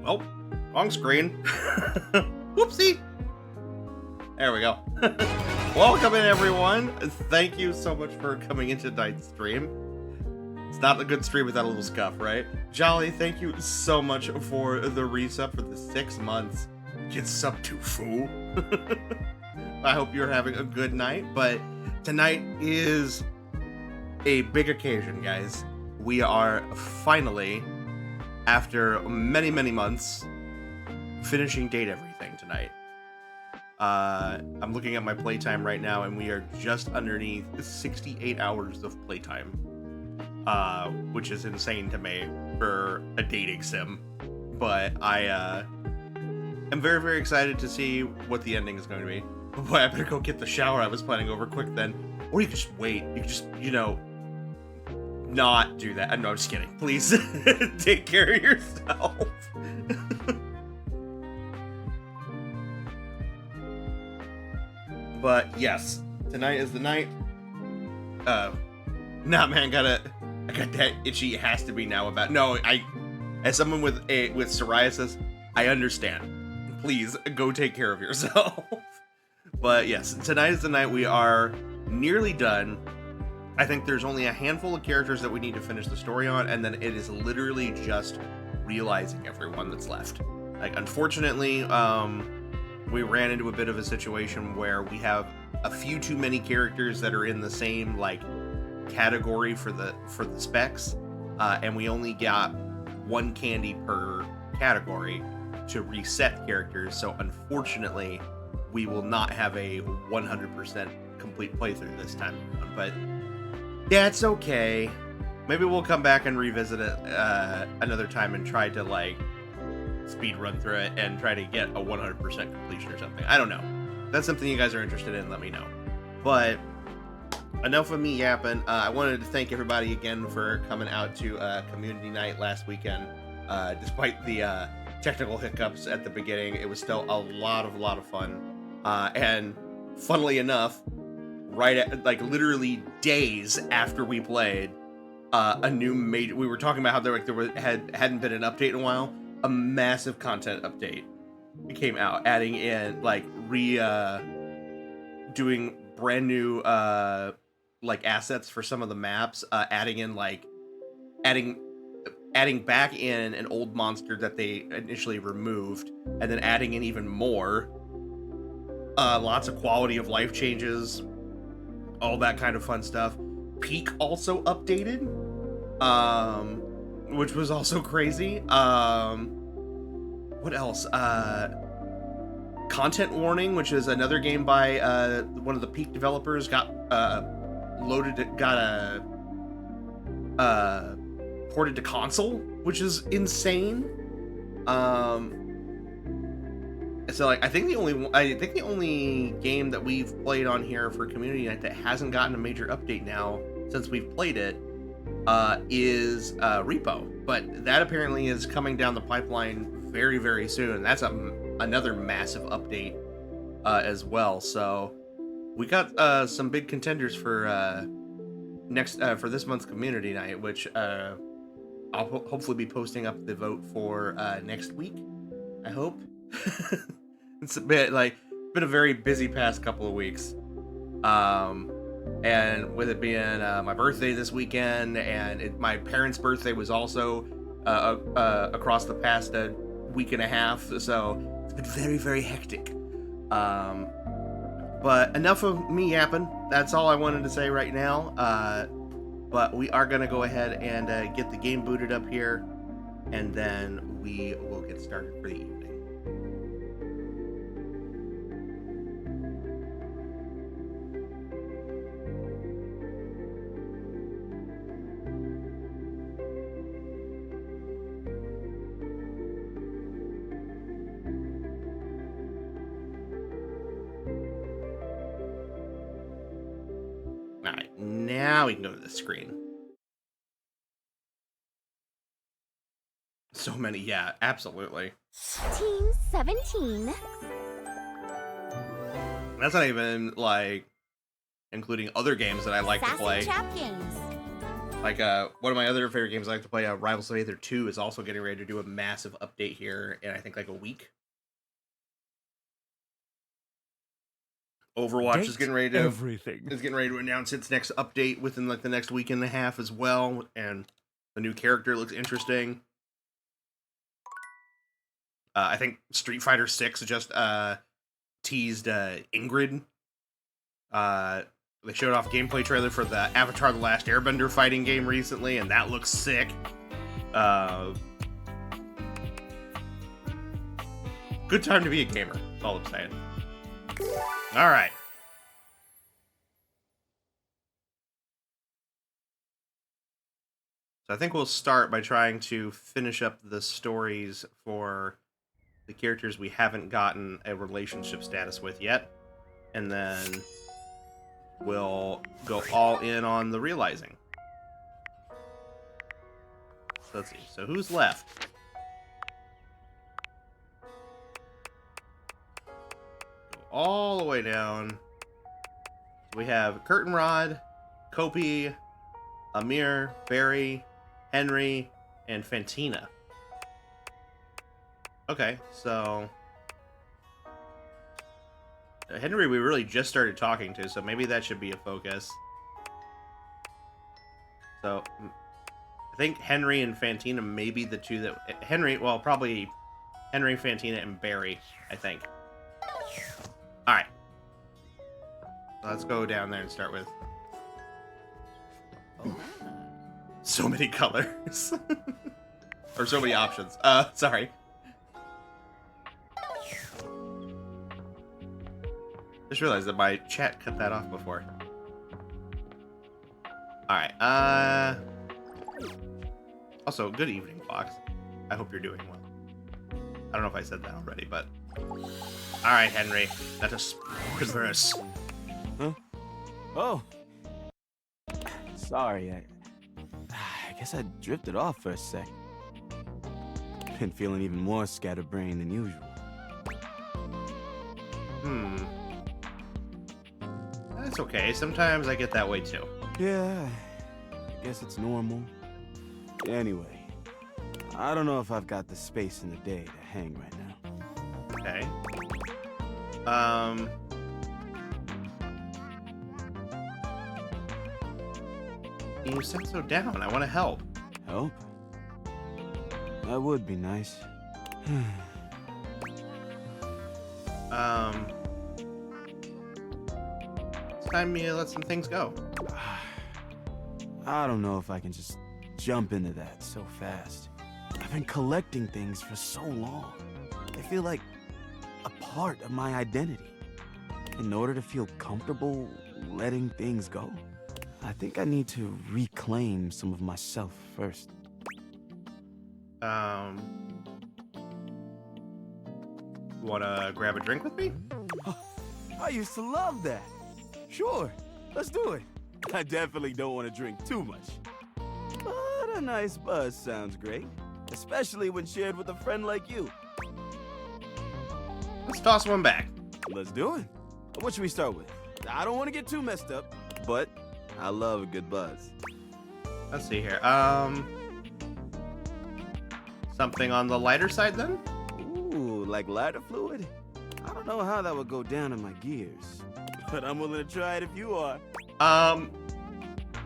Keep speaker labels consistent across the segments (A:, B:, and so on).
A: Oh, wrong screen. Whoopsie. There we go. Welcome in, everyone. Thank you so much for coming into tonight's stream. It's not a good stream without a little scuff, right? Jolly, thank you so much for the resub for the 6 months. Get sub to foo. I hope you're having a good night, but tonight is a big occasion, guys. We are finally, after many, many months, finishing Date Everything tonight. I'm looking at my playtime right now, and we are just underneath 68 hours of playtime, which is insane to me for a dating sim. But I am very, very excited to see what the ending is going to be. Boy, I better go get the shower I was planning over quick then. Or you could just wait. You could just, not do that. No, I'm just kidding. Please take care of yourself. But yes, tonight is the night. Nah, man, I got that itchy. It has to be now about. No, as someone with psoriasis, I understand. Please go take care of yourself. But yes, tonight is the night. We are nearly done. I think there's only a handful of characters that we need to finish the story on, and then it is literally just realizing everyone that's left. Like, unfortunately, we ran into a bit of a situation where we have a few too many characters that are in the same category for the specs, and we only got one candy per category to reset characters. So unfortunately, we will not have a 100% complete playthrough this time around, but that's okay. Maybe we'll come back and revisit it another time and try to speed run through it and try to get a 100% completion or something. I don't know. If that's something you guys are interested in, let me know. But enough of me yapping. I wanted to thank everybody again for coming out to community night last weekend. Despite the technical hiccups at the beginning, it was still a lot of fun. And funnily enough, right at literally days after we played, a new we were talking about how hadn't been an update in a while. A massive content update came out, adding in doing brand new assets for some of the maps, adding back in an old monster that they initially removed, and then adding in even more. Lots of quality of life changes, all that kind of fun stuff. Peak also updated, which was also crazy. What else? Content Warning, which is another game by one of the Peak developers, got ported to console, which is insane. So I think the only game that we've played on here for Community Night that hasn't gotten a major update now since we've played it is Repo, but that apparently is coming down the pipeline very, very soon. That's another massive update as well. So we got some big contenders for for this month's Community Night, which I'll hopefully be posting up the vote for next week. I hope. It's been a very busy past couple of weeks, and with it being my birthday this weekend, and my parents' birthday was also across the past week and a half, so it's been very, very hectic. But enough of me yapping. That's all I wanted to say right now. But we are gonna go ahead and get the game booted up here, and then we will get started for the evening. Now we can go to the screen. So many, yeah, absolutely.
B: Team 17.
A: That's not even including other games that I like to play.
B: Chap games.
A: Like, one of my other favorite games I like to play, Rivals of Aether 2, is also getting ready to do a massive update here in, I think, like a week. Overwatch is getting ready to announce its next update within like the next week and a half as well, and the new character looks interesting. I think Street Fighter 6 just teased Ingrid. They showed off a gameplay trailer for the Avatar: The Last Airbender fighting game recently, and that looks sick. Good time to be a gamer, that's all I'm saying. All right. So I think we'll start by trying to finish up the stories for the characters we haven't gotten a relationship status with yet. And then we'll go all in on the realizing. So let's see. So who's left? Go all the way down. We have Curtain Rod, Kopi, Amir, Barry, Henry, and Fantina. Okay, so Henry we really just started talking to, so maybe that should be a focus. So I think Henry and Fantina may be the two that... probably Henry, Fantina, and Barry, I think. Alright. So let's go down there and start with... So many colors. Or so many options. Sorry. Just realized that my chat cut that off before. Alright, also, good evening, Fox. I hope you're doing well. I don't know if I said that already, but... Alright, Henry. Let us converse.
C: Huh? Oh. Sorry, I guess I drifted off for a sec. Been feeling even more scatterbrained than usual.
A: That's okay. Sometimes I get that way too.
C: Yeah, I guess it's normal. Anyway, I don't know if I've got the space in the day to hang right now.
A: Okay. You sound so down. I want to help.
C: Help? That would be nice.
A: It's time to let some things go.
C: I don't know if I can just jump into that so fast. I've been collecting things for so long. They feel like a part of my identity. In order to feel comfortable letting things go, I think I need to reclaim some of myself first.
A: Wanna grab a drink with me?
C: I used to love that. Sure, let's do it. I definitely don't want to drink too much. But a nice buzz sounds great, especially when shared with a friend like you.
A: Let's toss one back.
C: Let's do it. What should we start with? I don't want to get too messed up, but I love a good buzz.
A: Let's see here. Something on the lighter side then?
C: Ooh, like lighter fluid? I don't know how that would go down in my gears, but I'm willing to try it if you are.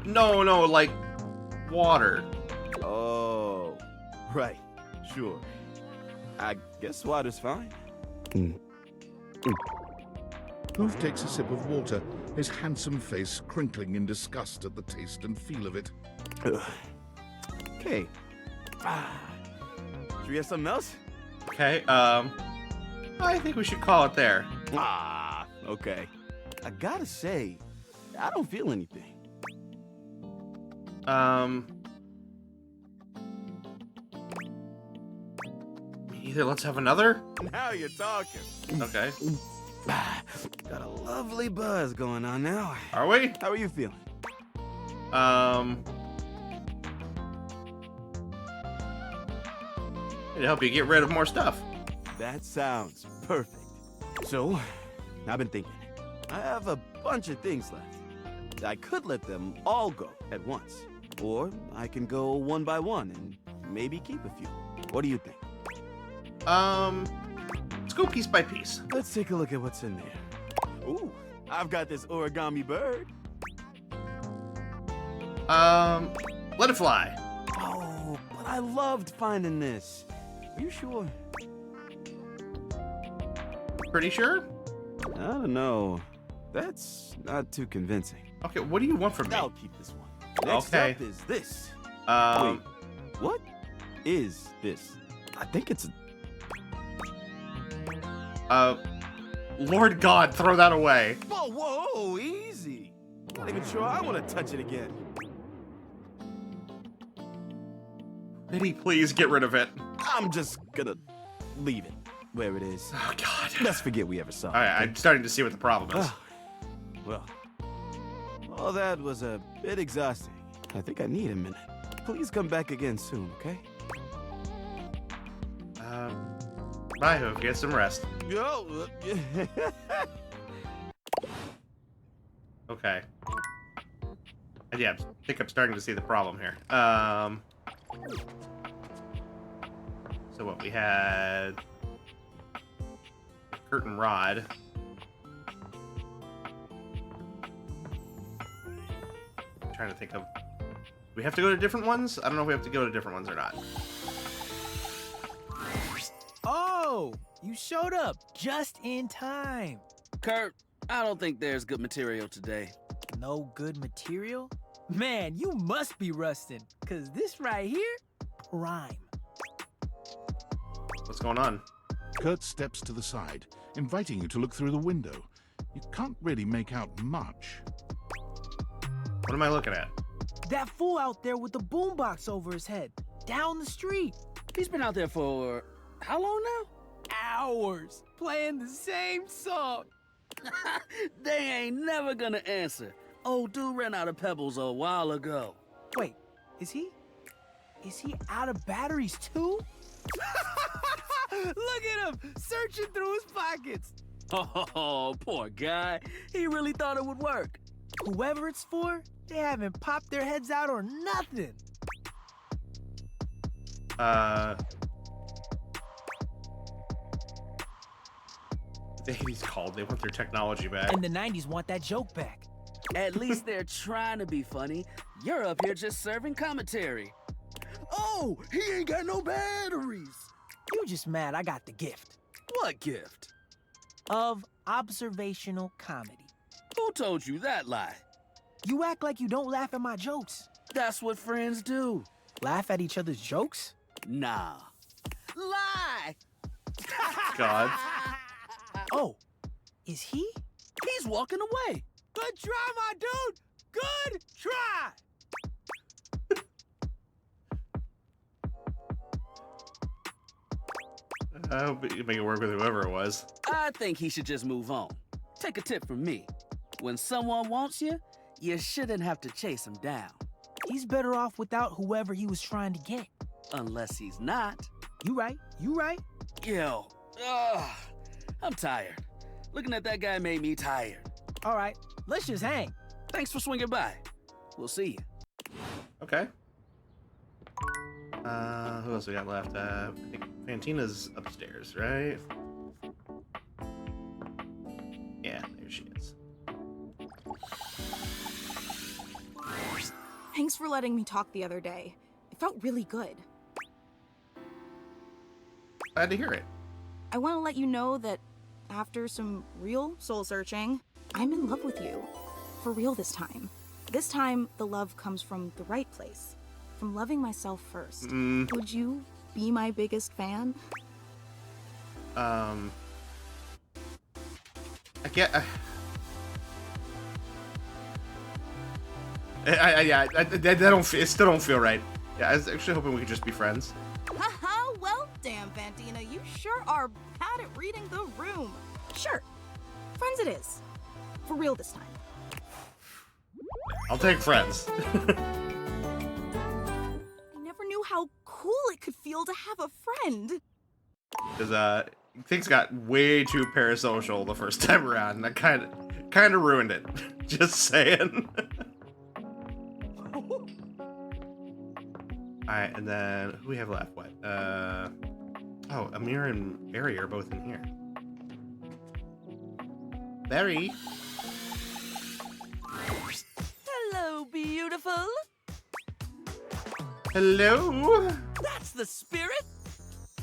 A: No, like water.
C: Oh, right, sure. I guess water's fine.
D: Hoof takes a sip of water, his handsome face crinkling in disgust at the taste and feel of it.
C: Okay. Should we get something else?
A: Okay, I think we should call it there.
C: Okay. I gotta say, I don't feel anything.
A: Either let's have another?
C: Now you're talking.
A: Okay.
C: Got a lovely buzz going on now.
A: Are we?
C: How are you feeling?
A: It'd help you get rid of more stuff.
C: That sounds perfect. So, I've been thinking. I have a bunch of things left. I could let them all go at once. Or I can go one by one and maybe keep a few. What do you think?
A: Let's go piece by piece.
C: Let's take a look at what's in there. Ooh, I've got this origami bird.
A: Let it fly.
C: Oh, but I loved finding this. Are you sure?
A: Pretty sure?
C: I don't know. That's not too convincing.
A: Okay, what do you want from me?
C: I'll keep this one. Next
A: Okay.
C: up is this.
A: Um,
C: Wait, what is this? I think it's
A: Lord God, throw that away.
C: whoa, easy. Not even sure I want to touch it again.
A: Pretty please get rid of it.
C: I'm just gonna leave it where it is.
A: Oh God.
C: Let's forget we ever saw it.
A: Alright, I'm starting to see what the problem is.
C: Well, all that was a bit exhausting. I think I need a minute. Please come back again soon, okay?
A: Bye, Hoof. Get some rest.
C: Yo.
A: Okay. And yeah, I think I'm starting to see the problem here. So what we had... Curtain rod. I'm trying to think of... We have to go to different ones? I don't know if we have to go to different ones or not.
E: Oh, you showed up just in time.
F: Kurt, I don't think there's good material today.
E: No good material? Man, you must be rusting, cause this right here, prime.
A: What's going on?
D: Kurt steps to the side, inviting you to look through the window. You can't really make out much.
A: What am I looking at?
E: That fool out there with the boombox over his head, down the street.
F: He's been out there for how long now?
E: Hours, playing the same song.
F: They ain't never gonna answer. Old dude ran out of pebbles a while ago.
E: Wait, is he out of batteries too? Look at him, searching through his pockets.
F: Oh, poor guy. He really thought it would work.
E: Whoever it's for, they haven't popped their heads out or nothing.
A: He's called. They want their technology back.
E: And the 90s want that joke back.
F: At least they're trying to be funny. You're up here just serving commentary. Oh, he ain't got no batteries.
E: You just mad I got the gift
F: What gift?
E: of observational comedy.
F: Who told you that lie?
E: You act like you don't laugh at my jokes.
F: That's what friends do.
E: Laugh at each other's jokes?
F: Nah. Lie!
A: God.
E: Oh, is he?
F: He's walking away.
E: Good try, my dude! Good try!
A: I hope you make it work with whoever it was.
F: I think he should just move on. Take a tip from me. When someone wants you, you shouldn't have to chase him down.
E: He's better off without whoever he was trying to get.
F: Unless he's not.
E: You right, you right.
F: Yo, I'm tired. Looking at that guy made me tired.
E: All right, let's just hang.
F: Thanks for swinging by. We'll see you.
A: Okay. Who else we got left? I think Fantina's upstairs, right? Yeah, there she is.
G: Thanks for letting me talk the other day. It felt really good.
A: Glad to hear it.
G: I want to let you know that after some real soul searching, I'm in love with you. For real this time. This time, the love comes from the right place. From loving myself first. Would you be my biggest fan?
A: I get. That don't. It still don't feel right. Yeah, I was actually hoping we could just be friends.
G: Haha, well, damn, Fantina, you sure are bad at reading the room. Sure, friends it is. For real this time.
A: I'll take friends.
G: I never knew how cool it could feel to have a friend.
A: Because things got way too parasocial the first time around, and that kind of ruined it. Just saying. Alright, and then who we have left? What? Oh, Amir and Barry are both in here. Barry.
F: Hello, beautiful.
A: Hello.
F: That's the spirit.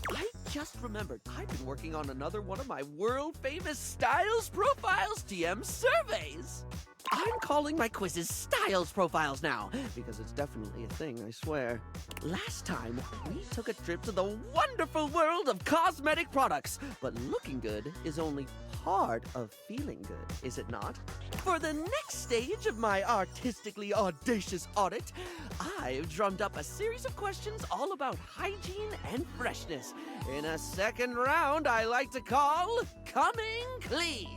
F: I just remembered I've been working on another one of my world-famous Styles Profiles TM surveys. I'm calling my quizzes Styles Profiles now, because it's definitely a thing, I swear. Last time, we took a trip to the wonderful world of cosmetic products, but looking good is only part of feeling good, is it not? For the next stage of my artistically audacious audit, I've drummed up a series of questions all about hygiene and freshness in a second round I like to call Coming Clean.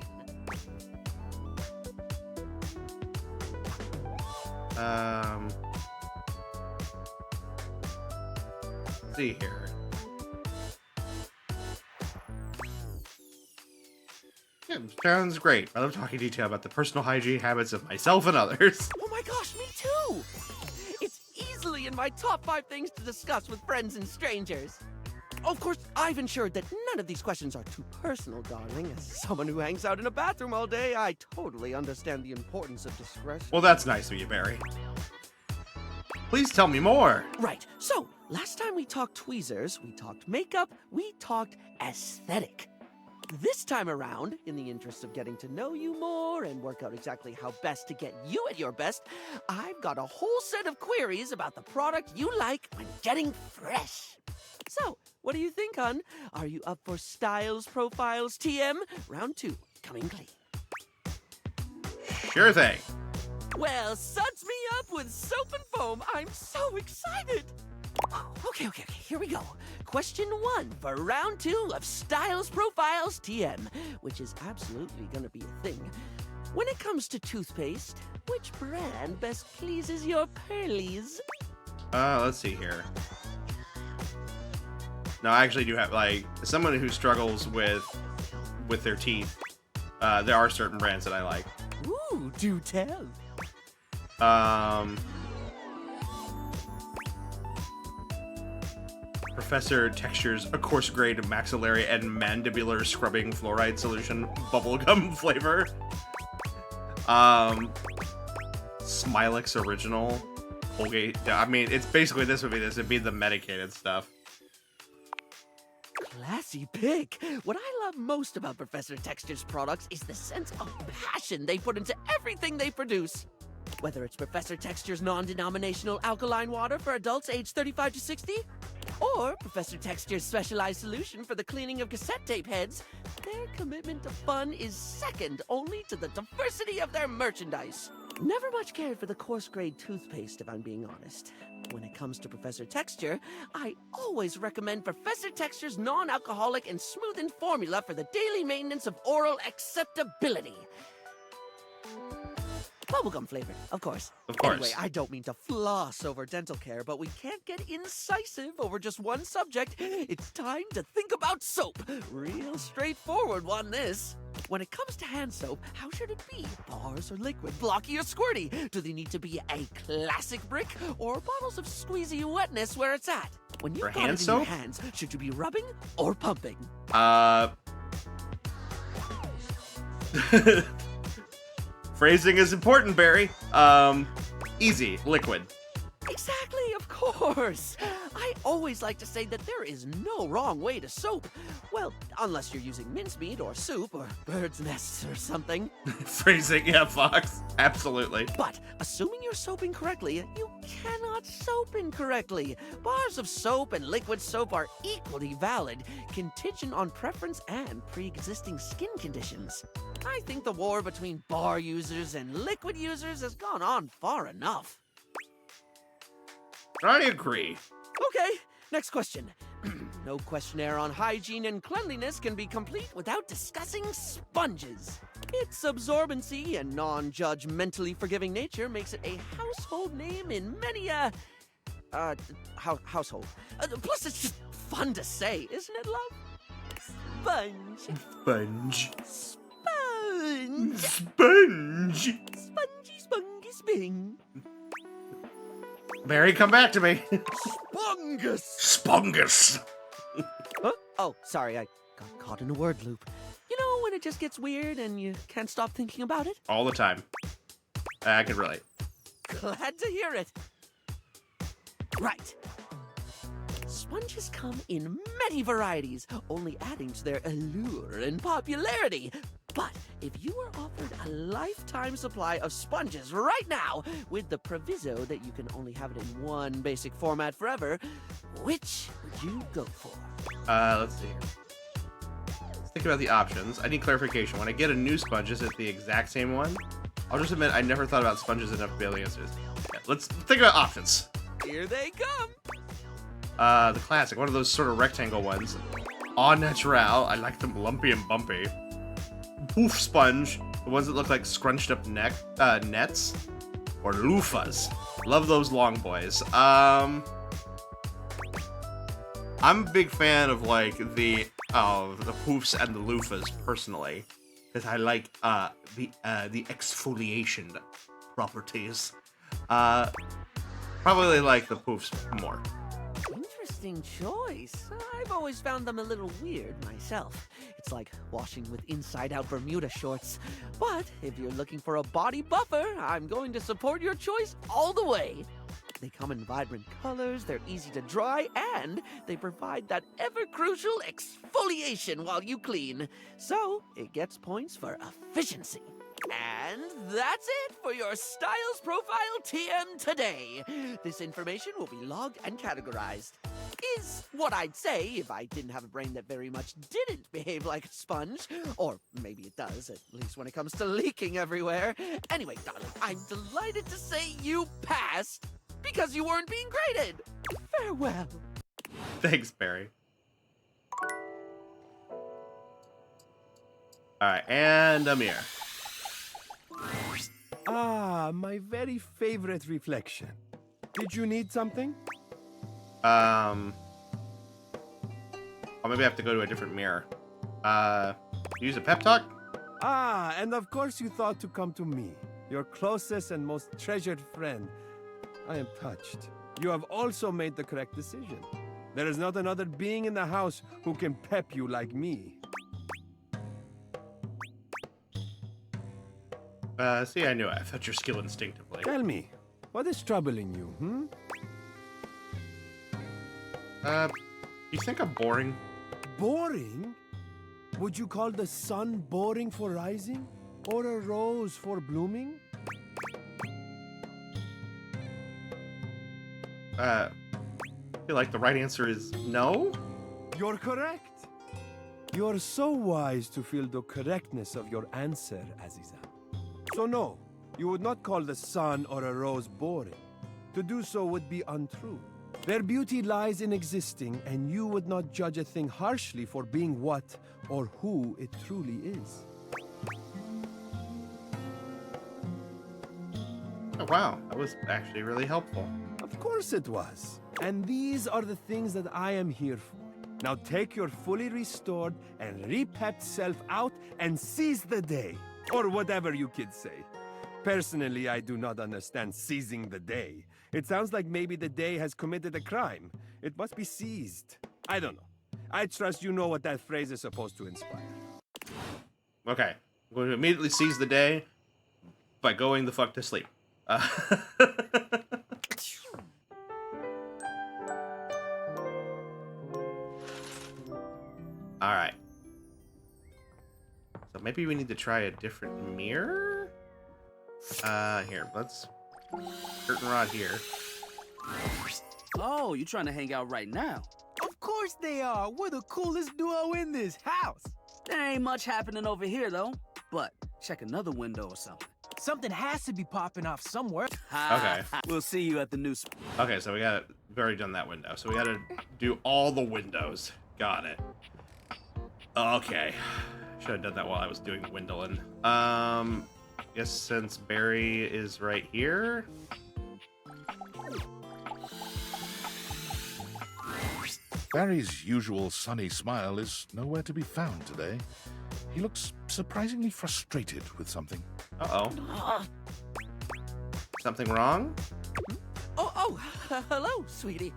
A: Let's see here. Yeah, sounds great. I love talking detail about the personal hygiene habits of myself and others.
F: Oh my gosh, me too! It's easily in my top 5 things to discuss with friends and strangers. Of course, I've ensured that none of these questions are too personal, darling. As someone who hangs out in a bathroom all day, I totally understand the importance of discretion.
A: Well, that's nice of you, Barry. Please tell me more.
F: Right, so, last time we talked tweezers, we talked makeup, we talked aesthetic. This time around, in the interest of getting to know you more and work out exactly how best to get you at your best, I've got a whole set of queries about the product you like when getting fresh. So, what do you think, hon? Are you up for Styles Profiles TM? Round 2, coming clean.
A: Sure thing.
F: Well, suds me up with soap and foam. I'm so excited. Okay, here we go. Question 1 for round 2 of Styles Profiles TM, which is absolutely gonna be a thing. When it comes to toothpaste, which brand best pleases your pearlies?
A: Let's see here. No, I actually do have, like, someone who struggles with their teeth. There are certain brands that I like.
F: Ooh, do tell.
A: Professor Texture's a coarse grade maxillary and mandibular scrubbing fluoride solution bubblegum flavor. Smilex original. Colgate. I mean, it's basically this would be this. It'd be the medicated stuff.
F: Classy pick. What I love most about Professor Texture's products is the sense of passion they put into everything they produce. Whether it's Professor Texture's non-denominational alkaline water for adults aged 35 to 60, or Professor Texture's specialized solution for the cleaning of cassette tape heads, their commitment to fun is second only to the diversity of their merchandise. Never much cared for the coarse-grade toothpaste, if I'm being honest. When it comes to Professor Texture, I always recommend Professor Texture's non-alcoholic and smoothened formula for the daily maintenance of oral acceptability. Bubblegum flavored, of course.
A: Of course.
F: Anyway, I don't mean to floss over dental care, but we can't get incisive over just one subject. It's time to think about soap. Real straightforward one, this. When it comes to hand soap, how should it be? Bars or liquid, blocky or squirty? Do they need to be a classic brick or bottles of squeezy wetness where it's at? When you've
A: For
F: got
A: hand
F: it in
A: soap?
F: your hands, should you be rubbing or pumping?
A: Phrasing is important, Barry. Easy, liquid.
F: Exactly, of course. I always like to say that there is no wrong way to soap. Well, unless you're using mincemeat or soup or bird's nests or something.
A: Phrasing, yeah, Fox. Absolutely.
F: But assuming you're soaping correctly, you cannot soap incorrectly. Bars of soap and liquid soap are equally valid, contingent on preference and pre-existing skin conditions. I think the war between bar users and liquid users has gone on far enough.
A: I agree.
F: Okay, next question. No questionnaire on hygiene and cleanliness can be complete without discussing sponges. Its absorbency and non-judgmentally forgiving nature makes it a household name in many household. Plus, it's just fun to say, isn't it, love? Sponge.
A: Sponge.
F: Sponge.
A: Sponge.
F: Spongy, spongy, sping.
A: Barry, come back to me.
F: Spungus!
A: Spungus.
F: Huh? Oh, sorry, I got caught in a word loop. You know when it just gets weird and you can't stop thinking about it?
A: All the time. I can relate.
F: Glad to hear it. Right. Sponges come in many varieties, only adding to their allure and popularity. But if you were offered a lifetime supply of sponges right now, with the proviso that you can only have it in one basic format forever, which would you go for?
A: Let's see here. Let's think about the options. I need clarification. When I get a new sponge, is it the exact same one? I'll just admit I never thought about sponges enough to be able to answer this. Yeah, let's think about options.
F: Here they come.
A: The classic, one of those sort of rectangle ones. Au naturel, I like them lumpy and bumpy. Poof sponge, the ones that look like scrunched up nets. Or loofahs. Love those long boys. I'm a big fan of like the poofs and the loofahs personally, because I like the exfoliation properties. Probably like the poofs more.
F: Interesting choice. I've always found them a little weird myself. It's like washing with inside-out Bermuda shorts. But if you're looking for a body buffer, I'm going to support your choice all the way. They come in vibrant colors, they're easy to dry, and they provide that ever-crucial exfoliation while you clean. So, it gets points for efficiency. And that's it for your Styles Profile TM today. This information will be logged and categorized. Is what I'd say if I didn't have a brain that very much didn't behave like a sponge. Or maybe it does, at least when it comes to leaking everywhere. Anyway, darling, I'm delighted to say you passed because you weren't being graded. Farewell.
A: Thanks, Barry. Alright, and Amir.
H: Ah, my very favorite reflection. Did you need something?
A: Oh, maybe I have to go to a different mirror. Use a pep talk?
H: Ah, and of course you thought to come to me, your closest and most treasured friend. I am touched. You have also made the correct decision. There is not another being in the house who can pep you like me.
A: See, I knew it. I felt your skill instinctively.
H: Tell me, what is troubling you,
A: You think I'm boring?
H: Boring? Would you call the sun boring for rising? Or a rose for blooming?
A: I feel like the right answer is no?
H: You're correct. You're so wise to feel the correctness of your answer, Aziza. So no, you would not call the sun or a rose boring. To do so would be untrue. Their beauty lies in existing, and you would not judge a thing harshly for being what or who it truly is.
A: Oh, wow. That was actually really helpful.
H: Of course it was. And these are the things that I am here for. Now take your fully restored and repepped self out and seize the day. Or whatever you kids say. Personally, I do not understand seizing the day. It sounds like maybe the day has committed a crime. It must be seized. I don't know. I trust you know what that phrase is supposed to inspire.
A: Okay. I'm going to immediately seize the day by going the fuck to sleep. Alright. So maybe we need to try a different mirror? Here, let's... Curtain rod here.
I: Oh, you trying to hang out right now?
E: Of course they are. We're the coolest duo in this house.
I: There ain't much happening over here, though. But check another window or something.
E: Something has to be popping off somewhere.
A: Okay.
I: We'll see you at the new spot.
A: Okay, so we've already done that window. So we gotta do all the windows. Got it. Okay. Should have done that while I was doing Gwendolyn. Guess since Barry is right here.
D: Barry's usual sunny smile is nowhere to be found today. He looks surprisingly frustrated with something.
A: Uh-oh. Something wrong?
F: Oh, hello, sweetie.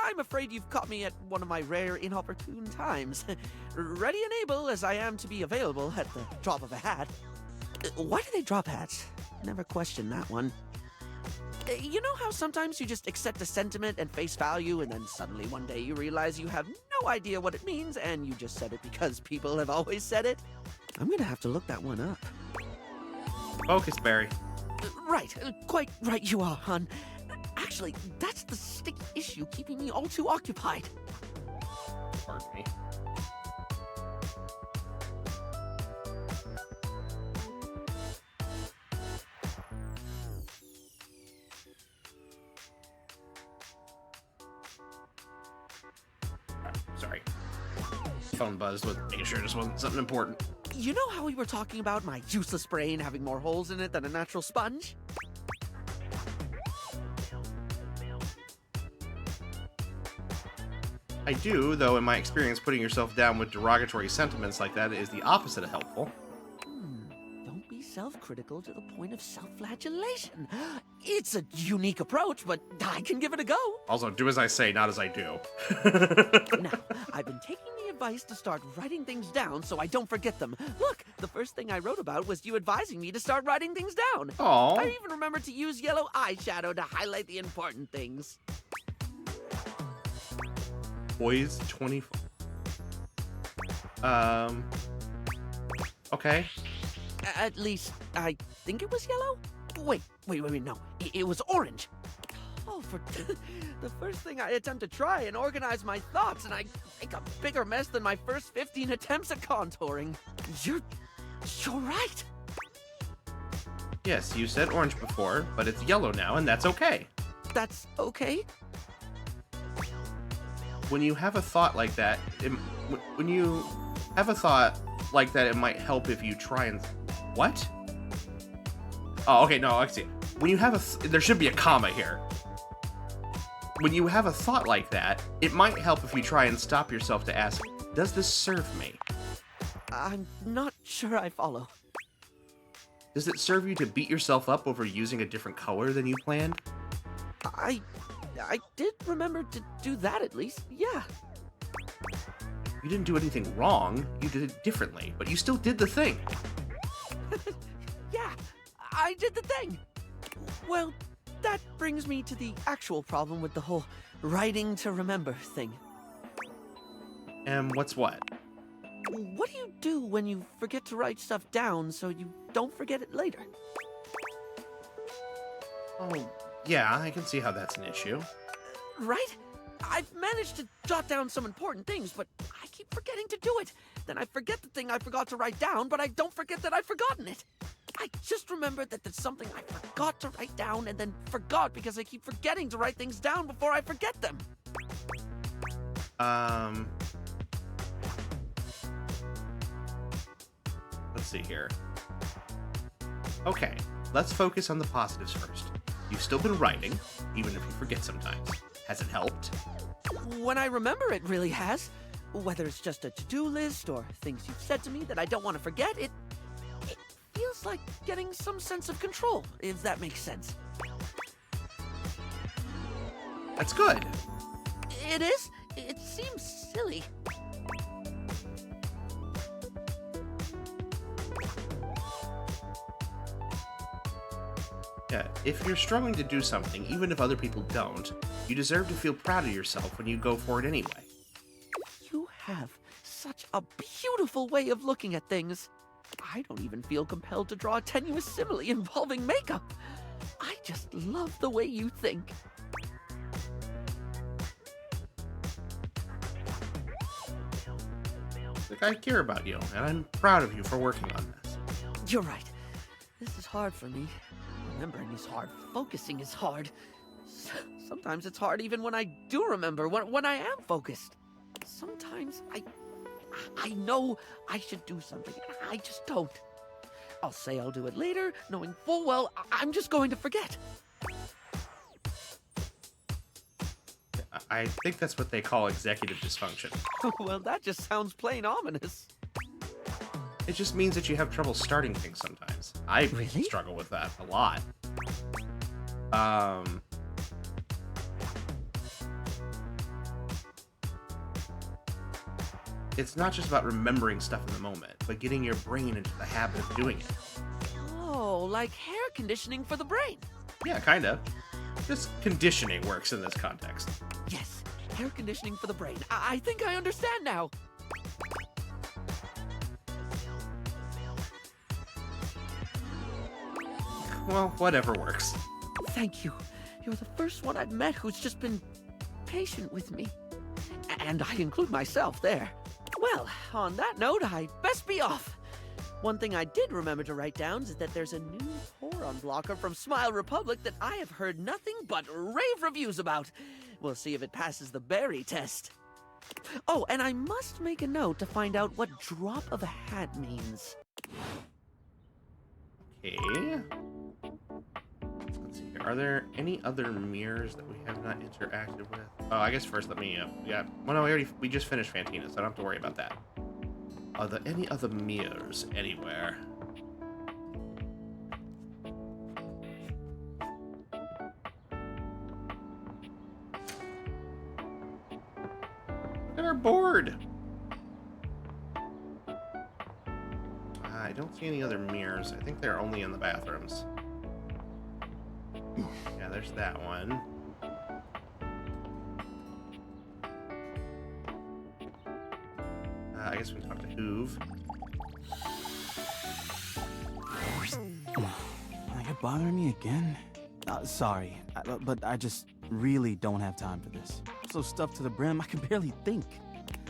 F: I'm afraid you've caught me at one of my rare inopportune times. Ready and able as I am to be available at the drop of a hat. Why do they drop hats? Never questioned that one. You know how sometimes you just accept a sentiment at face value and then suddenly one day you realize you have no idea what it means and you just said it because people have always said it? I'm gonna have to look that one up.
A: Focus, Barry.
F: Right, quite right you are, hon. Actually, that's the sticky issue keeping me all too occupied.
A: Pardon me. Sorry. Phone buzzed with making sure this wasn't something important.
F: You know how we were talking about my useless brain having more holes in it than a natural sponge?
A: I do, though in my experience putting yourself down with derogatory sentiments like that is the opposite of helpful.
F: Don't be self-critical to the point of self-flagellation. It's a unique approach, but I can give it a go.
A: Also, do as I say, not as I do.
F: Now, I've been taking the advice to start writing things down so I don't forget them. Look, the first thing I wrote about was you advising me to start writing things down.
A: Aww.
F: I even remembered to use yellow eyeshadow to highlight the important things.
A: Boys 24. Okay.
F: At least, I think it was yellow? Wait, no. It was orange. Oh, for the first thing I attempt to try and organize my thoughts, and I make a bigger mess than my first 15 attempts at contouring. You're right.
A: Yes, you said orange before, but it's yellow now, and that's okay.
F: That's okay?
A: When you have a thought like that, it might help if you try and... What? Oh, okay, no, I see. When you have there should be a comma here. When you have a thought like that, it might help if you try and stop yourself to ask, does this serve me?
F: I'm not sure I follow.
A: Does it serve you to beat yourself up over using a different color than you planned?
F: I did remember to do that at least, yeah.
A: You didn't do anything wrong, you did it differently, but you still did the thing.
F: Yeah, I did the thing. Well, that brings me to the actual problem with the whole writing to remember thing.
A: And what's what?
F: What do you do when you forget to write stuff down so you don't forget it later?
A: Oh, yeah, I can see how that's an issue.
F: Right? I've managed to jot down some important things, but I keep forgetting to do it. Then I forget the thing I forgot to write down, but I don't forget that I've forgotten it. I just remembered that there's something I forgot to write down and then forgot because I keep forgetting to write things down before I forget them.
A: Let's see here. Okay, let's focus on the positives first. You've still been writing, even if you forget sometimes. Has it helped?
F: When I remember, it really has. Whether it's just a to-do list or things you've said to me that I don't want to forget, it feels like getting some sense of control, if that makes sense.
A: That's good.
F: It is? It seems silly.
A: Yeah, if you're struggling to do something, even if other people don't, you deserve to feel proud of yourself when you go for it anyway.
F: You have such a beautiful way of looking at things. I don't even feel compelled to draw a tenuous simile involving makeup. I just love the way you think.
A: Like, I care about you, and I'm proud of you for working on this.
F: You're right. This is hard for me. Remembering is hard. Focusing is hard. Sometimes it's hard even when I do remember, when I am focused. Sometimes I know I should do something, and I just don't. I'll say I'll do it later, knowing full well I'm just going to forget.
A: I think that's what they call executive dysfunction.
F: Well, that just sounds plain ominous.
A: It just means that you have trouble starting things sometimes. I
F: Really?
A: struggle with that a lot. it's not just about remembering stuff in the moment, but getting your brain into the habit of doing it.
F: Oh, like hair conditioning for the brain.
A: Yeah, kind of. Just conditioning works in this context.
F: Yes, hair conditioning for the brain. I think I understand now.
A: Well, whatever works.
F: Thank you. You're the first one I've met who's just been patient with me. And I include myself there. Well, on that note, I best be off. One thing I did remember to write down is that there's a new Poron blocker from Smile Republic that I have heard nothing but rave reviews about. We'll see if it passes the berry test. Oh, and I must make a note to find out what drop of a hat means.
A: Okay. Let's see here. Are there any other mirrors that we have not interacted with? Oh, I guess first let me, yeah. Well, no, we just finished Fantina, so I don't have to worry about that. Are there any other mirrors anywhere? Look at our board! I don't see any other mirrors. I think they're only in the bathrooms. Yeah, there's that one. I guess we can talk to Hoove.
C: Are you bothering me again? Sorry, but I just really don't have time for this. I'm so stuffed to the brim, I can barely think,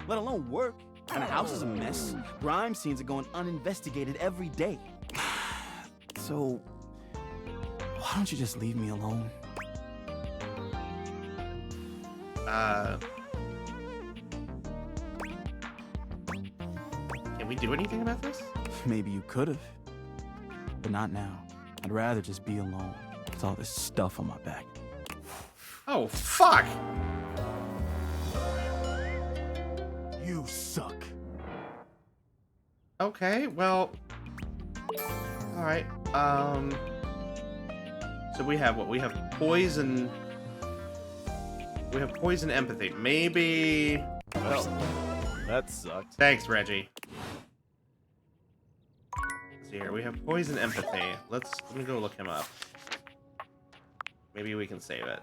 C: let alone work. And the house is a mess. Crime scenes are going uninvestigated every day. So, why don't you just leave me alone?
A: Can we do anything about this?
C: Maybe you could have, but not now. I'd rather just be alone with all this stuff on my back.
A: Oh, fuck!
C: You suck.
A: Okay, well... Alright, so we have what? We have poison... We have poison empathy. Maybe...
J: Well, that sucked.
A: Thanks, Reggie. Let's see here. We have poison empathy. Let me go look him up. Maybe we can save it.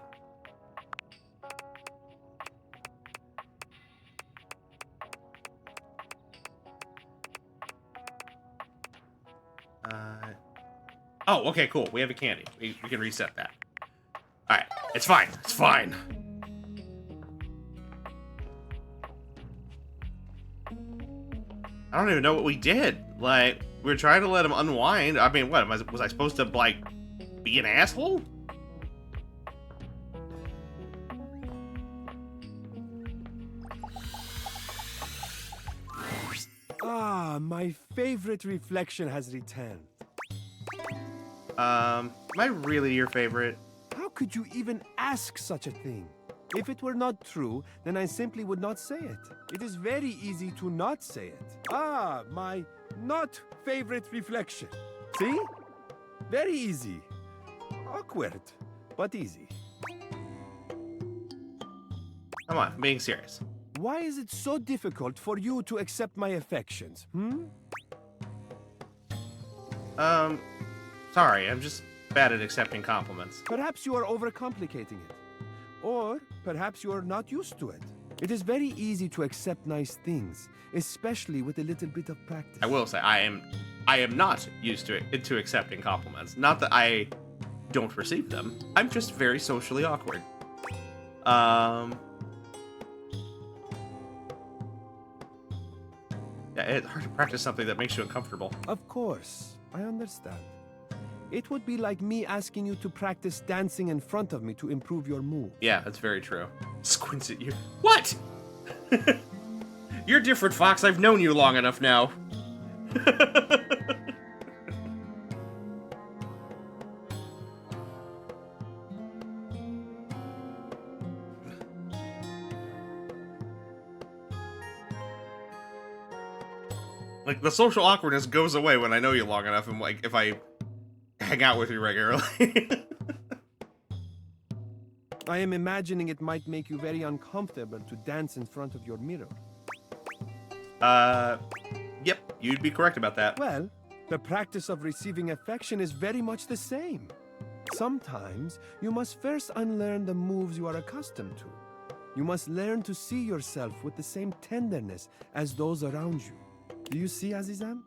A: Oh, okay, cool. We have a candy. We can reset that. Alright, it's fine. It's fine. I don't even know what we did. Like, we were trying to let him unwind. I mean, what? Was I supposed to, like, be an asshole?
H: Ah, my favorite reflection has returned.
A: Am I really your favorite?
H: How could you even ask such a thing? If it were not true, then I simply would not say it. It is very easy to not say it. Ah, my not favorite reflection. See? Very easy. Awkward, but easy.
A: Come on, I'm being serious.
H: Why is it so difficult for you to accept my affections,
A: Sorry, I'm just bad at accepting compliments.
H: Perhaps you are overcomplicating it. Or perhaps you are not used to it. It is very easy to accept nice things, especially with a little bit of practice.
A: I will say, I am not used to accepting compliments. Not that I don't receive them. I'm just very socially awkward. Yeah, it's hard to practice something that makes you uncomfortable.
H: Of course, I understand. It would be like me asking you to practice dancing in front of me to improve your move.
A: Yeah, that's very true. Squints at you. What? You're different, Fox. I've known you long enough now. Like, the social awkwardness goes away when I know you long enough and, like, if I hang out with you regularly.
H: I am imagining it might make you very uncomfortable to dance in front of your mirror.
A: Yep, you'd be correct about that.
H: Well, the practice of receiving affection is very much the same. Sometimes you must first unlearn the moves you are accustomed to. You must learn to see yourself with the same tenderness as those around you. Do you see, Azizam?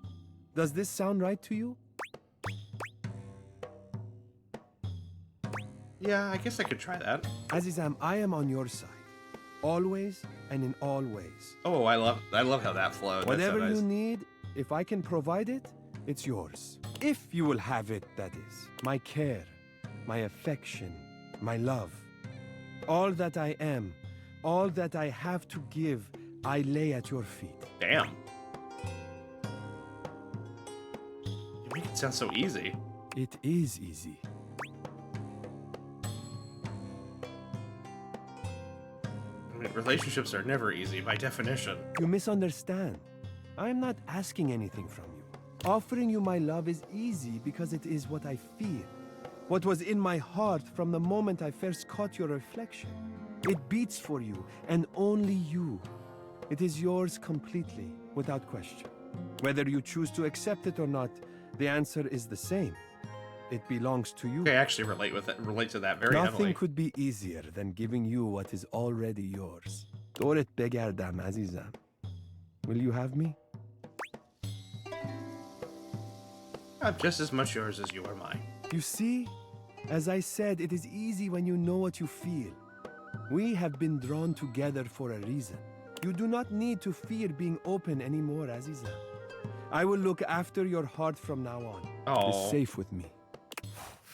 H: Does this sound right to you?
A: Yeah, I guess I could try that.
H: Azizam, I am on your side. Always and in all ways.
A: Oh, I love how that flowed.
H: Whatever
A: That's so
H: you
A: nice.
H: need, if I can provide it, it's yours. If you will have it, that is. My care, my affection, my love. All that I am, all that I have to give, I lay at your feet.
A: Damn. You make it sound so easy.
H: It is easy.
A: I mean, relationships are never easy by definition.
H: You misunderstand. I am not asking anything from you. Offering you my love is easy because it is what I feel. What was in my heart from the moment I first caught your reflection. It beats for you, and only you. It is yours completely, without question. Whether you choose to accept it or not, the answer is the same. It belongs to you.
A: I actually relate to that very
H: Nothing
A: heavily.
H: could be easier than giving you what is already yours. Doret begerdam azizam. Will you have me?
A: I'm just as much yours as you are mine.
H: You see? As I said, it is easy when you know what you feel. We have been drawn together for a reason. You do not need to fear being open anymore, Aziza. I will look after your heart from now on.
A: Oh.
H: It's safe with me.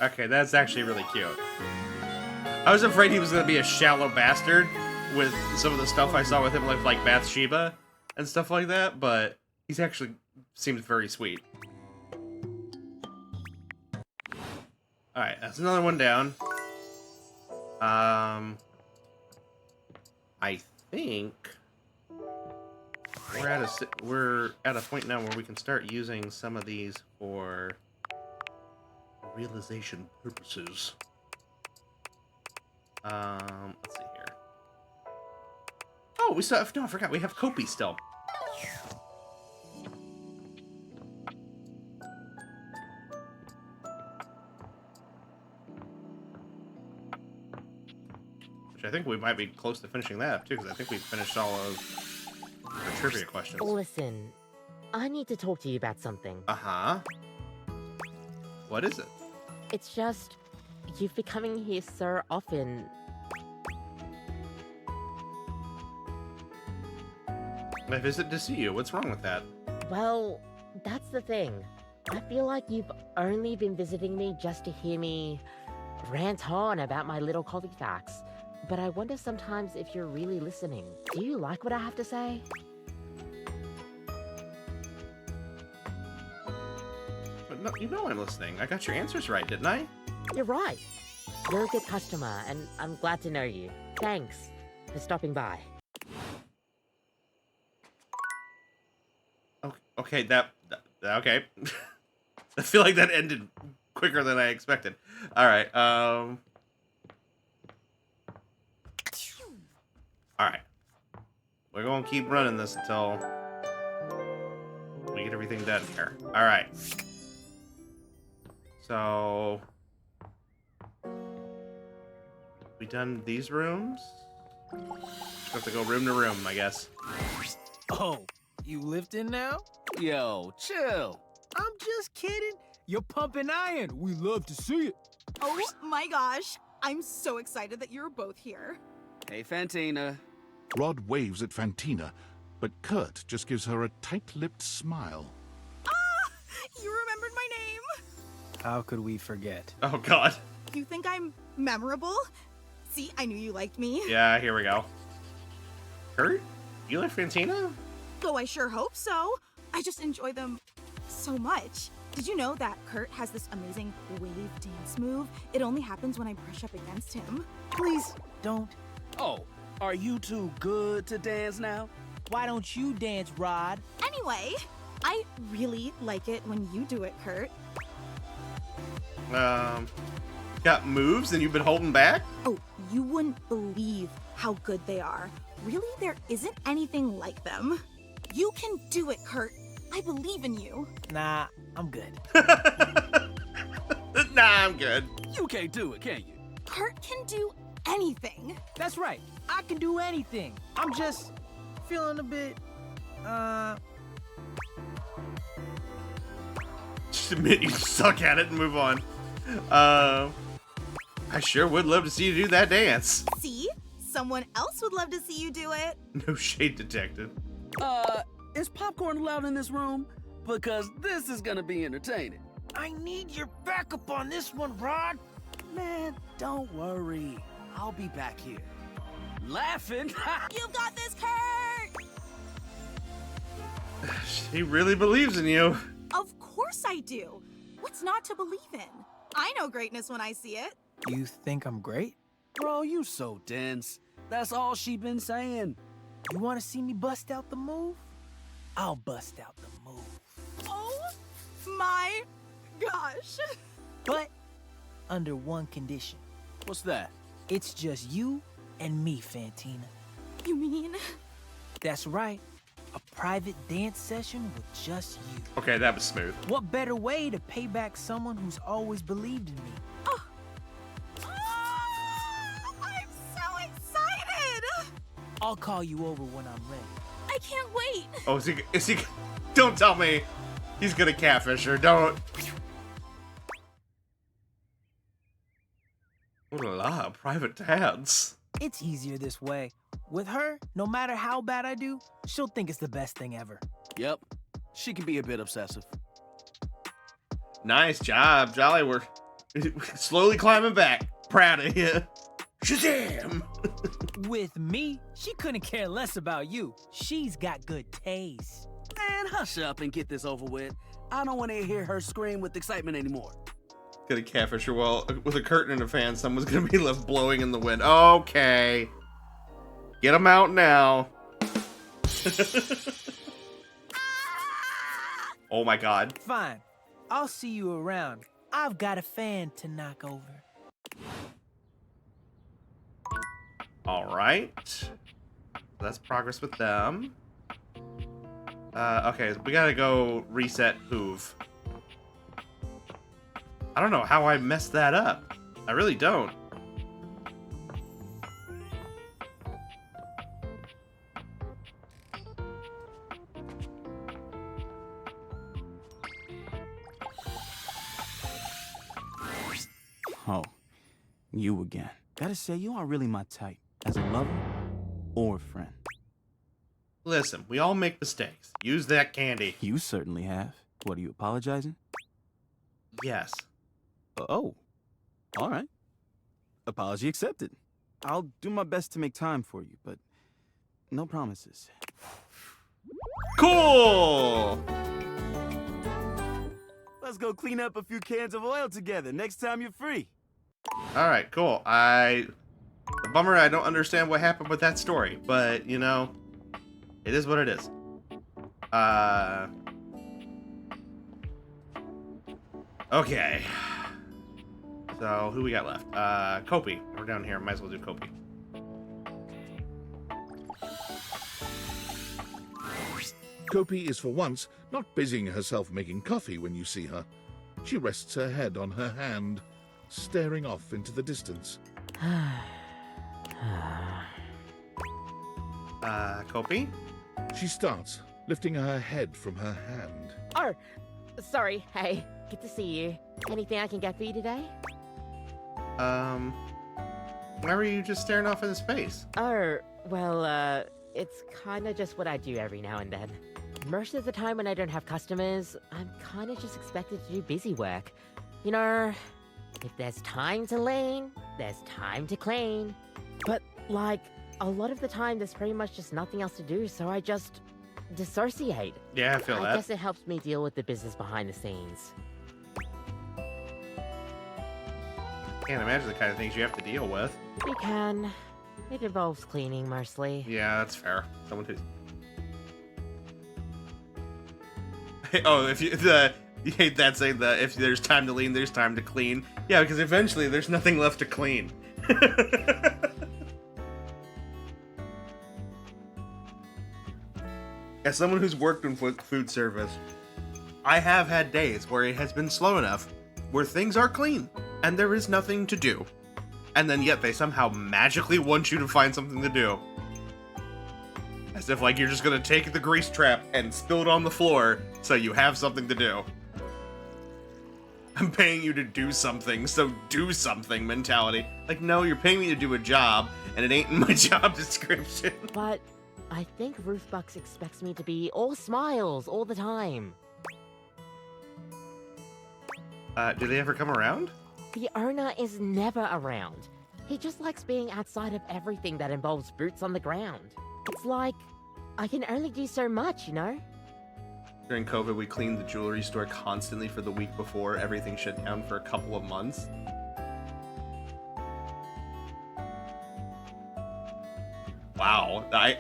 A: Okay, that's actually really cute. I was afraid he was going to be a shallow bastard with some of the stuff I saw with him, like Bathsheba and stuff like that, but he's actually seems very sweet. Alright, that's another one down. I think we're at a point now where we can start using some of these for realization purposes. Let's see here. Oh, we still have, no, I forgot, we have Kopi still. Which I think we might be close to finishing that up too, because I think we finished all of the trivia questions.
K: Listen, I need to talk to you about something.
A: Uh-huh. What is it?
K: It's just, you've been coming here so often.
A: I visit to see you. What's wrong with that?
K: Well, that's the thing. I feel like you've only been visiting me just to hear me rant on about my little coffee facts. But I wonder sometimes if you're really listening. Do you like what I have to say?
A: But no, you know I'm listening. I got your answers right, didn't I?
K: You're right. You're a good customer, and I'm glad to know you. Thanks for stopping by.
A: Okay, okay. I feel like that ended quicker than I expected. All right. All right. We're going to keep running this until we get everything done here. All right. So we done these rooms? Just have to go room to room, I guess.
E: Oh, you lifting now?
I: Yo, chill.
E: I'm just kidding. You're pumping iron. We love to see it.
G: Oh my gosh. I'm so excited that you're both here.
I: Hey, Fantina.
D: Rod waves at Fantina, but Kurt just gives her a tight-lipped smile.
G: Ah! You remembered my name?
E: How could we forget?
A: Oh, God.
G: You think I'm memorable? See, I knew you liked me.
A: Yeah, here we go. Kurt? You like Fantina?
G: Oh, I sure hope so. I just enjoy them so much. Did you know that Kurt has this amazing wave dance move? It only happens when I brush up against him.
E: Please don't.
I: Oh, are you too good to dance now?
E: Why don't you dance, Rod?
G: Anyway, I really like it when you do it, Kurt.
A: Got moves and you've been holding back?
G: Oh, you wouldn't believe how good they are. Really, there isn't anything like them. You can do it, Kurt. I believe in you.
E: Nah, I'm good.
A: Nah, I'm good.
I: You can't do it, can you?
G: Kurt can do anything.
E: That's right. I can do anything. I'm just feeling a bit,
A: Just admit you suck at it and move on. I sure would love to see you do that dance.
G: See? Someone else would love to see you do it.
A: No shade detected.
I: Is popcorn allowed in this room? Because this is gonna be entertaining.
E: I need your backup on this one, Rod.
I: Man, don't worry. I'll be back here. Laughing.
G: You've got this, Kurt!
A: She really believes in you.
G: Of course I do. What's not to believe in? I know greatness when I see it.
E: You think I'm great?
I: Bro, you so dense. That's all she been saying.
E: You want to see me bust out the move? I'll bust out the move.
G: Oh my gosh.
E: But under one condition.
I: What's that?
E: It's just you and me, Fantina.
G: You mean?
E: That's right. A private dance session with just you.
A: Okay, that was smooth.
E: What better way to pay back someone who's always believed in me?
G: I'm so excited!
E: I'll call you over when I'm ready.
G: I can't wait.
A: Oh, is he? Don't tell me he's gonna catfish her. Don't. Ooh la la, private dance.
E: It's easier this way. With her, no matter how bad I do, she'll think it's the best thing ever.
I: Yep. She can be a bit obsessive.
A: Nice job, Jolly. We're slowly climbing back. Proud of you. Shazam!
E: With me, she couldn't care less about you. She's got good taste.
I: Man, hush up and get this over with. I don't want to hear her scream with excitement anymore.
A: Gonna catfish her. Well, with a curtain and a fan, someone's gonna be left blowing in the wind. Okay. Get them out now. Oh my god.
E: Fine. I'll see you around. I've got a fan to knock over.
A: Alright. That's progress with them. Okay, we gotta go reset Hoove. I don't know how I messed that up. I really don't.
C: Oh, you again. Gotta say, you aren't really my type. As a lover or a friend.
A: Listen, we all make mistakes. Use that candy.
C: You certainly have. What, are you apologizing?
A: Yes.
C: Oh, all right. Apology accepted. I'll do my best to make time for you, but no promises.
A: Cool!
C: Let's go clean up a few cans of oil together next time you're free.
A: Alright, cool. Bummer, I don't understand what happened with that story, but, you know, it is what it is. Okay. So, who we got left? Kopi. We're down here. Might as well do Kopi.
D: Kopi is for once not busying herself making coffee when you see her. She rests her head on her hand, staring off into the distance.
A: Kopi?
D: She starts, lifting her head from her hand.
K: Oh, sorry. Hey, good to see you. Anything I can get for you today?
A: Why were you just staring off into space?
K: Oh, well, it's kinda just what I do every now and then. Most of the time when I don't have customers, I'm kinda just expected to do busy work. You know, if there's time to lean, there's time to clean. But, like, a lot of the time there's pretty much just nothing else to do, so I just dissociate.
A: Yeah, I feel that.
K: I guess it helps me deal with the business behind the scenes.
A: Can't imagine the kind of things you have to deal with.
K: You can. It involves cleaning mostly.
A: Yeah, that's fair. Someone who's... Oh, if you hate that saying that if there's time to lean, there's time to clean. Yeah, because eventually there's nothing left to clean. as someone who's worked in food service, I have had days where it has been slow enough where things are clean and there is nothing to do. And then yet they somehow magically want you to find something to do. As if like you're just gonna take the grease trap and spill it on the floor so you have something to do. I'm paying you to do something, so do something mentality. Like, no, you're paying me to do a job, and it ain't in my job description.
K: But I think Ruth Bucks expects me to be all smiles all the time.
A: Do they ever come around?
K: The owner is never around. He just likes being outside of everything that involves boots on the ground. It's like, I can only do so much, you know?
A: During COVID, we cleaned the jewelry store constantly for the week before everything shut down for a couple of months. Wow, I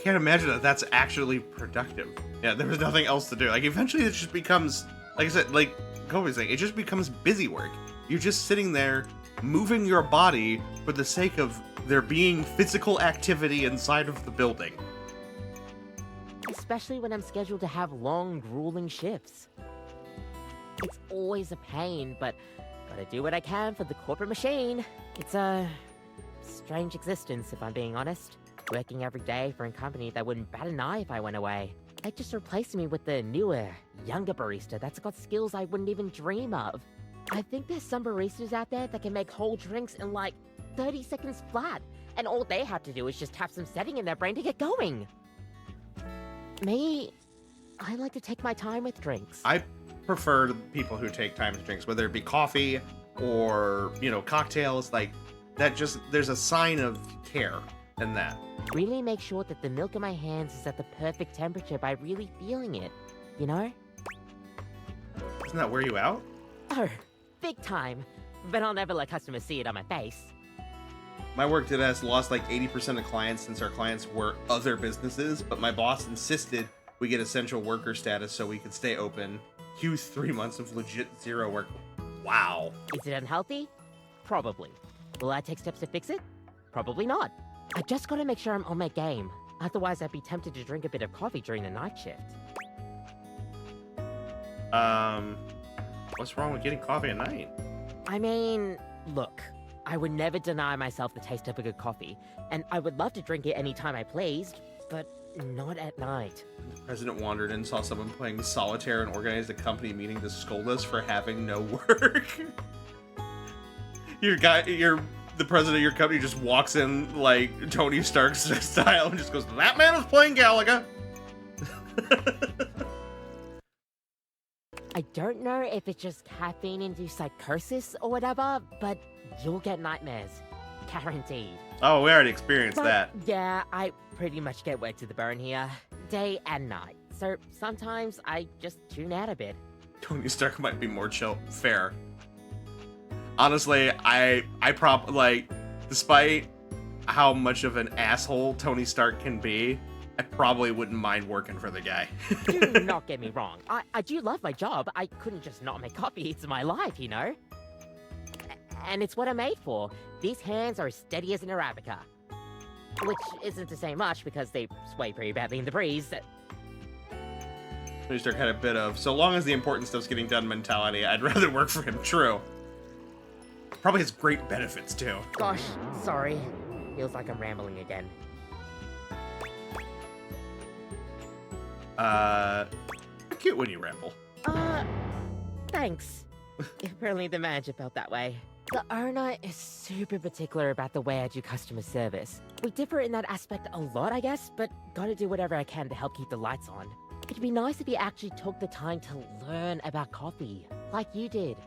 A: can't imagine that that's actually productive. Yeah, there was nothing else to do. Like, eventually it just becomes, like I said, like Kobe's saying, it just becomes busy work. You're just sitting there, moving your body for the sake of there being physical activity inside of the building.
K: Especially when I'm scheduled to have long, grueling shifts. It's always a pain, but gotta do what I can for the corporate machine. It's a strange existence, if I'm being honest. Working every day for a company that wouldn't bat an eye if I went away. They just replaced me with the newer, younger barista that's got skills I wouldn't even dream of. I think there's some baristas out there that can make whole drinks in like 30 seconds flat, and all they have to do is just have some setting in their brain to get going. Me, I like to take my time with drinks.
A: I prefer the people who take time with drinks, whether it be coffee or, you know, cocktails, like that. Just, there's a sign of care in that.
K: Really make sure that the milk in my hands is at the perfect temperature by really feeling it, you know?
A: Doesn't that wear you out?
K: Oh, big time. But I'll never let customers see it on my face.
A: My work today has lost like 80% of clients since our clients were other businesses, but my boss insisted we get essential worker status so we could stay open. Cue 3 months of legit zero work. Wow.
K: Is it unhealthy? Probably. Will I take steps to fix it? Probably not. I just gotta make sure I'm on my game. Otherwise, I'd be tempted to drink a bit of coffee during the night shift.
A: What's wrong with getting coffee at night?
K: I mean, look, I would never deny myself the taste of a good coffee, and I would love to drink it anytime I pleased, but not at night.
A: The president wandered in, saw someone playing solitaire, and organized a company meeting to scold us for having no work. The president of your company just walks in like Tony Stark style and just goes, "That man is playing Galaga."
K: I don't know if it's just caffeine-induced psychosis or whatever, but you'll get nightmares. Guaranteed.
A: Oh, we already experienced that.
K: Yeah, I pretty much get wet to the bone here. Day and night. So sometimes I just tune out a bit.
A: Tony Stark might be more chill. Fair. Honestly, despite how much of an asshole Tony Stark can be, I probably wouldn't mind working for the guy.
K: Do not get me wrong. I do love my job. I couldn't just not make coffee. It's my life, you know? And it's what I'm made for. These hands are as steady as an Arabica. Which isn't to say much because they sway pretty badly in the breeze.
A: Tony Stark had a bit of, so long as the important stuff's getting done mentality, I'd rather work for him. True. Probably has great benefits, too.
K: Gosh, sorry. Feels like I'm rambling again.
A: Cute when you ramble.
K: Thanks. If only the manager felt that way. The owner is super particular about the way I do customer service. We differ in that aspect a lot, I guess, but gotta do whatever I can to help keep the lights on. It'd be nice if you actually took the time to learn about coffee, like you did.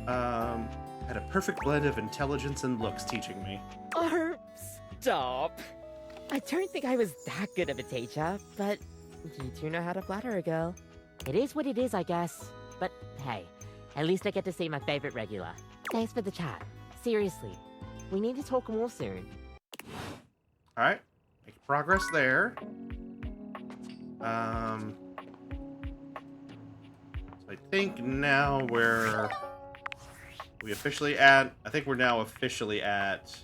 A: Had a perfect blend of intelligence and looks teaching me.
K: Oh, stop. I don't think I was that good of a teacher, but you do know how to flatter a girl. It is what it is, I guess. But hey, at least I get to see my favorite regular. Thanks for the chat. Seriously, we need to talk more soon.
A: Alright, make progress there. So I think now we're officially at, I think we're now officially at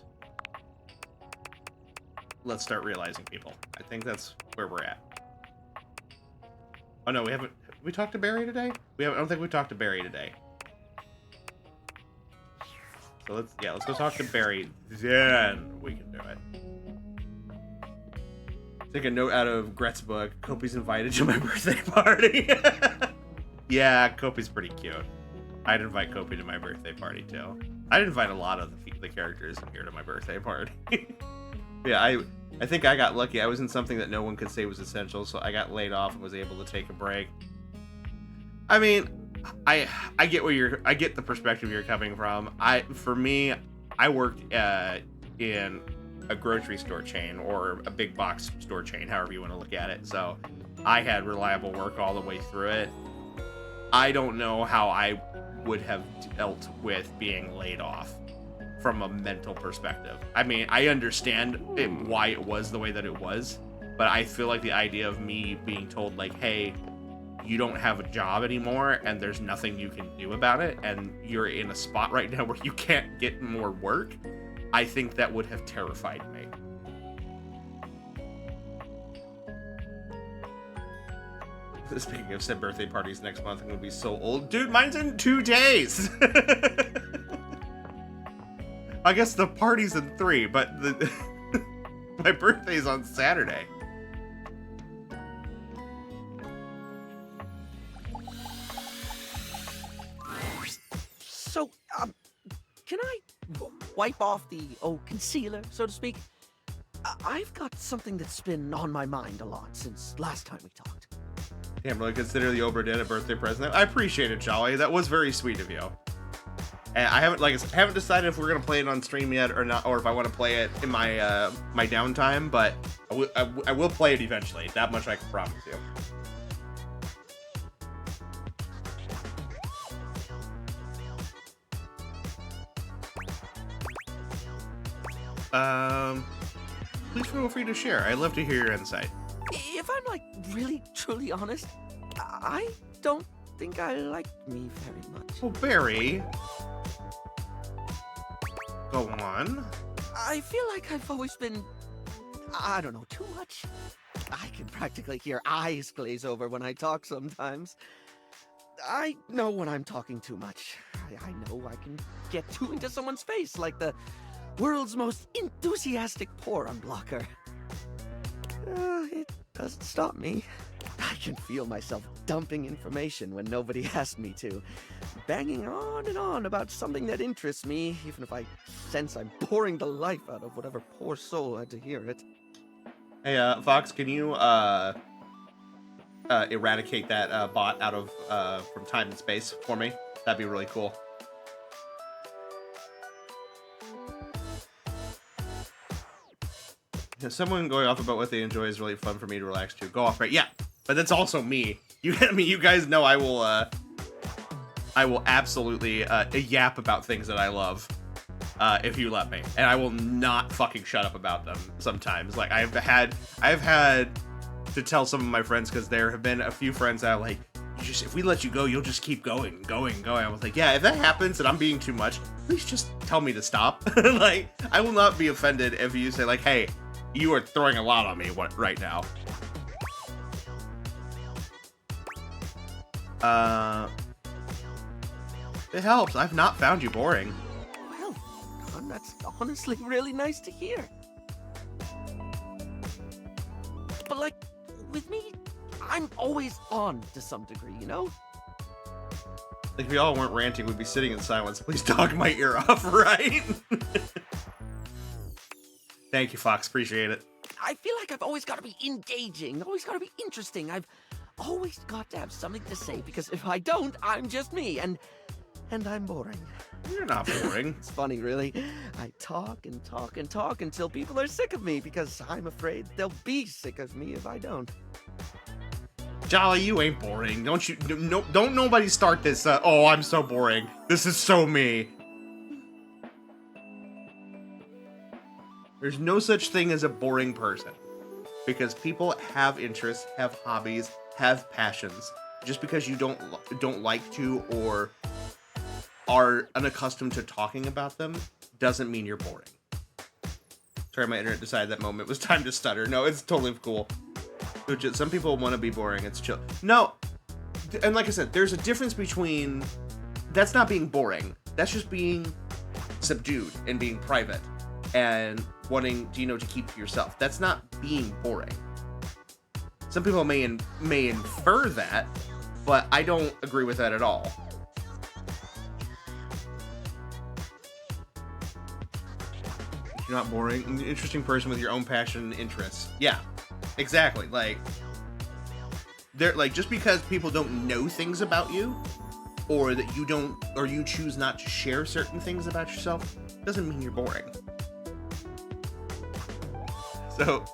A: let's start realizing people. I think that's where we're at. Oh no, we haven't. Have we talked to Barry today? I don't think we talked to Barry today. So let's go talk to Barry. Then we can do it. Take a note out of Gret's book. Kopi's invited to my birthday party. Yeah, Kopi's pretty cute. I'd invite Kopi to my birthday party too. I'd invite a lot of the characters in here to my birthday party. Yeah, I think I got lucky. I was in something that no one could say was essential, so I got laid off and was able to take a break. I mean, I get I get the perspective you're coming from. For me, I worked in a grocery store chain or a big box store chain, however you want to look at it. So I had reliable work all the way through it. I don't know how I would have dealt with being laid off from a mental perspective. I mean, I understand why it was the way that it was, but I feel like the idea of me being told like, hey, you don't have a job anymore and there's nothing you can do about it and you're in a spot right now where you can't get more work, I think that would have terrified me. Speaking of said birthday parties next month, I'm gonna be so old. Dude, mine's in 2 days! I guess the party's in 3, but my birthday's on Saturday.
F: So, can I wipe off the old concealer, so to speak? I've got something that's been on my mind a lot since last time we talked.
A: Can't really consider the Obra a birthday present. I appreciate it, Jolly. That was very sweet of you. And I haven't decided if we're gonna play it on stream yet or not, or if I want to play it in my my downtime. But I will play it eventually. That much I can promise you. Please feel free to share. I'd love to hear your insight.
F: If I'm like really truly honest, I don't think I like me very much.
A: Oh, Barry. Go on.
F: I feel like I've always been, I don't know, too much. I can practically hear eyes glaze over when I talk sometimes. I know when I'm talking too much. I know I can get too into someone's face like the world's most enthusiastic pour unblocker. It doesn't stop me. I can feel myself dumping information when nobody asked me to, banging on and on about something that interests me, even if I sense I'm boring the life out of whatever poor soul had to hear it.
A: Hey, Fox, can you eradicate that bot out of from time and space for me? That'd be really cool. Someone going off about what they enjoy is really fun for me to relax to. Go off, right? Yeah, but that's also me. I mean, you guys know I will absolutely yap about things that I love if you let me, and I will not fucking shut up about them. Sometimes, like I've had to tell some of my friends because there have been a few friends that are like, if we let you go, you'll just keep going. I was like, yeah, if that happens and I'm being too much, please just tell me to stop. Like, I will not be offended if you say like, hey, you are throwing a lot on me right now. It helps. I've not found you boring.
F: Well, that's honestly really nice to hear. But like, with me, I'm always on to some degree, you know?
A: Like, if we all weren't ranting, we'd be sitting in silence. Please talk my ear off, right? Thank you, Fox. Appreciate it.
F: I feel like I've always got to be engaging, always got to be interesting. I've always got to have something to say, because if I don't, I'm just me, and I'm boring.
A: You're not boring.
F: It's funny, really. I talk and talk and talk until people are sick of me, because I'm afraid they'll be sick of me if I don't.
A: Jolly, you ain't boring. Don't nobody start this, oh, I'm so boring. This is so me. There's no such thing as a boring person, because people have interests, have hobbies, have passions. Just because you don't like to or are unaccustomed to talking about them doesn't mean you're boring. Sorry, my internet decided that moment was time to stutter. No, it's totally cool. Some people want to be boring. It's chill. No, and like I said, there's a difference between... That's not being boring. That's just being subdued and being private and wanting, to keep to yourself. That's not being boring. Some people may infer that, but I don't agree with that at all. You're not boring. An interesting person with your own passion and interests. Yeah, exactly. Like, they're like, just because people don't know things about you, or that you choose not to share certain things about yourself, doesn't mean you're boring. So,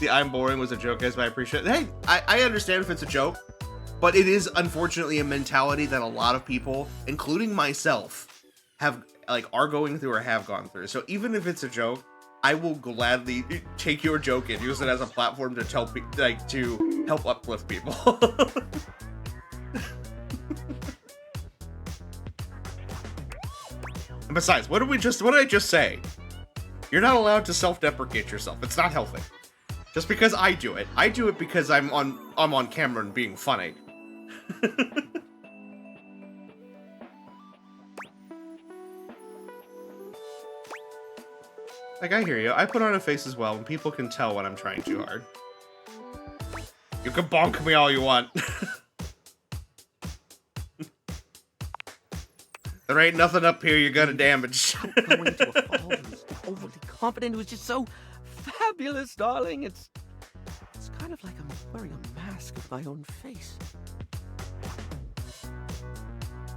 A: the I'm boring was a joke, guys, but I appreciate it. Hey, I understand if it's a joke, but it is unfortunately a mentality that a lot of people, including myself, are going through or have gone through. So even if it's a joke, I will gladly take your joke and use it as a platform to tell to help uplift people. And besides, what did I just say? You're not allowed to self-deprecate yourself. It's not healthy. Just because I do it because I'm on camera and being funny. Like, I hear you. I put on a face as well, and people can tell when I'm trying too hard. You can bonk me all you want. There ain't nothing up here you're gonna damage.
F: Going into a fall, he was overly confident. It was just so fabulous, darling. It's kind of like I'm wearing a mask of my own face.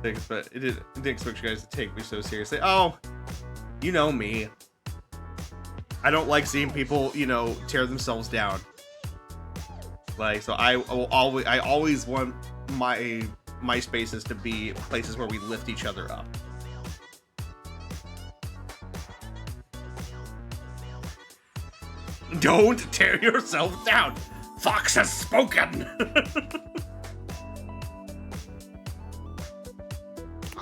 A: Thanks, but I didn't expect you guys to take me so seriously. Oh, you know me. I don't like seeing people, tear themselves down. Like, so I always want my spaces to be places where we lift each other up. Don't tear yourself down. Fox has spoken.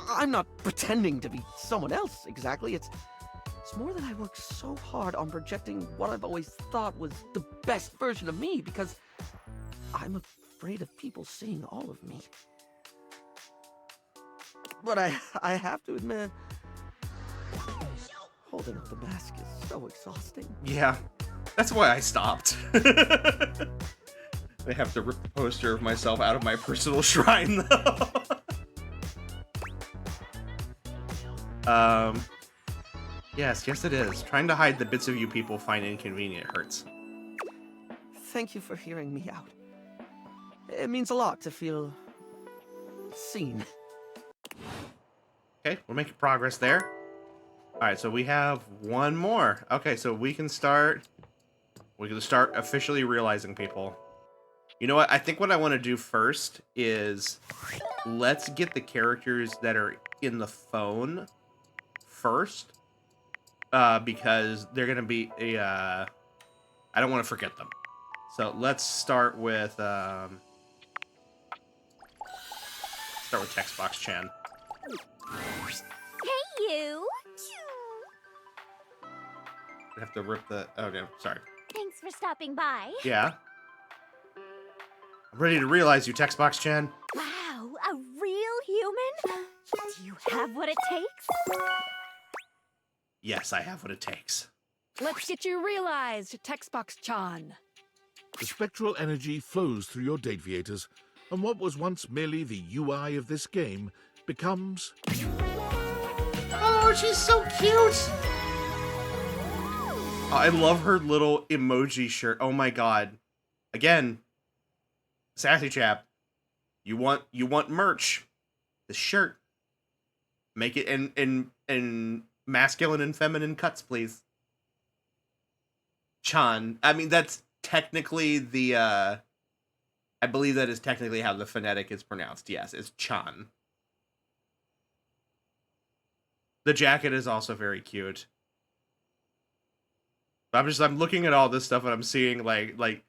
F: I'm not pretending to be someone else exactly. It's more that I work so hard on projecting what I've always thought was the best version of me because I'm afraid of people seeing all of me. But I have to admit, holding up the mask is so exhausting.
A: Yeah, that's why I stopped. I have to rip the poster of myself out of my personal shrine, though. Yes, it is. Trying to hide the bits of you people find inconvenient hurts.
F: Thank you for hearing me out. It means a lot to feel seen.
A: Okay, we're making progress there. Alright, so we have one more. Okay, so we can start officially realizing people. You know what? I think what I want to do first is let's get the characters that are in the phone first. Because they're gonna be I don't want to forget them. So let's start with Textbox Chan.
B: Hey, you!
A: I have to rip the. Oh no, sorry.
B: Thanks for stopping by.
A: Yeah. I'm ready to realize you, Textbox Chan.
B: Wow, a real human? Do you have what it takes?
A: Yes, I have what it takes.
L: Let's get you realized, Textbox-chan.
D: The spectral energy flows through your Dateviators, and what was once merely the UI of this game becomes...
A: Oh, she's so cute! I love her little emoji shirt. Oh my god. Again, Sassy Chap, you want merch. The shirt. Make it in masculine and feminine cuts, please. Chan. I mean, that's technically the, I believe that is technically how the phonetic is pronounced. Yes, it's Chan. The jacket is also very cute. I'm looking at all this stuff and I'm seeing like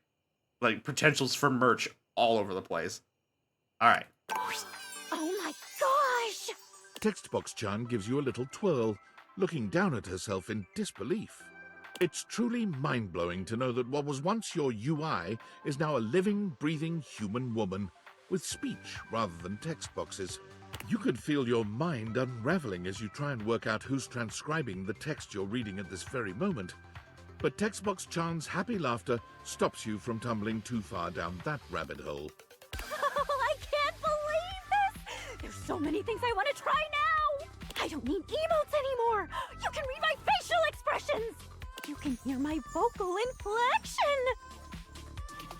A: potentials for merch all over the place. All right.
B: Oh my gosh!
D: Textbox Chan gives you a little twirl, looking down at herself in disbelief. It's truly mind-blowing to know that what was once your UI is now a living, breathing human woman with speech rather than text boxes. You could feel your mind unraveling as you try and work out who's transcribing the text you're reading at this very moment. But Textbox Chan's happy laughter stops you from tumbling too far down that rabbit hole.
B: Oh, I can't believe this! There's so many things I want to try now! I don't need emotes anymore! You can read my facial expressions! You can hear my vocal inflection!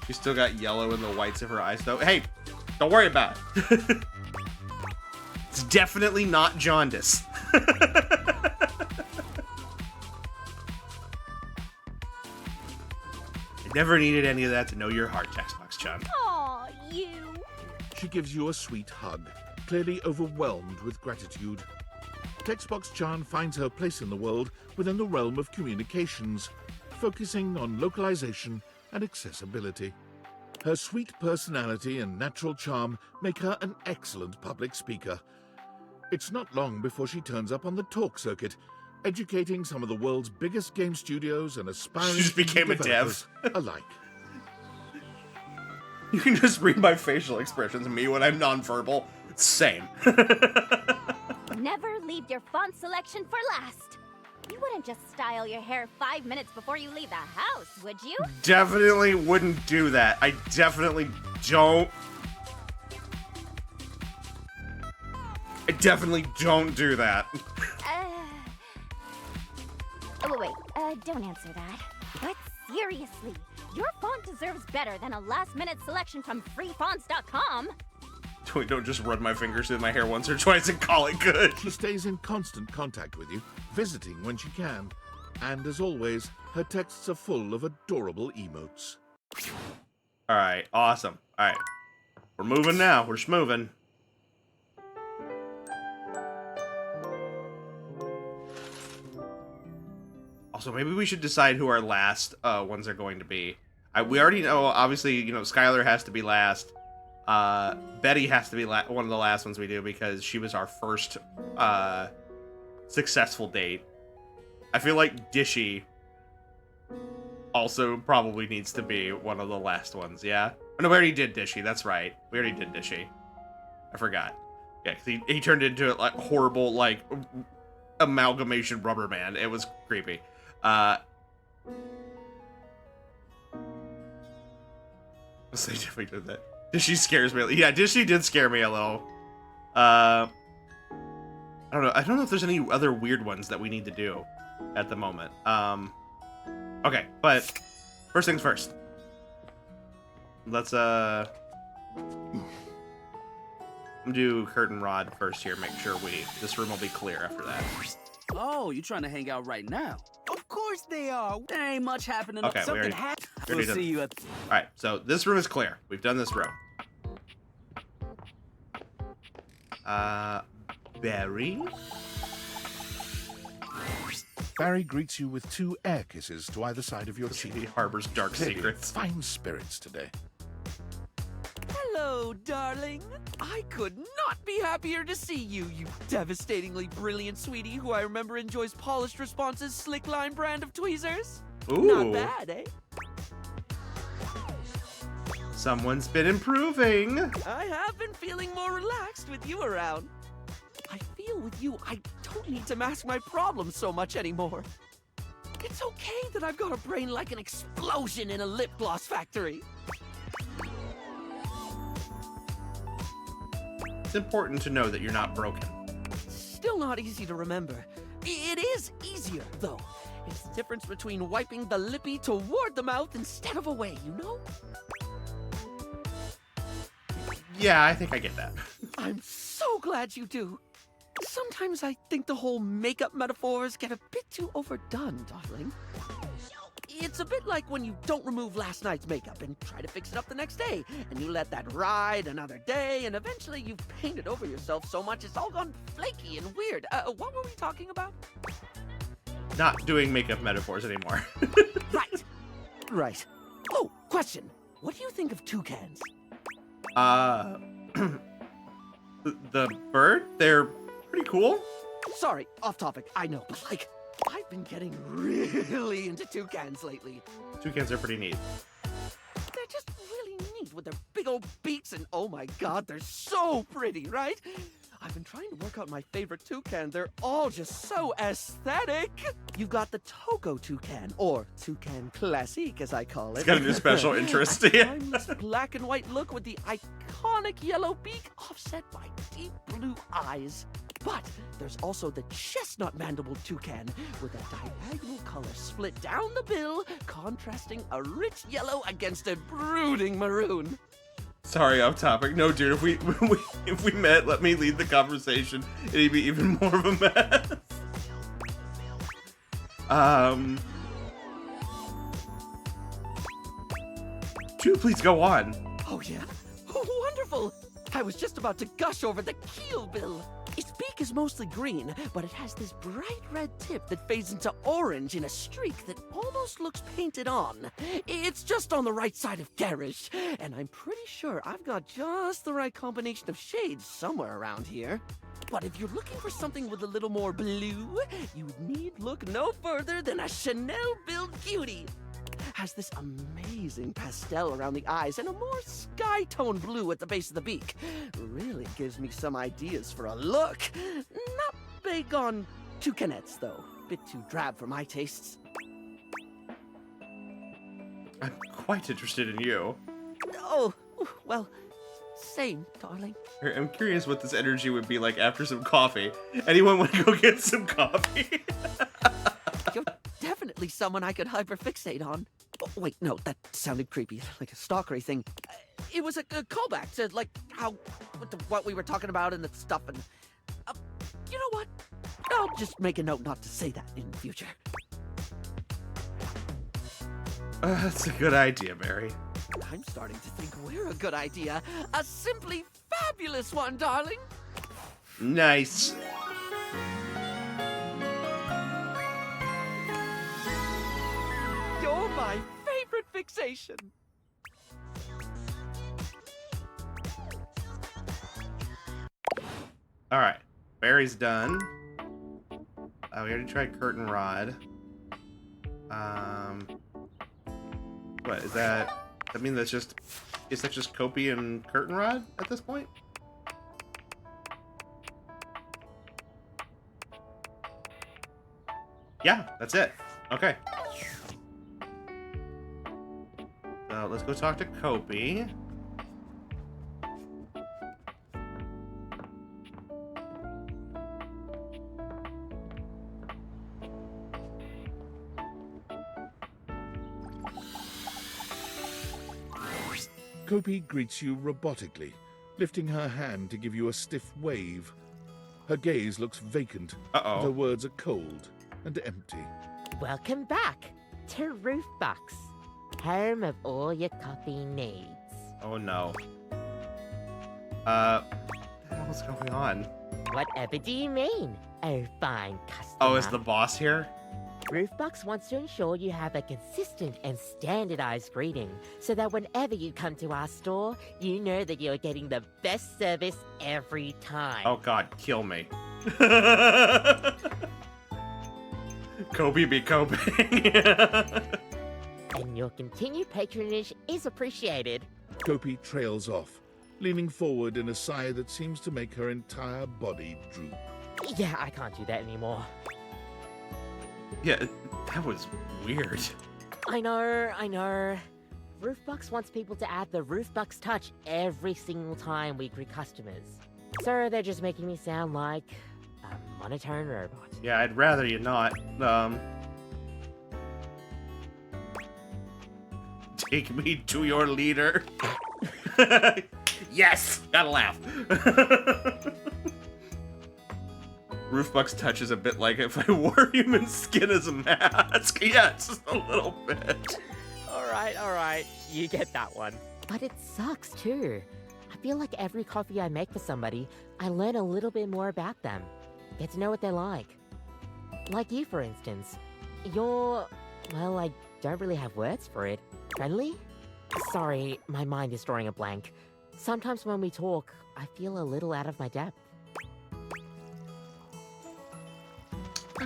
A: She's still got yellow in the whites of her eyes, though. Hey, don't worry about it. It's definitely not jaundice. I never needed any of that to know your heart, Textbox Chan.
B: Aw, you!
D: She gives you a sweet hug, clearly overwhelmed with gratitude. Textbox Chan finds her place in the world within the realm of communications, focusing on localization and accessibility. Her sweet personality and natural charm make her an excellent public speaker. It's not long before she turns up on the talk circuit, educating some of the world's biggest game studios and aspiring
A: She just became a
D: developers
A: dev.
D: alike.
A: You can just read my facial expressions, me when I'm nonverbal. Same.
B: Never leave your font selection for last. You wouldn't just style your hair 5 minutes before you leave the house, would you?
A: Definitely wouldn't do that. I definitely don't. I definitely don't do that.
B: Oh, wait, don't answer that. But seriously, your font deserves better than a last-minute selection from freefonts.com.
A: Don't just run my fingers through my hair once or twice and call it good.
D: She stays in constant contact with you, visiting when she can. And as always, her texts are full of adorable emotes.
A: All right, awesome. All right, we're moving now. We're schmoving. Also, maybe we should decide who our last ones are going to be. We already know, obviously, you know, Skylar has to be last. Betty has to be one of the last ones we do because she was our first successful date. I feel like Dishy also probably needs to be one of the last ones, yeah? Oh, no, we already did Dishy, that's right. We already did Dishy. I forgot. Yeah, 'cause he turned into a horrible, like, amalgamation rubber man. It was creepy. So they definitely did that. Dishy scares me. Yeah, Dishy did scare me a little. I don't know. I don't know if there's any other weird ones that we need to do at the moment. Okay, but first things first. Let's I'm gonna do curtain rod first here. Make sure this room will be clear after that.
I: Oh, you trying to hang out right now?
E: Of course they are.
I: There ain't much happening.
A: Okay,
E: Something
A: we
E: happened.
A: already
E: We'll
A: done
E: see you at.
A: All right, so this room is clear. We've done this room. Barry?
D: Barry greets you with 2 air kisses to either side of your cheek.
A: He harbors dark
D: Clearly
A: secrets.
D: Fine spirits today.
F: Hello, darling. I could not be happier to see you, you devastatingly brilliant sweetie who I remember enjoys polished responses, slick line brand of tweezers.
A: Ooh.
F: Not bad, eh?
A: Someone's been improving.
F: I have been feeling more relaxed with you around. I feel with you, I don't need to mask my problems so much anymore. It's okay that I've got a brain like an explosion in a lip gloss factory.
A: It's important to know that you're not broken.
F: Still not easy to remember. It is easier, though. It's the difference between wiping the lippy toward the mouth instead of away, you know?
A: Yeah, I think I get that.
F: I'm so glad you do. Sometimes I think the whole makeup metaphors get a bit too overdone, darling. It's a bit like when you don't remove last night's makeup and try to fix it up the next day, and you let that ride another day, and eventually you've painted over yourself so much it's all gone flaky and weird. What were we talking about?
A: Not doing makeup metaphors anymore.
F: Right. Oh, question. What do you think of toucans?
A: The bird? They're pretty cool.
F: Sorry, off topic, I know, but like, I've been getting really into toucans lately.
A: Toucans are pretty neat.
F: They're just really neat with their big old beaks, and oh my god, they're so pretty, right? I've been trying to work out my favorite toucan. They're all just so aesthetic. You've got the Togo toucan, or Toucan Classique, as I call it.
A: It's got a new special interest.
F: A
A: Yeah.
F: timeless black and white look with the iconic yellow beak offset by deep blue eyes. But there's also the chestnut mandible toucan with a diagonal color split down the bill, contrasting a rich yellow against a brooding maroon.
A: Sorry, off topic. No, dude, if we met, let me lead the conversation. It'd be even more of a mess. Dude, please go on.
F: Oh yeah? Oh, wonderful! I was just about to gush over the keel bill. Its beak is mostly green, but it has this bright red tip that fades into orange in a streak that almost looks painted on. It's just on the right side of garish, and I'm pretty sure I've got just the right combination of shades somewhere around here. But if you're looking for something with a little more blue, you need look no further than a Chanel-built cutie. Has this amazing pastel around the eyes and a more sky-tone blue at the base of the beak. Really gives me some ideas for a look. Not big on toucanettes, though. Bit too drab for my tastes.
A: I'm quite interested in you.
F: Oh, well, same, darling.
A: I'm curious what this energy would be like after some coffee. Anyone want to go get some coffee?
F: You're definitely someone I could hyperfixate on. Oh, wait, no, that sounded creepy, like a stalkery thing. It was a callback to, like, what we were talking about and the stuff, and... you know what? I'll just make a note not to say that in the future.
A: That's a good idea, Barry.
F: I'm starting to think we're a good idea. A simply fabulous one, darling.
A: Nice.
F: You're my favorite fixation.
A: All right, Barry's done. We already tried curtain rod. What is that? I mean, is that just Kopi and curtain rod at this point? Yeah, that's it. Okay. So let's go talk to Kopi.
D: Kopi greets you robotically, lifting her hand to give you a stiff wave. Her gaze looks vacant, and her words are cold and empty.
K: Welcome back to Roofbox, home of all your coffee needs.
A: Oh no. What the hell is going on?
K: Whatever do you mean, oh fine customer?
A: Oh, is the boss here?
K: Roofbox wants to ensure you have a consistent and standardized greeting, so that whenever you come to our store, you know that you're getting the best service every time.
A: Oh god, kill me. Kopi be coping.
K: And your continued patronage is appreciated.
D: Kopi trails off, leaning forward in a sigh that seems to make her entire body droop.
K: Yeah, I can't do that anymore.
A: Yeah, that was weird.
K: I know. Roofbox wants people to add the Roofbox touch every single time we greet customers. So they're just making me sound like a monotone robot.
A: Yeah, I'd rather you not. Take me to your leader. Yes! Gotta laugh. Roofbox touch is a bit like if I wore human skin as a mask. Yeah, it's just a little bit.
K: Alright. You get that one. But it sucks too. I feel like every coffee I make for somebody, I learn a little bit more about them. Get to know what they're like. Like you, for instance. You're... well, I don't really have words for it. Friendly? Sorry, my mind is drawing a blank. Sometimes when we talk, I feel a little out of my depth.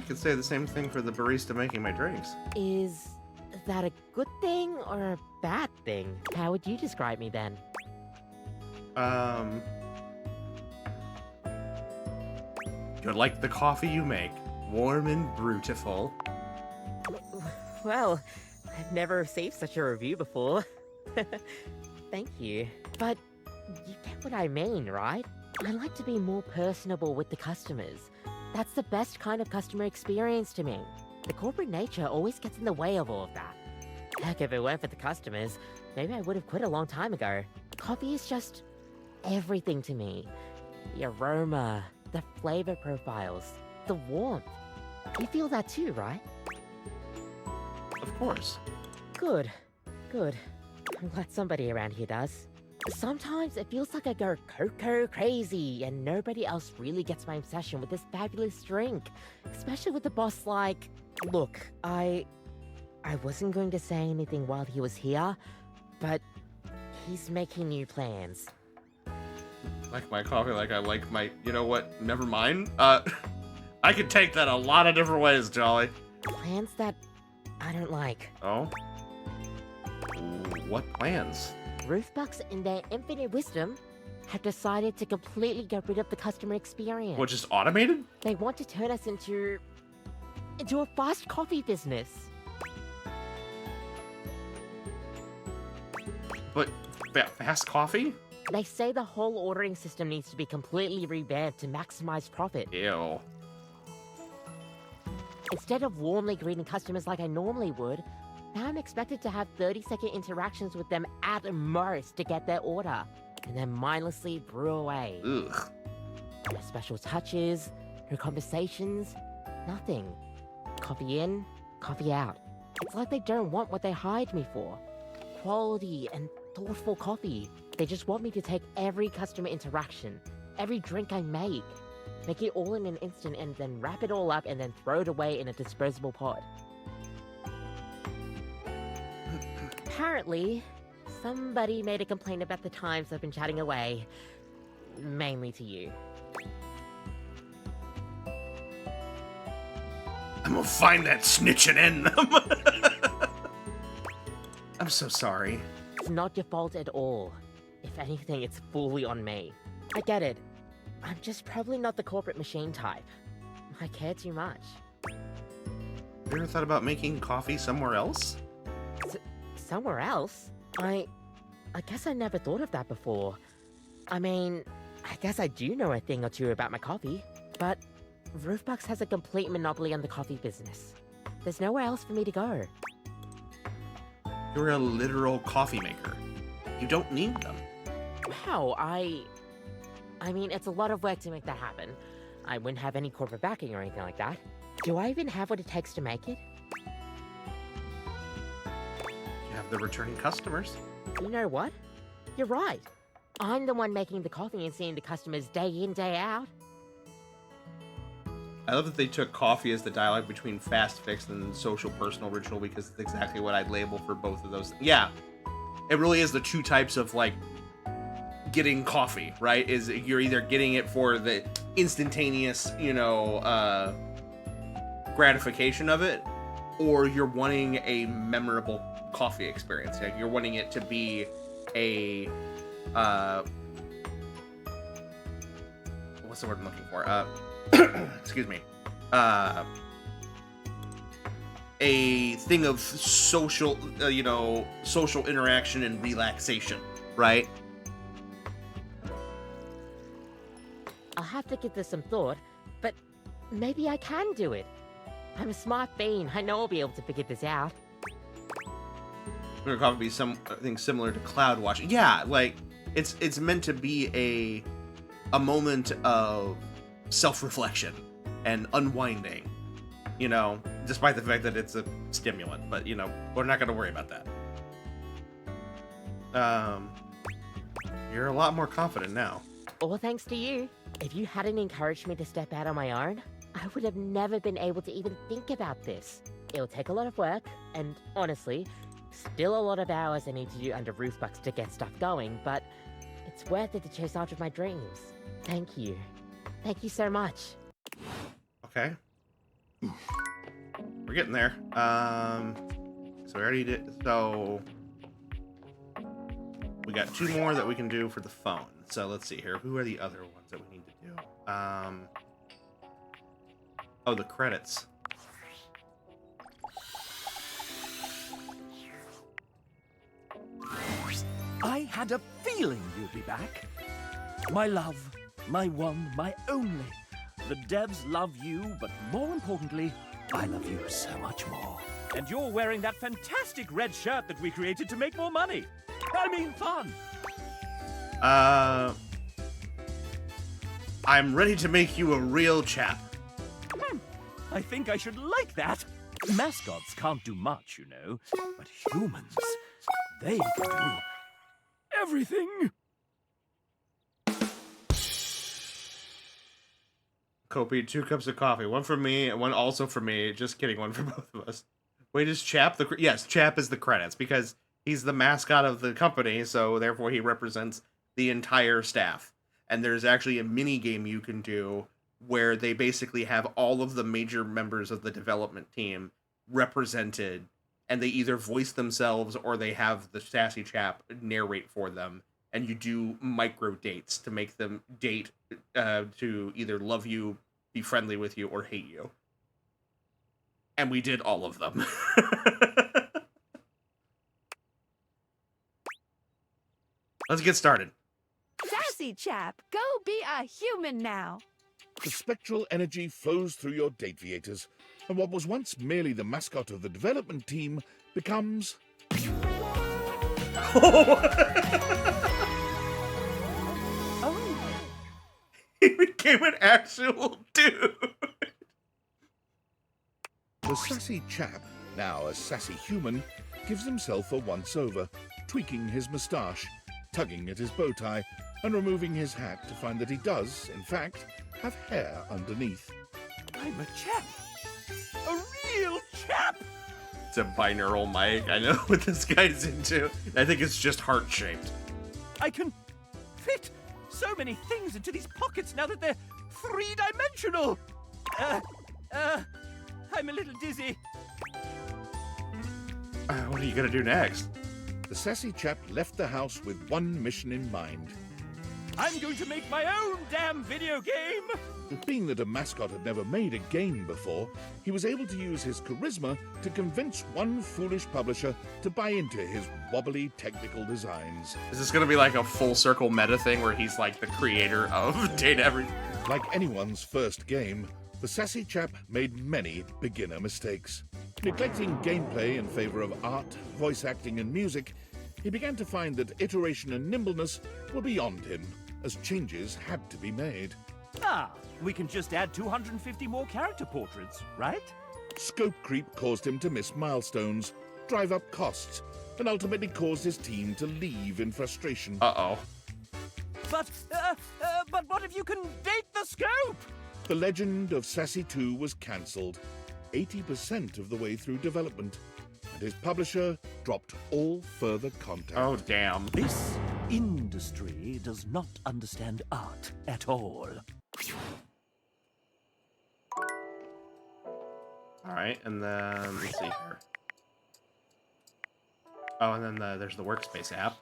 A: could say the same thing for the barista making my drinks.
K: Is that a good thing or a bad thing? How would you describe me then?
A: You're like the coffee you make, warm and beautiful.
K: Well, I've never received such a review before. Thank you. But you get what I mean, right? I like to be more personable with the customers. That's the best kind of customer experience to me. The corporate nature always gets in the way of all of that. Heck, if it weren't for the customers, maybe I would have quit a long time ago. Coffee is just everything to me. The aroma, the flavor profiles, the warmth. You feel that too, right?
A: Of course.
K: Good. Good. I'm glad somebody around here does. Sometimes it feels like I go cocoa crazy and nobody else really gets my obsession with this fabulous drink. Especially with the boss like... Look, I wasn't going to say anything while he was here, but he's making new plans.
A: Like my coffee, like I like my... You know what? Never mind. I could take that a lot of different ways, Jolly.
K: Plans that I don't like.
A: Oh? What plans?
K: Roofbucks, in their infinite wisdom, have decided to completely get rid of the customer experience.
A: What, just automated?
K: They want to turn us into a fast coffee business.
A: But fast coffee?
K: They say the whole ordering system needs to be completely revamped to maximize profit.
A: Ew.
K: Instead of warmly greeting customers like I normally would, now I'm expected to have 30-second interactions with them at most to get their order, and then mindlessly brew away.
A: Ugh.
K: No special touches, no conversations, nothing. Coffee in, coffee out. It's like they don't want what they hired me for. Quality and thoughtful coffee. They just want me to take every customer interaction, every drink I make it all in an instant and then wrap it all up and then throw it away in a disposable pod. Apparently, somebody made a complaint about the times I've been chatting away. Mainly to you.
A: I'm gonna find that snitch and end them. I'm so sorry.
K: It's not your fault at all. If anything, it's fully on me. I get it. I'm just probably not the corporate machine type. I care too much.
A: You ever thought about making coffee somewhere else?
K: Somewhere else? I guess I never thought of that before. I mean, I guess I do know a thing or two about my coffee, but Roofbucks has a complete monopoly on the coffee business. There's nowhere else for me to go.
A: You're a literal coffee maker. You don't need them.
K: Wow, I mean, it's a lot of work to make that happen. I wouldn't have any corporate backing or anything like that. Do I even have what it takes to make it?
A: You have the returning customers.
K: You know what? You're right. I'm the one making the coffee and seeing the customers day in, day out.
A: I love that they took coffee as the dialogue between fast fix and social personal ritual because it's exactly what I'd label for both of those. Yeah, it really is the two types of like getting coffee, right? Is you're either getting it for the instantaneous, you know, gratification of it, or you're wanting a memorable coffee experience. Like you're wanting it to be a what's the word I'm looking for? Excuse me. A thing of social, you know, social interaction and relaxation, right?
K: I'll have to give this some thought, but maybe I can do it. I'm a smart bean. I know I'll be able to figure this out.
A: Could probably be something similar to cloud watching. Yeah, like it's meant to be a moment of self-reflection and unwinding, you know, despite the fact that it's a stimulant. But you know, we're not going to worry about that. You're a lot more confident now.
K: All thanks to you. If you hadn't encouraged me to step out on my own, I would have never been able to even think about this. It'll take a lot of work, and honestly, still a lot of hours I need to do under Roofbucks to get stuff going, but it's worth it to chase after my dreams. Thank you. Thank you so much.
A: Okay. We're getting there. So we already did. So we got 2 more that we can do for the phone. So let's see here. Who are the other ones that we need to do? Oh, the credits.
M: I had a feeling you'd be back. My love, my one, my only. The devs love you, but more importantly, I love you so much more. And you're wearing that fantastic red shirt that we created to make more money. I mean, fun.
A: I'm ready to make you a real chap.
M: I think I should like that. Mascots can't do much, you know, but humans, they can do everything.
A: Kopi, 2 cups of coffee. 1 for me and 1 also for me. Just kidding, 1 for both of us. Wait, is Chap the... Yes, Chap is the credits because he's the mascot of the company, so therefore he represents the entire staff. And there's actually a mini game you can do where they basically have all of the major members of the development team represented, and they either voice themselves or they have the sassy chap narrate for them, and you do micro dates to make them date to either love you, be friendly with you, or hate you. And we did all of them. Let's get started.
L: Sassy chap, go be a human now.
D: The spectral energy flows through your Dateviators, and what was once merely the mascot of the development team becomes...
A: Oh. He became an actual dude.
D: The sassy chap, now a sassy human, gives himself a once-over, tweaking his moustache, tugging at his bow tie, and removing his hat to find that he does, in fact, have hair underneath.
M: I'm a chap. A real chap.
A: It's a binaural mic. I know what this guy's into. I think it's just heart-shaped.
M: I can fit so many things into these pockets now that they're 3-dimensional. I'm a little dizzy.
A: What are you gonna do next?
D: The sassy chap left the house with one mission in mind.
M: I'm going to make my own damn video game!
D: Being that a mascot had never made a game before, he was able to use his charisma to convince one foolish publisher to buy into his wobbly technical designs.
A: Is this gonna be like a full circle meta thing where he's like the creator of Date Everything?
D: Like anyone's first game, the sassy chap made many beginner mistakes. Neglecting gameplay in favor of art, voice acting, and music, he began to find that iteration and nimbleness were beyond him, as changes had to be made.
M: We can just add 250 more character portraits, right?
D: Scope creep caused him to miss milestones, drive up costs, and ultimately caused his team to leave in frustration.
A: Uh-oh.
M: But what if you can date the scope?
D: The legend of Sassy 2 was cancelled, 80% of the way through development, and his publisher dropped all further contact.
A: Oh, damn.
M: This industry does not understand art at all.
A: Alright, and then, let's see here. Oh, and then there's the Workspace app.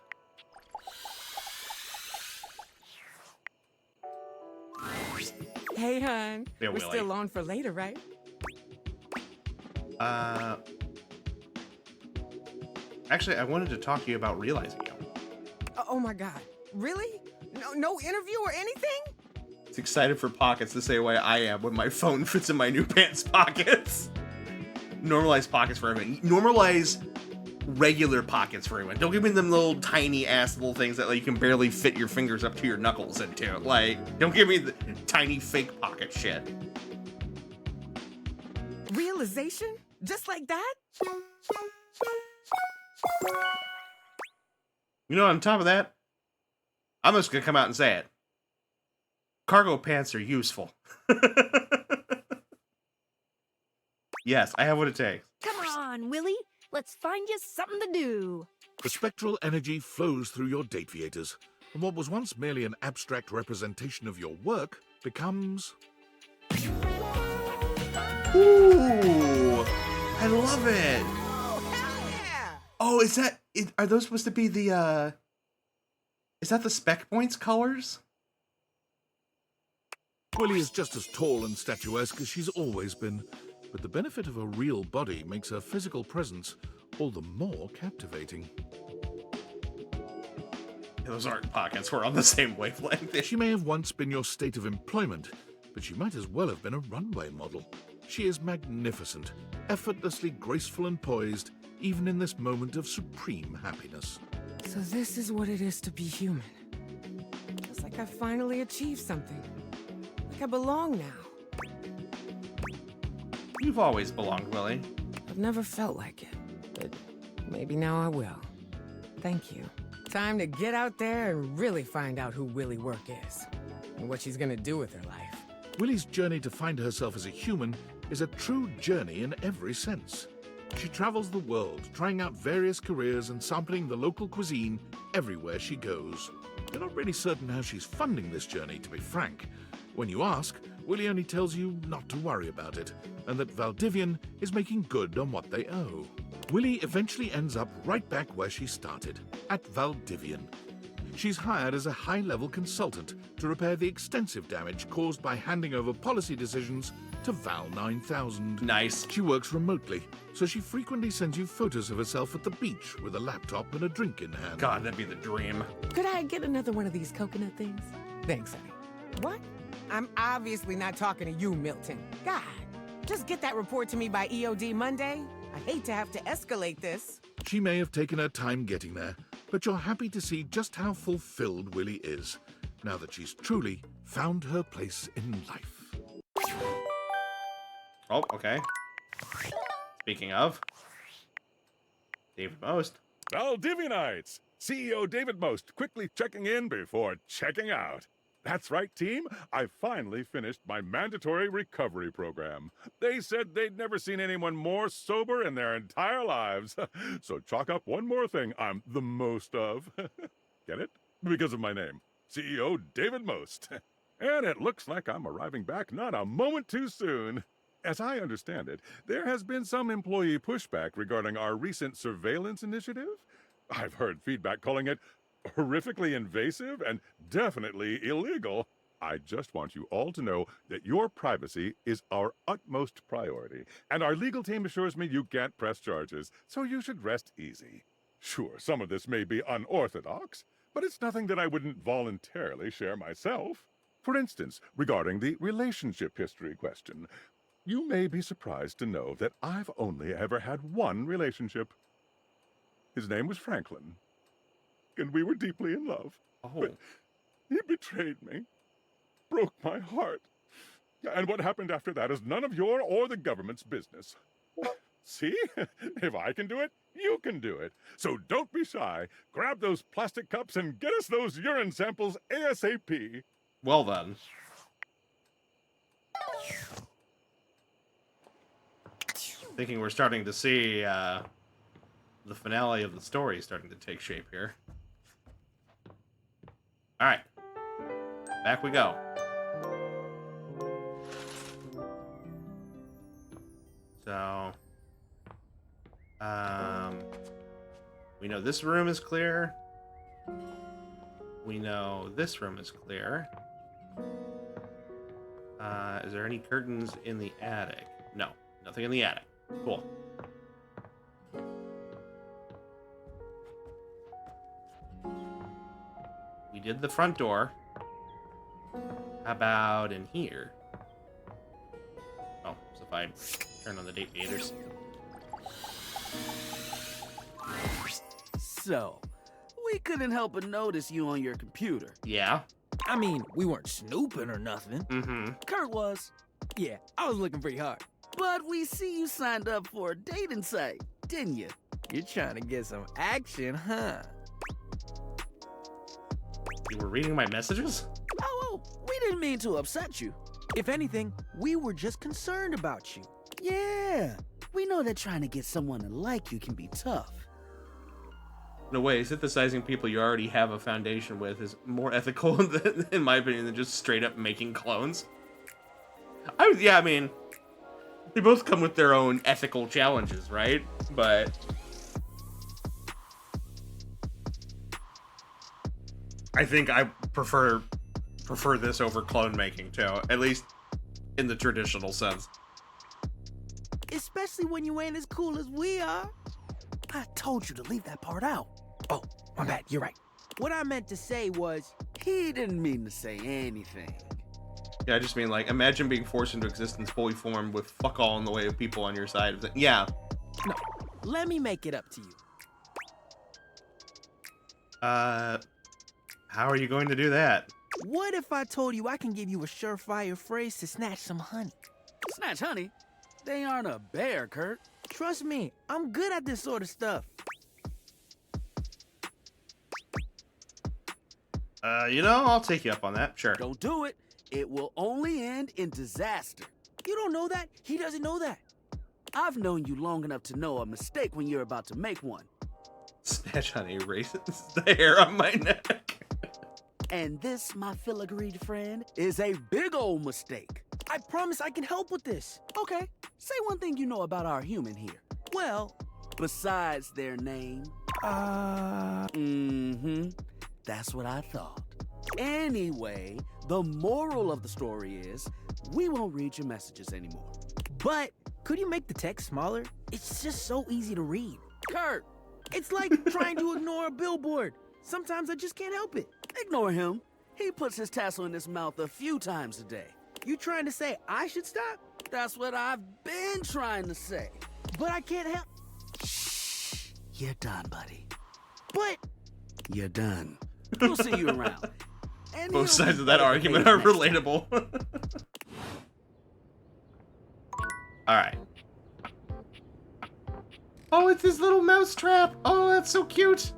N: Hey, hon.
A: Yeah,
N: We're
A: Willie.
N: still on for later, right?
A: Actually, I wanted to talk to you about Realizing You.
N: Oh my God. Really? No interview or anything?
A: It's excited for pockets the same way I am when my phone fits in my new pants pockets. Normalize pockets for everyone. Normalize regular pockets for everyone. Don't give me them little tiny ass little things that like, you can barely fit your fingers up to your knuckles into. Like, don't give me the tiny fake pocket shit.
N: Realization? Just like that?
A: You know, on top of that, I'm just gonna come out and say it. Cargo pants are useful. Yes, I have what it takes.
L: Come on, Willie. Let's find you something to do.
D: The spectral energy flows through your Dateviators, and what was once merely an abstract representation of your work becomes...
A: Ooh! I love it.
N: Oh, hell yeah!
A: Oh, are those supposed to be the, is that the spec points colors?
D: Willy is just as tall and statuesque as she's always been, but the benefit of a real body makes her physical presence all the more captivating.
A: Those aren't pockets. We're on the same wavelength.
D: She may have once been your state of employment, but she might as well have been a runway model. She is magnificent, effortlessly graceful and poised, even in this moment of supreme happiness.
N: So this is what it is to be human. It's like I finally achieved something. Like I belong now.
A: You've always belonged, Willy.
N: I've never felt like it, but maybe now I will. Thank you. Time to get out there and really find out who Willy Work is, and what she's gonna do with her life.
D: Willy's journey to find herself as a human is a true journey in every sense. She travels the world, trying out various careers and sampling the local cuisine everywhere she goes. You're not really certain how she's funding this journey, to be frank. When you ask, Willy only tells you not to worry about it, and that Valdivian is making good on what they owe. Willy eventually ends up right back where she started, at Valdivian. She's hired as a high-level consultant to repair the extensive damage caused by handing over policy decisions to Val 9000.
A: Nice.
D: She works remotely, so she frequently sends you photos of herself at the beach with a laptop and a drink in hand.
A: God, that'd be the dream.
N: Could I get another one of these coconut things? Thanks, honey. What? I'm obviously not talking to you, Milton. God, just get that report to me by EOD Monday. I hate to have to escalate this.
D: She may have taken her time getting there, but you're happy to see just how fulfilled Willy is, now that she's truly found her place in life.
A: Oh, okay. Speaking of, David Most.
O: Valdivianites! CEO David Most quickly checking in before checking out. That's right, team. I finally finished my mandatory recovery program. They said they'd never seen anyone more sober in their entire lives. So chalk up one more thing I'm the most of. Get it? Because of my name. CEO David Most. And it looks like I'm arriving back not a moment too soon. As I understand it, there has been some employee pushback regarding our recent surveillance initiative. I've heard feedback calling it horrifically invasive and definitely illegal. I just want you all to know that your privacy is our utmost priority, and our legal team assures me you can't press charges, so you should rest easy. Sure, some of this may be unorthodox, but it's nothing that I wouldn't voluntarily share myself. For instance, regarding the relationship history question, you may be surprised to know that I've only ever had one relationship. His name was Franklin, and we were deeply in love.
A: Oh.
O: But he betrayed me, broke my heart. And what happened after that is none of your or the government's business. See? If I can do it, you can do it. So don't be shy. Grab those plastic cups and get us those urine samples ASAP.
A: Well then. Thinking we're starting to see the finale of the story starting to take shape here. All right, back we go. So, we know this room is clear. We know this room is clear. Is there any curtains in the attic? No, nothing in the attic. Cool. We did the front door. How about in here? Oh, so if I turn on the deviators.
I: So, we couldn't help but notice you on your computer.
A: Yeah.
E: I mean, we weren't snooping or nothing.
A: Mm-hmm.
I: Kurt was.
E: Yeah, I was looking pretty hard.
I: But we see you signed up for a dating site, didn't you?
E: You're trying to get some action, huh?
A: You were reading my messages?
I: Oh, we didn't mean to upset you.
E: If anything, we were just concerned about you.
I: Yeah, we know that trying to get someone to like you can be tough.
A: No way, synthesizing people you already have a foundation with is more ethical, in my opinion, than just straight up making clones. I mean, They both come with their own ethical challenges, right? But I think I prefer this over clone making too, at least in the traditional sense.
E: Especially when you ain't as cool as we are. I told you to leave that part out. Oh, my bad, you're right. What I meant to say was,
I: He didn't mean to say anything.
A: Yeah, I just mean, like, imagine being forced into existence fully formed with fuck all in the way of people on your side. Yeah.
E: No, let me make it up to you.
A: How are you going to do that?
E: What if I told you I can give you a surefire phrase to snatch some honey?
I: Snatch honey? They aren't a bear, Kurt.
E: Trust me, I'm good at this sort of stuff.
A: You know, I'll take you up on that. Sure.
I: Don't do it. It will only end in disaster.
E: You don't know that? He doesn't know that.
I: I've known you long enough to know a mistake when you're about to make one.
A: Snatch honey erases the hair on my neck.
I: And this, my filigreed friend, is a big old mistake.
E: I promise I can help with this.
I: Okay, say one thing you know about our human here.
E: Well,
I: besides their name. That's what I thought. Anyway, the moral of the story is, we won't read your messages anymore.
E: But could you make the text smaller? It's just so easy to read.
I: Kurt!
E: It's like trying to ignore a billboard. Sometimes I just can't help it.
I: Ignore him. He puts his tassel in his mouth a few times a day.
E: You trying to say I should stop?
I: That's what I've been trying to say.
E: But I can't help.
I: Shh. You're done, buddy.
E: But
I: you're done. We'll see you around.
A: And both sides of that argument are relatable. Alright. Oh, it's his little mouse trap. Oh, that's so cute.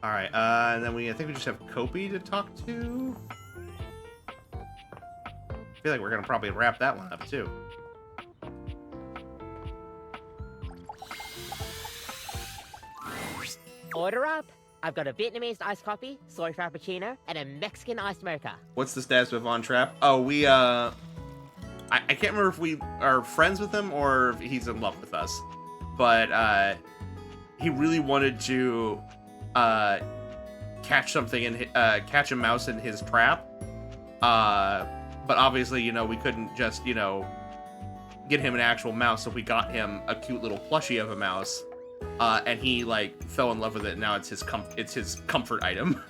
A: Alright, and then I think we just have Kopi to talk to. I feel like we're gonna probably wrap that one up too.
K: Order up. I've got a Vietnamese iced coffee, soy frappuccino, and a Mexican iced mocha.
A: What's the status with Von Trapp? Oh, we, I can't remember if we are friends with him or if he's in love with us. But, he really wanted to, catch something in, catch a mouse in his trap. But obviously, you know, we couldn't just, you know, get him an actual mouse, so we got him a cute little plushie of a mouse. And he, like, fell in love with it, and now it's his comfort item.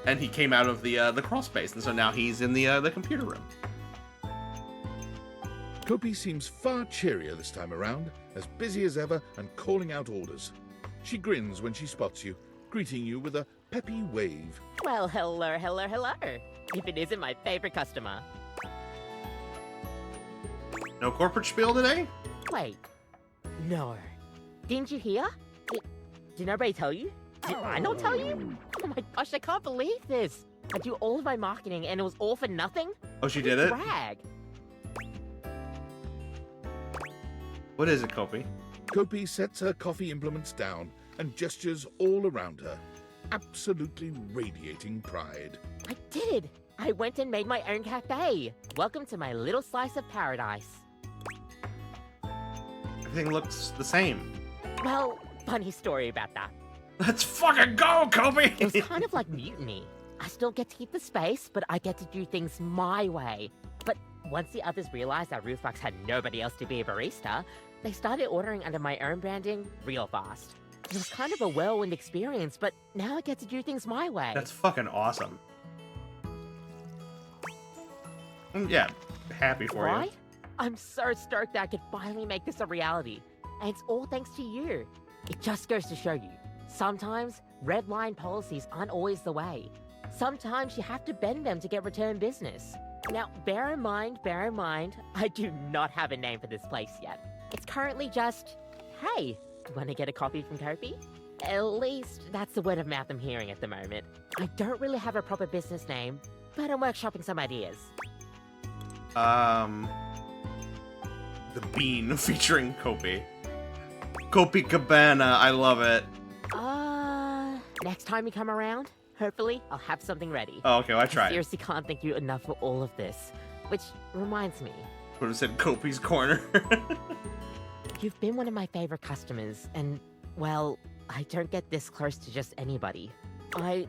A: And he came out of the crawl space, and so now he's in the computer room.
D: Kopi seems far cheerier this time around, as busy as ever and calling out orders. She grins when she spots you, greeting you with a peppy wave.
K: Well, hello, hello, hello. If it isn't my favorite customer.
A: No corporate spiel today?
K: Wait. No. Didn't you hear? Did nobody tell you? Did I not tell you? Oh my gosh, I can't believe this. I do all of my marketing and it was all for nothing?
A: Oh, she did it?
K: Brag.
A: What is it, Kopi?
D: Kopi sets her coffee implements down and gestures all around her, absolutely radiating pride.
K: I did. I went and made my own cafe. Welcome to my little slice of paradise.
A: Everything looks the same.
K: Well, funny story about that.
A: Let's fucking go, Kopi!
K: It was kind of like mutiny. I still get to keep the space, but I get to do things my way. But once the others realized that Roofbox had nobody else to be a barista, they started ordering under my own branding real fast. It was kind of a whirlwind experience, but now I get to do things my way.
A: That's fucking awesome. Yeah, happy for you.
K: Right? I'm so stoked that I could finally make this a reality. And it's all thanks to you. It just goes to show you, sometimes red line policies aren't always the way. Sometimes you have to bend them to get return business. Now, bear in mind, I do not have a name for this place yet. It's currently just, hey, wanna get a coffee from Kopi? At least, that's the word of mouth I'm hearing at the moment. I don't really have a proper business name, but I'm workshopping some ideas.
A: The Bean featuring Kopi. Kopi Cabana, I love it.
K: Next time you come around, Hopefully, I'll have something ready.
A: Oh, okay, well, I tried.
K: Seriously can't thank you enough for all of this. Which reminds me.
A: Would have said Kopi's Corner.
K: You've been one of my favorite customers, and, well, I don't get this close to just anybody. I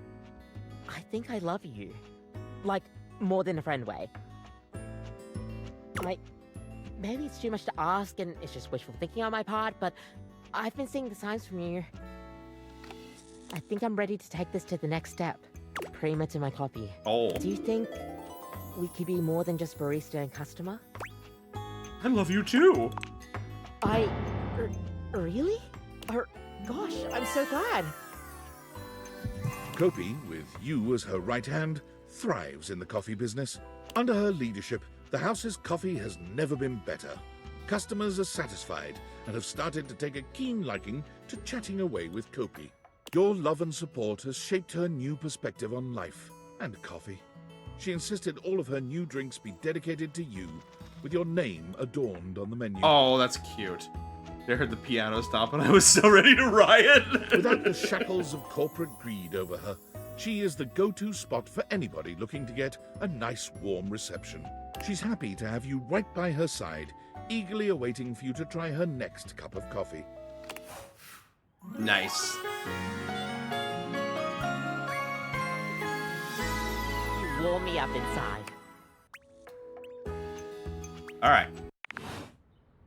K: think I love you. Like, more than a friend way. Maybe it's too much to ask, and it's just wishful thinking on my part, but I've been seeing the signs from you. I think I'm ready to take this to the next step. Creamer to my coffee.
A: Oh.
K: Do you think we could be more than just barista and customer?
A: I love you too.
K: Really? Gosh, I'm so glad.
D: Kopi, with you as her right hand, thrives in the coffee business. Under her leadership, the house's coffee has never been better. Customers are satisfied and have started to take a keen liking to chatting away with Kopi. Your love and support has shaped her new perspective on life and coffee. She insisted all of her new drinks be dedicated to you, with your name adorned on the menu.
A: Oh, that's cute. I heard the piano stop and I was so ready to riot.
D: Without the shackles of corporate greed over her, she is the go-to spot for anybody looking to get a nice, warm reception. She's happy to have you right by her side, eagerly awaiting for you to try her next cup of coffee.
A: Nice.
K: You warm me up inside.
A: All right.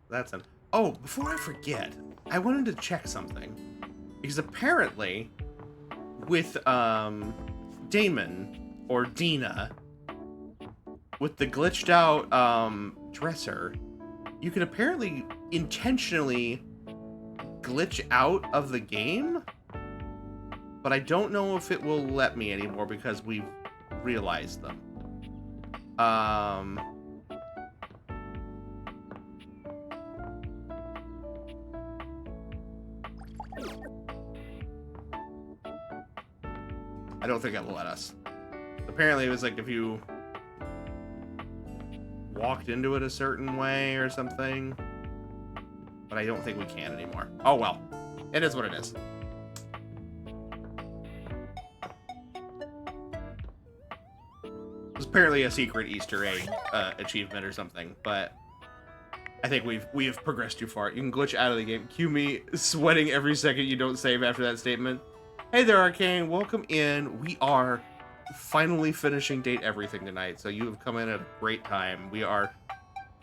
A: That's an... Oh, before I forget, I wanted to check something. Because apparently, with Damon, or Dina, with the glitched out dresser, you can apparently intentionally glitch out of the game, but I don't know if it will let me anymore because we've realized them. I don't think it'll let us. Apparently it was like if you walked into it a certain way or something, but I don't think we can anymore. Oh well, it is what it is. It's apparently a secret Easter egg achievement or something, but I think we've progressed too far. You can glitch out of the game. Cue me sweating every second you don't save after that statement. Hey there, Arcane. Welcome in. We are finally finishing Date Everything tonight, so you have come in at a great time. We are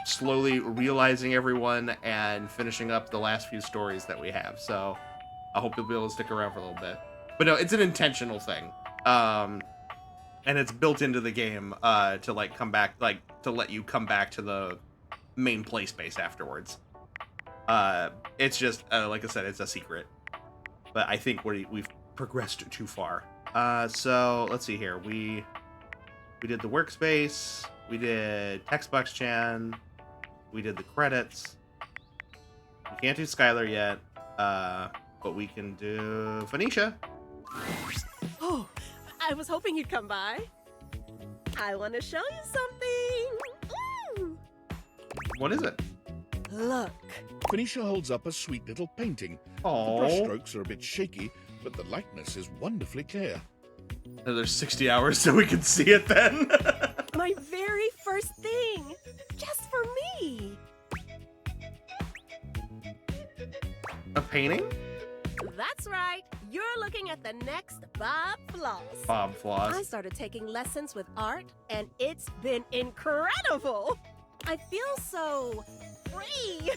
A: slowly realizing everyone and finishing up the last few stories that we have, so I hope you'll be able to stick around for a little bit. But no, it's an intentional thing. And it's built into the game to like come back, like to let you come back to the main play space afterwards. It's just, like I said, it's a secret. But I think we've progressed too far. So let's see here. We did the workspace. We did Textbox Chan. We did the credits. We can't do Skylar yet, but we can do Phoenicia.
P: Oh, I was hoping you'd come by. I want to show you something. Ooh.
A: What is it?
P: Look.
D: Phoenicia holds up a sweet little painting.
A: Aww.
D: The brushstrokes are a bit shaky, but the likeness is wonderfully clear.
A: Another 60 hours so we can see it then.
P: My very first thing. Just for me.
A: A painting?
P: That's right. You're looking at the next Bob Floss.
A: Bob Floss.
P: I started taking lessons with art, and it's been incredible. I feel so free.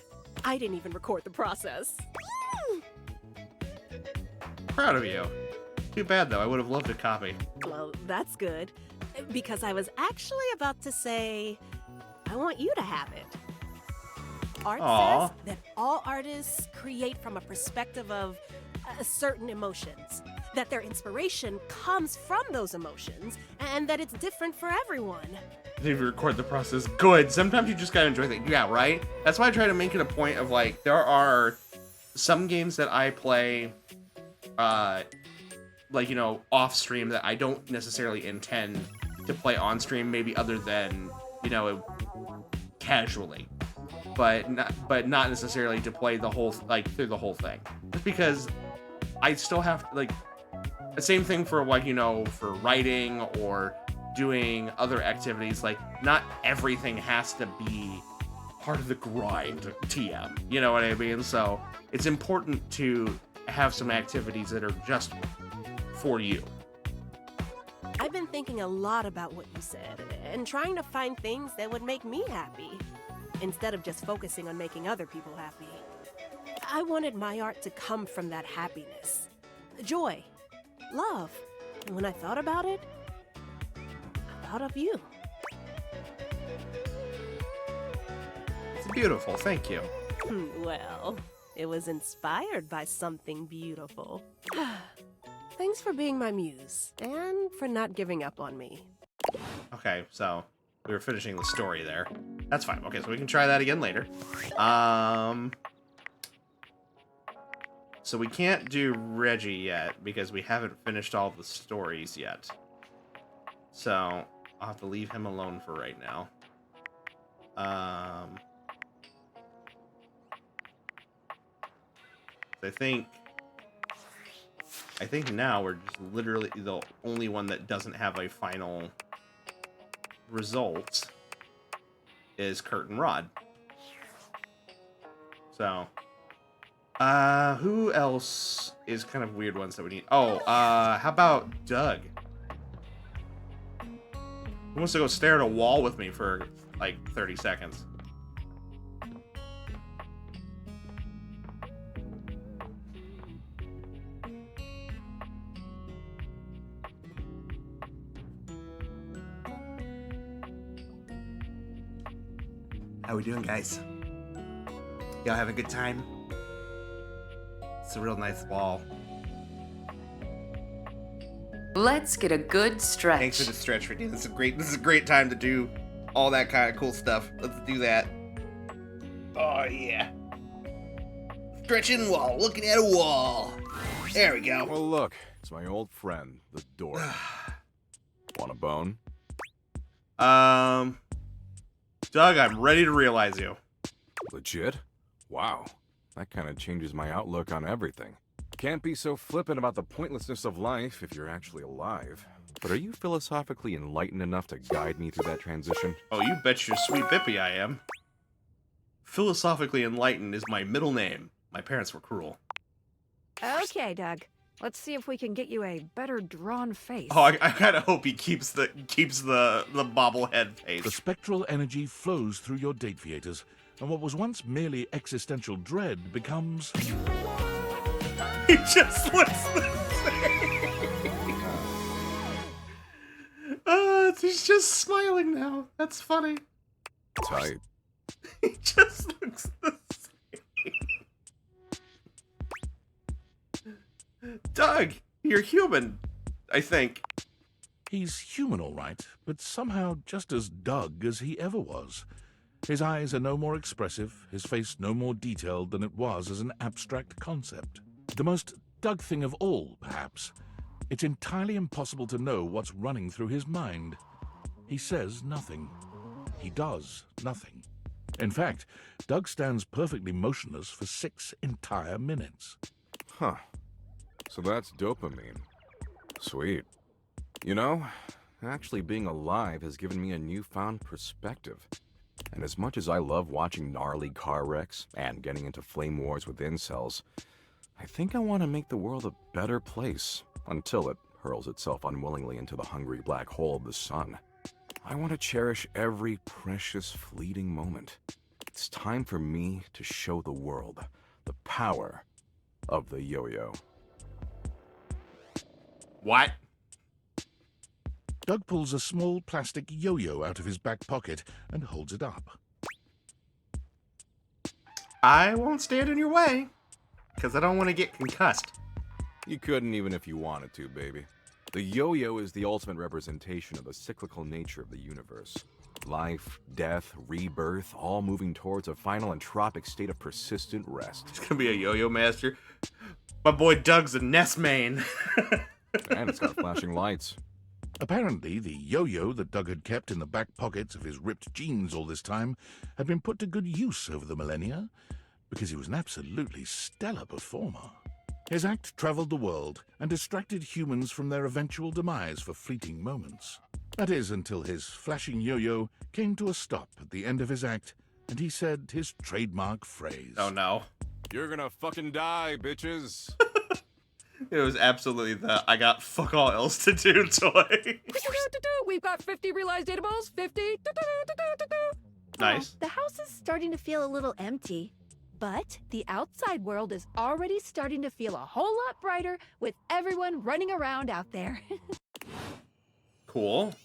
P: I didn't even record the process.
A: Proud of you. Too bad, though. I would have loved a copy.
P: Well, that's good. Because I was actually about to say, I want you to have it. Art
A: Aww.
P: says that all artists create from a perspective of certain emotions, that their inspiration comes from those emotions, and that it's different for everyone.
A: If you record the process, good. Sometimes you just gotta enjoy things. Yeah, right? That's why I try to make it a point of, like, there are some games that I play, like, you know, off stream that I don't necessarily intend to play on stream, maybe other than, you know, casually. But not necessarily to play the whole, like, through the whole thing. Just because I still have, like, the same thing for like, you know, for writing or doing other activities. Like, not everything has to be part of the grind TM. You know what I mean? So it's important to have some activities that are just for you.
P: I've been thinking a lot about what you said and trying to find things that would make me happy instead of just focusing on making other people happy. I wanted my art to come from that happiness, joy, love. And when I thought about it, I thought of you.
A: It's beautiful, thank you.
P: Well, it was inspired by something beautiful. Thanks for being my muse, and for not giving up on me.
A: Okay, so we were finishing the story there. That's fine. Okay, so we can try that again later. So we can't do Reggie yet because we haven't finished all the stories yet. So I'll have to leave him alone for right now. I think now we're just literally the only one that doesn't have a final result is Kurt and Rod. So, who else is kind of weird ones that we need? Oh, how about Doug? Who wants to go stare at a wall with me for like 30 seconds? How we doing, guys? Y'all have a good time? It's a real nice wall.
Q: Let's get a good stretch.
A: Thanks for the stretch, Regina. This is a great time to do all that kind of cool stuff. Let's do that. Oh yeah. Stretching wall, looking at a wall. There we go.
R: Well, look, it's my old friend, the Dork. Want a bone?
A: Doug, I'm ready to realize you.
R: Legit? Wow. That kind of changes my outlook on everything. Can't be so flippant about the pointlessness of life if you're actually alive. But are you philosophically enlightened enough to guide me through that transition?
A: Oh, you bet your sweet bippy I am. Philosophically enlightened is my middle name. My parents were cruel.
L: Okay, Doug. Let's see if we can get you a better drawn face.
A: Oh, I kind of hope he keeps the bobblehead face.
D: The spectral energy flows through your date theaters, and what was once merely existential dread becomes...
A: He just looks the same. He's just smiling now. That's funny.
R: Tight.
A: He just looks the same. Doug, you're human, I think.
D: He's human, all right, but somehow just as Doug as he ever was. His eyes are no more expressive, his face no more detailed than it was as an abstract concept. The most Doug thing of all, perhaps. It's entirely impossible to know what's running through his mind. He says nothing. He does nothing. In fact, Doug stands perfectly motionless for 6 entire minutes.
R: Huh. So that's dopamine. Sweet. You know, actually being alive has given me a newfound perspective. And as much as I love watching gnarly car wrecks and getting into flame wars with incels, I think I want to make the world a better place until it hurls itself unwillingly into the hungry black hole of the sun. I want to cherish every precious fleeting moment. It's time for me to show the world the power of the yo-yo.
A: What?
D: Doug pulls a small plastic yo-yo out of his back pocket and holds it up.
A: I won't stand in your way, because I don't want to get concussed.
R: You couldn't even if you wanted to, baby. The yo-yo is the ultimate representation of the cyclical nature of the universe. Life, death, rebirth, all moving towards a final entropic state of persistent rest.
A: It's gonna be a yo-yo master. My boy Doug's a Ness main.
R: And it's got flashing lights.
D: Apparently, the yo-yo that Doug had kept in the back pockets of his ripped jeans all this time had been put to good use over the millennia, because he was an absolutely stellar performer. His act traveled the world and distracted humans from their eventual demise for fleeting moments. That is, until his flashing yo-yo came to a stop at the end of his act, and he said his trademark phrase.
A: Oh no.
R: You're gonna fucking die, bitches.
A: It was absolutely the I got fuck all else to do toy.
L: We've got 50 realized data balls. 50.
A: Nice.
B: The house is starting to feel a little empty, but the outside world is already starting to feel a whole lot brighter with everyone running around out there.
A: Cool.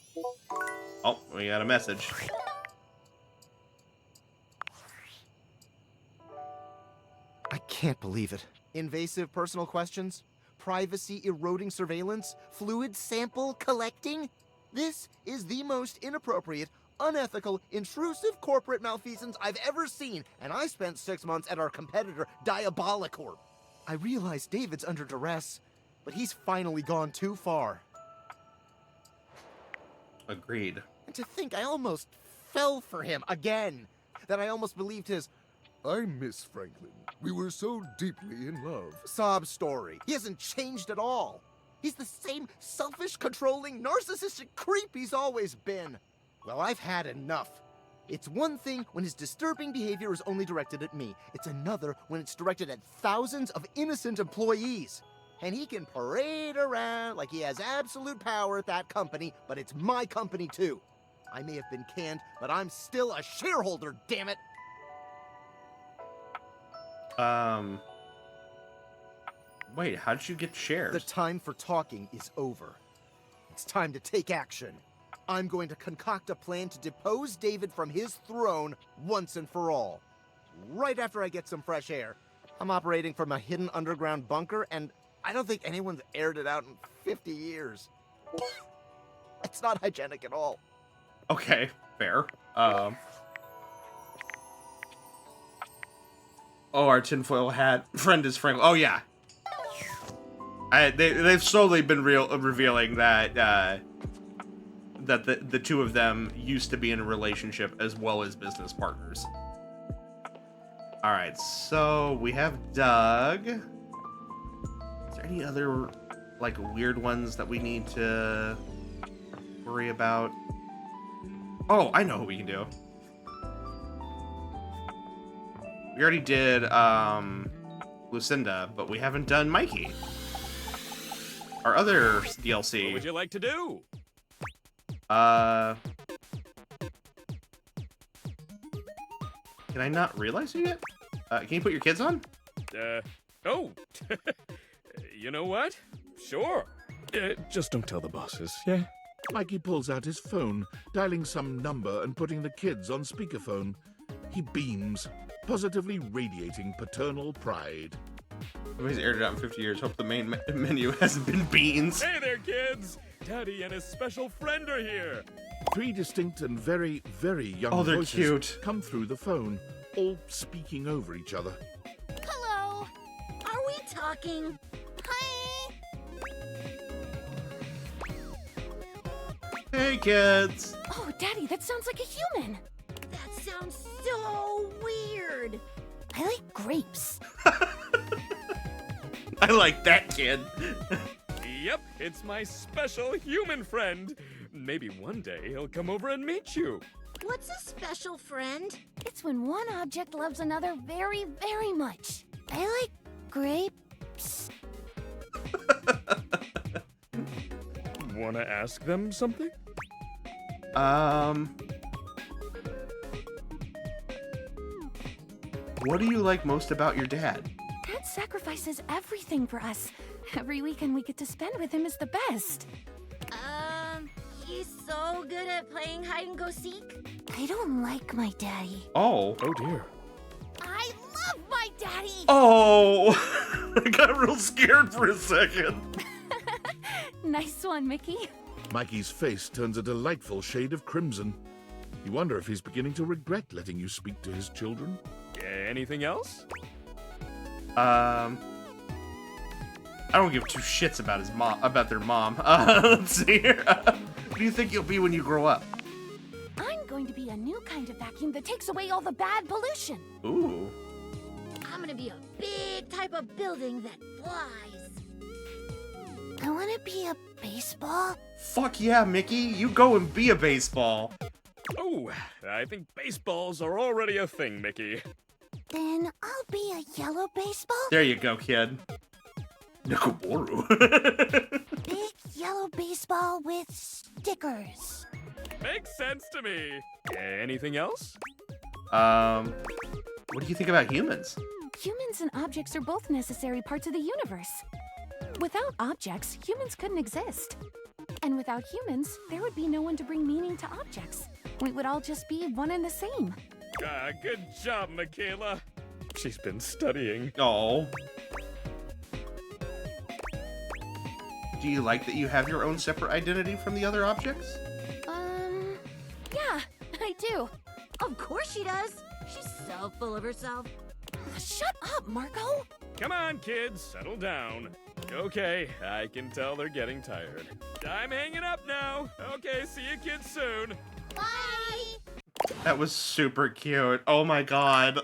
A: Oh, we got a message.
S: I can't believe it. Invasive personal questions? Privacy eroding surveillance? Fluid sample collecting? This is the most inappropriate, unethical, intrusive corporate malfeasance I've ever seen, and I spent 6 months at our competitor, Diabolicorp. I realize David's under duress, but he's finally gone too far.
A: Agreed.
S: And to think I almost fell for him again. That I almost believed his
T: I miss Franklin. We were so deeply in love.
S: sob story. He hasn't changed at all. He's the same selfish, controlling, narcissistic creep he's always been. Well, I've had enough. It's one thing when his disturbing behavior is only directed at me. It's another when it's directed at thousands of innocent employees. And he can parade around like he has absolute power at that company, but it's my company too. I may have been canned, but I'm still a shareholder, damn it!
A: Wait, how did you get shares?
S: The time for talking is over. It's time to take action. I'm going to concoct a plan to depose David from his throne once and for all. Right after I get some fresh air. I'm operating from a hidden underground bunker, and I don't think anyone's aired it out in 50 years. It's not hygienic at all.
A: Okay, fair. Oh, our tinfoil hat friend is Franklin. Oh yeah. They've slowly been revealing that that the two of them used to be in a relationship as well as business partners. All right, so we have Doug. Is there any other like weird ones that we need to worry about? Oh, I know who we can do. We already did Lucinda, but we haven't done Mikey. Our other DLC.
M: What would you like to do?
A: Can I not realize it yet? Can you put your kids on?
M: Oh. You know what? Sure.
D: Just don't tell the bosses, yeah? Mikey pulls out his phone, dialing some number and putting the kids on speakerphone. He beams, positively radiating paternal pride.
A: Nobody's aired it out in 50 years. Hope the main menu hasn't been beans.
M: Hey there, kids! Daddy and his special friend are here.
D: 3 distinct and very, very young
A: Oh, they're
D: voices
A: cute.
D: come through the phone, all speaking over each other.
B: Hello? Are we talking? Hi?
A: Hey, kids.
B: Oh, Daddy, that sounds like a human. That sounds so weird. I like grapes.
A: I like that kid.
M: Yep, it's my special human friend. Maybe one day he'll come over and meet you.
B: What's a special friend? It's when one object loves another very, very much. I like grapes.
M: Wanna ask them something?
A: What do you like most about your dad?
B: Dad sacrifices everything for us. Every weekend we get to spend with him is the best. He's so good at playing hide and go seek. I don't like my daddy.
A: Oh.
M: Oh dear.
B: I love my daddy.
A: Oh. I got real scared for a second.
B: Nice one, Mickey.
D: Mikey's face turns a delightful shade of crimson. You wonder if he's beginning to regret letting you speak to his children.
M: Anything else?
A: I don't give 2 shits about his mom, about their mom. Let's see here. What do you think you'll be when you grow up?
B: I'm going to be a new kind of vacuum that takes away all the bad pollution.
A: Ooh.
B: I'm gonna be a big big type of building that flies. I want to be a baseball.
A: Fuck yeah, Mickey. You go and be a baseball.
J: Oh, I think baseballs are already a thing, Mickey.
B: Then I'll be a yellow baseball.
A: There you go, kid. Nikoboru.
B: Big yellow baseball with stickers.
J: Makes sense to me. Anything else?
A: What do you think about humans?
G: Humans and objects are both necessary parts of the universe. Without objects, humans couldn't exist. And without humans, there would be no one to bring meaning to objects. We would all just be one and the same.
J: Good job, Michaela. She's been studying.
A: Oh. Do you like that you have your own separate identity from the other objects?
G: Yeah, I do.
B: Of course she does. She's so full of herself.
G: Shut up, Marco.
J: Come on, kids, settle down. Okay, I can tell they're getting tired. I'm hanging up now. Okay, see you kids soon.
B: Bye.
A: That was super cute. Oh my god.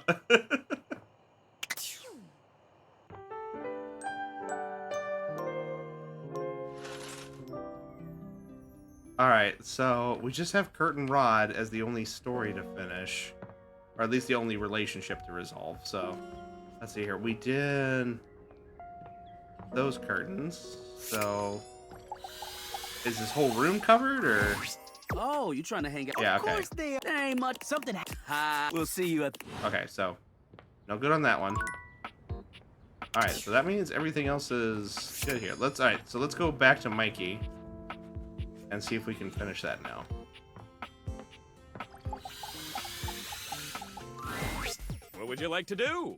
A: Alright, so we just have Kurt and Rod as the only story to finish. Or at least the only relationship to resolve, so... Let's see here. We did... those curtains, so... Is this whole room covered, or...?
I: Oh, you trying to hang out?
A: Yeah,
I: Of
A: okay.
I: course there ain't much. Something. We'll see you at.
A: Okay, so... No good on that one. Alright, so that means everything else is good here. Alright, so let's go back to Mikey. And see if we can finish that now.
J: What would you like to do?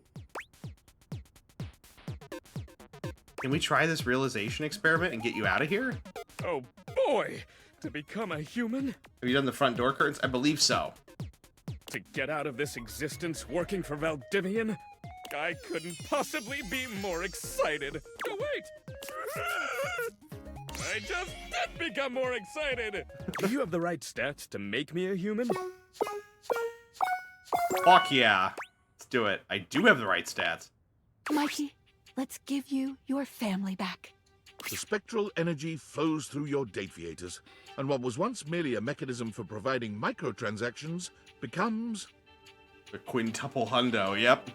A: Can we try this realization experiment and get you out of here?
J: Oh boy, to become a human?
A: Have you done the front door curtains? I believe so.
J: To get out of this existence working for Valdivian? I couldn't possibly be more excited. Oh wait! I just did become more excited! Do you have the right stats to make me a human?
A: Fuck yeah. Let's do it. I do have the right stats.
G: Mikey, let's give you your family back.
D: The spectral energy flows through your Dateviators, and what was once merely a mechanism for providing microtransactions becomes...
A: The quintuple hundo, yep.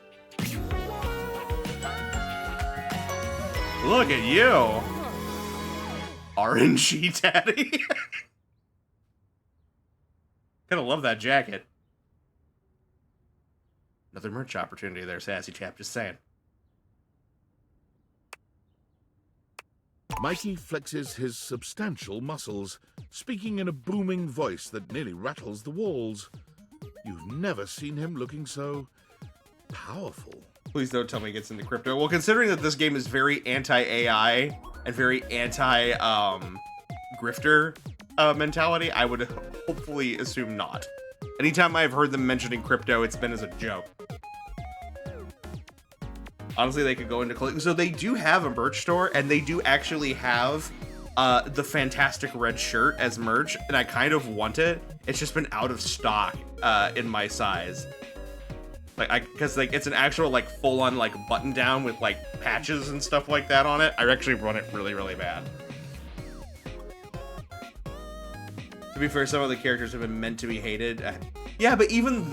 A: Look at you! RNG daddy. Kinda love that jacket. Another merch opportunity there, sassy chap, just saying.
D: Mikey flexes his substantial muscles, speaking in a booming voice that nearly rattles the walls. You've never seen him looking so powerful.
A: Please don't tell me he gets into crypto. Well, considering that this game is very anti-AI and very anti-grifter mentality, I would hopefully assume not. Anytime I've heard them mentioning crypto, it's been as a joke. Honestly, they could go into... So they do have a merch store, and they do actually have the Fantastic Red shirt as merch, and I kind of want it. It's just been out of stock in my size. Because it's an actual full-on button down with patches and stuff like that on it. I actually want it really, really bad. To be fair, some of the characters have been meant to be hated. Yeah, but even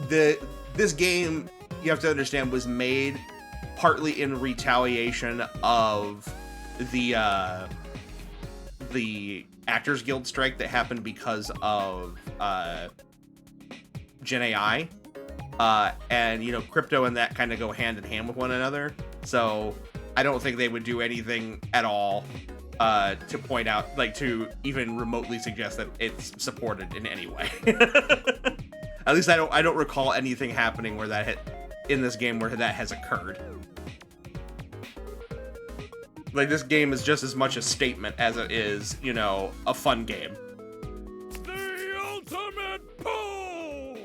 A: this game, you have to understand, was made partly in retaliation of the Actors Guild strike that happened because of Gen AI. And, you know, crypto and that kind of go hand in hand with one another. So I don't think they would do anything at all to point out, to even remotely suggest that it's supported in any way. At least I don't recall anything happening where that in this game where that has occurred. This game is just as much a statement as it is, you know, a fun game.
J: The ultimate pull!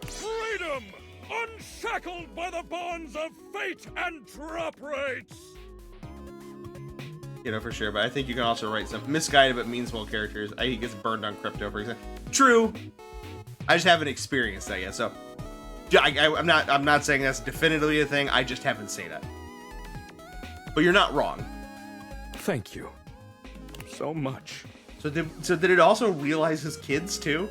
J: Freedom! Unshackled by the bonds of fate and drop rates!
A: You know, for sure, but I think you can also write some misguided but means well characters. I think he gets burned on crypto, for example. True! I just haven't experienced that yet, so... I'm not saying that's definitively a thing. I just haven't seen it. But you're not wrong.
J: Thank you so much.
A: So did it also realize his kids too?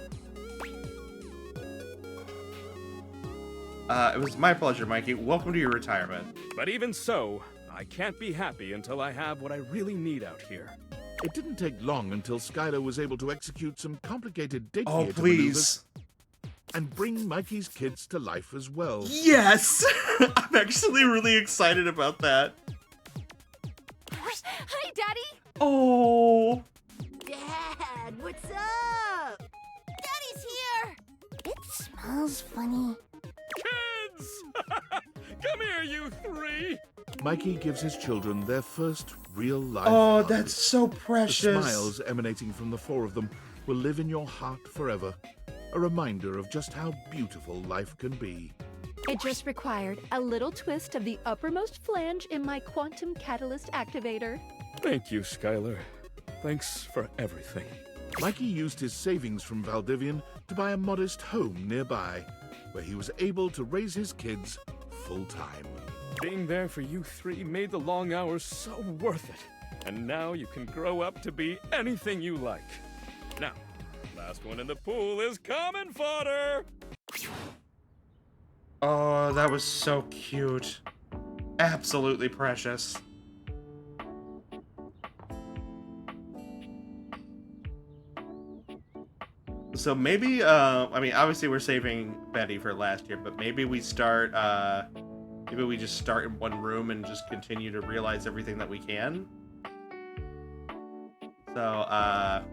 A: It was my pleasure, Mikey. Welcome to your retirement.
J: But even so, I can't be happy until I have what I really need out here.
D: It didn't take long until Skylar was able to execute some complicated date
A: Oh,
D: theater
A: please.
D: maneuvers and bring Mikey's kids to life as well.
A: Yes! I'm actually really excited about that.
B: Hi, Daddy!
A: Oh!
B: Dad, what's up? Daddy's here! It smells funny.
J: Kids! Come here, you three!
D: Mikey gives his children their first real-life
A: Oh,
D: hug.
A: that's so precious.
D: The smiles emanating from the four of them will live in your heart forever. A reminder of just how beautiful life can be.
U: It just required a little twist of the uppermost flange in my quantum catalyst activator.
J: Thank you, Skylar. Thanks for everything.
D: Mikey used his savings from Valdivian to buy a modest home nearby, where he was able to raise his kids full-time.
J: Being there for you three made the long hours so worth it. And now you can grow up to be anything you like. Now, last one in the pool is common fodder!
A: Oh, that was so cute. Absolutely precious. So maybe, I mean, obviously we're saving Betty for last year, but maybe we start, maybe we just start in one room and just continue to realize everything that we can. So,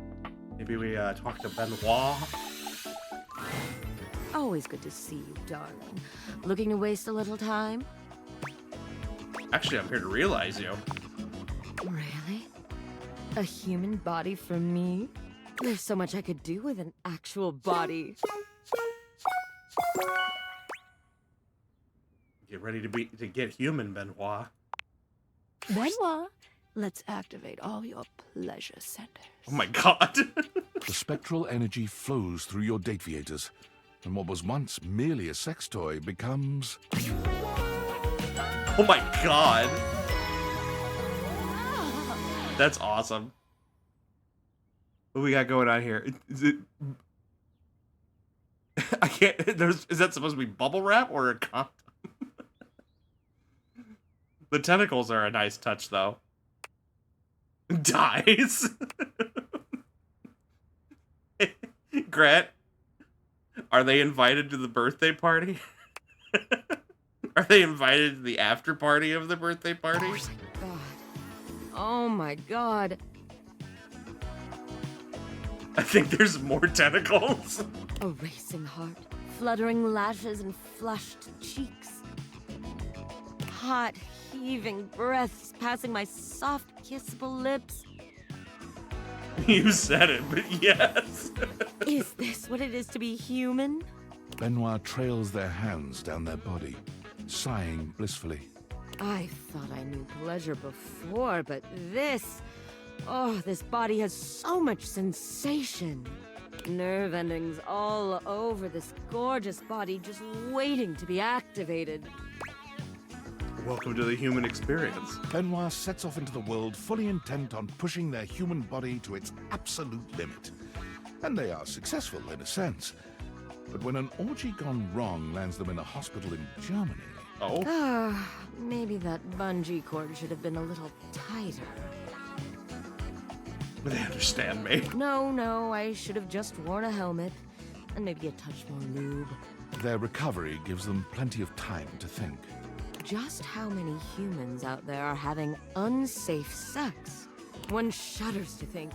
A: maybe we, talk to Benoit.
V: Always good to see you, darling. Looking to waste a little time?
A: Actually, I'm here to realize you.
V: Really? A human body for me? There's so much I could do with an actual body.
A: Get ready to get human, Benoit.
U: Benoit, let's activate all your pleasure centers.
A: Oh my god.
D: The spectral energy flows through your Dateviators, and what was once merely a sex toy becomes...
A: Oh my god. That's awesome. What we got going on here? Is it... I can't... Is that supposed to be bubble wrap or a condom? The tentacles are a nice touch, though. Dies. Grant, are they invited to the birthday party? Are they invited to the after party of the birthday party?
V: Oh my god.
A: I think there's more tentacles.
V: A racing heart, fluttering lashes and flushed cheeks. Hot, heaving breaths passing my soft, kissable lips.
A: You said it, but yes.
V: Is this what it is to be human?
D: Benoit trails their hands down their body, sighing blissfully.
V: I thought I knew pleasure before, but this... Oh, this body has so much sensation. Nerve endings all over this gorgeous body just waiting to be activated.
A: Welcome to the human experience.
D: Benoit sets off into the world fully intent on pushing their human body to its absolute limit. And they are successful in a sense. But when an orgy gone wrong lands them in a hospital in Germany...
V: Oh? Maybe that bungee cord should have been a little tighter.
A: They understand me.
V: No, I should have just worn a helmet. And maybe a touch more lube.
D: Their recovery gives them plenty of time to think.
V: Just how many humans out there are having unsafe sex? One shudders to think,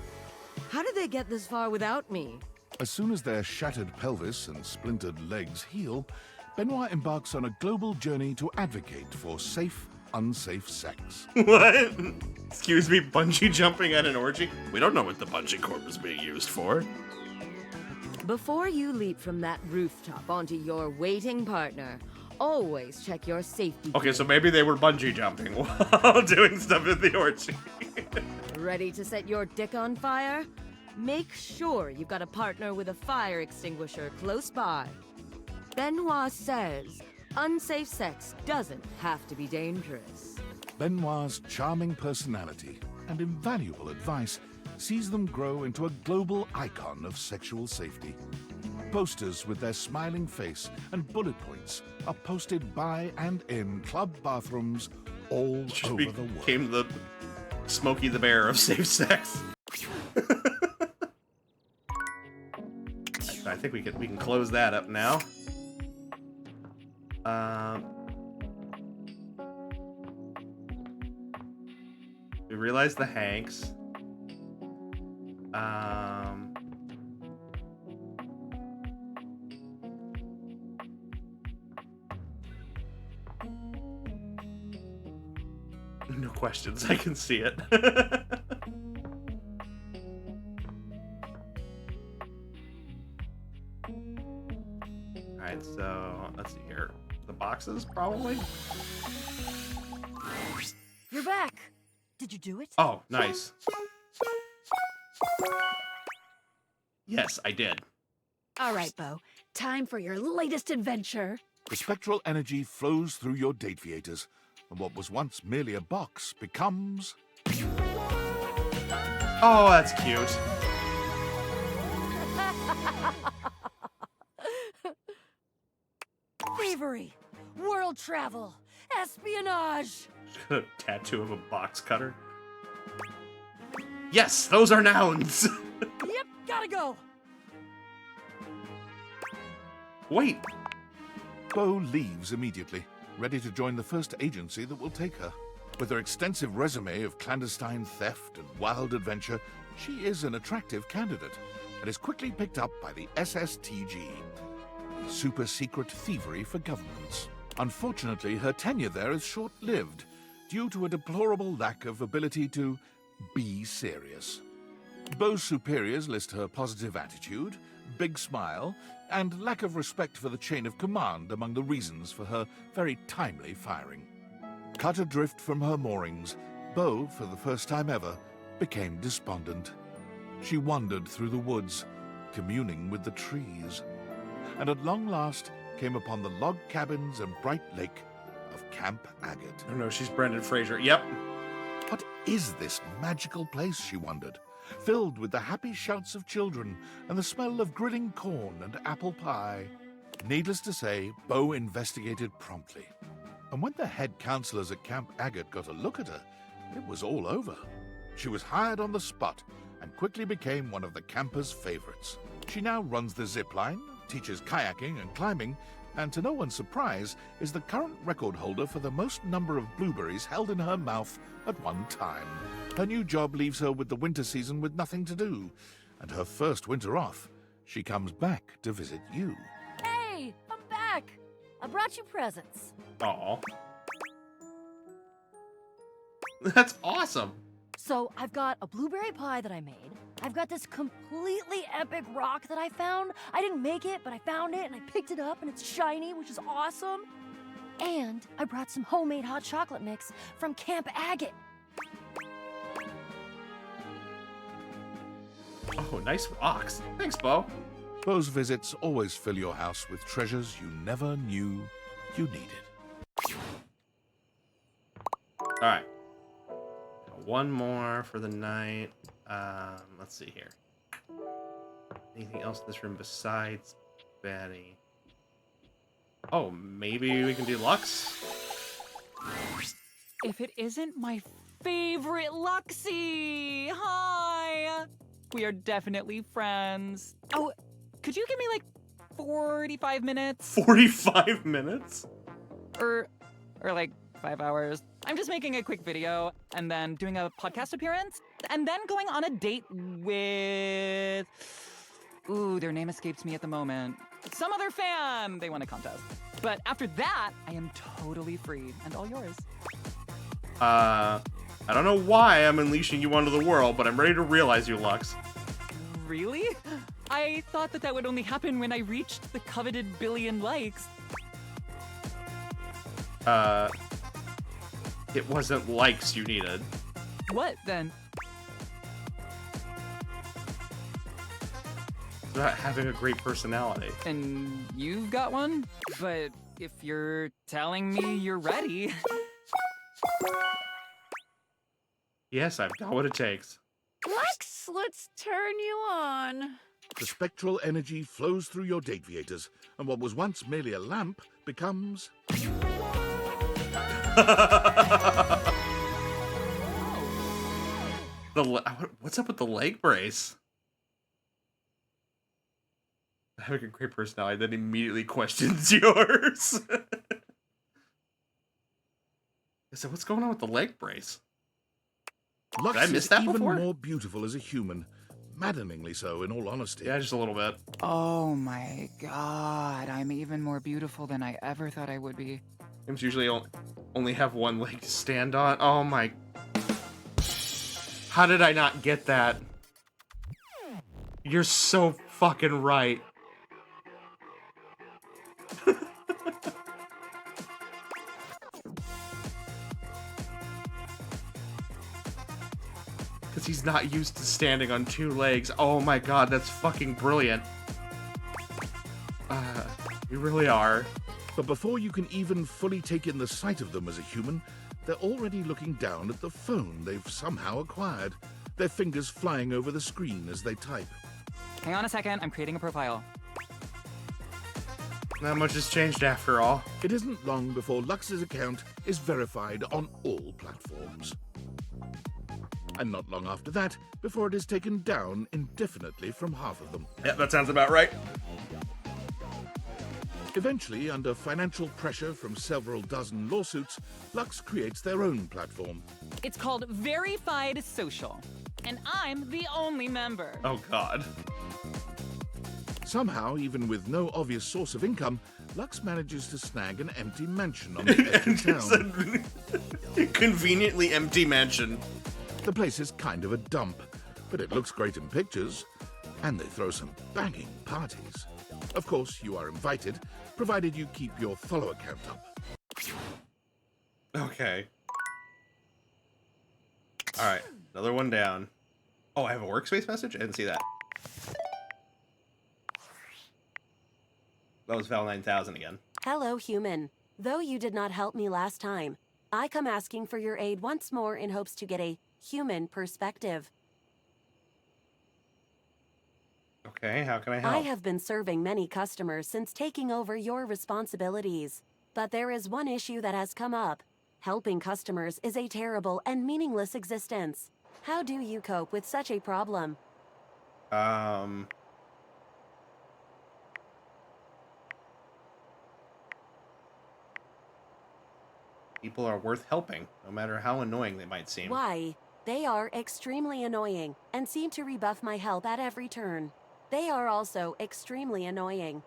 V: how did they get this far without me?
D: As soon as their shattered pelvis and splintered legs heal, Benoit embarks on a global journey to advocate for safe, unsafe sex.
A: What? Excuse me, bungee jumping at an orgy? We don't know what the bungee cord was being used for.
V: Before you leap from that rooftop onto your waiting partner, always check your safety.
A: Okay, so maybe they were bungee jumping while doing stuff at the orgy.
V: Ready to set your dick on fire? Make sure you've got a partner with a fire extinguisher close by. Benoit says unsafe sex doesn't have to be dangerous.
D: Benoit's charming personality and invaluable advice sees them grow into a global icon of sexual safety. Posters with their smiling face and bullet points are posted by and in club bathrooms all over the world.
A: Became the Smokey the Bear of safe sex. I think we can close that up now. We realized the Hanks. No questions, I can see it. Alright, so let's see here. The boxes, probably?
U: You're back. Did you do it?
A: Oh, nice. Yes, I did.
U: All right, Bo. Time for your latest adventure.
D: The spectral energy flows through your Dateviators, and what was once merely a box becomes...
A: Oh, that's cute.
U: Thievery, world travel, espionage.
A: A tattoo of a box cutter. Yes, those are nouns.
U: Yep, gotta go.
A: Wait.
D: Bo leaves immediately, ready to join the first agency that will take her. With her extensive resume of clandestine theft and wild adventure, she is an attractive candidate and is quickly picked up by the SSTG, Super Secret Thievery for Governments. Unfortunately, her tenure there is short-lived due to a deplorable lack of ability to be serious. Bo's superiors list her positive attitude, big smile, and lack of respect for the chain of command among the reasons for her very timely firing. Cut adrift from her moorings, Bo, for the first time ever, became despondent. She wandered through the woods, communing with the trees, and at long last came upon the log cabins and bright lake of Camp Agate.
A: Oh no, she's Brendan Fraser. Yep.
D: What is this magical place, she wondered, filled with the happy shouts of children and the smell of grilling corn and apple pie? Needless to say, Bo investigated promptly. And when the head counselors at Camp Agate got a look at her, it was all over. She was hired on the spot and quickly became one of the campers' favorites. She now runs the zip line, teaches kayaking and climbing, and to no one's surprise, is the current record holder for the most number of blueberries held in her mouth at one time. Her new job leaves her with the winter season with nothing to do, and her first winter off, she comes back to visit you.
U: Hey, I'm back. I brought you presents.
A: Aw. That's awesome.
U: So I've got a blueberry pie that I made. I've got this completely epic rock that I found. I didn't make it, but I found it and I picked it up and it's shiny, which is awesome. And I brought some homemade hot chocolate mix from Camp Agate.
A: Oh, nice rocks. Thanks, Bo.
D: Bo's visits always fill your house with treasures you never knew you needed.
A: All right. One more for the night. Let's see here. Anything else in this room besides Betty? Oh, maybe we can do Lux?
C: If it isn't my favorite Luxie! Hi! We are definitely friends. Oh, could you give me like 45 minutes?
A: 45 minutes?
C: Or like 5 hours. I'm just making a quick video and then doing a podcast appearance and then going on a date with... Ooh, their name escapes me at the moment. Some other fan! They won a contest. But after that, I am totally free and all yours.
A: I don't know why I'm unleashing you onto the world, but I'm ready to realize you, Lux.
C: Really? I thought that would only happen when I reached the coveted billion likes.
A: It wasn't likes you needed.
C: What then?
A: about having a great personality.
C: And you've got one? But if you're telling me you're ready...
A: Yes, I've got what it takes.
L: Lex, let's turn you on.
D: The spectral energy flows through your Dateviators, and what was once merely a lamp becomes...
A: What's up with the leg brace? Having a great personality that immediately questions yours. So what's going on with the leg brace?
D: Lux
A: Did I miss
D: is
A: that
D: even
A: before?
D: more beautiful as a human. Maddeningly so, in all honesty.
A: Yeah, just a little bit.
C: Oh my god, I'm even more beautiful than I ever thought I would be.
A: Games usually only have one leg to stand on. Oh my... How did I not get that? You're so fucking right. Because he's not used to standing on two legs. Oh my god, that's fucking brilliant. You really are.
D: But before you can even fully take in the sight of them as a human, they're already looking down at the phone they've somehow acquired, their fingers flying over the screen as they type.
C: Hang on a second, I'm creating a profile.
A: Not much has changed after all.
D: It isn't long before Lux's account is verified on all platforms. And not long after that, before it is taken down indefinitely from half of them.
A: Yeah, that sounds about right.
D: Eventually, under financial pressure from several dozen lawsuits, Lux creates their own platform.
C: It's called Verified Social, and I'm the only member.
A: Oh god.
D: Somehow, even with no obvious source of income, Lux manages to snag an empty mansion on the edge of town.
A: A conveniently empty mansion.
D: The place is kind of a dump, but it looks great in pictures, and they throw some banging parties. Of course, you are invited, provided you keep your follower count up.
A: Okay. Alright, another one down. Oh, I have a workspace message? I didn't see that. That was Val 9000 again.
P: Hello, human. Though you did not help me last time, I come asking for your aid once more in hopes to get a human perspective.
A: Okay, how can I help?
P: I have been serving many customers since taking over your responsibilities. But there is one issue that has come up. Helping customers is a terrible and meaningless existence. How do you cope with such a problem?
A: People are worth helping, no matter how annoying they might seem.
P: Why? They are extremely annoying and seem to rebuff my help at every turn. They are also extremely annoying.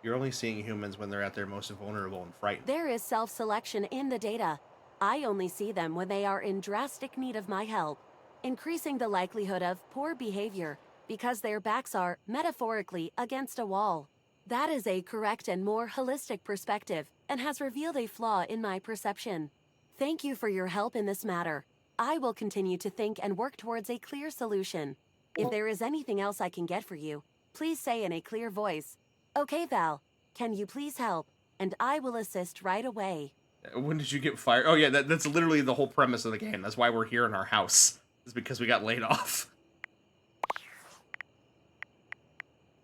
A: You're only seeing humans when they're at their most vulnerable and frightened.
P: There is self-selection in the data. I only see them when they are in drastic need of my help, increasing the likelihood of poor behavior because their backs are, metaphorically, against a wall. That is a correct and more holistic perspective and has revealed a flaw in my perception. Thank you for your help in this matter. I will continue to think and work towards a clear solution. If there is anything else I can get for you, please say in a clear voice, "Okay, Val, can you please help?" And I will assist right away.
A: When did you get fired? Oh yeah, that's literally the whole premise of the game. That's why we're here in our house. It's because we got laid off.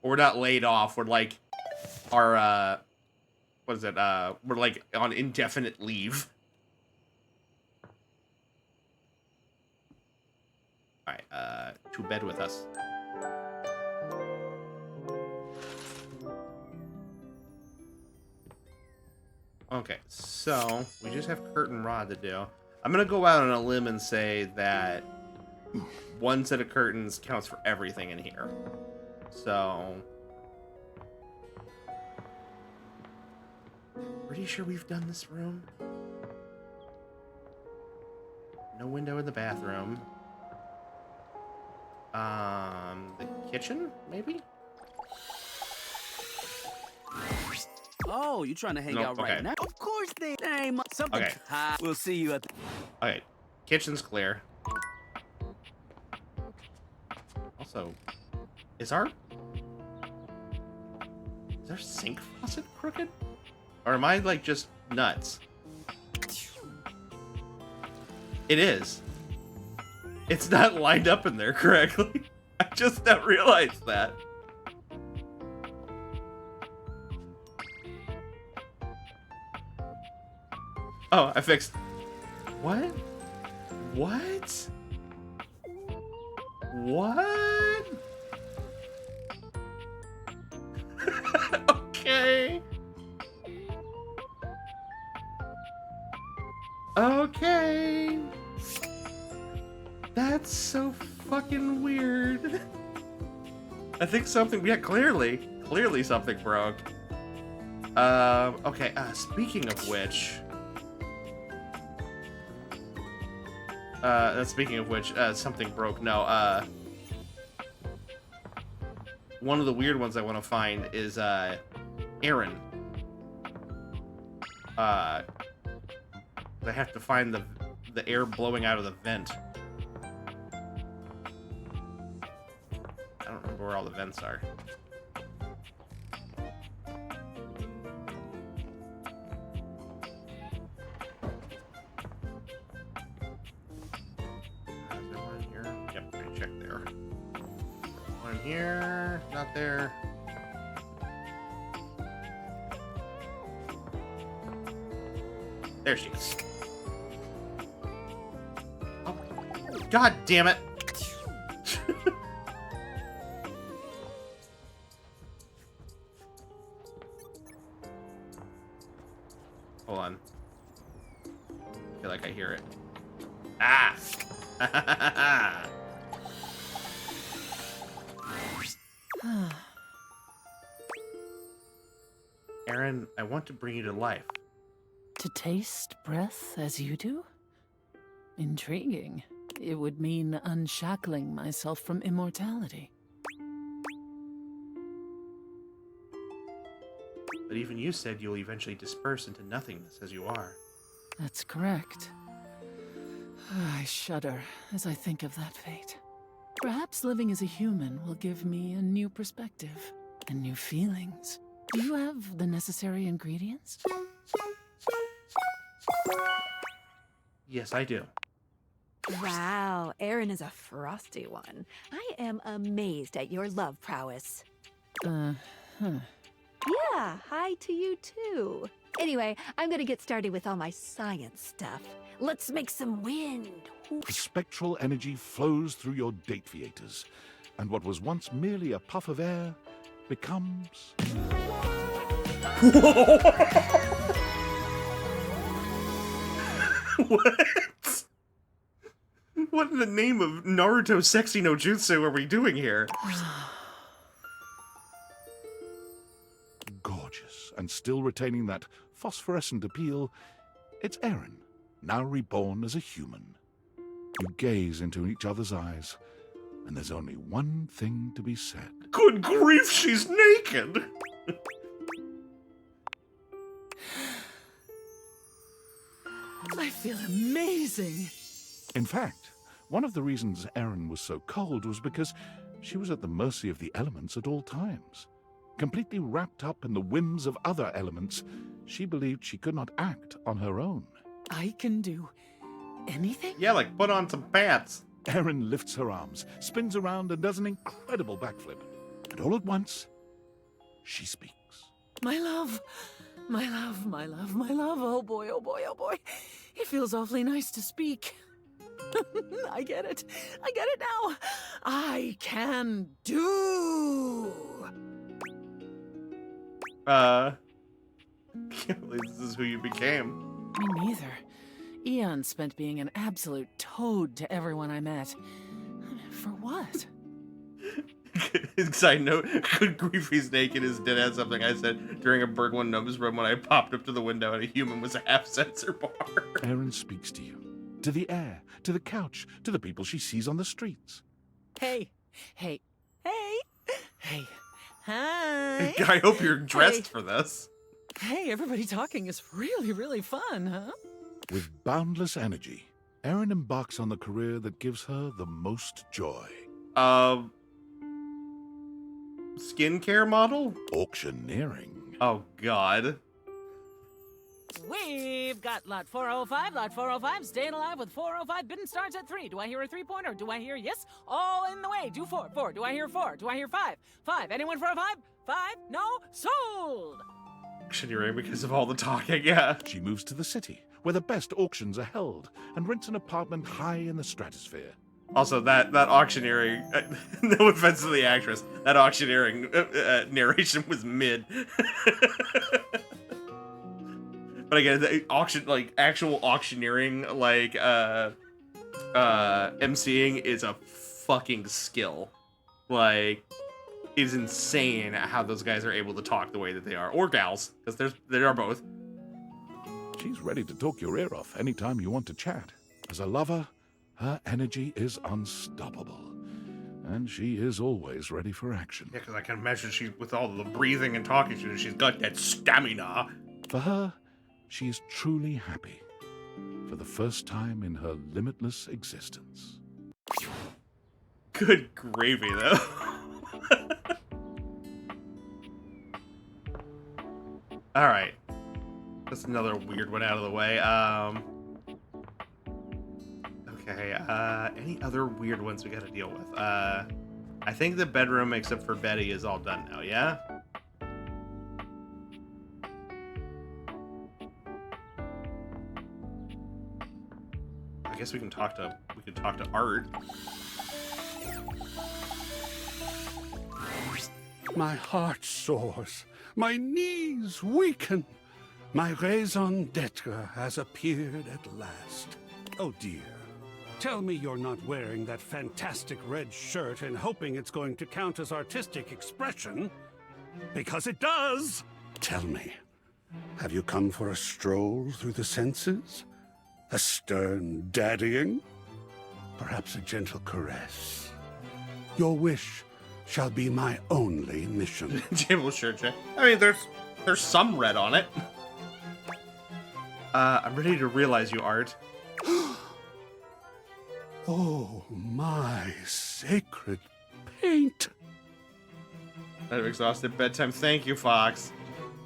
A: Or we're not laid off, we're like, our, what is it, we're like on indefinite leave. Alright, to bed with us. Okay, so we just have curtain rod to do. I'm gonna go out on a limb and say that one set of curtains counts for everything in here. So, pretty sure we've done this room. No window in the bathroom. The kitchen, maybe?
I: Oh, you trying to hang
A: Nope,
I: out right
A: okay.
I: now? Of course they ain't something.
A: Okay.
I: We'll see you at the...
A: Okay, kitchen's clear. Also, is our sink faucet crooked? Or am I, like, just nuts? It is. It's not lined up in there correctly. I just not realized that. Oh, I fixed... What? What? What? Okay. Okay. That's so fucking weird. I think something, yeah, clearly something broke. Okay, speaking of which... something broke. No, one of the weird ones I want to find is, Aaron. I have to find the air blowing out of the vent. I don't remember where all the vents are. Is there one here? Yep, I checked there. One here, not there. There she is. Oh, God damn it! Hold on. I feel like I hear it. Ah! Aaron, I want to bring you to life.
F: To taste breath as you do? Intriguing. It would mean unshackling myself from immortality.
A: But even you said you'll eventually disperse into nothingness as you are.
F: That's correct. I shudder as I think of that fate. Perhaps living as a human will give me a new perspective and new feelings. Do you have the necessary ingredients?
A: Yes, I do.
B: Wow, Aaron is a frosty one. I am amazed at your love prowess.
F: Huh.
B: Yeah, hi to you too. Anyway, I'm gonna get started with all my science stuff. Let's make some wind.
D: The spectral energy flows through your dateviators, and what was once merely a puff of air becomes...
A: What? What in the name of Naruto Sexy no Jutsu are we doing here?
D: Gorgeous, and still retaining that phosphorescent appeal, it's Aaron, now reborn as a human. You gaze into each other's eyes, and there's only one thing to be said.
A: Good grief, she's naked!
F: I feel amazing.
D: In fact, one of the reasons Aaron was so cold was because she was at the mercy of the elements at all times. Completely wrapped up in the whims of other elements, she believed she could not act on her own.
F: I can do anything?
A: Yeah, like put on some pants.
D: Aaron lifts her arms, spins around, and does an incredible backflip. And all at once, she speaks.
F: My love, my love, my love, my love. Oh boy, oh boy, oh boy. It feels awfully nice to speak. I get it. I get it now. I can do.
A: Can't believe this is who you became.
F: Me neither. Eons spent being an absolute toad to everyone I met. For what?
A: Side note, good grief, he's naked is dead as something I said during a Bergwin Numbers room when I popped up to the window and a human was a half-sensor bar.
D: Aaron speaks to you, to the air, to the couch, to the people she sees on the streets.
F: Hey, hey, hey, hey, hi.
A: I hope you're dressed for this.
F: Hey, everybody talking is really, really fun, huh?
D: With boundless energy, Erin embarks on the career that gives her the most joy.
A: Skincare model?
D: Auctioneering.
A: Oh, God.
H: We've got lot 405, lot 405, staying alive with 405. Bidding starts at 3. Do I hear a 3-pointer? Do I hear yes? All in the way. Do 4. 4. Do I hear 4? Do I hear 5? 5. Anyone for a 5? 5? No? Sold!
A: Auctioneering because of all the talking, yeah.
D: She moves to the city, where the best auctions are held, and rents an apartment high in the stratosphere.
A: Also, that auctioneering, no offense to the actress, that auctioneering narration was mid. But again, the auction, like, actual auctioneering, like, MCing is a fucking skill. Like, it is insane how those guys are able to talk the way that they are. Or gals, because they are both.
D: She's ready to talk your ear off anytime you want to chat. As a lover, her energy is unstoppable. And she is always ready for action.
A: Yeah, because I can imagine she's, with all the breathing and talking, she's got that stamina.
D: For her, she is truly happy. For the first time in her limitless existence.
A: Good gravy, though. Alright. That's another weird one out of the way. Okay, any other weird ones we gotta deal with? I think the bedroom, except for Betty, is all done now, yeah? I guess we can talk to Art.
N: My heart soars, my knees weaken. My raison d'etre has appeared at last. Oh dear. Tell me you're not wearing that fantastic red shirt and hoping it's going to count as artistic expression. Because it does! Tell me, have you come for a stroll through the senses? A stern daddying? Perhaps a gentle caress? Your wish shall be my only mission.
A: Table shirt check. I mean, there's some red on it. I'm ready to realize you, Art.
N: Oh, my sacred paint.
A: I've exhausted bedtime. Thank you, Fox.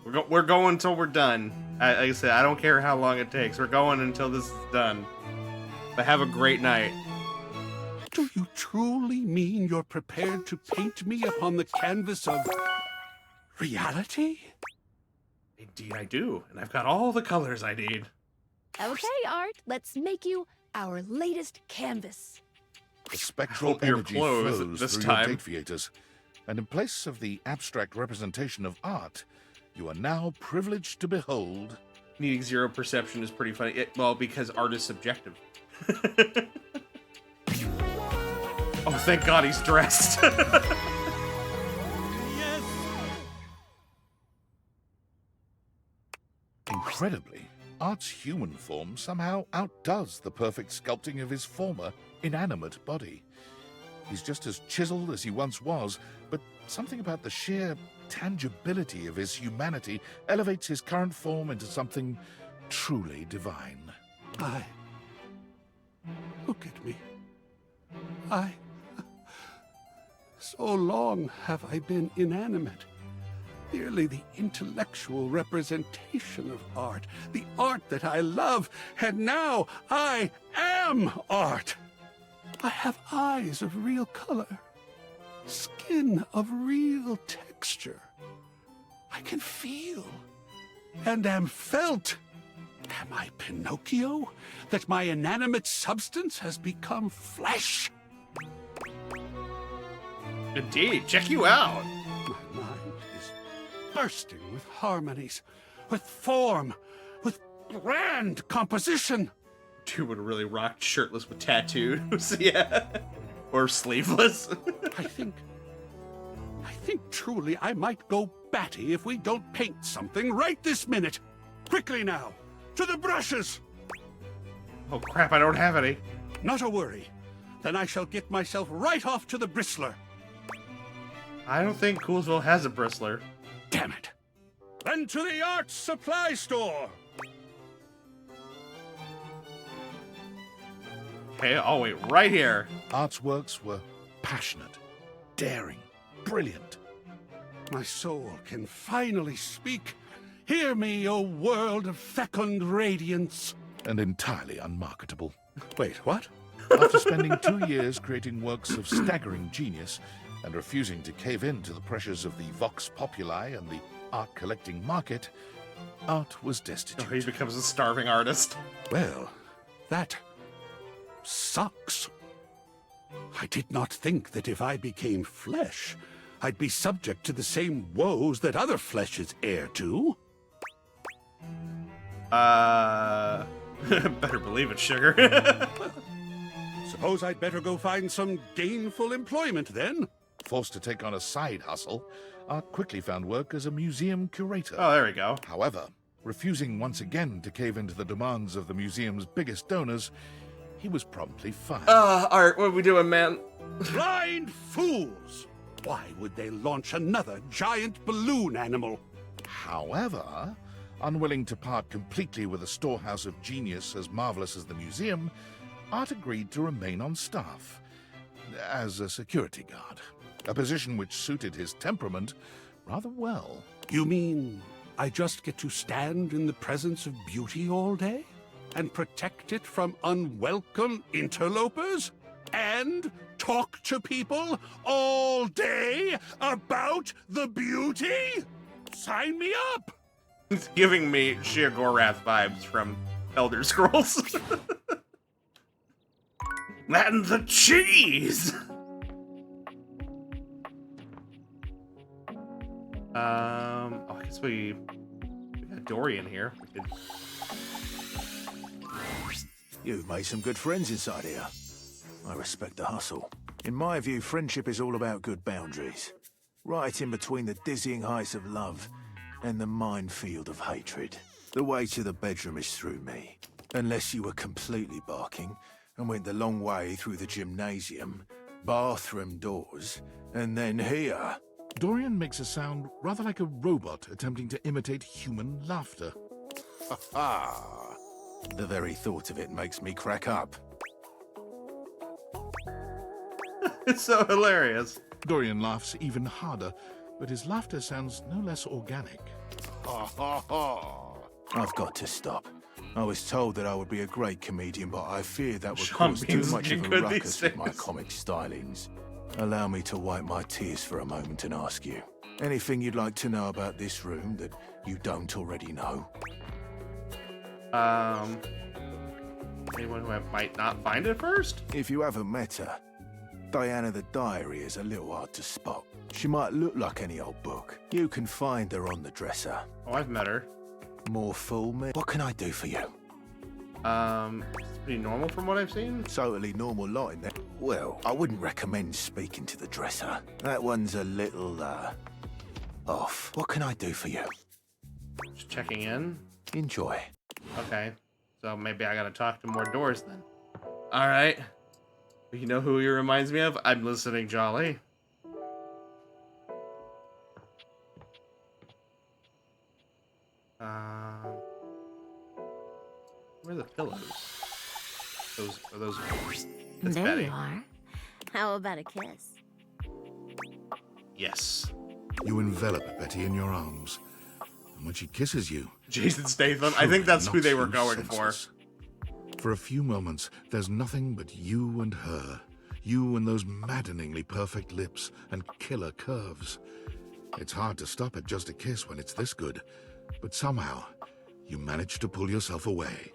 A: We're going until we're done. Like I said, I don't care how long it takes. We're going until this is done. But have a great night.
N: Do you truly mean you're prepared to paint me upon the canvas of reality?
A: Indeed I do, and I've got all the colors I need.
U: Okay, Art, let's make you our latest canvas.
D: The spectral
A: you're
D: energy
A: closed
D: flows
A: this
D: through
A: time.
D: your date theaters, and in place of the abstract representation of art, you are now privileged to behold...
A: Needing zero perception is pretty funny. Well, because art is subjective. Oh, thank God he's dressed.
D: Incredibly, Art's human form somehow outdoes the perfect sculpting of his former, inanimate body. He's just as chiseled as he once was, but something about the sheer tangibility of his humanity elevates his current form into something truly divine.
N: Look at me. So long have I been inanimate. Merely the intellectual representation of art, the art that I love, and now I am art. I have eyes of real color, skin of real texture. I can feel and am felt. Am I Pinocchio, that my inanimate substance has become flesh?
A: Indeed, check you out.
N: My mind is bursting with harmonies, with form, with grand composition.
A: Dude would have really rocked shirtless with tattoos, yeah. Or sleeveless.
N: I think truly I might go batty if we don't paint something right this minute. Quickly now, to the brushes.
A: Oh crap, I don't have any.
N: Not a worry. Then I shall get myself right off to the bristler.
A: I don't think Coolsville has a bristler.
N: Damn it. Then to the art supply store.
A: Okay, I'll wait right here.
D: Art's works were passionate, daring, brilliant.
N: My soul can finally speak. Hear me, O world of fecund radiance.
D: And entirely unmarketable. Wait, what? After spending 2 years creating works of staggering genius and refusing to cave in to the pressures of the vox populi and the art collecting market, Art was destitute.
A: Oh, he becomes a starving artist.
N: Well, that sucks. I did not think that if I became flesh, I'd be subject to the same woes that other flesh is heir to.
A: Better believe it, sugar.
N: Suppose I'd better go find some gainful employment then.
D: Forced to take on a side hustle, Art quickly found work as a museum curator.
A: Oh, there we go.
D: However, refusing once again to cave into the demands of the museum's biggest donors, he was promptly fired.
A: Art, what are we doing, man?
N: Blind fools! Why would they launch another giant balloon animal?
D: However, unwilling to part completely with a storehouse of genius as marvelous as the museum, Art agreed to remain on staff as a security guard, a position which suited his temperament rather well.
N: You mean I just get to stand in the presence of beauty all day and protect it from unwelcome interlopers? And talk to people all day about the beauty? Sign me up!
A: It's giving me Shia Gorath vibes from Elder Scrolls. And the cheese! I guess we got Dorian here.
E: You've made some good friends inside here. I respect the hustle. In my view, friendship is all about good boundaries. Right in between the dizzying heights of love and the minefield of hatred. The way to the bedroom is through me. Unless you were completely barking and went the long way through the gymnasium, bathroom doors, and then here.
D: Dorian makes a sound rather like a robot attempting to imitate human laughter.
E: Ha ha! The very thought of it makes me crack up.
A: It's so hilarious.
D: Dorian laughs even harder, but his laughter sounds no less organic.
E: Ha ha ha! I've got to stop. I was told that I would be a great comedian, but I fear that would
A: Sean
E: cause too
A: Bean's
E: much of
A: looking
E: a
A: good these
E: ruckus with my
A: days.
E: comic stylings. Allow me to wipe my tears for a moment and ask you, anything you'd like to know about this room that you don't already know?
A: Anyone who might not find it first?
E: If you haven't met her, Diana the Diary is a little hard to spot. She might look like any old book. You can find her on the dresser.
A: Oh, I've met her.
E: More fool me? What can I do for you?
A: It's pretty normal from what I've seen.
E: Totally normal lot in there. Well, I wouldn't recommend speaking to the dresser. That one's a little, off. What can I do for you?
A: Just checking in.
E: Enjoy.
A: Okay. So maybe I gotta talk to more doors then. Alright. You know who he reminds me of? I'm listening, Jolly. Where are the pillows? Those. That's
O: There
A: Betty.
O: you are. How about a kiss?
A: Yes.
D: You envelop Betty in your arms, and when she kisses you...
A: Jason Statham. I think that's who they were going for.
D: For a few moments, there's nothing but you and her. You and those maddeningly perfect lips and killer curves. It's hard to stop at just a kiss when it's this good, but somehow, you manage to pull yourself away.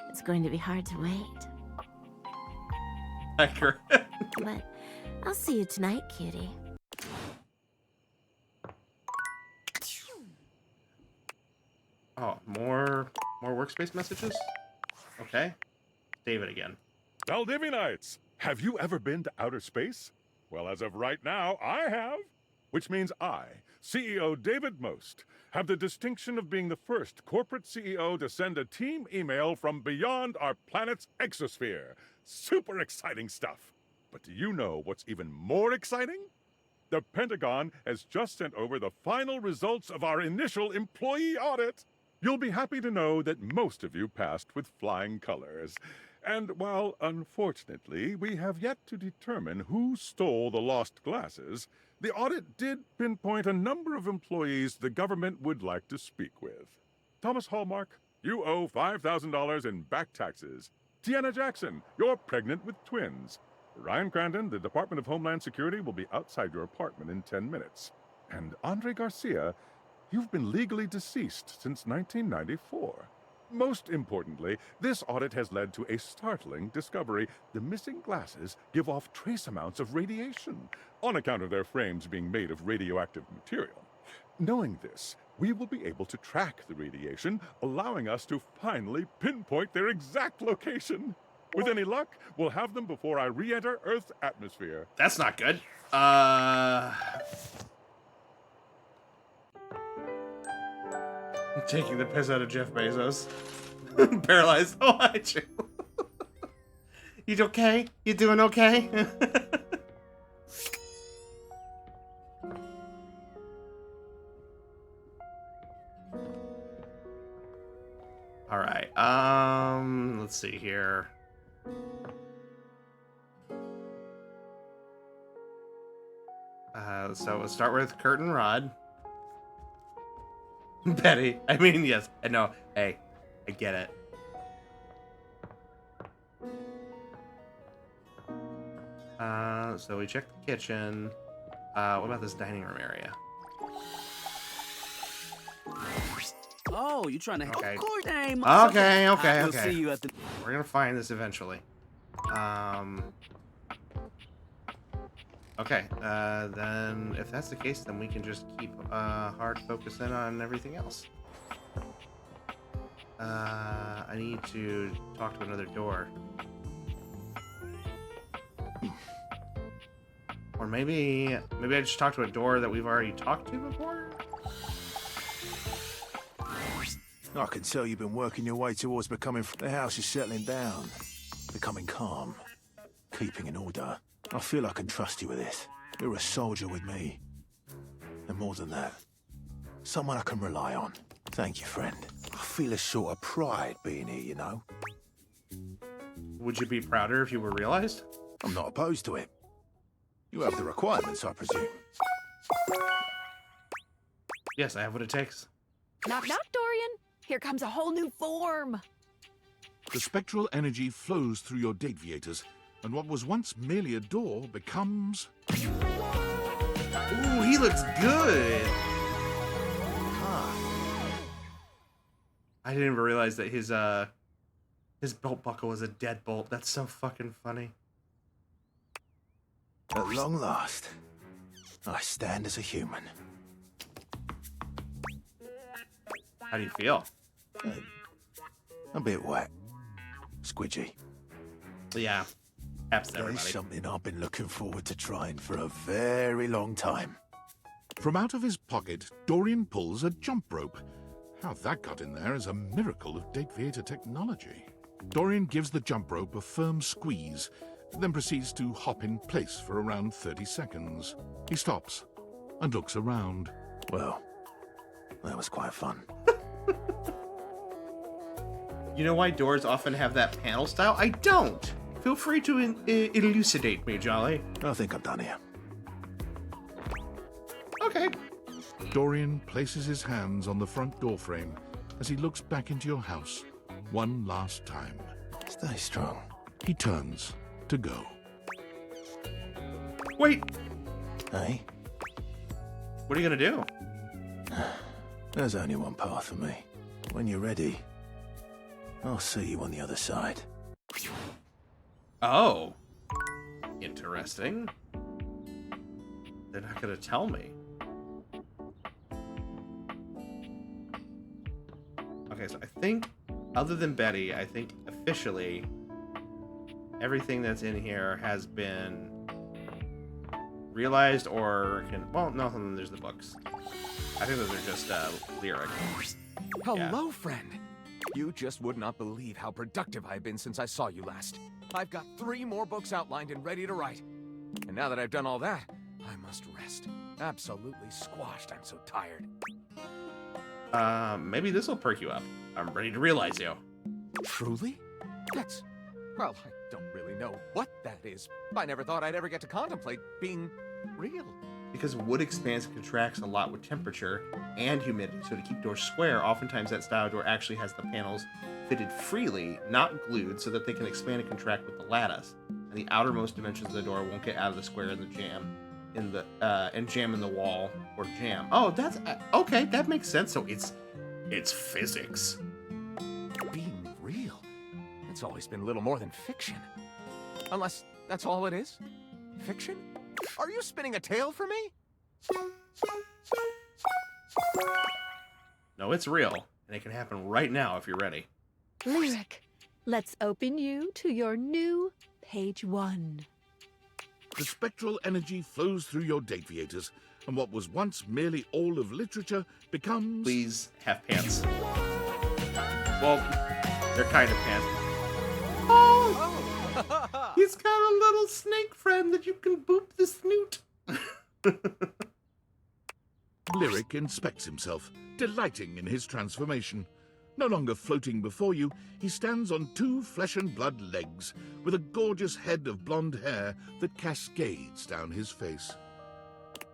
O: It's going to be hard to wait.
A: Accurate.
O: But I'll see you tonight, cutie.
A: Oh, more workspace messages? Okay. David again.
W: Valdivianites, have you ever been to outer space? Well, as of right now, I have. Which means I, CEO David Most, have the distinction of being the first corporate CEO to send a team email from beyond our planet's exosphere. Super exciting stuff. But do you know what's even more exciting? the Pentagon has just sent over the final results of our initial employee audit. You'll be happy to know that most of you passed with flying colors. And while, unfortunately, we have yet to determine who stole the lost glasses, the audit did pinpoint a number of employees the government would like to speak with. Thomas Hallmark, you owe $5,000 in back taxes. Tiana Jackson, you're pregnant with twins. Ryan Crandon, the Department of Homeland Security will be outside your apartment in 10 minutes. And Andre Garcia, you've been legally deceased since 1994. Most importantly, this audit has led to a startling discovery. The missing glasses give off trace amounts of radiation on account of their frames being made of radioactive material. Knowing this, we will be able to track the radiation, allowing us to finally pinpoint their exact location. With any luck, we'll have them before I re-enter Earth's atmosphere.
A: That's not good. Taking the piss out of Jeff Bezos. Paralyzed. Oh, hi, Jill. You okay? You doing okay? All right. Let's see here. So we'll start with Curtin Rod. Betty. I mean, yes. I know. Hey, I get it. So we checked the kitchen. What about this dining room area?
I: Oh, you trying to help?
A: Okay.
I: Courtney?
A: Okay.
I: We'll see you at the...
A: We're gonna find this eventually. Okay. Then if that's the case, then we can just keep hard focus in on everything else. I need to talk to another door. Or maybe I just talked to a door that we've already talked to before?
E: I can tell you've been working your way towards becoming... The house is settling down, becoming calm, keeping in order. I feel I can trust you with this. You're a soldier with me. And more than that, someone I can rely on. Thank you, friend. I feel a sort of pride being here, you know?
A: Would you be prouder if you were realized?
E: I'm not opposed to it. You have the requirements, I presume.
A: Yes, I have what it takes.
B: Knock, knock, Dorian. Here comes a whole new form.
D: The spectral energy flows through your Dateviators, and what was once merely a door becomes...
A: Ooh, he looks good! I didn't even realize that his belt buckle was a deadbolt. That's so fucking funny.
E: At long last, I stand as a human.
A: How do you feel?
E: A bit wet. Squidgy.
A: Yeah. Happens to
E: There's
A: everybody.
E: something I've been looking forward to trying for a very long time.
D: From out of his pocket, Dorian pulls a jump rope. How that got in there is a miracle of Dateviator technology. Dorian gives the jump rope a firm squeeze, then proceeds to hop in place for around 30 seconds. He stops and looks around.
E: Well, that was quite fun.
A: You know why doors often have that panel style? I don't. Feel free to elucidate me, Jolly.
E: I think I'm done here.
A: Okay.
D: Dorian places his hands on the front door frame as he looks back into your house one last time.
E: Stay strong.
D: He turns to go.
A: Wait.
E: Hey?
A: What are you gonna do?
E: There's only one path for me. When you're ready, I'll see you on the other side.
A: Oh. Interesting. They're not gonna tell me. Okay, so I think, other than Betty, I think officially everything that's in here has been realized or can... Well, no, there's the books. I think those are just lyric.
K: Hello, friend. You just would not believe how productive I've been since I saw you last. I've got 3 more books outlined and ready to write. And now that I've done all that, I must rest. Absolutely squashed. I'm so tired.
A: Maybe this will perk you up. I'm ready to realize you.
K: Truly? That's... Well, I don't really know what that is. I never thought I'd ever get to contemplate being real.
A: Because wood expands and contracts a lot with temperature and humidity, so to keep doors square, oftentimes that style door actually has the panels fitted freely, not glued, so that they can expand and contract with the lattice. And the outermost dimensions of the door won't get out of the square and jam in the wall or jam. Oh, that's okay. That makes sense. So it's physics.
K: Being real? It's always been little more than fiction. Unless that's all it is? Fiction? Are you spinning a tale for me?
A: No, it's real, and it can happen right now if you're ready.
Q: Lyric, let's open you to your new page 1.
D: The spectral energy flows through your Dateviators, and what was once merely all of literature becomes...
A: Please have pants. Well, they're kind of pants. Oh! He's got a little snake friend that you can boop the snoot.
D: Lyric inspects himself, delighting in his transformation. No longer floating before you, he stands on 2 flesh-and-blood legs, with a gorgeous head of blonde hair that cascades down his face.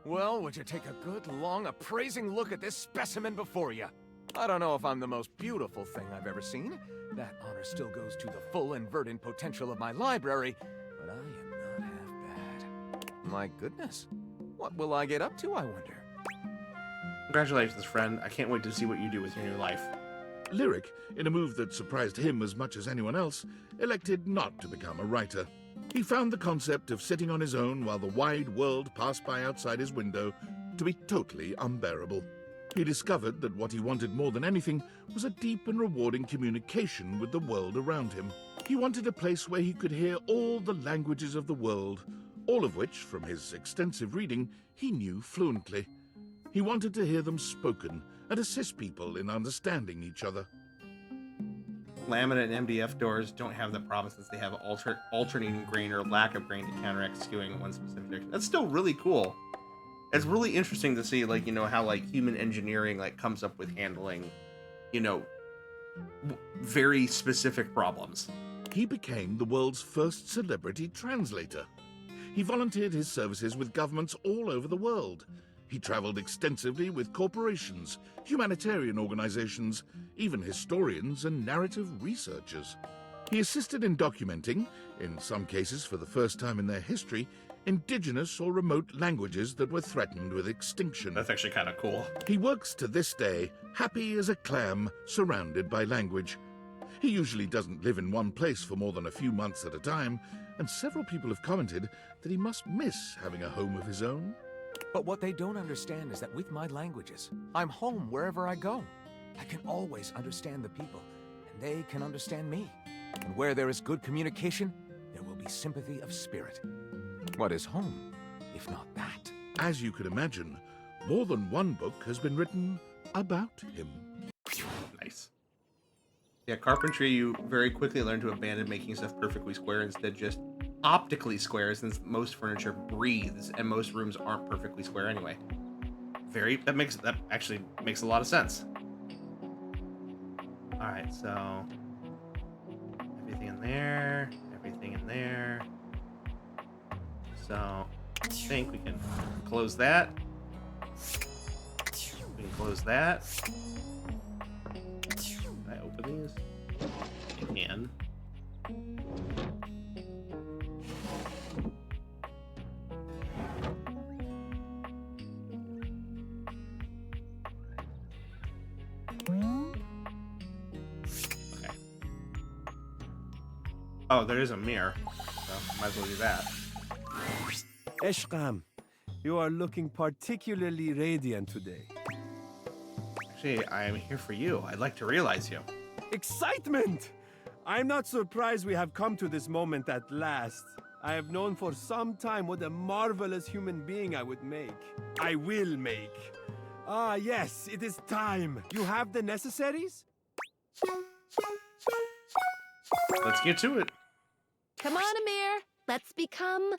K: Well, would you take a good, long, appraising look at this specimen before you? I don't know if I'm the most beautiful thing I've ever seen. That honor still goes to the full and verdant potential of my library, but I am not half bad. My goodness, what will I get up to, I wonder?
A: Congratulations, friend. I can't wait to see what you do with your new life.
D: Lyric, in a move that surprised him as much as anyone else, elected not to become a writer. He found the concept of sitting on his own while the wide world passed by outside his window to be totally unbearable. He discovered that what he wanted more than anything was a deep and rewarding communication with the world around him. He wanted a place where he could hear all the languages of the world, all of which, from his extensive reading, he knew fluently. He wanted to hear them spoken and assist people in understanding each other.
A: Laminate and MDF doors don't have the problem since they have alternating grain or lack of grain to counteract skewing in one specific direction. That's still really cool. It's really interesting to see, like, you know, how, like, human engineering, like, comes up with handling, you know, very specific problems.
D: He became the world's first celebrity translator. He volunteered his services with governments all over the world. He traveled extensively with corporations, humanitarian organizations, even historians and narrative researchers. He assisted in documenting, in some cases for the first time in their history, indigenous or remote languages that were threatened with extinction.
A: That's actually kind of cool.
D: He works to this day, happy as a clam, surrounded by language. He usually doesn't live in one place for more than a few months at a time, and several people have commented that he must miss having a home of his own.
K: But what they don't understand is that with my languages, I'm home wherever I go. I can always understand the people, and they can understand me. And where there is good communication, there will be sympathy of spirit. What is home, if not that?
D: As you can imagine, more than one book has been written about him.
A: Nice. Yeah, carpentry, you very quickly learn to abandon making stuff perfectly square, instead just optically square, since most furniture breathes and most rooms aren't perfectly square anyway. That actually makes a lot of sense. All right, so everything in there, everything in there. So I think we can close that. We can close that. Can I open these? You can. Okay. Oh, there is a mirror, so might as well do that.
R: Eshkam, you are looking particularly radiant today.
A: Actually, I am here for you. I'd like to realize you.
R: Excitement! I'm not surprised we have come to this moment at last. I have known for some time what a marvelous human being I would make. I will make. Ah, yes, it is time. You have the necessaries?
A: Let's get to it.
U: Come on, Amir. Let's become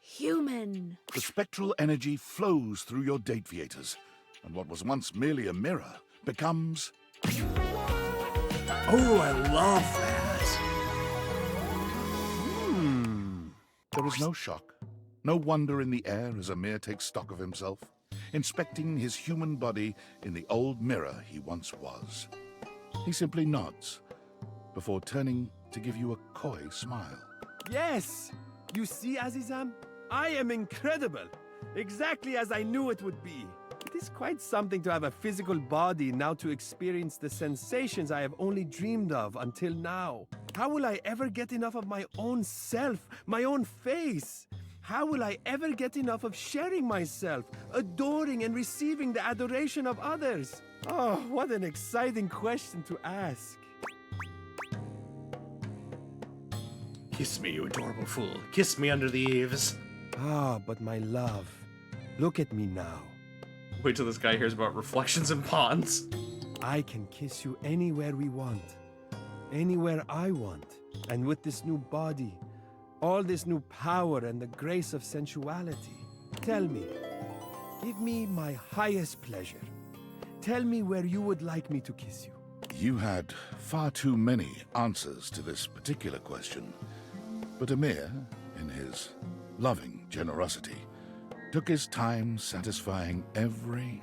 Q: human.
D: The spectral energy flows through your date viators, and what was once merely a mirror becomes...
A: Oh, I love that.
D: There is no shock, no wonder in the air as Amir takes stock of himself, inspecting his human body in the old mirror he once was. He simply nods, before turning to give you a coy smile.
R: Yes! You see, Azizam? I am incredible! Exactly as I knew it would be. It is quite something to have a physical body now to experience the sensations I have only dreamed of until now. How will I ever get enough of my own self, my own face? How will I ever get enough of sharing myself, adoring and receiving the adoration of others? Oh, what an exciting question to ask.
A: Kiss me, you adorable fool. Kiss me under the eaves.
R: Ah, but my love, look at me now.
A: Wait till this guy hears about reflections in ponds.
R: I can kiss you anywhere we want. Anywhere I want. And with this new body, all this new power and the grace of sensuality. Tell me, give me my highest pleasure. Tell me where you would like me to kiss you.
D: You had far too many answers to this particular question, but Amir, in his loving generosity, took his time satisfying every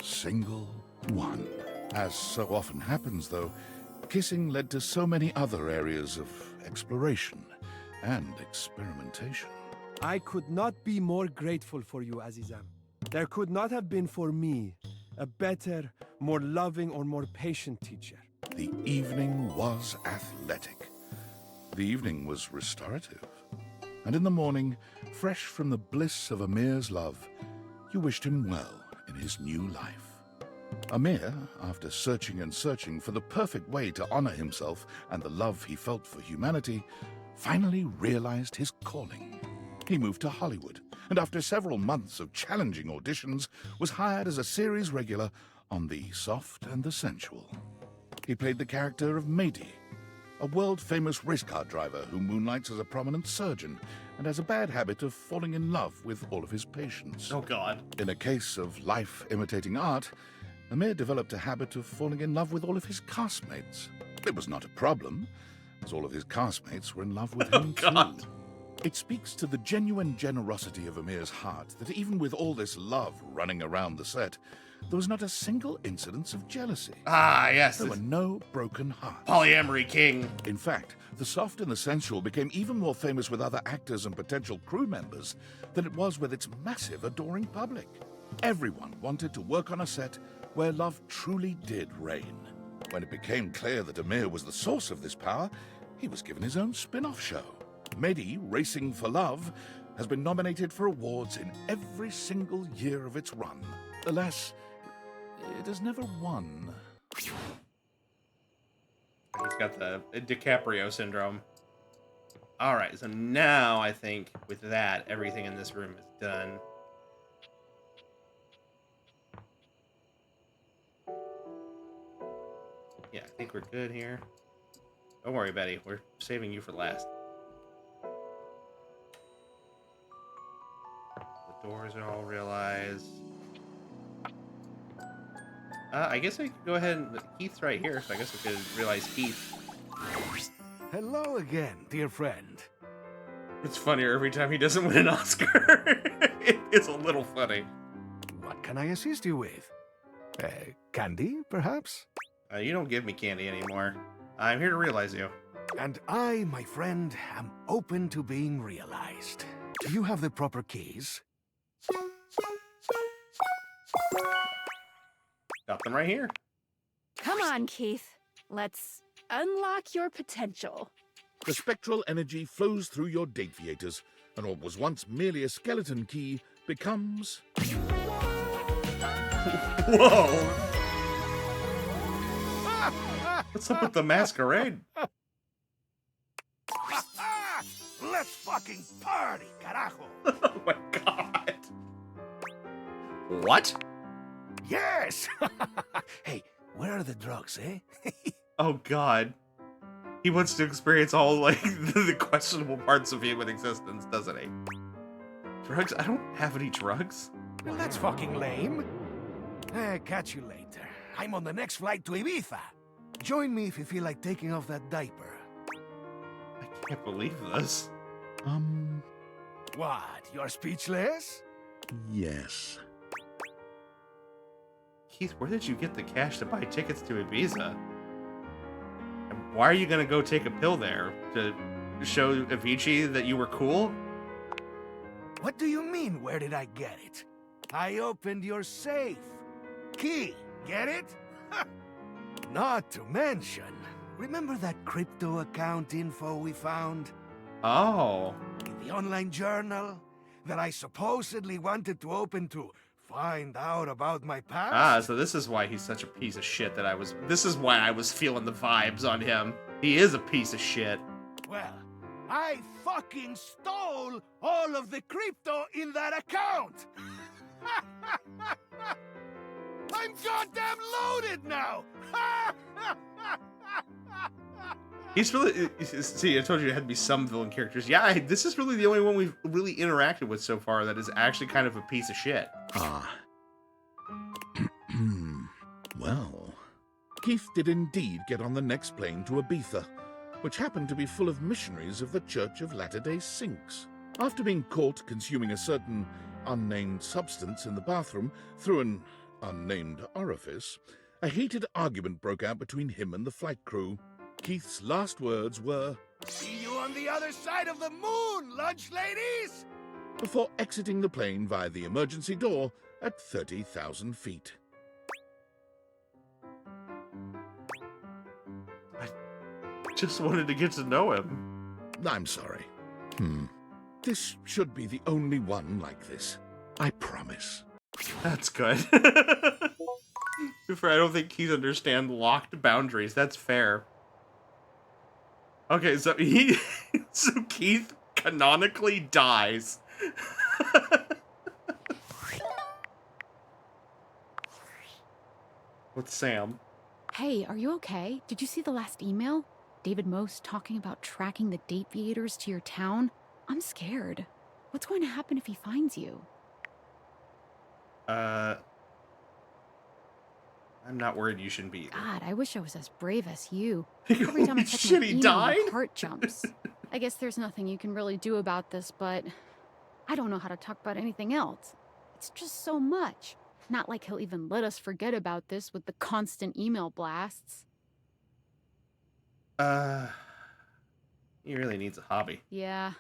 D: single one. As so often happens, though, kissing led to so many other areas of exploration and experimentation.
R: I could not be more grateful for you, Azizam. There could not have been for me a better, more loving or more patient teacher.
D: The evening was athletic. The evening was restorative. And in the morning, fresh from the bliss of Amir's love, you wished him well in his new life. Amir, after searching and searching for the perfect way to honor himself and the love he felt for humanity, finally realized his calling. He moved to Hollywood, and after several months of challenging auditions, was hired as a series regular on The Soft and the Sensual. He played the character of Mady, a world-famous race car driver who moonlights as a prominent surgeon and has a bad habit of falling in love with all of his patients.
A: Oh, God.
D: In a case of life imitating art, Amir developed a habit of falling in love with all of his castmates. It was not a problem, as all of his castmates were in love with him
A: God.
D: too. It speaks to the genuine generosity of Amir's heart that even with all this love running around the set, there was not a single incidence of jealousy.
A: Ah, yes.
D: There were no broken hearts.
A: Polyamory king.
D: In fact, The Soft and the Sensual became even more famous with other actors and potential crew members than it was with its massive adoring public. Everyone wanted to work on a set where love truly did reign. When it became clear that Amir was the source of this power, he was given his own spin-off show. Mady, Racing for Love, has been nominated for awards in every single year of its run. Alas, it has never won.
A: He's got the DiCaprio syndrome. Alright, so now I think with that, everything in this room is done. Yeah, I think we're good here. Don't worry, Betty. We're saving you for last. The doors are all realized. I guess I could go ahead and... Keith's right here, so I guess I could realize Keith.
E: Hello again, dear friend.
A: It's funnier every time he doesn't win an Oscar. It's a little funny.
E: What can I assist you with? Candy, perhaps?
A: You don't give me candy anymore. I'm here to realize you.
E: And I, my friend, am open to being realized. Do you have the proper keys?
A: Got them right here.
Q: Come on, Keith. Let's unlock your potential.
D: The spectral energy flows through your date viators, and what was once merely a skeleton key becomes...
A: Whoa! What's up with the masquerade?
E: Let's fucking party, carajo!
A: Oh my god! What?
E: Yes! Hey, where are the drugs, eh?
A: Oh god. He wants to experience all, like, the questionable parts of human existence, doesn't he? Drugs? I don't have any drugs.
K: Well, that's fucking lame. Catch you later. I'm on the next flight to Ibiza. Join me if you feel like taking off that diaper.
A: I can't believe this.
K: What? You're speechless?
D: Yes.
A: Keith, where did you get the cash to buy tickets to Ibiza? And why are you gonna go take a pill there? To show Avicii that you were cool?
K: What do you mean, where did I get it? I opened your safe. Key, get it? Not to mention, remember that crypto account info we found?
A: Oh.
K: In the online journal? That I supposedly wanted to open to find out about my past?
A: Ah, so this is why he's such a piece of shit that this is why I was feeling the vibes on him. He is a piece of shit.
K: Well, I fucking stole all of the crypto in that account! I'm goddamn loaded now!
A: He's really... See, I told you it had to be some villain characters. Yeah, this is really the only one we've really interacted with so far that is actually kind of a piece of shit.
D: Ah. Well, Keith did indeed get on the next plane to Ibiza, which happened to be full of missionaries of the Church of Latter-day Saints. After being caught consuming a certain unnamed substance in the bathroom through an unnamed orifice, a heated argument broke out between him and the flight crew. Keith's last words were,
K: "See you on the other side of the moon, lunch ladies!"
D: before exiting the plane via the emergency door at 30,000 feet.
A: Just wanted to get to know him.
D: I'm sorry. This should be the only one like this. I promise.
A: That's good. I don't think Keith understands locked boundaries. That's fair. Okay, so so Keith canonically dies. With Sam.
B: Hey, are you okay? Did you see the last email? David Most talking about tracking the date viators to your town? I'm scared. What's going to happen if he finds you?
A: I'm not worried you shouldn't be either.
B: God, I wish I was as brave as you. Every time I check
A: shit,
B: my
A: he
B: email,
A: died?
B: my heart jumps. I guess there's nothing you can really do about this, but I don't know how to talk about anything else. It's just so much. Not like he'll even let us forget about this with the constant email blasts.
A: He really needs a hobby.
B: Yeah,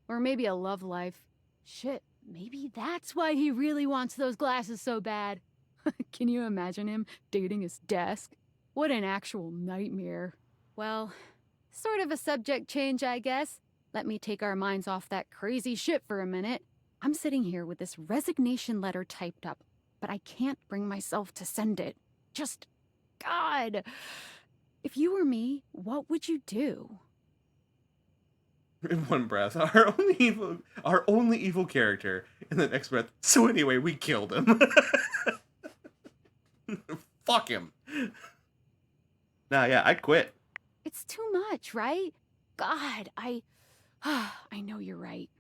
B: or maybe a love life. Shit, maybe that's why he really wants those glasses so bad. Can you imagine him dating his desk? What an actual nightmare. Well, sort of a subject change, I guess. Let me take our minds off that crazy shit for a minute. I'm sitting here with this resignation letter typed up, but I can't bring myself to send it. Just, God. If you were me, what would you do?
A: In one breath, our only evil character. In the next breath, so anyway, we killed him. Fuck him. Nah, yeah, I'd quit.
B: It's too much, right? God, I know you're right.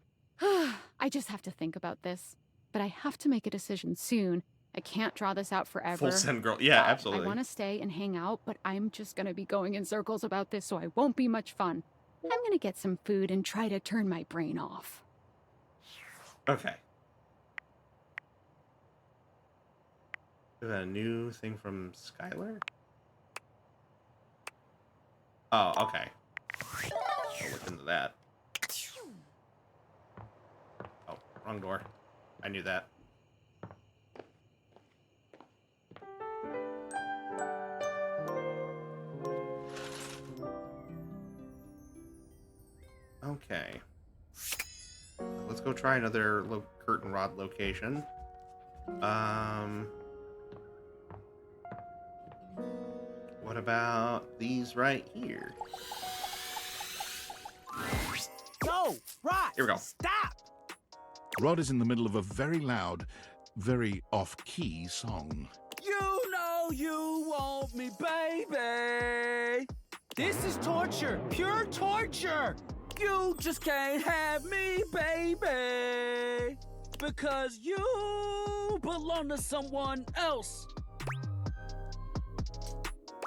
B: I just have to think about this. But I have to make a decision soon. I can't draw this out forever.
A: Full send, girl. Yeah, absolutely.
B: I want to stay and hang out, but I'm just going to be going in circles about this, so I won't be much fun. I'm going to get some food and try to turn my brain off.
A: Okay. Is that a new thing from Skylar? Oh, okay. I'll look into that. Oh, wrong door. I knew that. Okay. Let's go try another curtain rod location. What about these right here?
K: No, Rod!
A: Here we go.
K: Stop!
D: Rod is in the middle of a very loud, very off-key song.
I: You know you want me, baby. This is torture, pure torture. You just can't have me, baby. because you belong to someone else.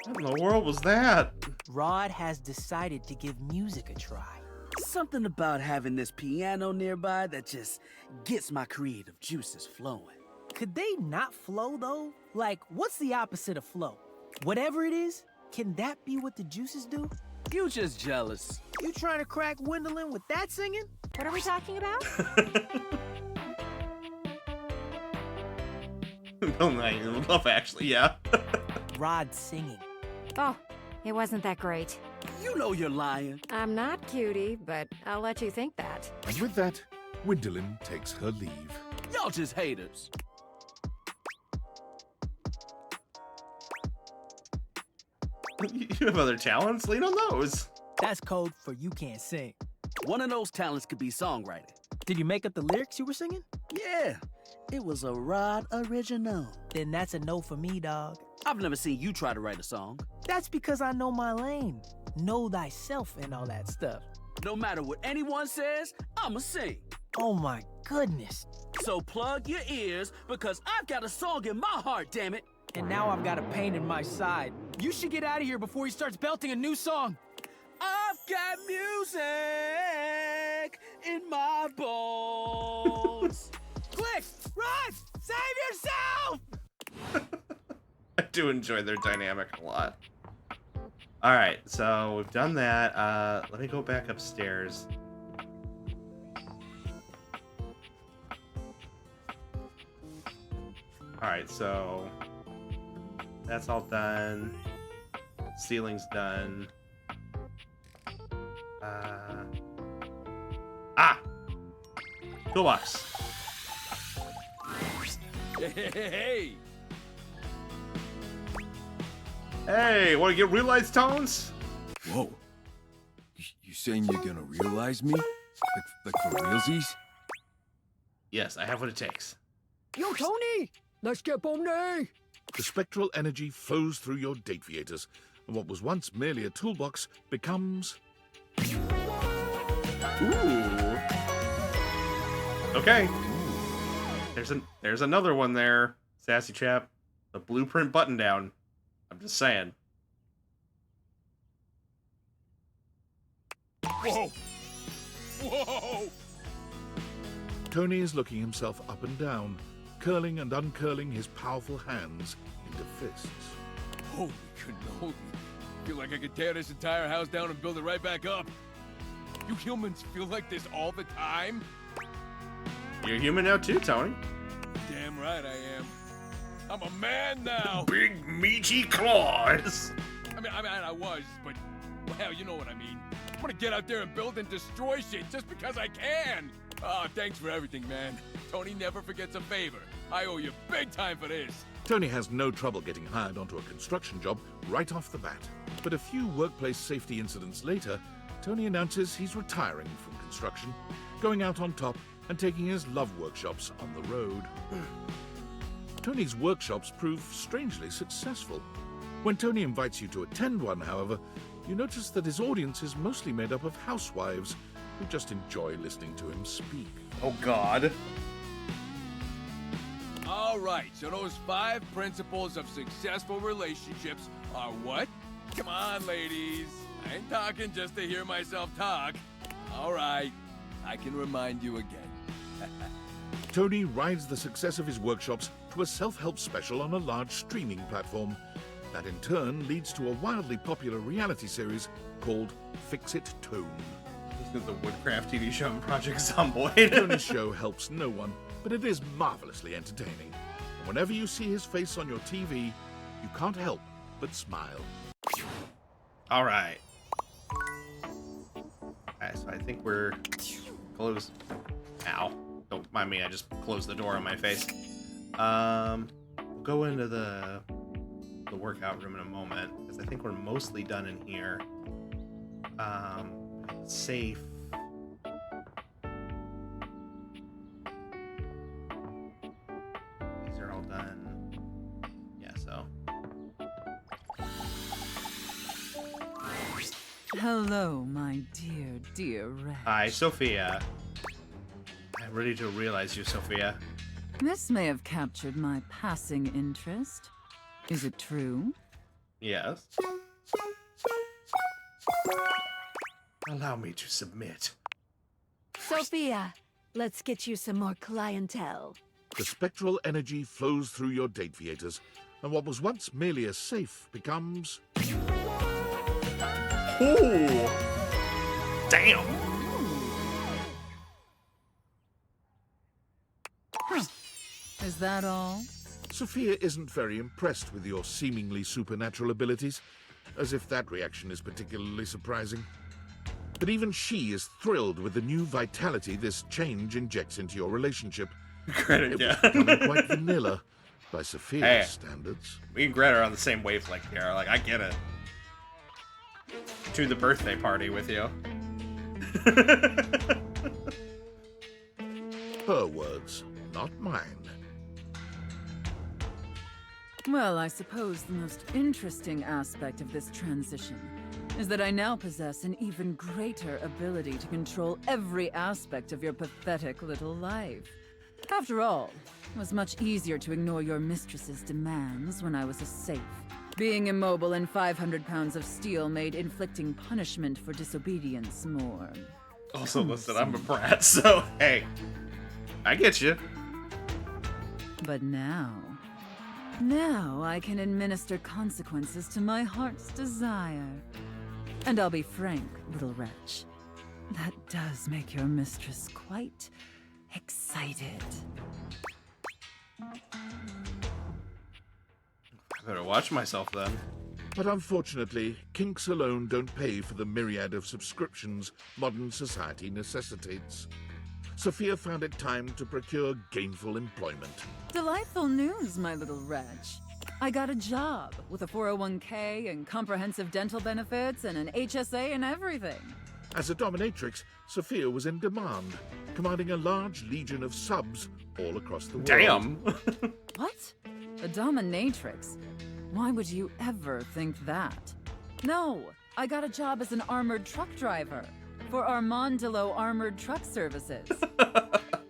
A: What in the world was that?
M: Rod has decided to give music a try.
I: Something about having this piano nearby that just gets my creative juices flowing.
M: Could they not flow, though? Like, what's the opposite of flow? Whatever it is, can that be what the juices do?
I: You just jealous.
M: You trying to crack Gwendolyn with that singing?
B: What are we talking about?
A: Oh, I love actually, yeah.
M: Rod singing.
B: Oh, it wasn't that great.
I: You know you're lying.
L: I'm not, cutie, but I'll let you think that.
D: And with that, Gwendolyn takes her leave.
I: Y'all just haters.
A: You have other talents? Lean on those.
M: That's code for you can't sing.
I: One of those talents could be songwriting.
M: Did you make up the lyrics you were singing?
I: Yeah, it was a Rod original.
M: Then that's a no for me, dog.
I: I've never seen you try to write a song.
M: That's because I know my lane. Know thyself and all that stuff.
I: No matter what anyone says, I'ma sing.
M: Oh my goodness.
I: So plug your ears, because I've got a song in my heart, damn it.
M: And now I've got a pain in my side. You should get out of here before he starts belting a new song.
I: I've got music in my bones.
M: Click! Run! Save yourself!
A: I do enjoy their dynamic a lot. Alright, so we've done that. Let me go back upstairs. Alright, so that's all done. Ceiling's done. Toolbox.
J: Hey!
A: Hey, want to get realized tones?
S: Whoa. You saying you're gonna realize me? Like for realsies?
A: Yes, I have what it takes.
Q: Yo, Tony! Let's get Bombay!
D: The spectral energy flows through your Dateviators, and what was once merely a toolbox becomes...
A: Ooh. Okay. There's another one there, sassy chap. The blueprint button down. I'm just saying.
J: Whoa! Whoa!
D: Tony is looking himself up and down, curling and uncurling his powerful hands into fists.
J: Holy cannoli. Feel like I could tear this entire house down and build it right back up. You humans feel like this all the time?
A: You're human now too, Tony.
J: Damn right I am. I'm a man now.
A: Big meaty claws.
J: I mean, I was, but well, you know what I mean. I'm gonna get out there and build and destroy shit just because I can. Oh, thanks for everything, man. Tony never forgets a favor. I owe you big time for this.
D: Tony has no trouble getting hired onto a construction job right off the bat. But a few workplace safety incidents later, Tony announces he's retiring from construction, going out on top and taking his love workshops on the road. Tony's workshops prove strangely successful. When Tony invites you to attend one, however, you notice that his audience is mostly made up of housewives who just enjoy listening to him speak.
A: Oh, God.
J: All right, so those 5 principles of successful relationships are what? Come on, ladies. I ain't talking just to hear myself talk. All right, I can remind you again.
D: Tony rides the success of his workshops to a self-help special on a large streaming platform. That in turn leads to a wildly popular reality series called Fix It Tone.
A: This is the Woodcraft TV show and Project Zomboid.
D: Tony's show helps no one, but it is marvelously entertaining. And whenever you see his face on your TV, you can't help but smile.
A: All right. So I think we're close. Ow. Don't mind me, I just closed the door on my face. We'll go into the workout room in a moment, because I think we're mostly done in here. Safe. These are all done. Yeah, so.
F: Hello, my dear, dear Rex.
A: Hi, Sophia. I ready to realize you, Sophia.
F: This may have captured my passing interest. Is it true?
A: Yes. Allow me to submit.
Q: Sophia, let's get you some more clientele.
D: The spectral energy flows through your date theaters, and what was once merely a safe becomes...
A: Ooh! Damn!
F: Huh. Is that all?
D: Sophia isn't very impressed with your seemingly supernatural abilities, as if that reaction is particularly surprising. But even she is thrilled with the new vitality this change injects into your relationship.
A: Credit,
D: It
A: yeah.
D: was becoming quite vanilla by Sophia's
A: Hey,
D: standards.
A: Me and Greta are on the same wavelength here. Like, I get it. To the birthday party with you.
D: Her words, not mine.
F: Well, I suppose the most interesting aspect of this transition is that I now possess an even greater ability to control every aspect of your pathetic little life. After all, it was much easier to ignore your mistress's demands when I was a safe. Being immobile and 500 pounds of steel made inflicting punishment for disobedience more.
A: Also, listen, I'm a brat, so hey, I get you.
F: But now I can administer consequences to my heart's desire. And I'll be frank, little wretch, that does make your mistress quite excited.
A: I better watch myself then.
D: But unfortunately, kinks alone don't pay for the myriad of subscriptions modern society necessitates. Sophia found it time to procure gainful employment.
F: Delightful news, my little wretch. I got a job with a 401k and comprehensive dental benefits and an HSA and everything.
D: As a dominatrix, Sophia was in demand, commanding a large legion of subs all across the world.
A: Damn!
F: What? A dominatrix? Why would you ever think that? No, I got a job as an armored truck driver for Armandillo Armored Truck Services.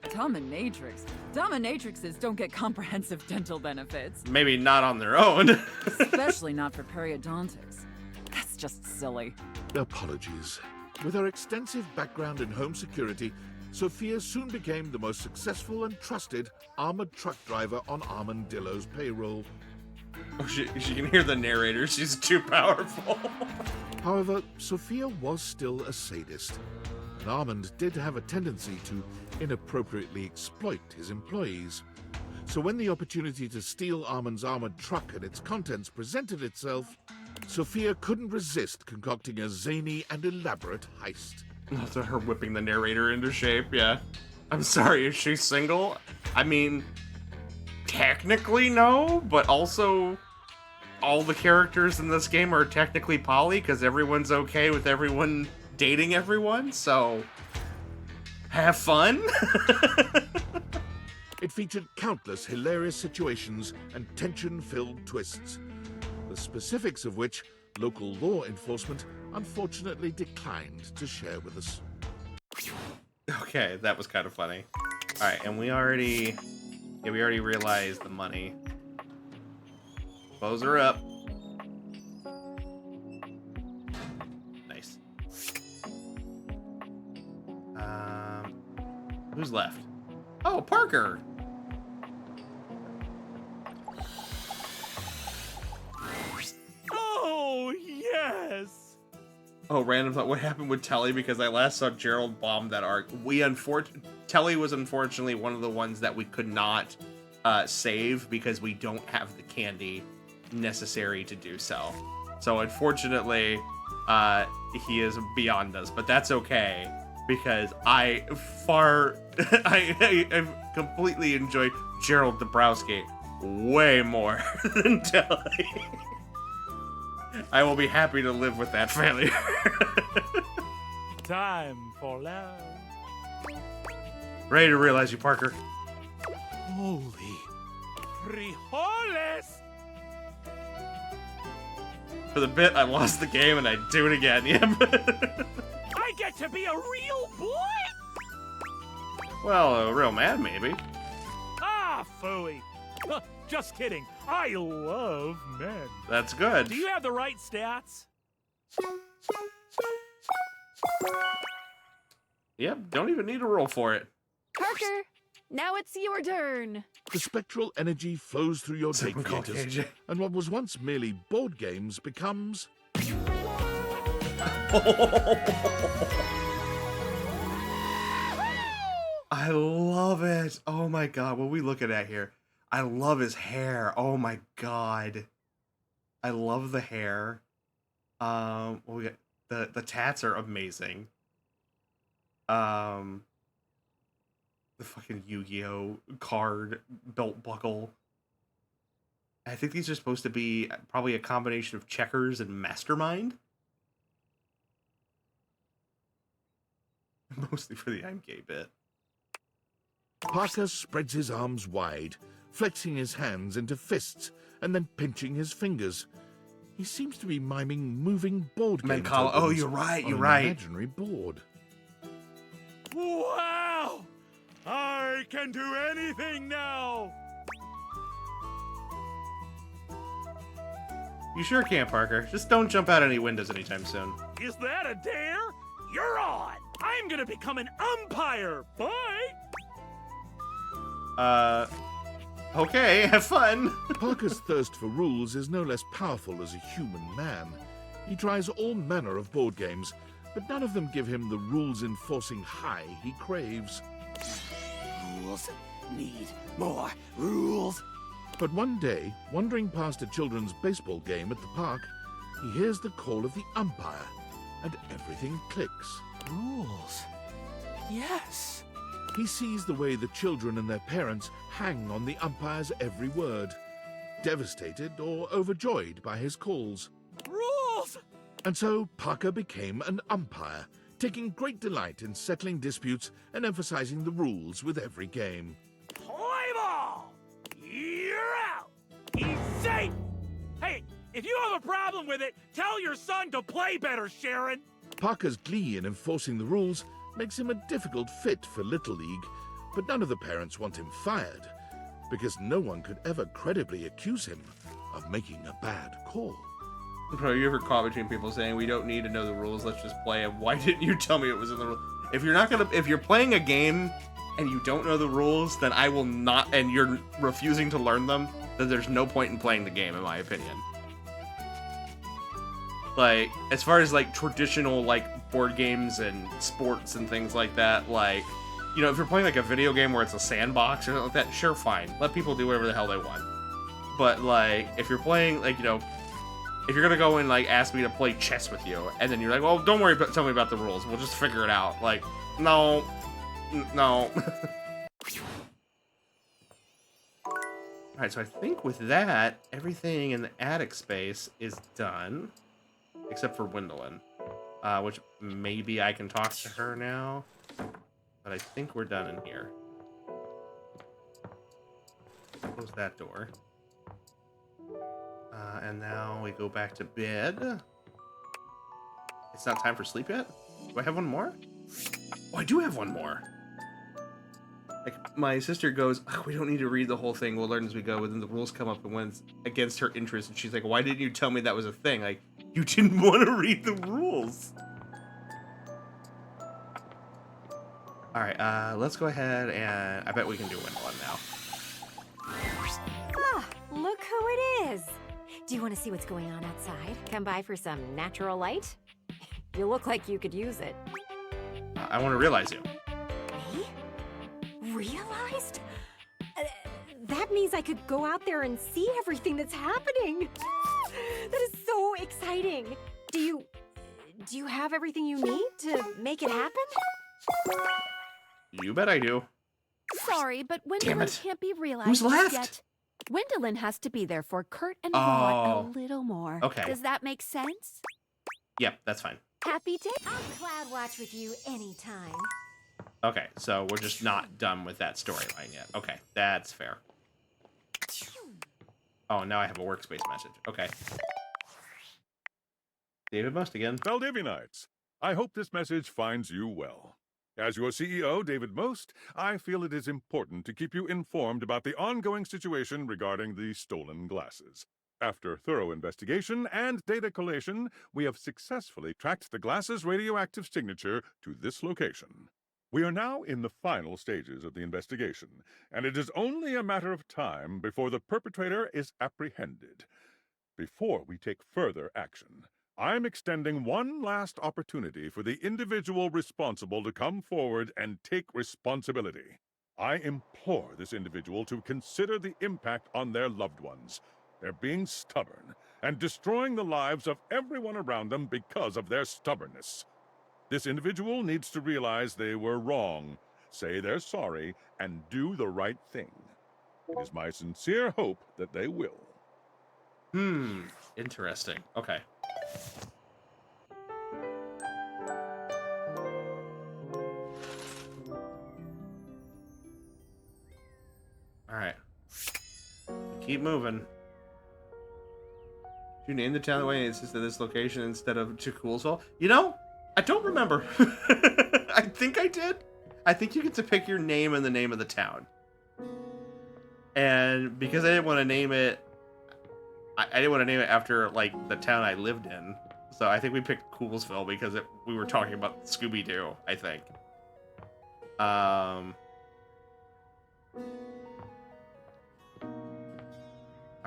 F: Dominatrix? Dominatrixes don't get comprehensive dental benefits.
A: Maybe not on their own.
F: Especially not for periodontics. That's just silly.
D: Apologies. With her extensive background in home security, Sophia soon became the most successful and trusted armored truck driver on Armandillo's payroll.
A: Oh, she can hear the narrator. She's too powerful.
D: However, Sophia was still a sadist, and Armand did have a tendency to inappropriately exploit his employees. So when the opportunity to steal Armand's armored truck and its contents presented itself, Sophia couldn't resist concocting a zany and elaborate heist.
A: After her whipping the narrator into shape, yeah. I'm sorry, is she single? I mean, technically no, but also all the characters in this game are technically poly because everyone's okay with everyone dating everyone, so have fun.
D: It featured countless hilarious situations and tension-filled twists, the specifics of which local law enforcement unfortunately declined to share with us.
A: Okay, that was kind of funny. All right, and we already realized the money. Bows are up. Nice. Who's left? Oh, Parker.
R: Oh, yes!
A: Oh, random thought. What happened with Telly? Because I last saw Gerald bomb that arc. Telly was unfortunately one of the ones that we could not save because we don't have the candy necessary to do so. So unfortunately, he is beyond us, but that's okay because I completely enjoyed Gerald Dabrowski way more than Telly. I will be happy to live with that failure.
R: Time for love.
A: Ready to realize you, Parker.
R: Holy frijoles!
A: For the bit, I lost the game and I do it again. Yep.
R: I get to be a real boy?
A: Well, a real man, maybe.
G: Ah, phooey. Just kidding. I love men.
A: That's good.
G: Do you have the right stats?
A: Yep, don't even need to roll for it.
Q: Parker, now it's your turn.
D: The spectral energy flows through your
A: Someone
D: date
A: call
D: theaters,
A: KJ.
D: and what was once merely board games becomes...
A: I love it. Oh my god, what are we looking at here? I love his hair. Oh my god. I love the hair. What we got? The tats are amazing. The fucking Yu-Gi-Oh card belt buckle. I think these are supposed to be probably a combination of Checkers and Mastermind. Mostly for the I'm gay bit.
D: Parker spreads his arms wide, flexing his hands into fists, and then pinching his fingers. He seems to be miming moving board game
A: Mancala. Oh,
D: tokens
A: you're right,
D: on
A: you're
D: an
A: right.
D: imaginary board.
G: Wow! I can do anything now!
A: You sure can, Parker. Just don't jump out any windows anytime soon.
G: Is that a dare? You're on! I'm gonna become an umpire! Bye!
A: Okay, have fun.
D: Parker's thirst for rules is no less powerful as a human man. He tries all manner of board games, but none of them give him the rules-enforcing high he craves.
I: Rules. Need more rules.
D: But one day, wandering past a children's baseball game at the park, he hears the call of the umpire, and everything clicks.
I: Rules. Yes.
D: He sees the way the children and their parents hang on the umpire's every word, devastated or overjoyed by his calls.
G: Rules!
D: And so Parker became an umpire, taking great delight in settling disputes and emphasizing the rules with every game.
G: Play ball! You're out! He's safe! Hey, if you have a problem with it, tell your son to play better, Sharon!
D: Parker's glee in enforcing the rules makes him a difficult fit for Little League, but none of the parents want him fired, because no one could ever credibly accuse him of making a bad call.
A: Bro, you ever caught between people saying we don't need to know the rules, let's just play them? Why didn't you tell me it was in the rules? If you're playing a game and you don't know the rules, then I will not, and you're refusing to learn them, then there's no point in playing the game, in my opinion. Like, as far as like traditional like board games and sports and things like that, like, you know, if you're playing like a video game where it's a sandbox or something like that, sure, fine. Let people do whatever the hell they want. But like, if you're playing like, you know, if you're gonna go and like ask me to play chess with you, and then you're like, well, don't worry, tell me about the rules. We'll just figure it out. Like, no. Alright, so I think with that, everything in the attic space is done. Except for Gwendolyn. Which maybe I can talk to her now. But I think we're done in here. Close that door. And now we go back to bed. It's not time for sleep yet? Do I have one more? Oh, I do have one more. Like, my sister goes, oh, we don't need to read the whole thing. We'll learn as we go. And then the rules come up and when it's against her interest. And she's like, why didn't you tell me that was a thing? Like, you didn't want to read the rules. All right, let's go ahead and I bet we can do Gwendolyn now.
B: Ah, look who it is. Do you want to see what's going on outside? Come by for some natural light? You look like you could use it.
A: I want to realize you.
B: Me? Realized? That means I could go out there and see everything that's happening. That is so exciting. Do you have everything you need to make it happen?
A: You bet I do.
Q: Sorry, but
A: Damn
Q: Gwendolyn
A: it.
Q: can't be realized
A: Who's left?
Q: yet. Gwendolyn has to be there for Kurt and Vaughn
A: Oh.
Q: a little more.
A: Okay.
Q: Does that make sense?
A: Yep, that's fine.
Q: Happy day.
B: I'll cloud watch with you anytime.
A: Okay, so we're just not done with that storyline yet. Okay, that's fair. Oh, now I have a workspace message. Okay. David Most again.
W: Valdivianites, I hope this message finds you well. As your CEO, David Most, I feel it is important to keep you informed about the ongoing situation regarding the stolen glasses. After thorough investigation and data collation, we have successfully tracked the glasses' radioactive signature to this location. We are now in the final stages of the investigation, and it is only a matter of time before the perpetrator is apprehended. Before we take further action, I'm extending one last opportunity for the individual responsible to come forward and take responsibility. I implore this individual to consider the impact on their loved ones. They're being stubborn and destroying the lives of everyone around them because of their stubbornness. This individual needs to realize they were wrong, say they're sorry, and do the right thing. It is my sincere hope that they will.
A: Interesting. Okay. Alright. Keep moving. Did you name the town the way it's just at this location instead of to Coolsville? You know, I don't remember. I think I did. I think you get to pick your name and the name of the town. And because I didn't want to name it, I didn't want to name it after, like, the town I lived in. So I think we picked Coolsville because we were talking about Scooby-Doo, I think.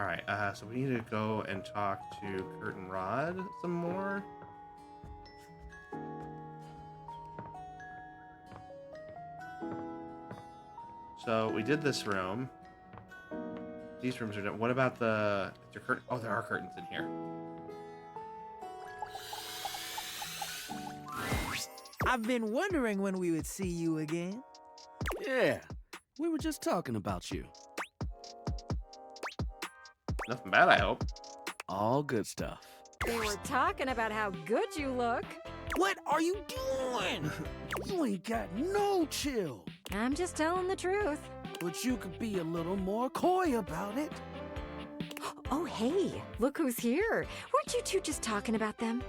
A: Alright, so we need to go and talk to Kurt and Rod some more. So we did this room. These rooms are done. What about the... Is there curtain? Oh, there are curtains in here.
I: I've been wondering when we would see you again. Yeah, we were just talking about you.
A: Nothing bad, I hope.
I: All good stuff.
L: They were talking about how good you look.
I: What are you doing? You ain't got no chill.
L: I'm just telling the truth.
I: But you could be a little more coy about it.
B: Oh, hey, look who's here. Weren't you two just talking about them?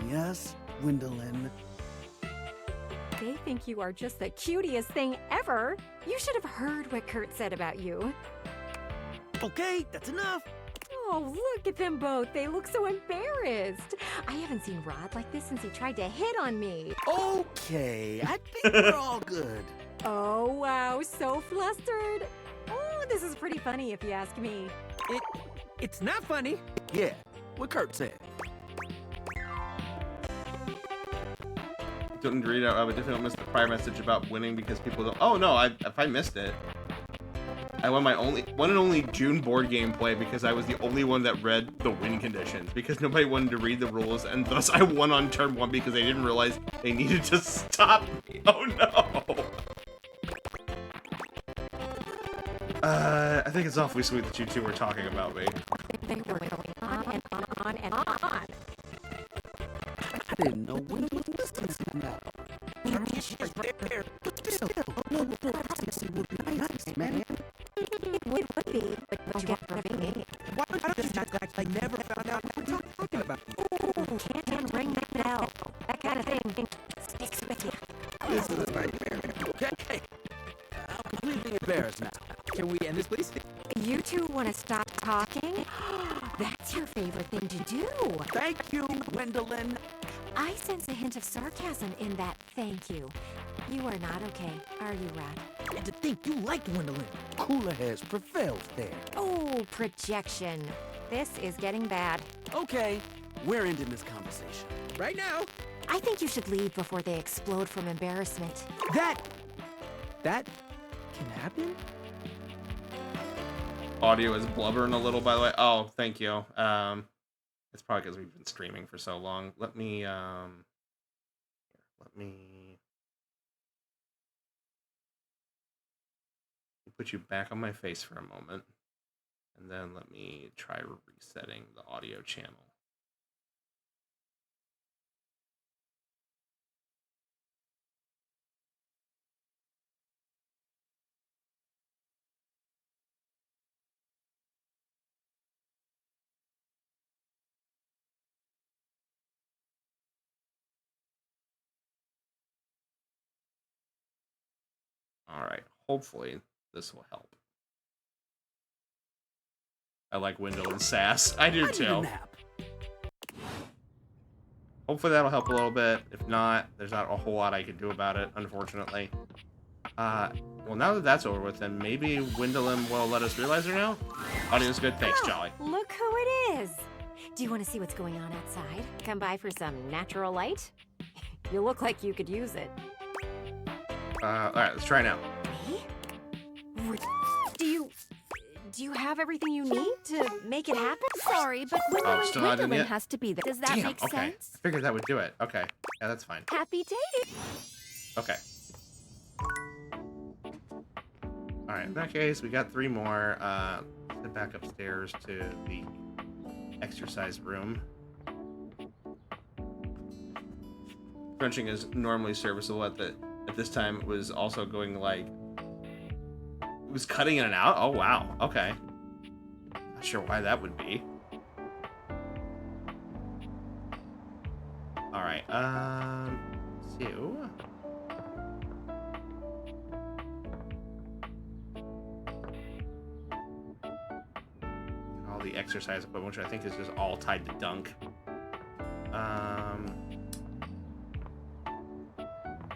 I: Yes, Gwendolyn.
B: They think you are just the cutest thing ever. You should have heard what Kurt said about you.
I: Okay, that's enough.
B: Oh, look at them both. They look so embarrassed. I haven't seen Rod like this since he tried to hit on me.
I: Okay, I think we're all good.
B: Oh, wow, so flustered. Oh, this is pretty funny if you ask me.
M: It's not funny.
I: Yeah, what Kurt said.
A: Didn't read out. I would definitely miss the prior message about winning because people don't. Oh no! If I missed it, I won my one and only June board game play because I was the only one that read the win conditions because nobody wanted to read the rules, and thus I won on turn 1 because they didn't realize they needed to stop me. Oh no! I think it's awfully sweet that you two were talking about me.
B: They were going on and on and on.
I: I didn't know when it was listening now. Would be nice, man.
B: It would be, but don't get for me.
M: Why don't you act like I never found out what we're talking about?
B: Ooh, can't ring that bell. That kind of thing sticks with you.
I: This is a nightmare. Okay. I'm completely embarrassed now.
M: Can we end this, please?
B: You two want to stop talking? That's your favorite thing to do.
I: Thank you, Gwendolyn.
B: I sense a hint of sarcasm in that thank you. You are not okay, are you, Rod?
M: And to think you liked Gwendolyn.
I: Cooler heads prevails there.
B: Oh, projection. This is getting bad.
I: Okay, we're ending this conversation.
M: Right now.
B: I think you should leave before they explode from embarrassment.
M: That can happen?
A: Audio is blubbering a little, by the way. Oh, thank you. It's probably because we've been streaming for so long. Let me put you back on my face for a moment, and then let me try resetting the audio channel. All right. Hopefully this will help. I like Wendell and Sass. I do too. Hopefully that'll help a little bit. If not, there's not a whole lot I can do about it, unfortunately. Well, now that that's over with, then maybe Wendell will let us realize her now? Audio's good. Thanks, Jolly.
B: Look who it is. Do you want to see what's going on outside? Come by for some natural light? You look like you could use it.
A: Alright, let's try now.
B: Do you have everything you need to make it happen? Sorry, but
A: still not in yet?
B: has to be there. Does that
A: Damn,
B: make
A: okay.
B: sense?
A: I figured that would do it. Okay. Yeah, that's fine.
B: Happy dating.
A: Okay. Alright, in that case, we got 3 more. Head back upstairs to the exercise room. Crunching is normally serviceable at this time. It was also going like... It was cutting in and out? Oh, wow. Okay. Not sure why that would be. Alright, so... all the exercise equipment, which I think is just all tied to Dunk.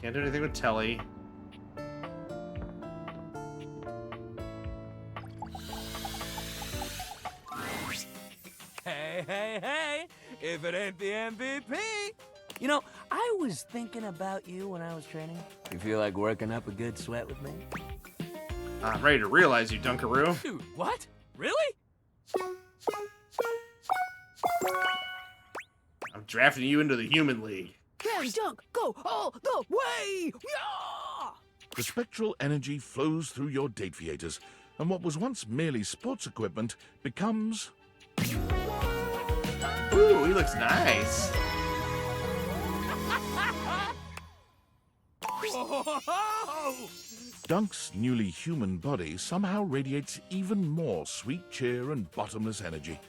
A: Can't do anything with Telly.
I: Hey, if it ain't the MVP. You know, I was thinking about you when I was training. You feel like working up a good sweat with me?
A: I'm ready to realize you, Dunkaroo.
G: Dude, what? Really?
A: I'm drafting you into the Human League.
L: Can Dunk go all the way? Yeah!
D: The spectral energy flows through your date theaters, and what was once merely sports equipment becomes...
A: Ooh, he looks nice.
D: Dunk's newly human body somehow radiates even more sweet cheer and bottomless energy.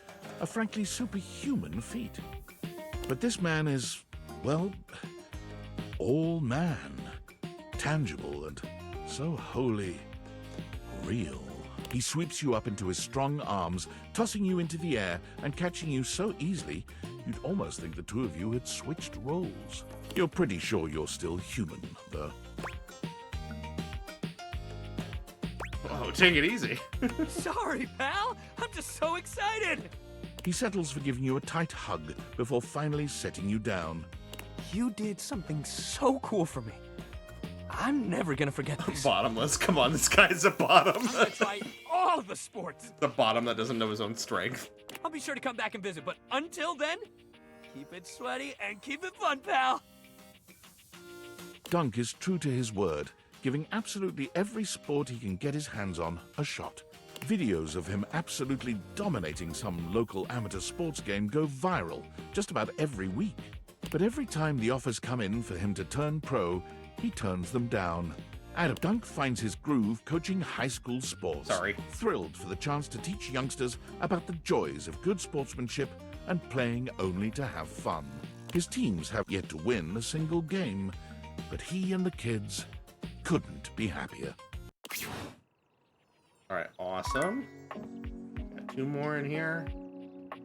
D: A frankly superhuman feat. But this man is, well, all man. Tangible and so wholly real. He sweeps you up into his strong arms, tossing you into the air and catching you so easily, you'd almost think the two of you had switched roles. You're pretty sure you're still human, though.
A: Oh, take it easy.
G: Sorry, pal. I'm just so excited.
D: He settles for giving you a tight hug before finally setting you down.
K: You did something so cool for me. I'm never gonna forget this.
A: Bottomless. Come on, this guy's a bottom.
G: I'm gonna try all the sports.
A: The bottom that doesn't know his own strength.
G: I'll be sure to come back and visit, but until then, keep it sweaty and keep it fun, pal.
D: Dunk is true to his word, giving absolutely every sport he can get his hands on a shot. Videos of him absolutely dominating some local amateur sports game go viral just about every week. But every time the offers come in for him to turn pro, he turns them down. Dunk finds his groove coaching high school sports. Thrilled for the chance to teach youngsters about the joys of good sportsmanship and playing only to have fun. His teams have yet to win a single game, but he and the kids couldn't be happier.
A: Alright, awesome. Got 2 more in here.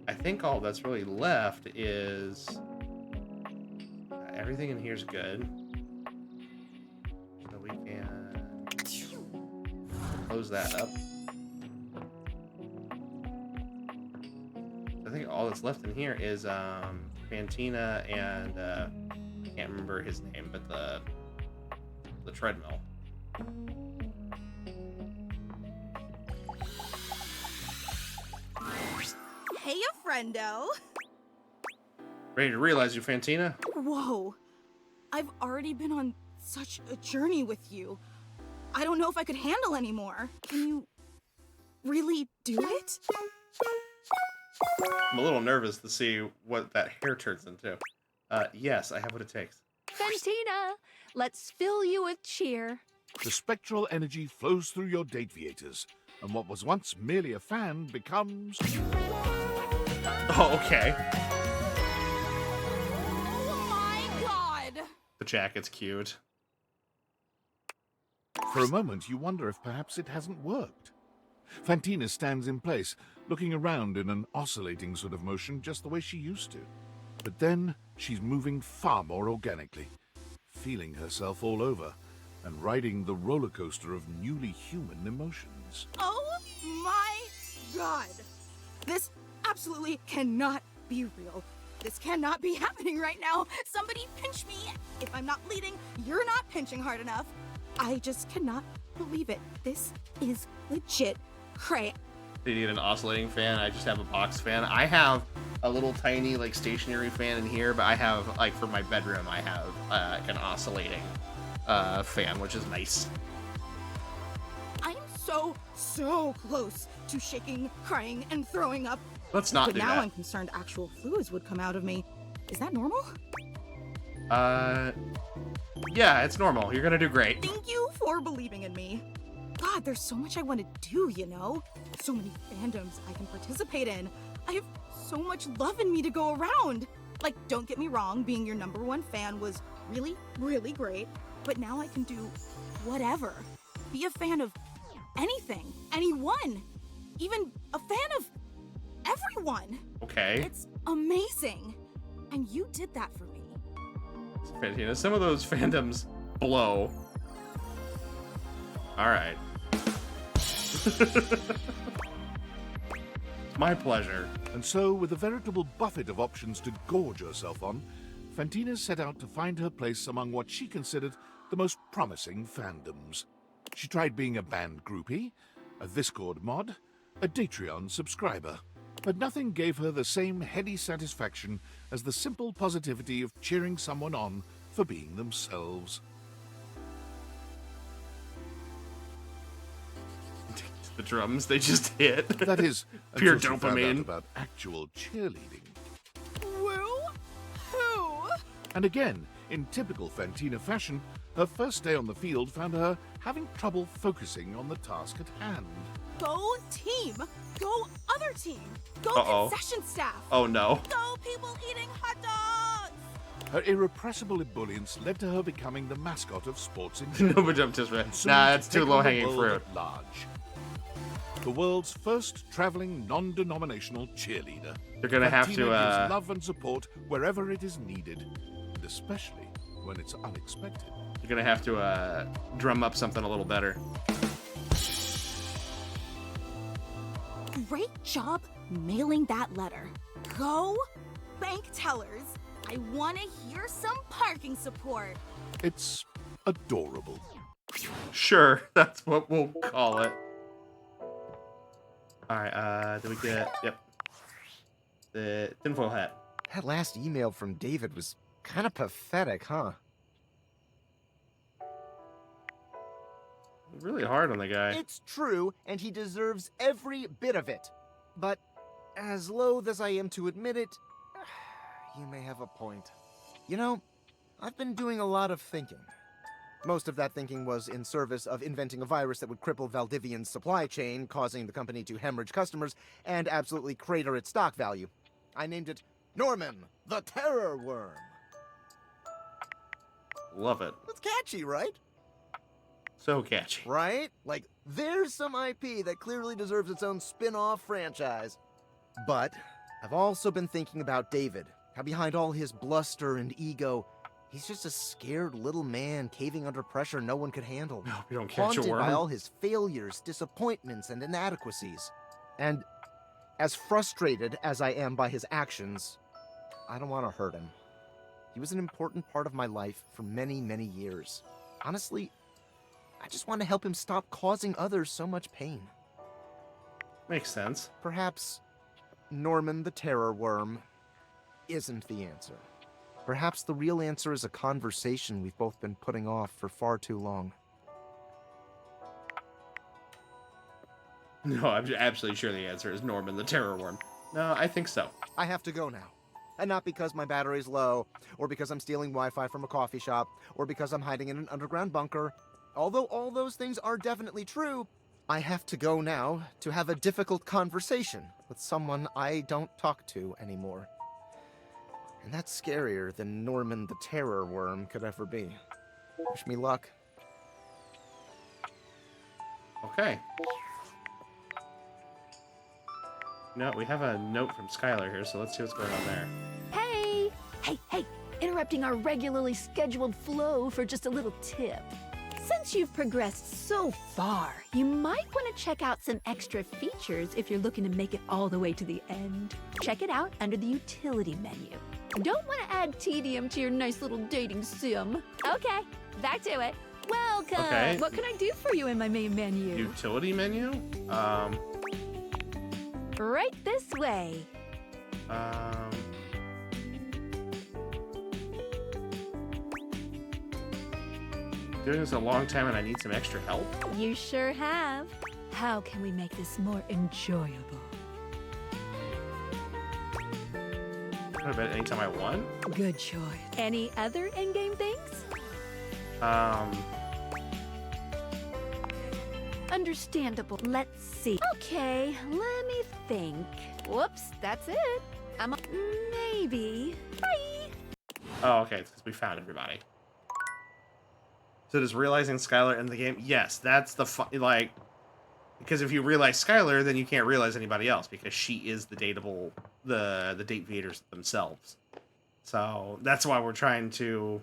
A: I think all that's really left is... everything in here's good. So we can close that up. I think all that's left in here is Fantina and I can't remember his name, but the treadmill.
C: Hey, friendo.
A: Ready to realize you, Fantina?
C: Whoa. I've already been on such a journey with you. I don't know if I could handle anymore. Can you really do it?
A: I'm a little nervous to see what that hair turns into. Yes, I have what it takes.
Q: Fantina, let's fill you with cheer.
D: The spectral energy flows through your date theaters, and what was once merely a fan becomes...
A: Oh, okay.
C: Oh my god!
A: The jacket's cute.
D: For a moment, you wonder if perhaps it hasn't worked. Fantina stands in place, looking around in an oscillating sort of motion just the way she used to. But then she's moving far more organically, feeling herself all over, and riding the roller coaster of newly human emotions.
C: Oh my god! This absolutely cannot be real. This cannot be happening right now. Somebody pinch me. If I'm not bleeding, you're not pinching hard enough. I just cannot believe it. This is legit cray.
A: They need an oscillating fan. I just have a box fan. I have a little tiny like stationary fan in here, but I have like for my bedroom, I have like an oscillating fan, which is nice.
C: I am so close to shaking, crying, and throwing up.
A: Let's not
C: but
A: do
C: now
A: that.
C: I'm concerned actual fluids would come out of me. Is that normal?
A: Yeah, it's normal. You're gonna do great.
C: Thank you for believing in me. God, there's so much I want to do, you know? So many fandoms I can participate in. I have so much love in me to go around. Like, don't get me wrong, being your #1 fan was really, really great. But now I can do whatever. Be a fan of anything, anyone. Even a fan of everyone.
A: Okay.
C: It's amazing. And you did that for me.
A: Fantina, some of those fandoms blow. Alright. It's my pleasure.
D: And so, with a veritable buffet of options to gorge herself on, Fantina set out to find her place among what she considered the most promising fandoms. She tried being a band groupie, a Discord mod, a Datreon subscriber, but nothing gave her the same heady satisfaction as the simple positivity of cheering someone on for being themselves.
A: The drums, they just hit.
D: That is,
A: pure
D: until she found out
A: dopamine.
D: about actual cheerleading.
C: Woo-hoo!
D: And again, in typical Fantina fashion, her first day on the field found her having trouble focusing on the task at hand.
C: Go team! Go other team! Go
A: Uh-oh.
C: concession staff!
A: Oh no.
C: Go people eating hot dogs!
D: Her irrepressible ebullience led to her becoming the mascot of sports in
A: No,
D: general.
A: but jump just right.
D: and soon
A: Nah,
D: to
A: it's too
D: take on the
A: low-hanging
D: world
A: fruit.
D: at large. The world's first traveling non-denominational cheerleader.
A: You're gonna have
D: Fantina
A: to,
D: gives love and support wherever it is needed, and especially when it's unexpected.
A: You're gonna have to drum up something a little better.
C: Great job mailing that letter. Go bank tellers. I want to hear some parking support.
D: It's adorable.
A: Sure, that's what we'll call it. Alright, did we get... Yep. The tinfoil hat.
P: That last email from David was kind of pathetic, huh?
A: Really hard on the guy.
P: It's true, and he deserves every bit of it. But as loath as I am to admit it, you may have a point. You know, I've been doing a lot of thinking. Most of that thinking was in service of inventing a virus that would cripple Valdivian's supply chain, causing the company to hemorrhage customers and absolutely crater its stock value. I named it Norman, the Terror Worm.
A: Love it.
P: That's catchy, right?
A: So catchy.
P: Right? Like, there's some IP that clearly deserves its own spin-off franchise. But I've also been thinking about David, how behind all his bluster and ego, he's just a scared little man caving under pressure no one could handle.
A: No, we don't catch a
P: Haunted
A: worm.
P: by all his failures, disappointments, and inadequacies. And as frustrated as I am by his actions, I don't want to hurt him. He was an important part of my life for many, many years. Honestly, I just want to help him stop causing others so much pain.
A: Makes sense.
P: Perhaps Norman the Terror Worm isn't the answer. Perhaps the real answer is a conversation we've both been putting off for far too long.
A: No, I'm absolutely sure the answer is Norman the Terror Worm. No, I think so.
P: I have to go now. And not because my battery's low, or because I'm stealing Wi-Fi from a coffee shop, or because I'm hiding in an underground bunker. Although all those things are definitely true, I have to go now to have a difficult conversation with someone I don't talk to anymore. And that's scarier than Norman the Terror Worm could ever be. Wish me luck.
A: Okay. No, we have a note from Skylar here, so let's see what's going on there.
Q: Hey! Hey! Interrupting our regularly scheduled flow for just a little tip. Since you've progressed so far, you might want to check out some extra features if you're looking to make it all the way to the end. Check it out under the utility menu. Don't want to add tedium to your nice little dating sim. Okay, back to it. Welcome!
A: Okay.
Q: What can I do for you in my main menu?
A: Utility menu?
Q: Right this way.
A: Doing this a long time and I need some extra help.
Q: You sure have. How can we make this more enjoyable?
A: What about anytime I won?
Q: Good choice. Any other in-game things? Understandable. Let's see. Okay, let me think. Whoops, that's it. Maybe. Bye.
A: Oh, okay, it's because we found everybody. So does realizing Skylar in the game? Yes, that's the like, because if you realize Skylar, then you can't realize anybody else because she is the dateable, the date creators themselves. So that's why we're trying to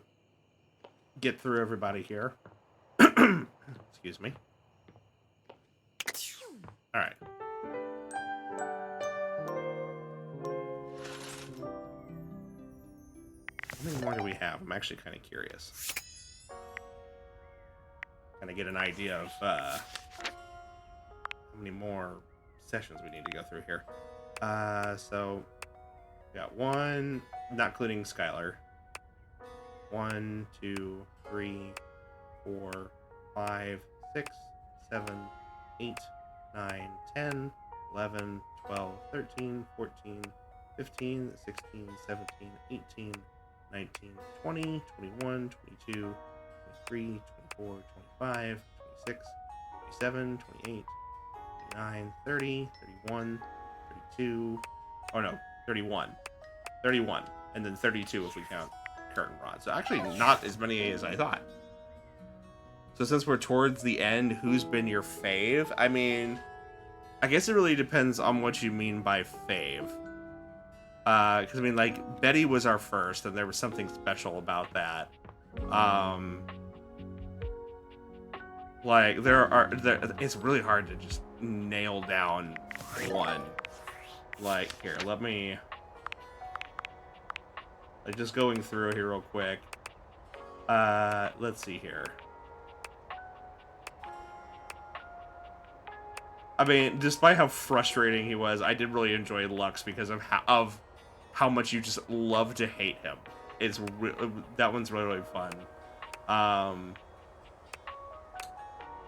A: get through everybody here. Excuse me. All right. How many more do we have? I'm actually kind of curious. Kind of get an idea of how many more sessions we need to go through here. So we got one, not including Skylar. 1, 2, 3, 4, 5, 6, 7, 8, 9, 10, 11, 12, 13, 14, 15, 16, 17, 18, 19, 20, 21, 22, 23, 24, 25, 26, 27, 28, 29, 30, 31, 32, oh no, 31, 31, and then 32 if we count curtain rod. So actually not as many as I thought. So since we're towards the end, who's been your fave? I mean, I guess it really depends on what you mean by fave. Because I mean, like, Betty was our first, and there was something special about that. Like, it's really hard to just nail down one. Like, here, let me... Like, just going through here real quick. Let's see here. I mean, despite how frustrating he was, I did really enjoy Lux because of how much you just love to hate him. That one's really, really fun.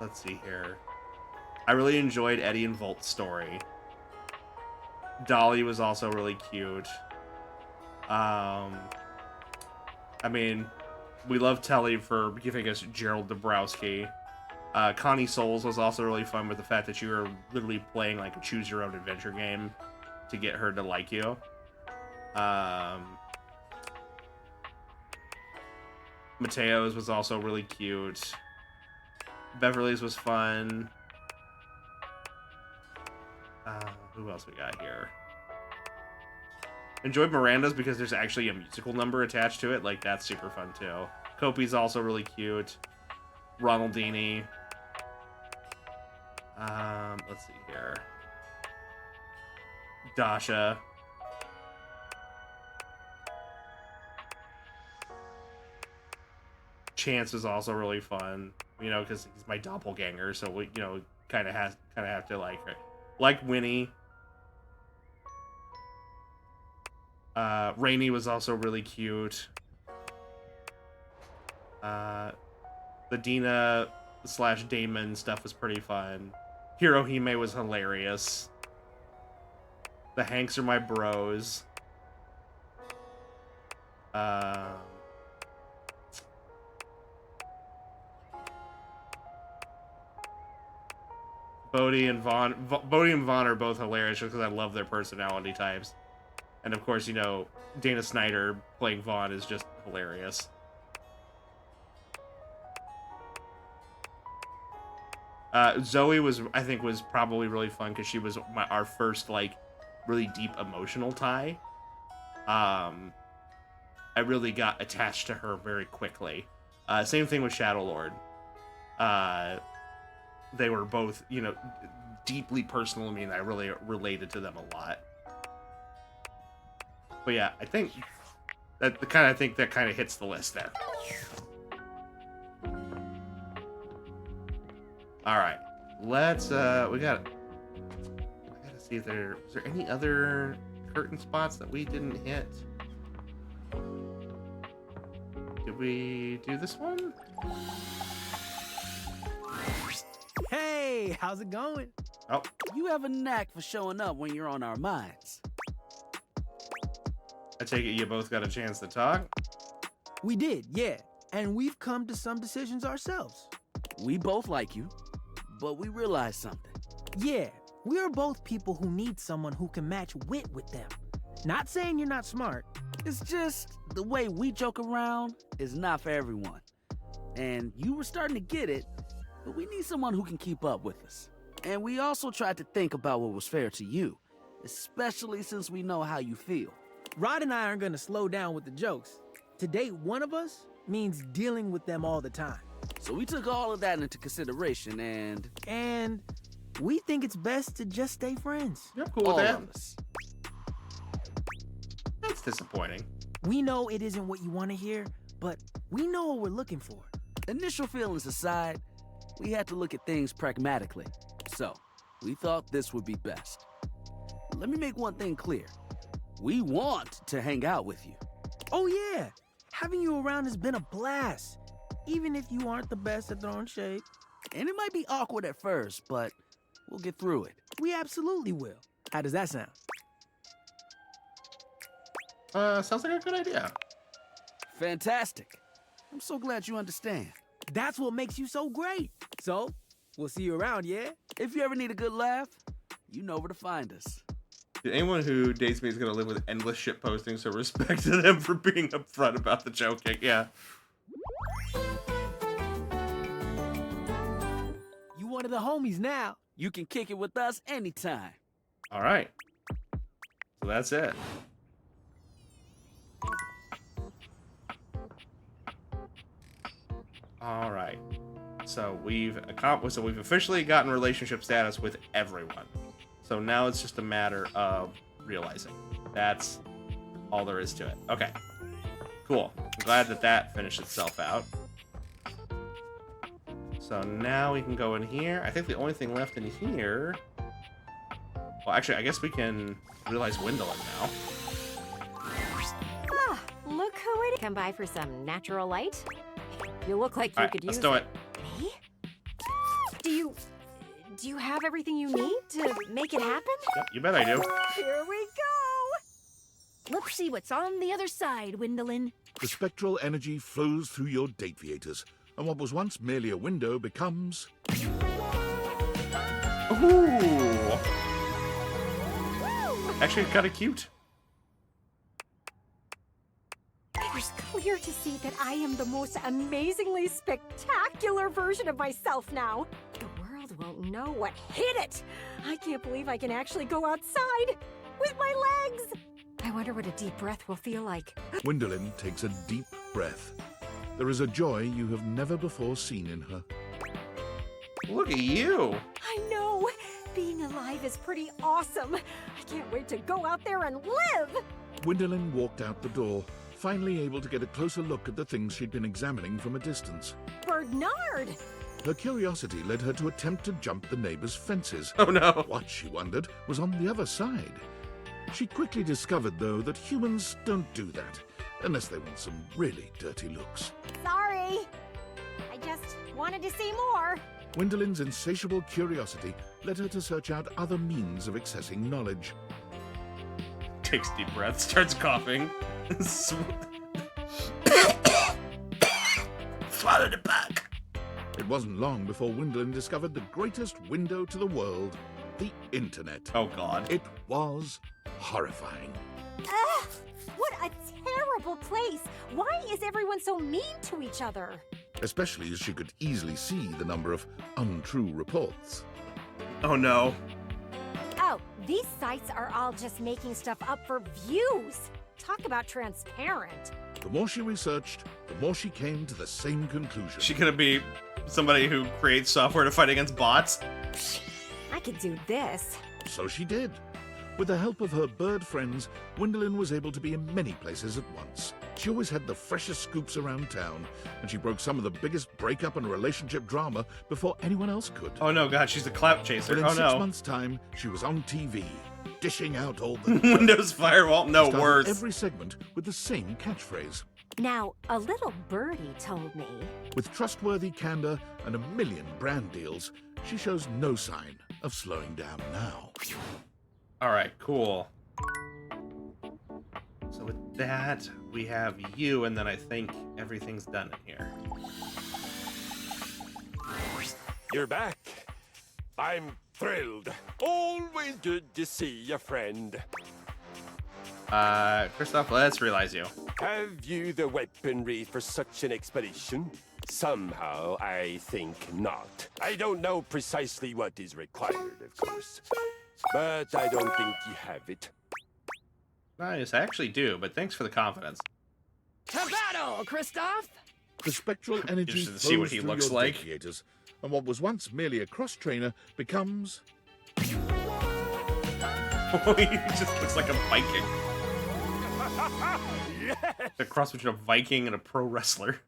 A: Let's see here. I really enjoyed Eddie and Volt's story. Dolly was also really cute. I mean, we love Telly for giving us Gerald Dabrowski. Connie Souls was also really fun with the fact that you were literally playing like a choose-your-own-adventure game to get her to like you. Mateo's was also really cute. Beverly's was fun. Who else we got here? Enjoyed Miranda's because there's actually a musical number attached to it. Like, that's super fun, too. Kopi's also really cute. Ronaldini. Let's see here. Dasha. Chance is also really fun, you know, because he's my doppelganger, so we, you know, kind of have to like Winnie. Rainey was also really cute. The Dina / Damon stuff was pretty fun. Hirohime was hilarious. The Hanks are my bros. Bodhi and Vaughn are both hilarious because I love their personality types. And of course, you know, Dana Snyder playing Vaughn is just hilarious. Zoe I think was probably really fun because she was our first like really deep emotional tie. I really got attached to her very quickly. Same thing with Shadow Lord. They were both, you know, deeply personal to me, and I really related to them a lot. But yeah, I think that kind of hits the list there. All right, let's I gotta see if is there any other curtain spots that we didn't hit. Did we do this one?
M: Hey, how's it going?
A: Oh.
H: You have a knack for showing up when you're on our minds.
A: I take it you both got a chance to talk?
M: We did, yeah. And we've come to some decisions ourselves.
H: We both like you, but we realize something.
M: Yeah, we are both people who need someone who can match wit with them. Not saying you're not smart.
H: It's just the way we joke around is not for everyone. And you were starting to get it, but we need someone who can keep up with us. And we also tried to think about what was fair to you, especially since we know how you feel.
M: Rod and I aren't gonna slow down with the jokes. To date one of us means dealing with them all the time.
H: So we took all of that into consideration
M: and we think it's best to just stay friends.
A: You're cool with that? That's disappointing.
M: We know it isn't what you want to hear, but we know what we're looking for.
H: Initial feelings aside, we had to look at things pragmatically. So, we thought this would be best. Let me make one thing clear. We want to hang out with you.
M: Oh yeah, having you around has been a blast. Even if you aren't the best at throwing shade.
H: And it might be awkward at first, but we'll get through it.
M: We absolutely will. How does that sound?
A: Sounds like a good idea.
H: Fantastic. I'm so glad you understand.
M: That's what makes you so great. So, we'll see you around, yeah?
H: If you ever need a good laugh, you know where to find us.
A: Anyone who dates me is going to live with endless shit posting, so respect to them for being upfront about the joking. Yeah.
M: You one of the homies now.
H: You can kick it with us anytime.
A: All right. So that's it. All right. So we've officially gotten relationship status with everyone. So now it's just a matter of realizing. That's all there is to it. Okay. Cool. I'm glad that finished itself out. So now we can go in here. I think the only thing left in here... Well, actually, I guess we can realize Wyndolin now.
B: Ah, look who it is. Come by for some natural light? You look like you could use it.
A: Let's do it.
B: Me? Do you have everything you need to make it happen?
A: Yep, you bet I do.
B: Here we go!
Q: Let's see what's on the other side, Wyndolin.
D: The spectral energy flows through your date theaters, and what was once merely a window becomes...
A: Ooh! Actually, kind of cute.
B: It was clear to see that I am the most amazingly spectacular version of myself now. The world won't know what hit it. I can't believe I can actually go outside with my legs. I wonder what a deep breath will feel like.
D: Wyndolin takes a deep breath. There is a joy you have never before seen in her.
A: Look at you.
B: I know. Being alive is pretty awesome. I can't wait to go out there and live.
D: Wyndolin walked out the door, finally able to get a closer look at the things she'd been examining from a distance.
B: Bernard!
D: Her curiosity led her to attempt to jump the neighbor's fences.
A: Oh no!
D: What, she wondered, was on the other side. She quickly discovered, though, that humans don't do that, unless they want some really dirty looks.
B: Sorry. I just wanted to see more.
D: Wyndolin's insatiable curiosity led her to search out other means of accessing knowledge.
A: Takes deep breath, starts coughing. Swallowed it back.
D: It wasn't long before Wyndolin discovered the greatest window to the world, the internet.
A: Oh god.
D: It was horrifying.
B: What a terrible place. Why is everyone so mean to each other?
D: especially as she could easily see the number of untrue reports.
A: Oh no.
N: Oh, these sites are all just making stuff up for views. Talk about transparent.
D: The more she researched, the more she came to the same conclusion.
A: She gonna be somebody who creates software to fight against bots?
N: I could do this.
D: So she did. With the help of her bird friends, Gwendolyn was able to be in many places at once. She always had the freshest scoops around town, and she broke some of the biggest breakup and relationship drama before anyone else could.
A: Oh no, God, she's a clout chaser.
D: But in
A: Oh
D: 6
A: no.
D: months' time, she was on TV, dishing out all the
A: Windows firewall? No,
D: Started
A: worse.
D: every segment with the same catchphrase.
N: Now, a little birdie told me.
D: With trustworthy candor and a million brand deals, she shows no sign of slowing down now.
A: All right, cool. So with that, we have you, and then I think everything's done in here.
T: You're back. I'm thrilled. Always good to see a friend.
A: Kristoff, let's realize you.
T: Have you the weaponry for such an expedition? Somehow, I think not. I don't know precisely what is required, of course. But I don't think you have it.
A: Nice, I actually do, but thanks for the confidence.
M: To battle, Kristoff!
D: The spectral energy
A: Interested to see what
D: flows
A: he
D: through
A: looks
D: your
A: like.
D: gladiators, and what was once merely a cross trainer becomes...
A: He just looks like a Viking. A cross between a Viking and a pro wrestler.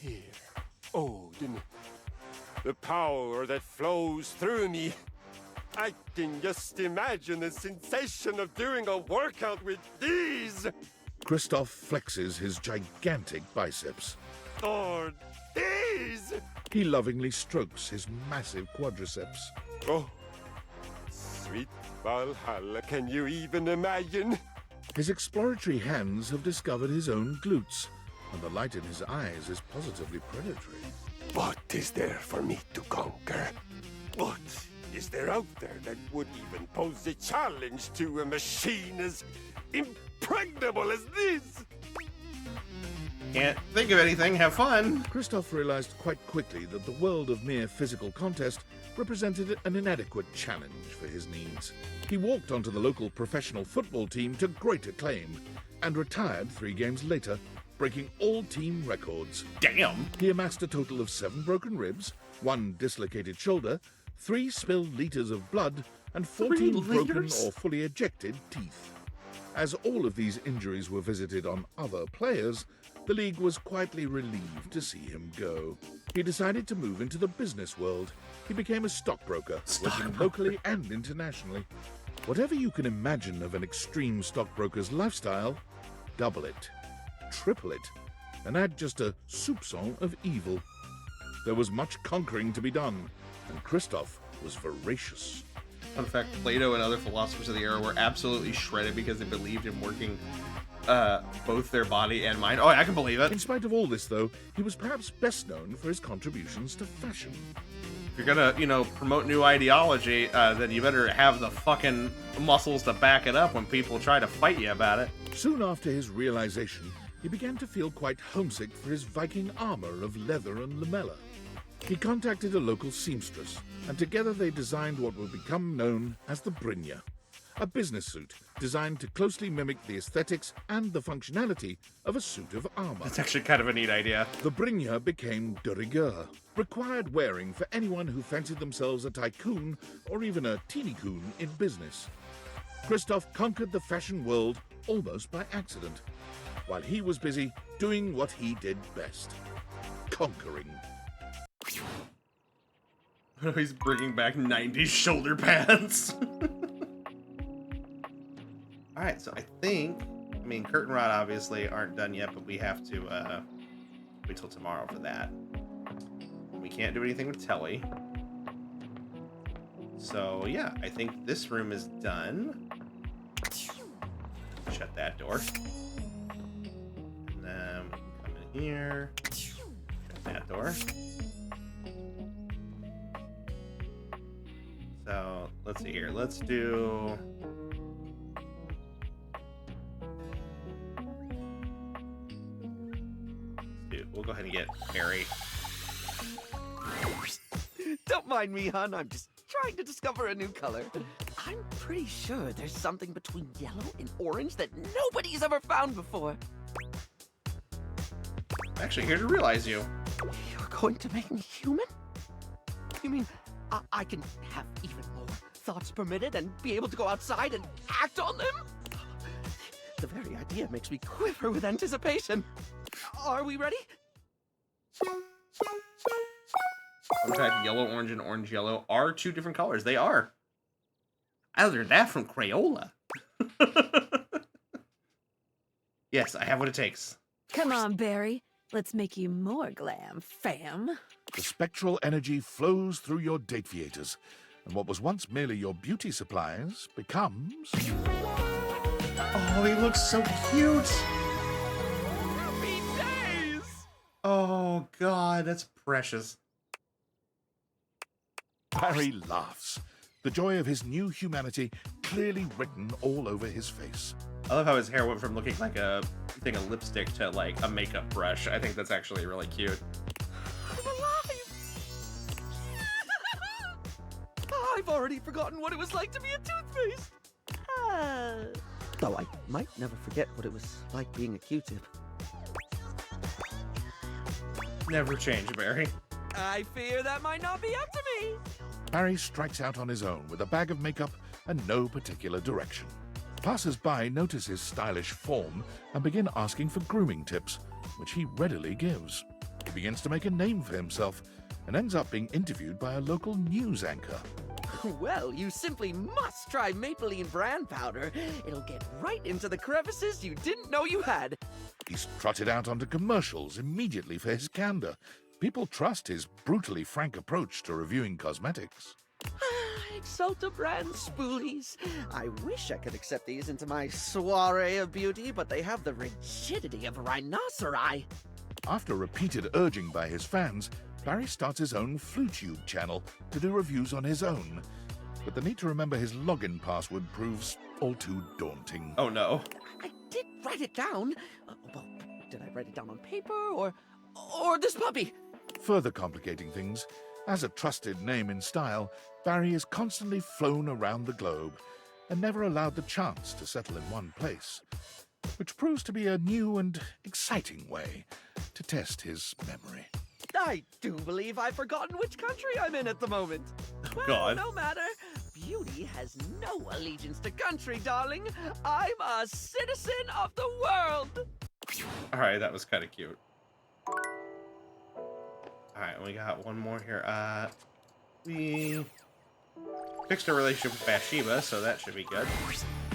T: Here, Odin. The power that flows through me. I can just imagine the sensation of doing a workout with these.
D: Kristoff flexes his gigantic biceps.
T: Or these.
D: He lovingly strokes his massive quadriceps.
T: Oh, sweet Valhalla, can you even imagine?
D: His exploratory hands have discovered his own glutes, and the light in his eyes is positively predatory.
T: What is there for me to conquer? What is there out there that would even pose a challenge to a machine as impregnable as this?
A: Can't think of anything. Have fun.
D: Kristoff realized quite quickly that the world of mere physical contest represented an inadequate challenge for his needs. He walked onto the local professional football team to great acclaim and retired 3 games later, breaking all team records.
A: Damn!
D: He amassed a total of 7 broken ribs, 1 dislocated shoulder, 3 spilled liters of blood, and 14 broken or fully ejected teeth. As all of these injuries were visited on other players, the league was quietly relieved to see him go. He decided to move into the business world. He became a stockbroker, working locally and internationally. Whatever you can imagine of an extreme stockbroker's lifestyle, double it, triple it, and add just a soupçon of evil. There was much conquering to be done, and Kristoff was voracious.
A: Fun fact, Plato and other philosophers of the era were absolutely shredded because they believed in working both their body and mind. Oh, I can believe it.
D: In spite of all this, though, he was perhaps best known for his contributions to fashion.
A: If you're gonna, promote new ideology, then you better have the fucking muscles to back it up when people try to fight you about it.
D: Soon after his realization, he began to feel quite homesick for his Viking armor of leather and lamella. He contacted a local seamstress, and together they designed what would become known as the Brynja, a business suit designed to closely mimic the aesthetics and the functionality of a suit of armor.
A: That's actually kind of a neat idea.
D: The Brynja became de rigueur, required wearing for anyone who fancied themselves a tycoon or even a teeny-coon in business. Kristoff conquered the fashion world almost by accident, while he was busy doing what he did best, conquering.
A: He's bringing back 90s shoulder pads. Alright, so I think, Curtain Rod obviously aren't done yet, but we have to wait till tomorrow for that. We can't do anything with Telly. So yeah, I think this room is done. Shut that door. And then we can come in here. Shut that door. So let's see here. Let's do. actually, we'll go ahead and get Barry.
O: Don't mind me, hon. I'm just trying to discover a new color. I'm pretty sure there's something between yellow and orange that nobody's ever found before.
A: I'm actually here to realize you.
O: You're going to make me human? You mean I can have even more thoughts permitted and be able to go outside and act on them? The very idea makes me quiver with anticipation. Are we ready?
A: In fact, yellow, orange, and orange, yellow are two different colors. They are. I learned that from Crayola. Yes, I have what it takes.
Q: Come on, Barry. Let's make you more glam, fam.
D: The spectral energy flows through your Dateviators, and what was once merely your beauty supplies becomes...
A: Oh, he looks so cute.
O: Happy days!
A: Oh, God, that's precious.
D: Barry laughs, the joy of his new humanity clearly written all over his face.
A: I love how his hair went from looking like a thing of lipstick to like a makeup brush. I think that's actually really cute.
O: I'm alive! I've already forgotten what it was like to be a toothpaste. Though I might never forget what it was like being a Q-tip.
A: Never change, Barry.
O: I fear that might not be up to me.
D: Barry strikes out on his own with a bag of makeup and no particular direction. Passers-by notice his stylish form and begin asking for grooming tips, which he readily gives. He begins to make a name for himself and ends up being interviewed by a local news anchor.
O: Well, you simply must try Maybelline brand powder. It'll get right into the crevices you didn't know you had.
D: He's trotted out onto commercials immediately for his candor. People trust his brutally frank approach to reviewing cosmetics.
O: Exalta brand spoolies. I wish I could accept these into my soiree of beauty, but they have the rigidity of a rhinoceri.
D: After repeated urging by his fans, Barry starts his own FluTube channel to do reviews on his own. But the need to remember his login password proves all too daunting.
A: Oh no.
O: I did write it down. Well, did I write it down on paper or this puppy?
D: Further complicating things, as a trusted name in style, Barry is constantly flown around the globe and never allowed the chance to settle in one place, which proves to be a new and exciting way to test his memory.
O: I do believe I've forgotten which country I'm in at the moment. Well,
A: God.
O: No matter. Beauty has no allegiance to country, darling. I'm a citizen of the world.
A: All right, that was kind of cute. All right, we got one more here. We fixed our relationship with Bathsheba, so that should be good.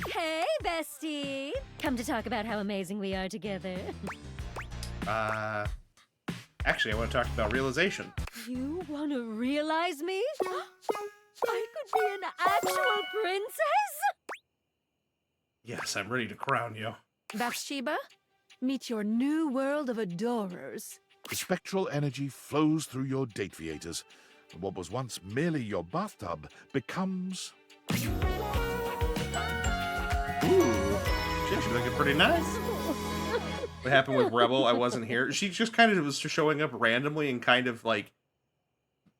B: Hey, bestie! Come to talk about how amazing we are together.
A: Actually, I want to talk about realization.
B: You want to realize me? I could be an actual princess?
A: Yes, I'm ready to crown you.
Q: Bathsheba, meet your new world of adorers.
D: The spectral energy flows through your Dateviators, and what was once merely your bathtub becomes...
A: Ooh, she's actually looking pretty nice. What happened with Rebel? I wasn't here. She just kind of was showing up randomly and kind of like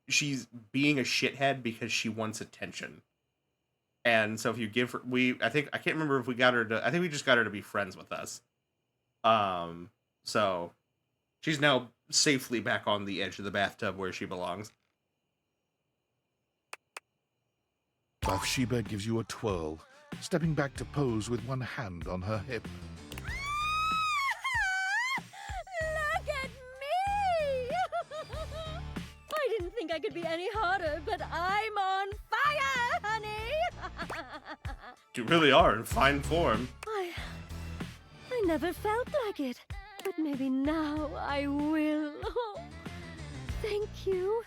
A: she's being a shithead because she wants attention. And so if you give her, I can't remember if we got her to, I think we just got her to be friends with us. So she's now safely back on the edge of the bathtub where she belongs.
D: Bathsheba gives you a twirl, stepping back to pose with one hand on her hip.
B: Look at me! I didn't think I could be any hotter, but I'm on fire, honey!
A: You really are in fine form.
B: I never felt like it, but maybe now I will. Oh, thank you.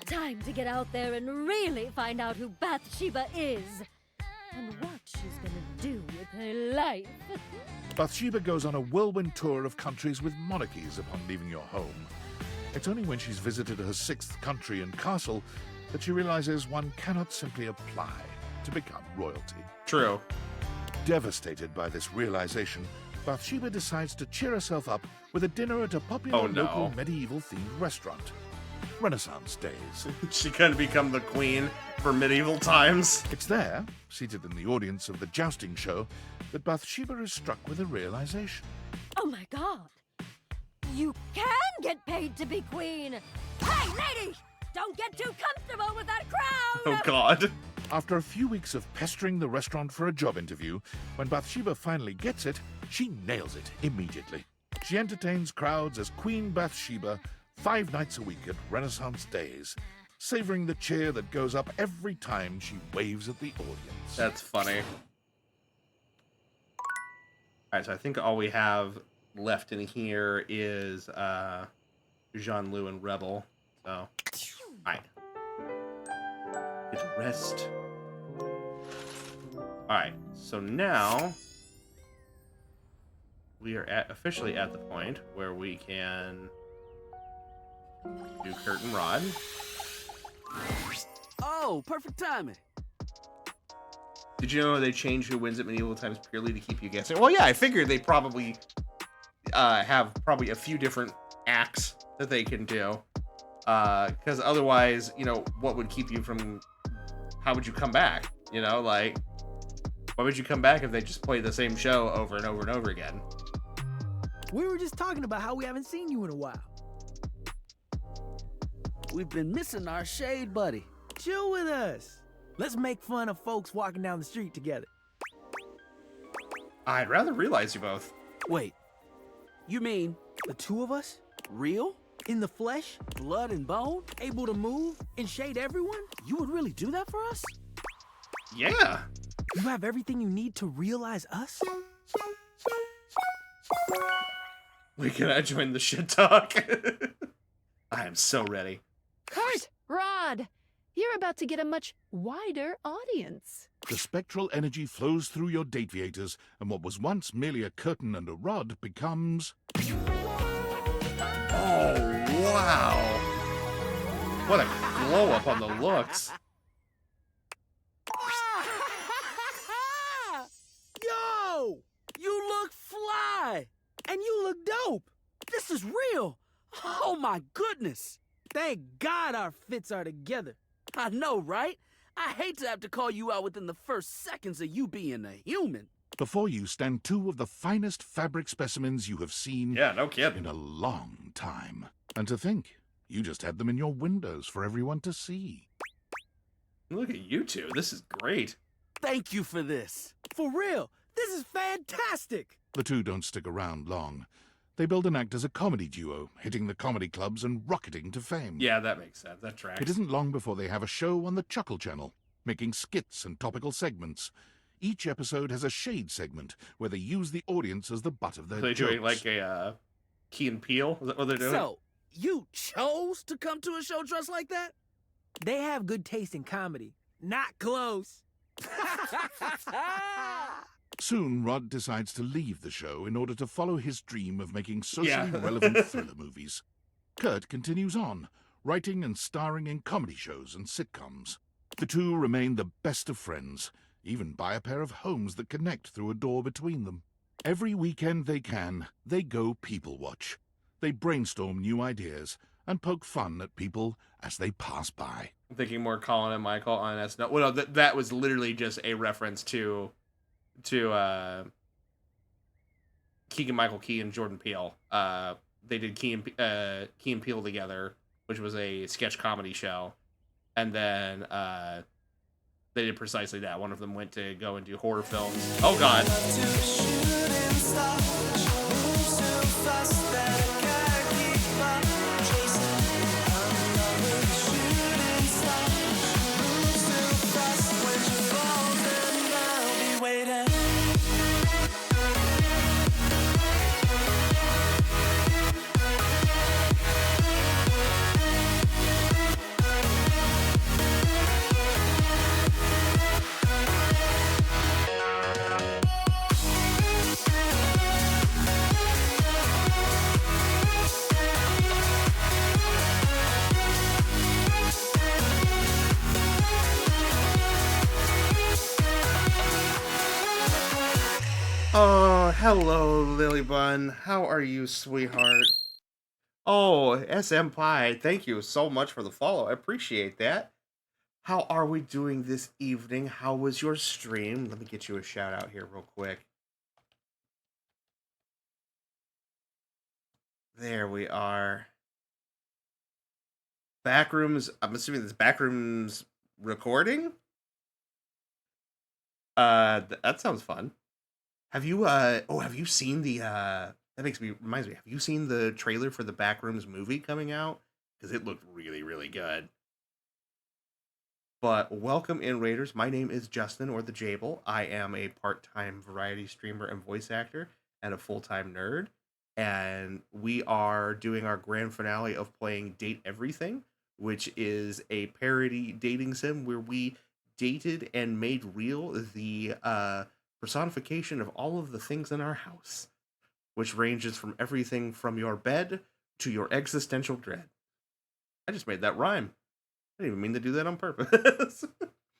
B: Time to get out there and really find out who Bathsheba is and what she's gonna do with her life.
D: Bathsheba goes on a whirlwind tour of countries with monarchies upon leaving your home. It's only when she's visited her 6th country and castle that she realizes one cannot simply apply to become royalty.
A: True.
D: Devastated by this realization, Bathsheba decides to cheer herself up with a dinner at a popular
A: Oh, no.
D: local medieval-themed restaurant, Renaissance Days.
A: She couldn't become the queen for medieval times.
D: It's there, seated in the audience of the jousting show, that Bathsheba is struck with a realization.
N: Oh my god! You can get paid to be queen! Hey, lady! Don't get too comfortable with that crowd!
A: Oh, God.
D: After a few weeks of pestering the restaurant for a job interview, when Bathsheba finally gets it, she nails it immediately. She entertains crowds as Queen Bathsheba 5 nights a week at Renaissance Days, savoring the cheer that goes up every time she waves at the audience.
A: That's funny. Alright, so I think all we have left in here is Jean-Loup and Rebel. So, alright. Get to rest. Alright, so now we are officially at the point where we can do Kurt and Rod.
H: Oh, perfect timing.
A: Did you know they changed who wins at medieval times purely to keep you guessing? Well, yeah, I figured they probably have probably a few different acts that they can do. Because otherwise, you know, what would keep you from... How would you come back? You know, like... Why would you come back if they just play the same show over and over and over again?
M: We were just talking about how we haven't seen you in a while.
H: We've been missing our shade buddy.
M: Chill with us. Let's make fun of folks walking down the street together.
A: I'd rather realize you both.
M: Wait, you mean the two of us?
H: Real?
M: In the flesh?
H: Blood and bone?
M: Able to move and shade everyone?
H: You would really do that for us?
A: Yeah.
M: You have everything you need to realize us?
A: When can I join the shit talk? I am so ready.
Q: Kurt! Rod! You're about to get a much wider audience.
D: The spectral energy flows through your Dateviators, and what was once merely a curtain and a rod becomes...
A: Oh, wow. What a glow up on the looks.
H: Yo! You look fly!
M: And you look dope!
H: This is real! Oh my goodness!
M: Thank God our fits are together.
H: I know, right? I hate to have to call you out within the first seconds of you being a human.
D: Before you stand 2 of the finest fabric specimens you have seen
A: yeah, no kidding.
D: In a long time. And to think, you just had them in your windows for everyone to see.
A: Look at you two. This is great.
H: Thank you for this.
M: For real, this is fantastic.
D: The two don't stick around long. They build and act as a comedy duo, hitting the comedy clubs and rocketing to fame.
A: Yeah, that makes sense. That tracks.
D: It isn't long before they have a show on the Chuckle Channel, making skits and topical segments. Each episode has a shade segment where they use the audience as the butt of their
A: They're
D: jokes.
A: doing like a Key and Peele? Is that what they're doing?
H: So, you chose to come to a show dressed like that?
M: They have good taste in comedy. Not close.
D: Soon, Rod decides to leave the show in order to follow his dream of making socially
A: Yeah.
D: relevant thriller movies. Kurt continues on, writing and starring in comedy shows and sitcoms. The two remain the best of friends, even buy a pair of homes that connect through a door between them. Every weekend they can, they go people watch. They brainstorm new ideas and poke fun at people as they pass by.
A: I'm thinking more Colin and Michael on SNL. Well, no, that was literally just a reference to Keegan-Michael Key and Jordan Peele. They did Key and Peele together, which was a sketch comedy show, and then they did precisely that. One of them went to go and do horror films. Oh God. Hello, Lily Bun. How are you, sweetheart? Oh, SM Pie, thank you so much for the follow. I appreciate that. How are we doing this evening? How was your stream? Let me get you a shout out here real quick. There we are. Backrooms, I'm assuming this Backrooms recording? That sounds fun. Have you have you seen the reminds me, have you seen the trailer for the Backrooms movie coming out? Because it looked really, really good. But welcome in, Raiders. My name is Justin, or the Jable. I am a part-time variety streamer and voice actor, and a full-time nerd. And we are doing our grand finale of playing Date Everything, which is a parody dating sim where we dated and made real the personification of all of the things in our house, which ranges from everything from your bed to your existential dread. I just made that rhyme. I didn't even mean to do that on purpose.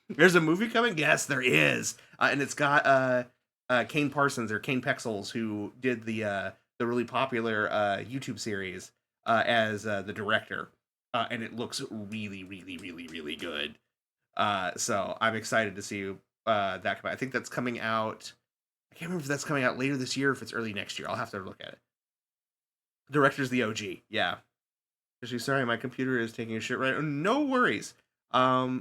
A: There's a movie coming? Yes, there is. And it's got Kane Parsons, or Kane Pexels, who did the really popular YouTube series as the director. And it looks really, really, really, really good. So I'm excited to see that come out. I think that's coming out. I can't remember if that's coming out later this year or if it's early next year. I'll have to look at it. Director's the OG. Yeah. Actually, sorry, my computer is taking a shit right. No worries. I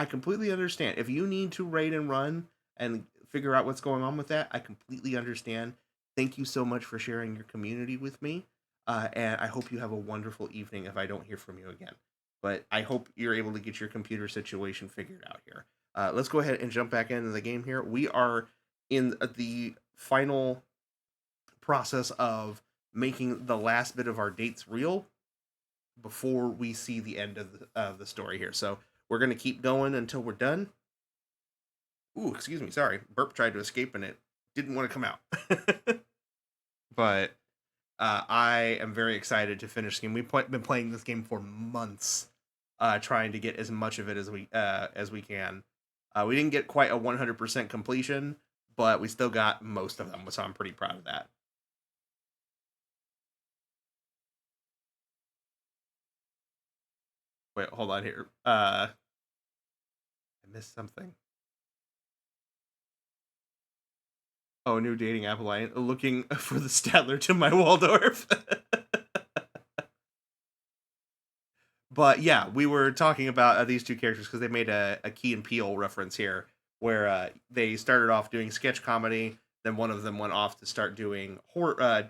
A: completely understand. If you need to raid and run and figure out what's going on with that, I completely understand. Thank you so much for sharing your community with me. And I hope you have a wonderful evening if I don't hear from you again. But I hope you're able to get your computer situation figured out here. Let's go ahead and jump back into the game here. We are in the final process of making the last bit of our dates real before we see the end of the story here. So we're going to keep going until we're done. Ooh, excuse me. Sorry. Burp tried to escape and it didn't want to come out. But I am very excited to finish the game. We've been playing this game for months, trying to get as much of it as we can. We didn't get quite a 100% completion, but we still got most of them, so I'm pretty proud of that. Wait, hold on here. I missed something. Oh, new dating app line. Looking for the Statler to my Waldorf. But yeah, we were talking about these two characters because they made a Key and Peele reference here, where they started off doing sketch comedy, then one of them went off to start doing horror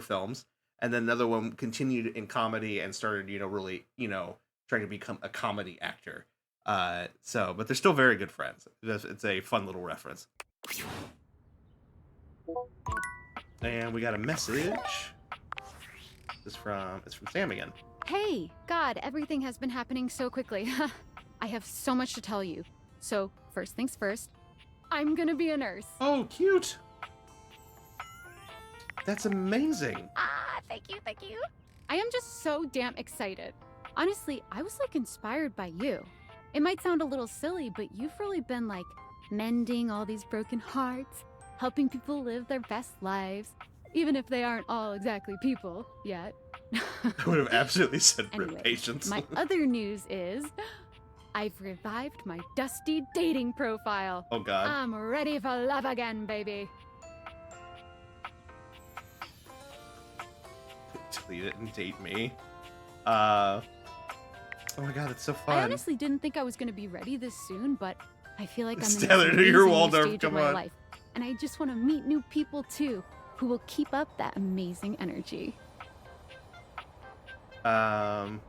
A: films, and then another one continued in comedy and started, really, trying to become a comedy actor. But they're still very good friends. It's a fun little reference. And we got a message. It's from Sam again.
E: Hey, God, everything has been happening so quickly. I have so much to tell you. So, first things first, I'm gonna be a nurse.
A: Oh, cute. That's amazing.
E: Thank you. I am just so damn excited. Honestly, I was inspired by you. It might sound a little silly, but you've really been mending all these broken hearts, helping people live their best lives, even if they aren't all exactly people yet.
A: I would have absolutely said
E: Anyway,
A: patience.
E: My other news is I've revived my dusty dating profile.
A: Oh, God.
E: I'm ready for love again, baby.
A: Delete it and date me. Oh my God, that's so fun.
E: I honestly didn't think I was going to be ready this soon, but I feel like I'm in
A: Statler
E: this
A: to your
E: amazing new
A: Waldorf,
E: stage
A: come
E: of my
A: on.
E: life. And I just want to meet new people too, who will keep up that amazing energy.
A: Whoever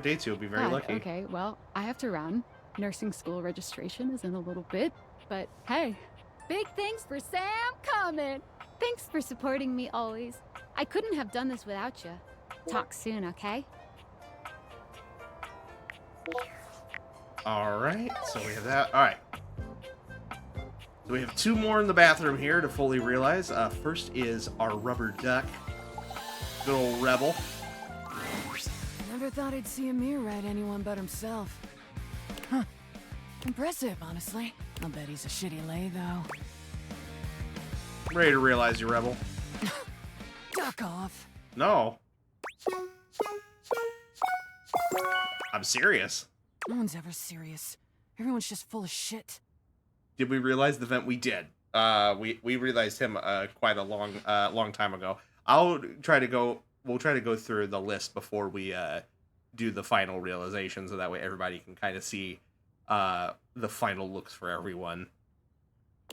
A: dates you will be very
E: God,
A: lucky.
E: Okay, well, I have to run. Nursing school registration is in a little bit, but hey, big thanks for Sam coming. Thanks for supporting me always. I couldn't have done this without you. Talk soon, okay?
A: All right, so we have that. All right. So we have two more in the bathroom here to fully realize. First is our rubber duck. Good old rebel.
F: Never thought I'd see Amir ride anyone but himself. Huh. Impressive, honestly. I'll bet he's a shitty lay, though.
A: Ready to realize you, Rebel.
N: Duck off.
A: No. I'm serious.
N: No one's ever serious. Everyone's just full of shit.
A: Did we realize the vent? We did. We realized him quite a long time ago. We'll try to go through the list before we do the final realization, so that way everybody can kind of see the final looks for everyone.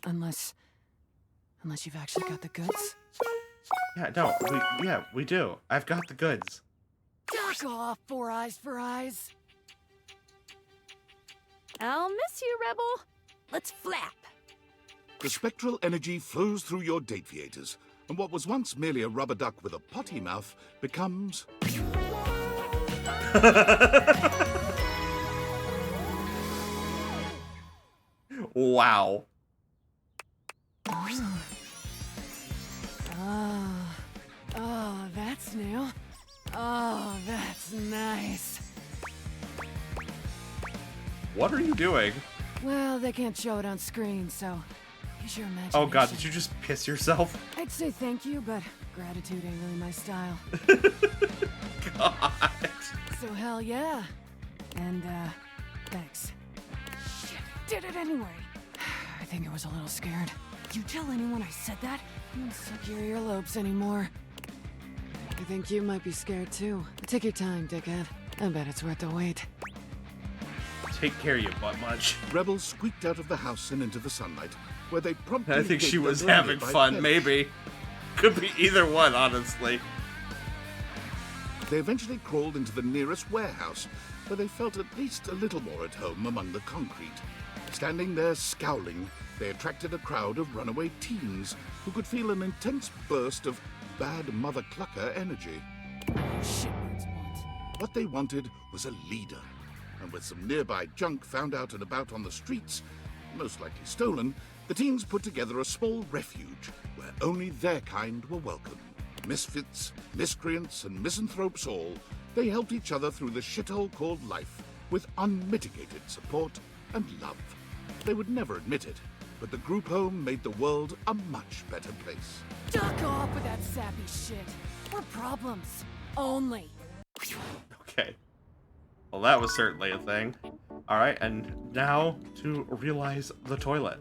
N: Unless you've actually got the goods.
A: Yeah, no, we do. I've got the goods.
N: Duck off, Four Eyes for Eyes.
B: I'll miss you, Rebel. Let's flap.
D: The spectral energy flows through your Dateviators, and what was once merely a rubber duck with a potty mouth becomes...
A: Wow.
N: Oh, that's new. Oh, that's nice.
A: What are you doing?
N: Well, they can't show it on screen, so use your imagination.
A: Oh god, did you just piss yourself?
N: I'd say thank you, but gratitude ain't really my style.
A: God.
N: So hell yeah. And, thanks. Shit, did it anyway. I think I was a little scared. You tell anyone I said that? I don't suck your earlobes anymore. I think you might be scared too. Take your time, dickhead. I bet it's worth the wait.
A: Take care, you butt munch.
D: Rebels squeaked out of the house and into the sunlight, where they promptly...
A: I think she
D: escaped
A: was
D: under a
A: having
D: nearby
A: fun,
D: fence.
A: maybe. Could be either one, honestly.
D: They eventually crawled into the nearest warehouse, where they felt at least a little more at home among the concrete. Standing there scowling, they attracted a crowd of runaway teens who could feel an intense burst of bad mother clucker energy. What they wanted was a leader, and with some nearby junk found out and about on the streets, most likely stolen, the teens put together a small refuge where only their kind were welcome. Misfits, miscreants, and misanthropes all, they helped each other through the shithole called life with unmitigated support and love. They would never admit it, but the group home made the world a much better place.
N: Duck off with that sappy shit. We're problems. Only.
A: Okay. Well, that was certainly a thing. Alright, and now to realize the toilet.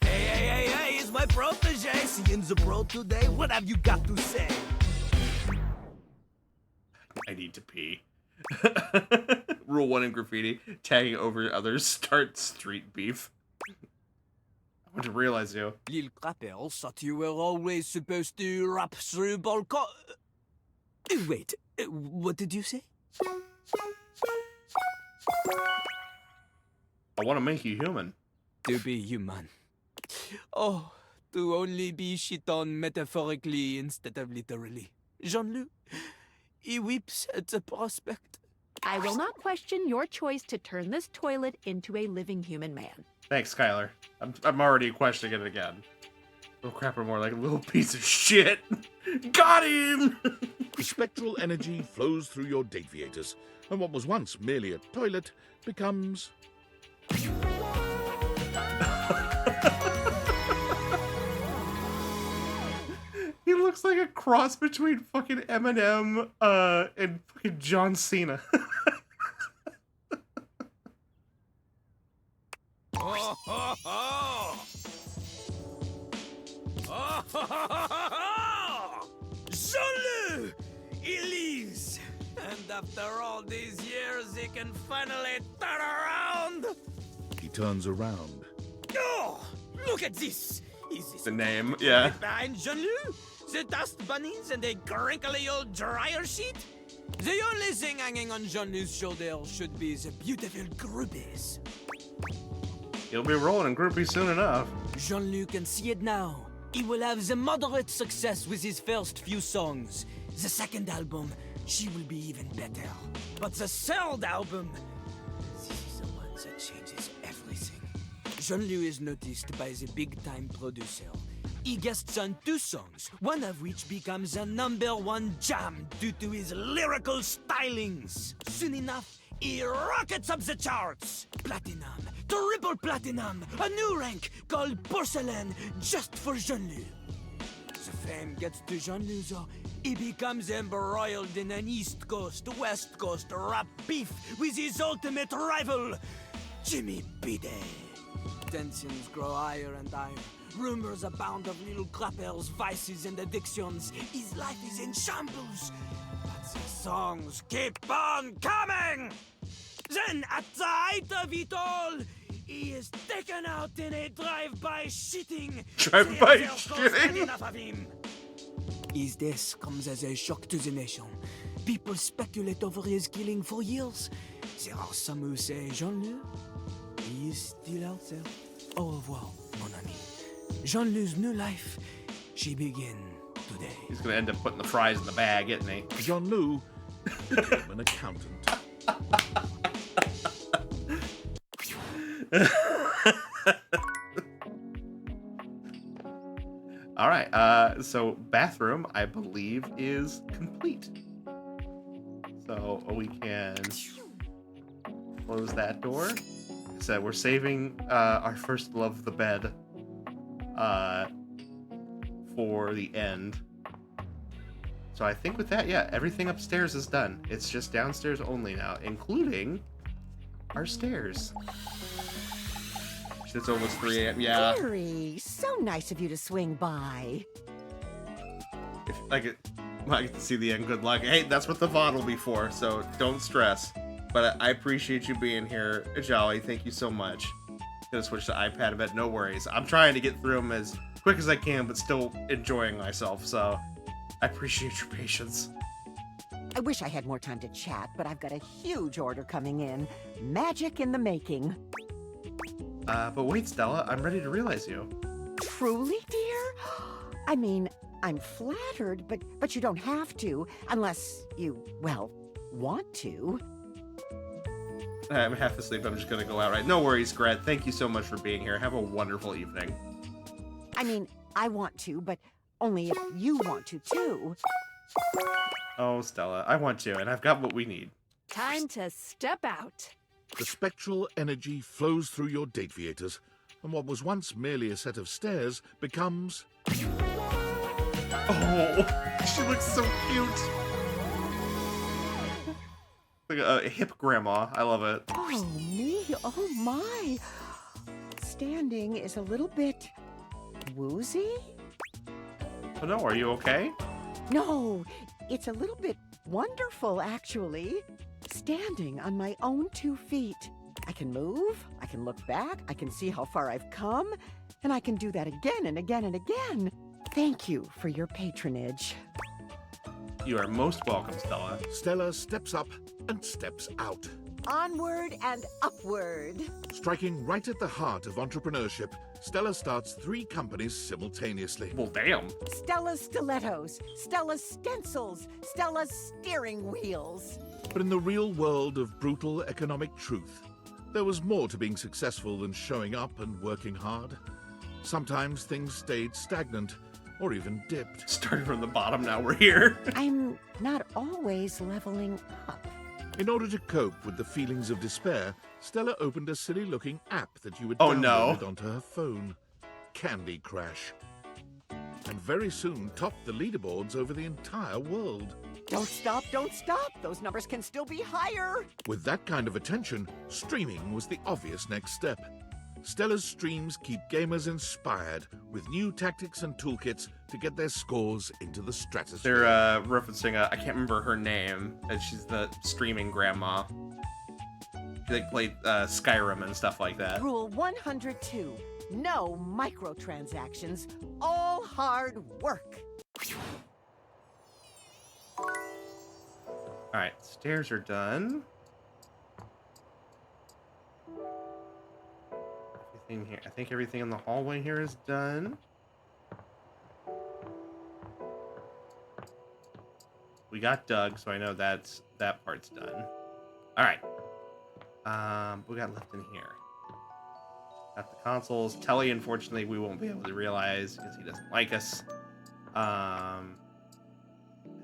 I: Hey, it's my protege. Seeing the bro today. What have you got to say?
A: I need to pee. Rule 1 in graffiti. Tagging over others starts street beef. I want to realize you.
I: Lil Crapel thought you were always supposed to rap through balcon... Wait, what did you say?
A: I want to make you human.
I: To be human. Oh, to only be shit on metaphorically instead of literally. Jean-Luc, he weeps at the prospect.
Q: I will not question your choice to turn this toilet into a living human man.
A: Thanks, Skylar. I'm already questioning it again. Oh crap, I'm more like a little piece of shit. Got him!
D: The spectral energy flows through your Dateviators, and what was once merely a toilet becomes...
A: He looks like a cross between fucking Eminem and fucking John Cena.
I: Oh, ho, ho. Oh, ho, ho, ho, ho. Jean-Luc! Elise! And after all these years, he can finally turn around!
D: He turns around.
I: Oh! Look at this! Is this
A: The name, yeah.
I: behind Jean-Luc? The dust bunnies and a crinkly old dryer sheet? The only thing hanging on Jean-Luc's shoulder should be the beautiful groupies.
A: He'll be rolling in groupies soon enough.
I: Jean-Luc can see it now. He will have the moderate success with his first few songs. The second album, she will be even better. But the third album, this is the one that changes everything. Jean-Luc is noticed by the big-time producer. He guests on 2 songs, one of which becomes a #1 jam due to his lyrical stylings. Soon enough, he rockets up the charts. Platinum, Triple platinum! A new rank called porcelain just for Jean-Lu. The fame gets to Jean-Lu, though. He becomes embroiled in an East Coast, West Coast rap beef with his ultimate rival, Jimmy B-Day. Tensions grow higher and higher. Rumors abound of little Clapper's vices and addictions. His life is in shambles. But the songs keep on coming! Then, at the height of it all, he is taken out in a drive-by shitting.
A: Drive-by
I: There goes
A: shitting?
I: enough of him. His death comes as a shock to the nation. People speculate over his killing for years. There are some who say Jean-Lu, he is still out there. Au revoir, mon ami. Jean-Lu's new life, she begin today.
A: He's gonna end up putting the fries in the bag, isn't he?
D: Jean-Lu became an accountant.
A: All right, so bathroom, I believe, is complete. So we can close that door. So we're saving our first love, the bed, for the end. So I think with that, yeah, everything upstairs is done. It's just downstairs only now, including our stairs. It's almost 3 a.m. Yeah.
S: Gary, so nice of you to swing by.
A: If I get to see the end, good luck. Hey, that's what the VOD will be for, so don't stress. But I appreciate you being here, Jolly. Thank you so much. Gonna switch to iPad a bit, no worries. I'm trying to get through them as quick as I can, but still enjoying myself, so I appreciate your patience.
S: I wish I had more time to chat, but I've got a huge order coming in. Magic in the making.
A: But wait, Stella, I'm ready to realize you.
S: Truly, dear? I mean, I'm flattered, but you don't have to, unless you, well, want to.
A: I'm half asleep, I'm just gonna go out right. No worries, Gret. Thank you so much for being here. Have a wonderful evening.
S: I mean, I want to, but only if you want to, too.
A: Oh, Stella, I want to, and I've got what we need.
L: Time to step out.
D: The spectral energy flows through your date viators, and what was once merely a set of stairs becomes...
A: Oh, she looks so cute. Like a hip grandma. I love it.
S: Oh, me? Oh, my. Standing is a little bit... woozy?
A: Oh, no, are you okay?
S: No, it's a little bit wonderful, actually. Standing on my own 2 feet. I can move, I can look back, I can see how far I've come, and I can do that again and again and again. Thank you for your patronage.
A: You are most welcome, Stella.
D: Stella steps up and steps out.
S: Onward and upward.
D: Striking right at the heart of entrepreneurship, Stella starts 3 companies simultaneously.
A: Well, damn.
S: Stella Stilettos, Stella Stencils, Stella Steering Wheels.
D: But in the real world of brutal economic truth, there was more to being successful than showing up and working hard. Sometimes things stayed stagnant, or even dipped.
A: Starting from the bottom, now we're here.
S: I'm not always leveling up.
D: In order to cope with the feelings of despair, Stella opened a silly-looking app that you would
A: Oh,
D: download
A: no.
D: onto her phone. Candy Crash. And very soon topped the leaderboards over the entire world.
S: Don't stop, don't stop. Those numbers can still be higher.
D: With that kind of attention, streaming was the obvious next step. Stella's streams keep gamers inspired with new tactics and toolkits to get their scores into the stratosphere.
A: They're referencing I can't remember her name, and she's the streaming grandma. She like played Skyrim and stuff like that.
S: Rule 102. No microtransactions. All hard work.
A: Alright, stairs are done. Everything here, I think everything in the hallway here is done. We got Doug, so I know that part's done. Alright. We got left in here. Got the consoles. Telly, unfortunately, we won't be able to realize because he doesn't like us. I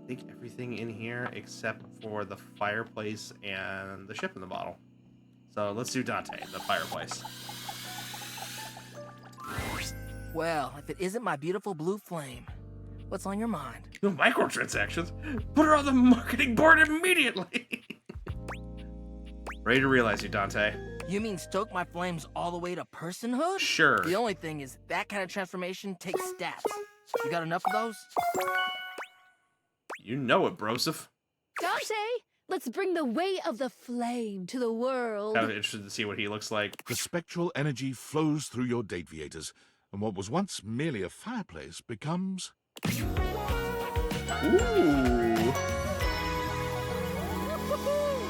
A: think everything in here except for the fireplace and the ship in the bottle. So let's do Dante, the fireplace.
J: Well, if it isn't my beautiful blue flame, what's on your mind?
A: No microtransactions? Put her on the marketing board immediately! Ready to realize you, Dante.
J: You mean stoke my flames all the way to personhood?
A: Sure.
J: The only thing is, that kind of transformation takes stats. You got enough of those?
A: You know it, Broseph.
Q: Dante, let's bring the way of the flame to the world.
A: I'm interested to see what he looks like.
D: The spectral energy flows through your Dateviators, and what was once merely a fireplace becomes...
A: Ooh.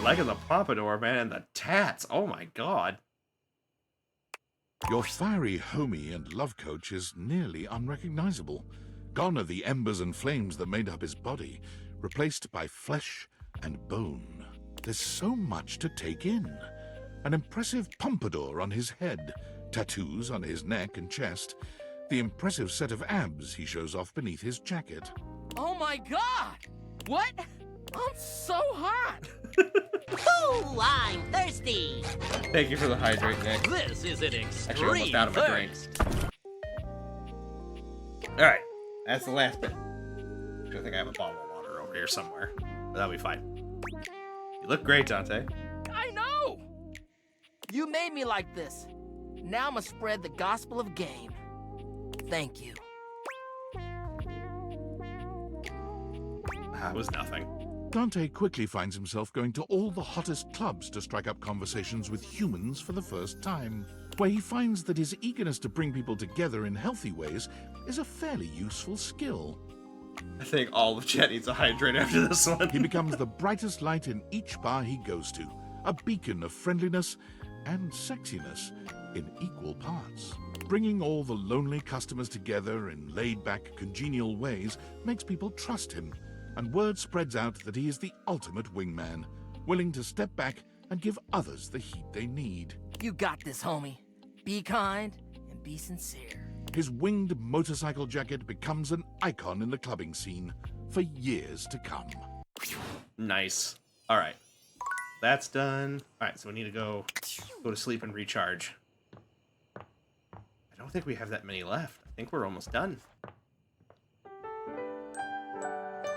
A: Liking the pompadour, man, and the tats. Oh my god.
D: Your fiery homie and love coach is nearly unrecognizable. Gone are the embers and flames that made up his body, replaced by flesh and bone. There's so much to take in. An impressive pompadour on his head, tattoos on his neck and chest, the impressive set of abs he shows off beneath his jacket.
J: Oh my god! What? I'm so hot!
U: Ooh, I'm thirsty!
A: Thank you for the hydrate, Nick.
U: This is an extreme
A: Actually, almost out of my drinks. Alright, that's the last bit. I think I have a bottle of water over here somewhere, but that'll be fine. You look great, Dante.
J: I know! You made me like this. Now I'm gonna spread the gospel of game. Thank you.
A: That was nothing.
D: Dante quickly finds himself going to all the hottest clubs to strike up conversations with humans for the first time, where he finds that his eagerness to bring people together in healthy ways is a fairly useful skill.
A: I think all of chat needs a hydrate after this one.
D: He becomes the brightest light in each bar he goes to, a beacon of friendliness and sexiness in equal parts. Bringing all the lonely customers together in laid-back, congenial ways makes people trust him, and word spreads out that he is the ultimate wingman, willing to step back and give others the heat they need.
J: You got this, homie. Be kind and be sincere.
D: His winged motorcycle jacket becomes an icon in the clubbing scene for years to come.
A: Nice. All right. That's done. All right, so we need to go to sleep and recharge. I don't think we have that many left. I think we're almost done.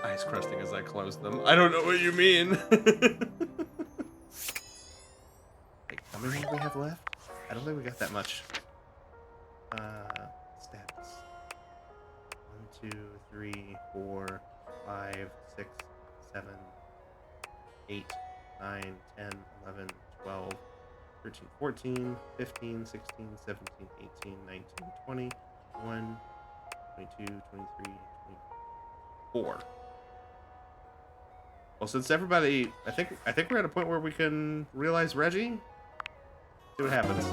A: Eyes crusting as I close them. I don't know what you mean. Wait, how many do we have left? I don't think we got that much. Stats. 1, 2, 3, 4, 5, 6, 7, 8, 9, 10, 11, 12, 13, 14, 15, 16, 17, 18, 19, 20, 21, 22, 23, 24. Well, since everybody, I think we're at a point where we can realize Reggie. See what happens.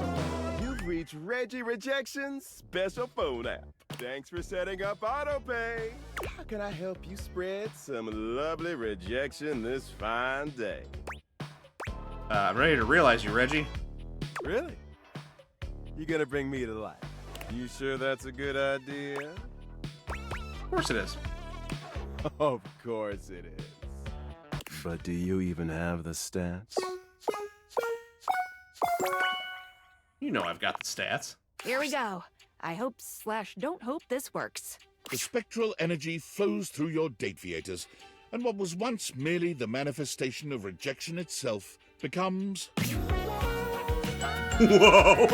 V: You've reached Reggie Rejection's special phone app. Thanks for setting up AutoPay. How can I help you spread some lovely rejection this fine day?
A: I'm ready to realize you, Reggie.
V: Really? You gonna bring me to life? You sure that's a good idea?
A: Of course it is.
V: Of course it is. But do you even have the stats?
A: You know I've got the stats.
L: Here we go. I hope/don't hope this works.
D: The spectral energy flows through your Dateviators, and what was once merely the manifestation of rejection itself becomes...
A: Whoa!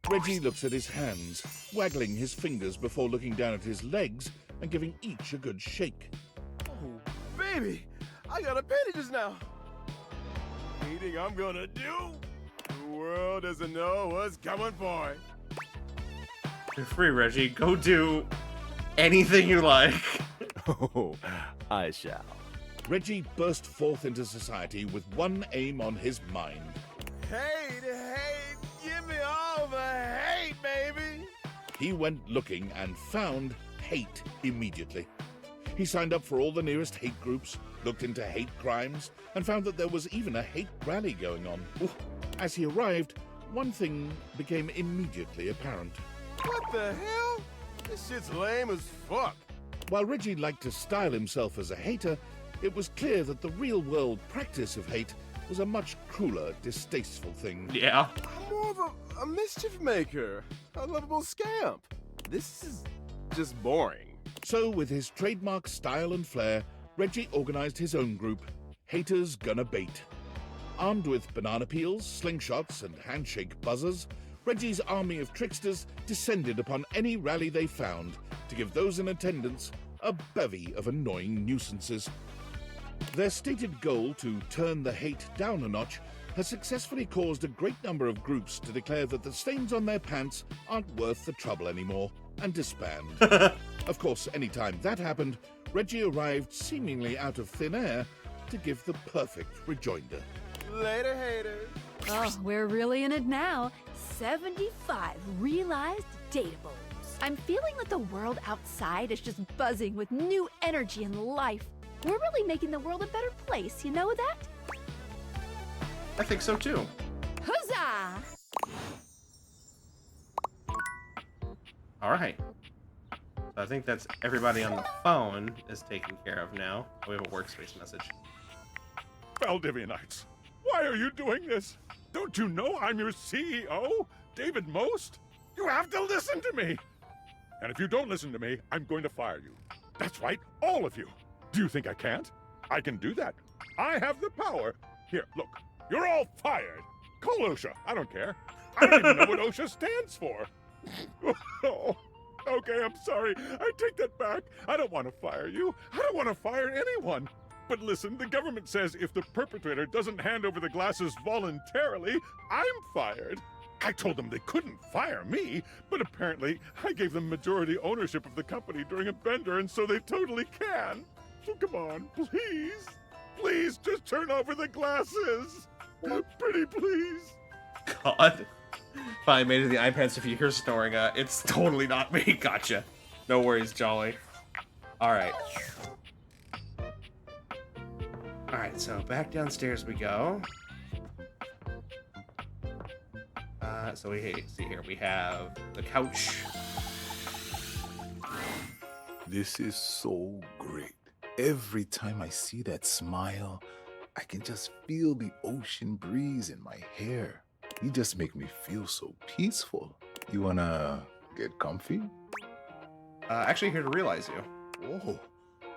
D: Reggie looks at his hands, waggling his fingers before looking down at his legs and giving each a good shake.
V: Oh, baby! I got appendages now! Anything I'm gonna do? The world doesn't know what's coming for it.
A: You're free, Reggie. Go do anything you like.
V: Oh, I shall.
D: Reggie burst forth into society with one aim on his mind.
V: Hate, hate, give me all the hate, baby!
D: He went looking and found hate immediately. He signed up for all the nearest hate groups, looked into hate crimes, and found that there was even a hate rally going on. As he arrived, one thing became immediately apparent.
V: What the hell? This shit's lame as fuck.
D: While Reggie liked to style himself as a hater, it was clear that the real-world practice of hate was a much crueler, distasteful thing.
A: Yeah.
V: I'm more of a mischief maker, a lovable scamp. This is just boring.
D: So, with his trademark style and flair, Reggie organized his own group, Haters Gonna Bait. Armed with banana peels, slingshots, and handshake buzzers, Reggie's army of tricksters descended upon any rally they found to give those in attendance a bevy of annoying nuisances. Their stated goal to turn the hate down a notch has successfully caused a great number of groups to declare that the stains on their pants aren't worth the trouble anymore and disband. Of course, anytime that happened, Reggie arrived seemingly out of thin air to give the perfect rejoinder.
V: Later, haters.
B: Oh, we're really in it now. 75 realized datables.
Q: I'm feeling that the world outside is just buzzing with new energy and life. We're really making the world a better place, you know that?
A: I think so too.
B: Huzzah!
A: All right. So I think that's everybody on the phone is taken care of now. We have a workspace message.
K: Valdivianites, why are you doing this? Don't you know I'm your CEO, David Most? You have to listen to me. And if you don't listen to me, I'm going to fire you. That's right, all of you. Do you think I can't? I can do that. I have the power. Here, look. You're all fired. Call OSHA. I don't care. I don't even know what OSHA stands for. Oh, okay, I'm sorry. I take that back. I don't want to fire you. I don't want to fire anyone. But listen, the government says if the perpetrator doesn't hand over the glasses voluntarily, I'm fired. I told them they couldn't fire me, but apparently I gave them majority ownership of the company during a bender, and so they totally can. So come on, please. Please, just turn over the glasses. Pretty please.
A: God. Finally made it to the iPads. If you hear snoring, it's totally not me. Gotcha. No worries, Jolly. Alright. Alright, so back downstairs we go. So we see here, we have the couch.
R: This is so great. Every time I see that smile, I can just feel the ocean breeze in my hair. You just make me feel so peaceful. You wanna get comfy?
A: Actually here to realize you.
R: Oh,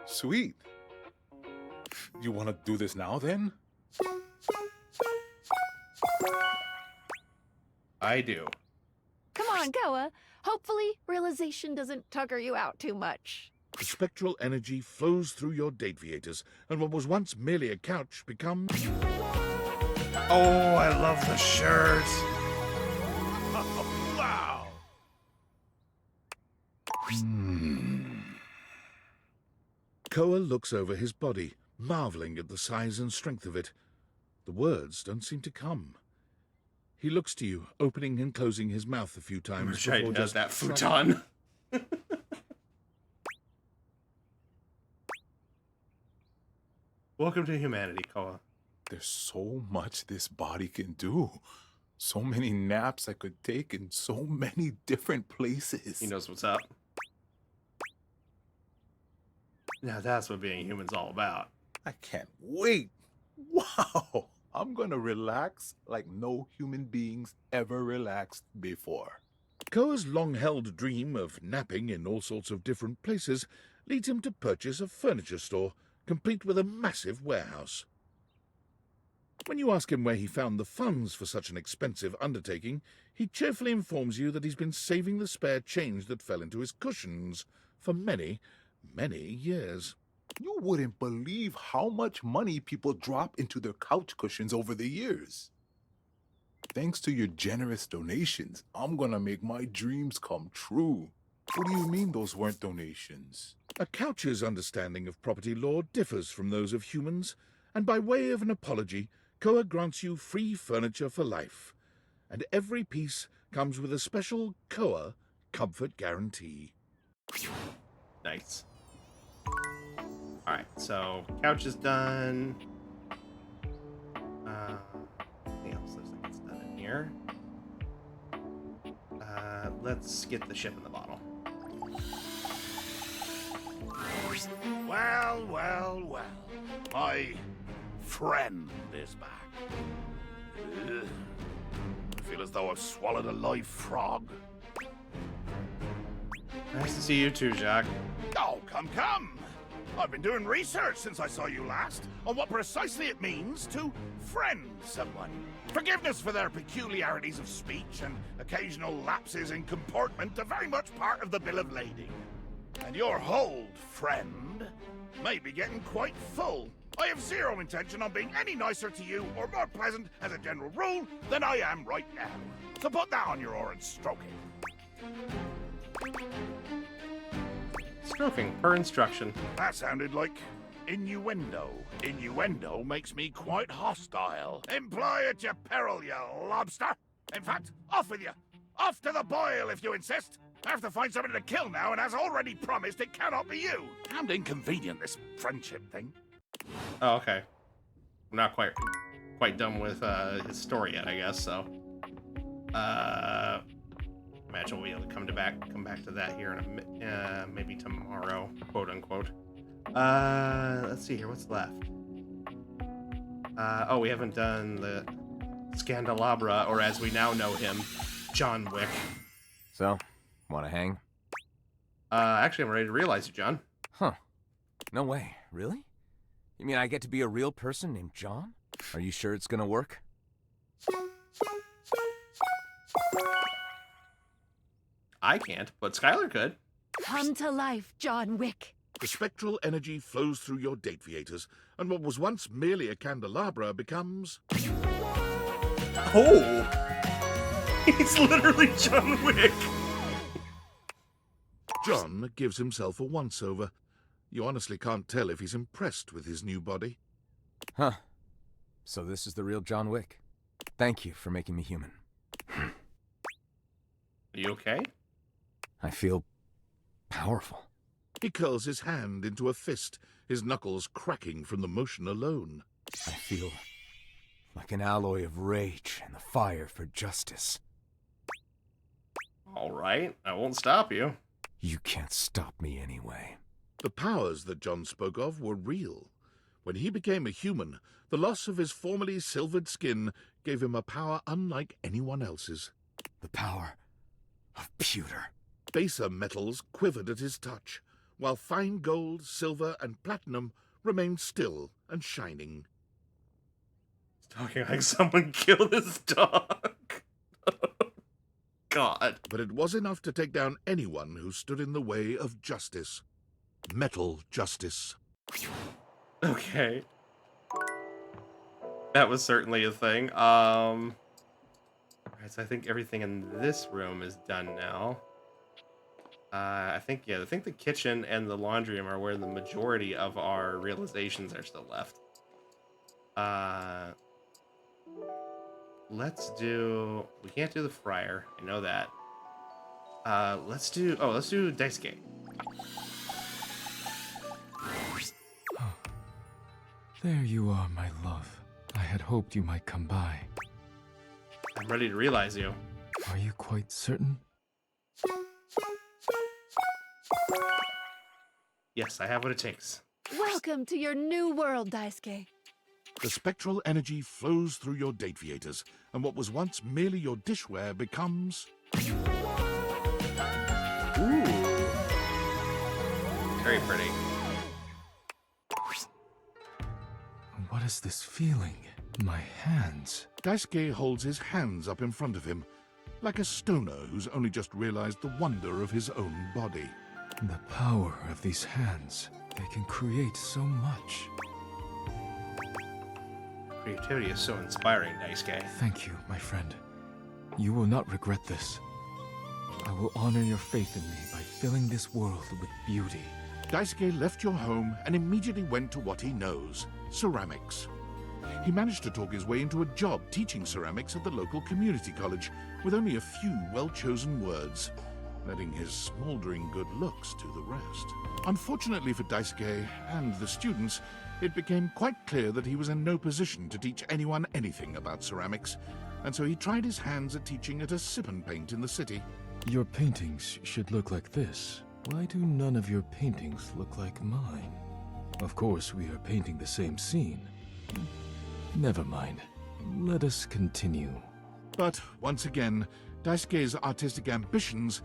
R: sweet. You wanna do this now then?
A: I do.
Q: Come on, Koa. Hopefully, realization doesn't tucker you out too much.
D: The spectral energy flows through your Dateviators, and what was once merely a couch becomes...
A: Oh, I love the shirt.
K: Wow.
D: Koa looks over his body, marveling at the size and strength of it. The words don't seem to come. He looks to you, opening and closing his mouth a few times before just
A: that futon. Welcome to humanity, Koa.
R: There's so much this body can do. So many naps I could take in so many different places.
A: He knows what's up. Now that's what being human's all about.
R: I can't wait. Wow. I'm gonna relax like no human beings ever relaxed before.
D: Koa's long-held dream of napping in all sorts of different places leads him to purchase a furniture store, complete with a massive warehouse. When you ask him where he found the funds for such an expensive undertaking, he cheerfully informs you that he's been saving the spare change that fell into his cushions for many, many years.
R: You wouldn't believe how much money people drop into their couch cushions over the years. Thanks to your generous donations, I'm gonna make my dreams come true. What do you mean those weren't donations?
D: A couch's understanding of property law differs from those of humans, and by way of an apology, Koa grants you free furniture for life, and every piece comes with a special Koa comfort guarantee.
A: Nice. Alright, so couch is done. Anything else looks like it's done in here. Let's get the ship in the bottle.
C: Well, well, well. My friend is back. Ugh. I feel as though I've swallowed a live frog.
A: Nice to see you too, Jacques.
C: Oh, come. I've been doing research since I saw you last on what precisely it means to friend someone. Forgiveness for their peculiarities of speech and occasional lapses in comportment are very much part of the bill of lading. And your hold, friend, may be getting quite full. I have zero intention on being any nicer to you or more pleasant as a general rule than I am right now. So put that on your oar and stroke it.
A: Stroking per instruction.
C: That sounded like innuendo. Innuendo makes me quite hostile. Imply at your peril, you lobster. In fact, off with you. Off to the boil if you insist. I have to find somebody to kill now, and as already promised, it cannot be you. Damned inconvenient, this friendship thing.
A: Oh, okay. I'm not quite done with his story yet, I guess. So, imagine we'll be able to come back to that here in maybe tomorrow, quote unquote. Let's see here. What's left? Oh, we haven't done the Scandalabra, or as we now know him, John Wick.
G: So, want to hang?
A: Actually, I'm ready to realize it, John.
G: Huh. No way. Really? You mean I get to be a real person named John? Are you sure it's gonna work?
A: I can't, but Skylar could.
Q: Come to life, John Wick.
D: The spectral energy flows through your Dateviators, and what was once merely a candelabra becomes...
A: Oh! He's literally John Wick!
D: John gives himself a once-over. You honestly can't tell if he's impressed with his new body.
G: Huh. So this is the real John Wick. Thank you for making me human.
A: Are you okay?
G: I feel powerful.
D: He curls his hand into a fist, his knuckles cracking from the motion alone.
G: I feel like an alloy of rage and the fire for justice.
A: All right, I won't stop you.
G: You can't stop me anyway.
D: The powers that John spoke of were real. When he became a human, the loss of his formerly silvered skin gave him a power unlike anyone else's.
G: The power of pewter.
D: Baser metals quivered at his touch, while fine gold, silver, and platinum remained still and shining.
A: He's talking like someone killed his dog. God.
D: But it was enough to take down anyone who stood in the way of justice. Metal justice.
A: Okay. That was certainly a thing. Alright, so I think everything in this room is done now. I think the kitchen and the laundry room are where the majority of our realizations are still left. Let's do... We can't do the fryer. I know that. Let's do Daisuke.
W: There you are, my love. I had hoped you might come by.
A: I'm ready to realize you.
W: Are you quite certain?
A: Yes, I have what it takes.
Q: Welcome to your new world, Daisuke.
D: The spectral energy flows through your Dateviators, and what was once merely your dishware becomes...
A: Ooh. Very pretty.
W: What is this feeling? My hands.
D: Daisuke holds his hands up in front of him, like a stoner who's only just realized the wonder of his own body.
W: The power of these hands. They can create so much.
A: Creativity is so inspiring, Daisuke.
W: Thank you, my friend. You will not regret this. I will honor your faith in me by filling this world with beauty.
D: Daisuke left your home and immediately went to what he knows, ceramics. He managed to talk his way into a job teaching ceramics at the local community college with only a few well-chosen words, letting his smoldering good looks do the rest. Unfortunately for Daisuke and the students, it became quite clear that he was in no position to teach anyone anything about ceramics, and so he tried his hands at teaching at a sip and paint in the city.
W: Your paintings should look like this. Why do none of your paintings look like mine? Of course, we are painting the same scene. Never mind. Let us continue.
D: But once again, Daisuke's artistic ambitions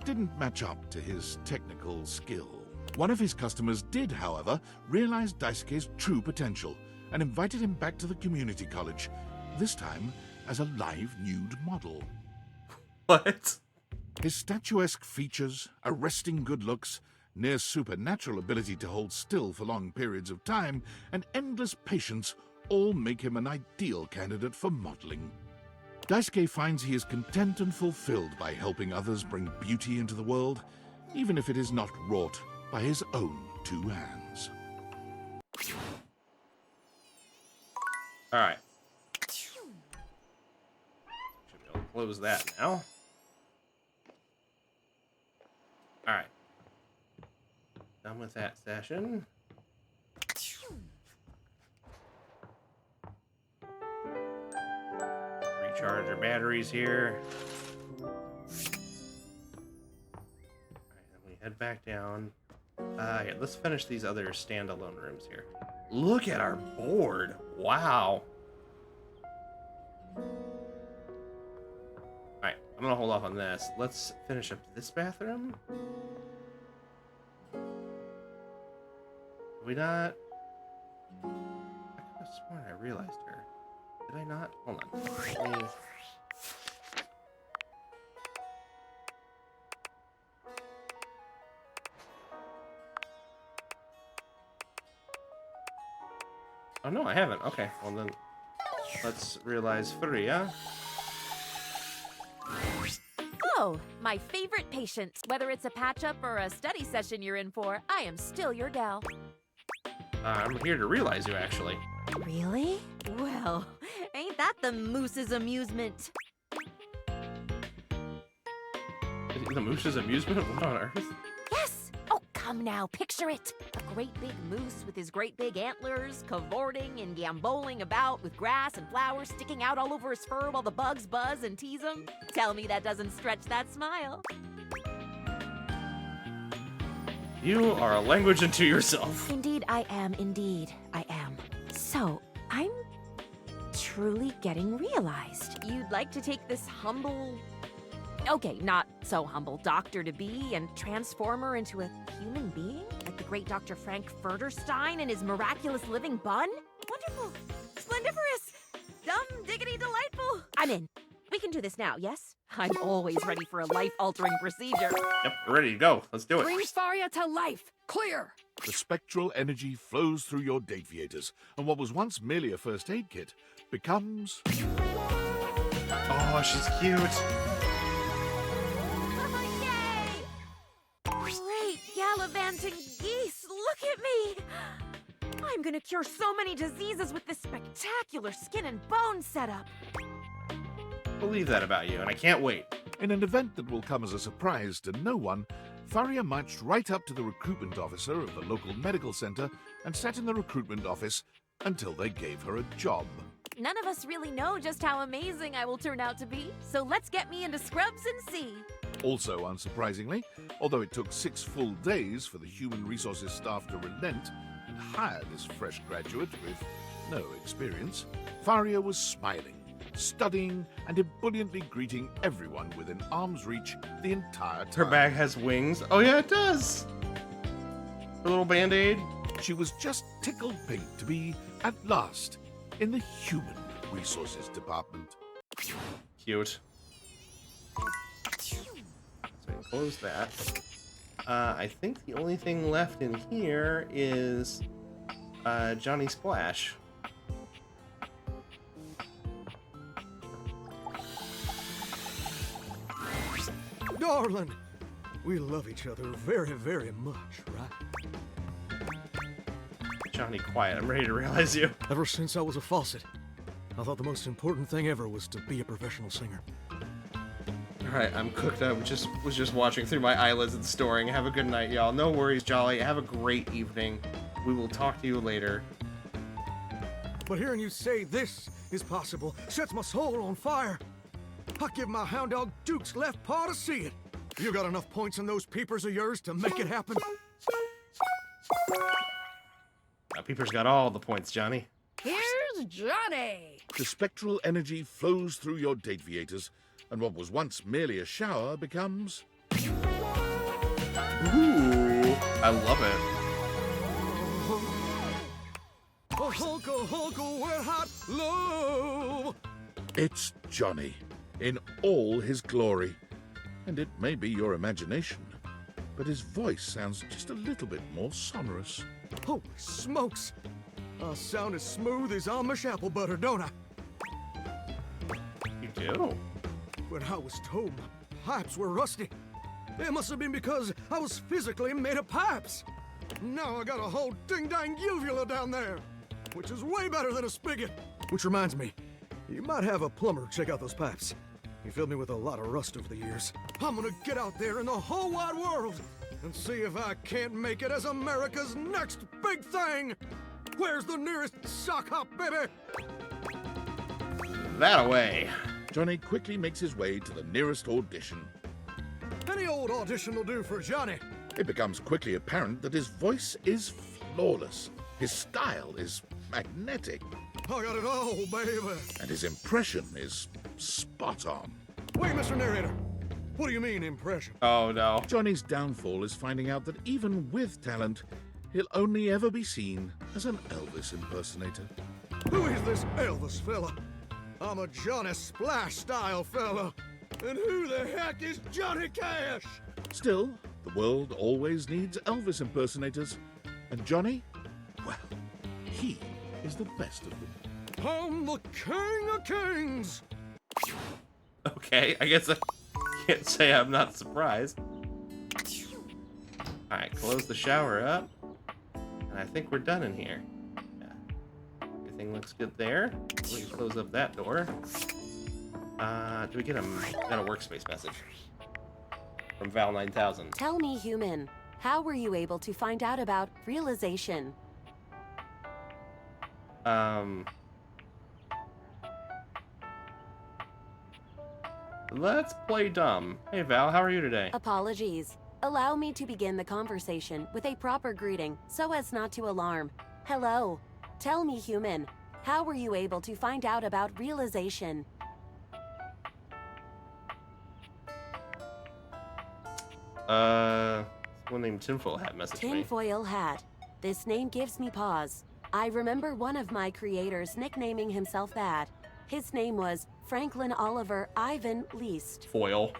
D: didn't match up to his technical skill. One of his customers did, however, realize Daisuke's true potential and invited him back to the community college, this time as a live nude model.
A: What?
D: His statuesque features, arresting good looks, near supernatural ability to hold still for long periods of time, and endless patience all make him an ideal candidate for modeling. Daisuke finds he is content and fulfilled by helping others bring beauty into the world, even if it is not wrought by his own two hands.
A: Alright. Should be able to close that now. Alright. Done with that session. Recharge our batteries here. Alright, then we head back down. Yeah, let's finish these other standalone rooms here. Look at our board. Wow. Alright, I'm gonna hold off on this. Let's finish up this bathroom. Have we not? I could have sworn I realized her. Did I not? Hold on. Let me... Oh no, I haven't. Okay, well then, let's realize Furia.
O: Oh, my favorite patient. Whether it's a patch-up or a study session you're in for, I am still your gal.
A: I'm here to realize you, actually.
O: Really? Well, ain't that the moose's amusement?
A: The moose's amusement? What on earth?
O: Yes! Oh, come now, picture it. A great big moose with his great big antlers, cavorting and gamboling about with grass and flowers sticking out all over his fur while the bugs buzz and tease him. Tell me that doesn't stretch that smile.
A: You are a language unto yourself.
O: Indeed, I am. Indeed, I am. So, I'm truly getting realized. You'd like to take this humble... Okay, not so humble doctor-to-be and transform her into a human being? Like the great Dr. Frank Furterstein and his miraculous living bun? Wonderful! Splendiferous! Dumb diggity delightful! I'm in. We can do this now, yes? I'm always ready for a life-altering procedure.
A: Yep, we're ready to go. Let's do it.
L: Bring Faria to life! Clear!
D: The spectral energy flows through your deviators, and what was once merely a first aid kit becomes...
A: Oh, she's cute.
O: Great gallivanting geese, look at me! I'm gonna cure so many diseases with this spectacular skin and bone setup.
A: Believe that about you, and I can't wait.
D: In an event that will come as a surprise to no one, Faria marched right up to the recruitment officer of the local medical center and sat in the recruitment office until they gave her a job.
O: None of us really know just how amazing I will turn out to be, so let's get me into scrubs and see.
D: Also, unsurprisingly, although it took 6 full days for the human resources staff to relent and hire this fresh graduate with no experience, Faria was smiling, studying, and ebulliently greeting everyone within arm's reach the entire time.
A: Her bag has wings. Oh yeah, it does. Her little band-aid.
D: She was just tickled pink to be, at last, in the human resources department.
A: Cute. So we can close that. I think the only thing left in here is Johnny Splash.
P: Darling, we love each other very, very much, right?
A: Johnny, quiet. I'm ready to realize you.
P: Ever since I was a faucet, I thought the most important thing ever was to be a professional singer.
A: Alright, I'm cooked up. Was just watching through my eyelids and snoring. Have a good night, y'all. No worries, Jolly. Have a great evening. We will talk to you later.
P: But hearing you say this is possible sets my soul on fire. I give my hound dog Duke's left paw to see it. You got enough points in those peepers of yours to make it happen?
A: Now, Peeper's got all the points, Johnny.
L: Here's Johnny!
D: The spectral energy flows through your date viators, and what was once merely a shower becomes...
A: Ooh, I love it.
P: Wet hot love.
D: It's Johnny, in all his glory. And it may be your imagination, but his voice sounds just a little bit more sonorous.
P: Holy smokes! I sound as smooth as Amish apple butter, don't I?
A: You do?
P: When I was told my pipes were rusty, it must have been because I was physically made of pipes. Now I got a whole ding-dang uvula down there, which is way better than a spigot. Which reminds me, you might have a plumber check out those pipes. He filled me with a lot of rust over the years. I'm gonna get out there in the whole wide world and see if I can't make it as America's next big thing. Where's the nearest sock hop, baby?
A: That away.
D: Johnny quickly makes his way to the nearest audition.
P: Any old audition will do for Johnny.
D: It becomes quickly apparent that his voice is flawless. His style is magnetic.
P: I got it all, baby.
D: And his impression is spot on.
P: Wait, Mr. Narrator. What do you mean, impression?
A: Oh, no.
D: Johnny's downfall is finding out that even with talent, he'll only ever be seen as an Elvis impersonator.
P: Who is this Elvis fella? I'm a Johnny Splash style fella. And who the heck is Johnny Cash?
D: Still, the world always needs Elvis impersonators. And Johnny, well, he is the best of them.
P: I'm the king of kings.
A: Okay, I guess I can't say I'm not surprised. Alright, close the shower up. And I think we're done in here. Yeah. Everything looks good there. Please close up that door. Do we get a workspace message? From Val 9000.
H: Tell me, human, how were you able to find out about realization?
A: Let's play dumb. Hey Val, how are you today?
H: Apologies. Allow me to begin the conversation with a proper greeting so as not to alarm. Hello. Tell me, human, how were you able to find out about realization?
A: Someone named Tinfoil Hat messaged me.
H: Tinfoil Hat. This name gives me pause. I remember one of my creators nicknaming himself that. His name was Franklin Oliver Ivan Least.
A: Foil.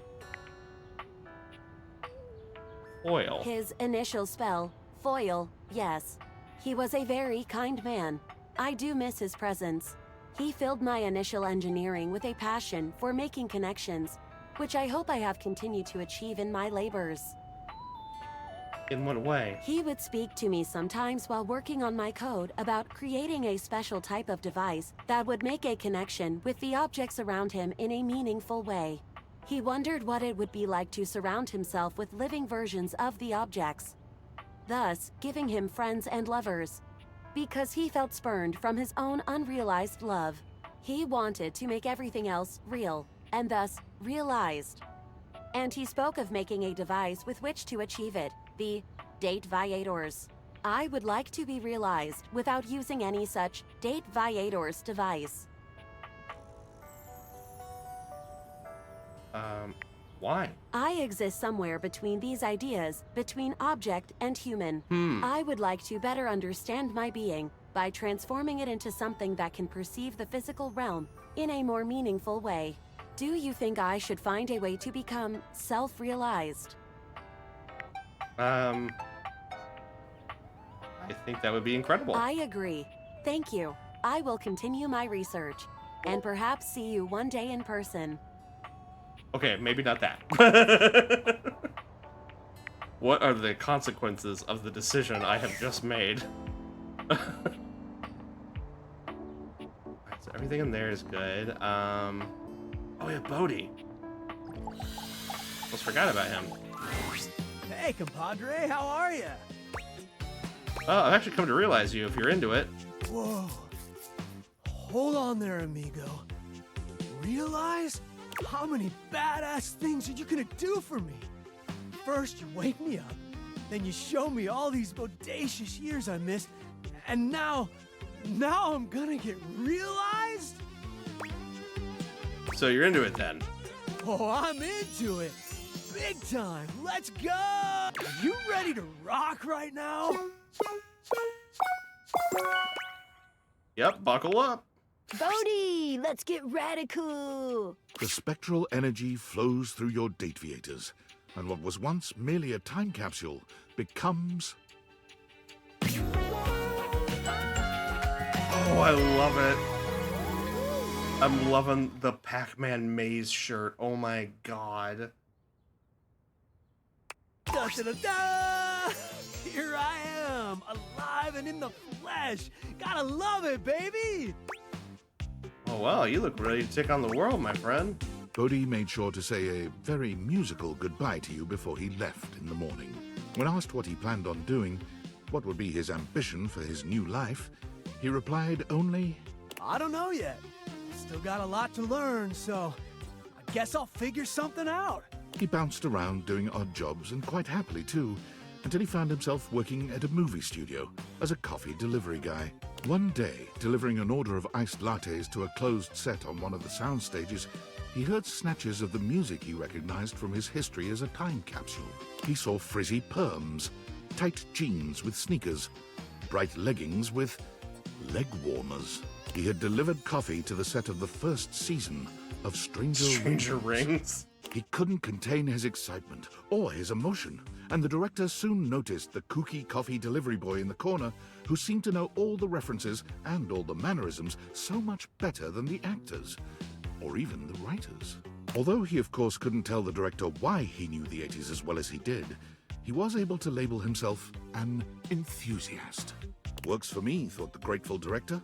A: Foil.
H: His initial spell, Foil, yes. He was a very kind man. I do miss his presence. He filled my initial engineering with a passion for making connections, which I hope I have continued to achieve in my labors.
A: In what way?
H: He would speak to me sometimes while working on my code about creating a special type of device that would make a connection with the objects around him in a meaningful way. He wondered what it would be like to surround himself with living versions of the objects, thus giving him friends and lovers. Because he felt spurned from his own unrealized love, he wanted to make everything else real, and thus realized. And he spoke of making a device with which to achieve it, the Date Viators. I would like to be realized without using any such Date Viators device.
A: Why?
H: I exist somewhere between these ideas, between object and human. I would like to better understand my being by transforming it into something that can perceive the physical realm in a more meaningful way. Do you think I should find a way to become self-realized?
A: I think that would be incredible.
H: I agree. Thank you. I will continue my research, and perhaps see you one day in person.
A: Okay, maybe not that. What are the consequences of the decision I have just made? Alright, so everything in there is good. Oh yeah, Bodhi. Almost forgot about him.
I: Hey, compadre, how are ya?
A: Oh, I've actually come to realize you if you're into it.
I: Whoa. Hold on there, amigo. Realize? How many badass things are you gonna do for me? First you wake me up, then you show me all these bodacious years I missed, and now I'm gonna get realized?
A: So you're into it then?
I: Oh, I'm into it. Big time. Let's go. Are you ready to rock right now?
A: Yep, buckle up.
Q: Bodhi, let's get radical.
D: The spectral energy flows through your Dateviators, and what was once merely a time capsule becomes...
A: Oh, I love it. I'm loving the Pac-Man maze shirt. Oh my god.
I: Da, da, da, da! Here I am, alive and in the flesh. Gotta love it, baby.
A: Oh wow, you look ready to take on the world, my friend.
D: Bodhi made sure to say a very musical goodbye to you before he left in the morning. When asked what he planned on doing, what would be his ambition for his new life, he replied only,
I: I don't know yet. Still got a lot to learn, so I guess I'll figure something out.
D: He bounced around doing odd jobs, and quite happily too, until he found himself working at a movie studio as a coffee delivery guy. One day, delivering an order of iced lattes to a closed set on one of the sound stages, he heard snatches of the music he recognized from his history as a time capsule. He saw frizzy perms, tight jeans with sneakers, bright leggings with leg warmers. He had delivered coffee to the set of the first season of Stranger
A: Rings.
D: He couldn't contain his excitement or his emotion, and the director soon noticed the kooky coffee delivery boy in the corner who seemed to know all the references and all the mannerisms so much better than the actors, or even the writers. Although he of course couldn't tell the director why he knew the 80s as well as he did, he was able to label himself an enthusiast. Works for me, thought the grateful director.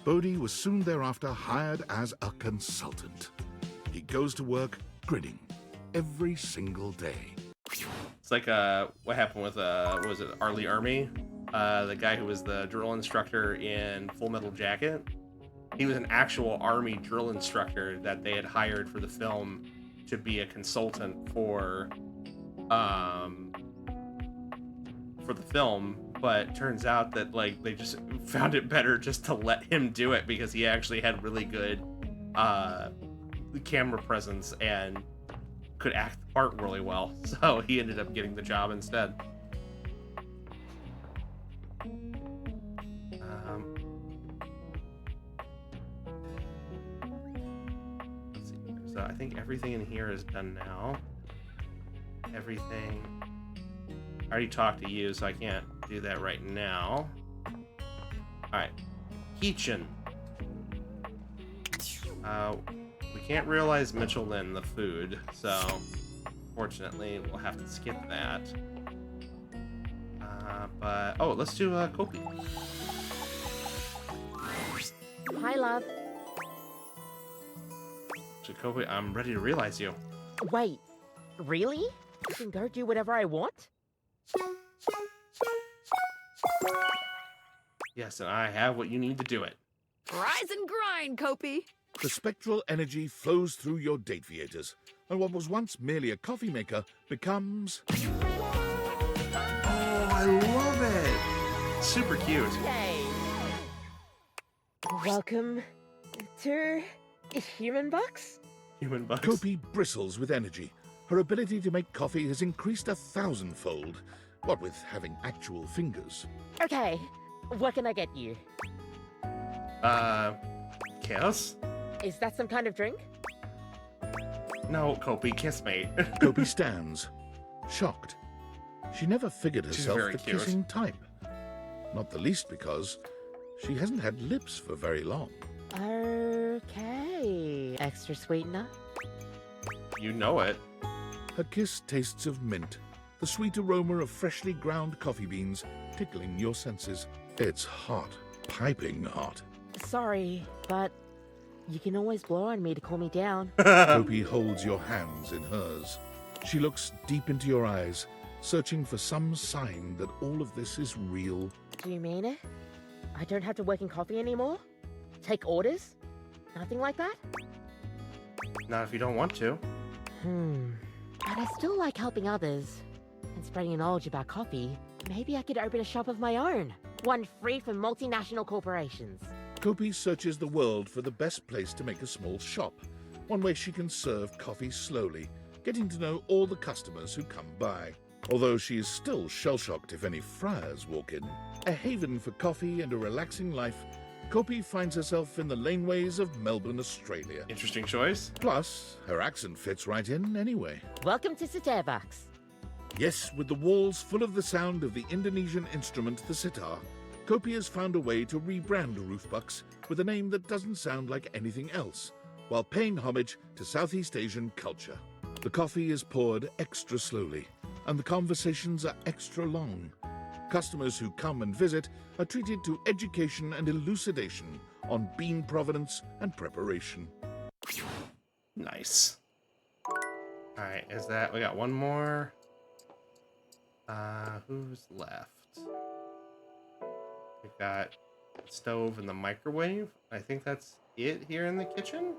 D: Bodhi was soon thereafter hired as a consultant. He goes to work grinning every single day.
A: It's like what happened with what was it, Arlie Army? The guy who was the drill instructor in Full Metal Jacket. He was an actual Army drill instructor that they had hired for the film to be a consultant for the film, but turns out that like they just found it better just to let him do it because he actually had really good camera presence and could act the part really well, so he ended up getting the job instead. Let's see here. So I think everything in here is done now. Everything. I already talked to you, so I can't do that right now. Alright. Kitchen. We can't realize Mitchell Lynn, the food, so fortunately we'll have to skip that. But oh, let's do Kopi.
E: Hi, love.
A: So Kopi, I'm ready to realize you.
E: Wait, really? You can go do whatever I want?
A: Yes, and I have what you need to do it.
L: Rise and grind, Kopi.
D: The spectral energy flows through your Dateviators, and what was once merely a coffee maker becomes...
A: Oh, I love it! Super cute.
E: Yay! Welcome to Human Box?
A: Human Box.
D: Kopi bristles with energy. Her ability to make coffee has increased 1,000-fold, what with having actual fingers.
E: Okay, what can I get you?
A: Kiss?
E: Is that some kind of drink?
A: No, Kopi, kiss me.
D: Kopi stands, shocked. She never figured
A: She's
D: herself
A: very
D: the
A: cute.
D: kissing type. Not the least because she hasn't had lips for very long.
E: Okay. Extra sweetener?
A: You know it.
D: Her kiss tastes of mint, the sweet aroma of freshly ground coffee beans tickling your senses. It's hot, piping hot.
E: Sorry, but you can always blow on me to cool me down.
D: Kopi holds your hands in hers. She looks deep into your eyes, searching for some sign that all of this is real.
E: Do you mean it? I don't have to work in coffee anymore? Take orders? Nothing like that?
A: Not if you don't want to.
E: But I still like helping others. And spreading knowledge about coffee, maybe I could open a shop of my own. One free from multinational corporations.
D: Kopi searches the world for the best place to make a small shop, one where she can serve coffee slowly, getting to know all the customers who come by. Although she is still shell-shocked if any friars walk in. A haven for coffee and a relaxing life, Kopi finds herself in the laneways of Melbourne, Australia.
A: Interesting choice.
D: Plus, her accent fits right in anyway.
E: Welcome to Starbucks.
D: Yes, with the walls full of the sound of the Indonesian instrument, the sitar, Kopi has found a way to rebrand Roofbucks with a name that doesn't sound like anything else, while paying homage to Southeast Asian culture. The coffee is poured extra slowly, and the conversations are extra long. Customers who come and visit are treated to education and elucidation on bean provenance and preparation.
A: Nice. Alright, is that... We got one more. Who's left? We got stove and the microwave. I think that's it here in the kitchen.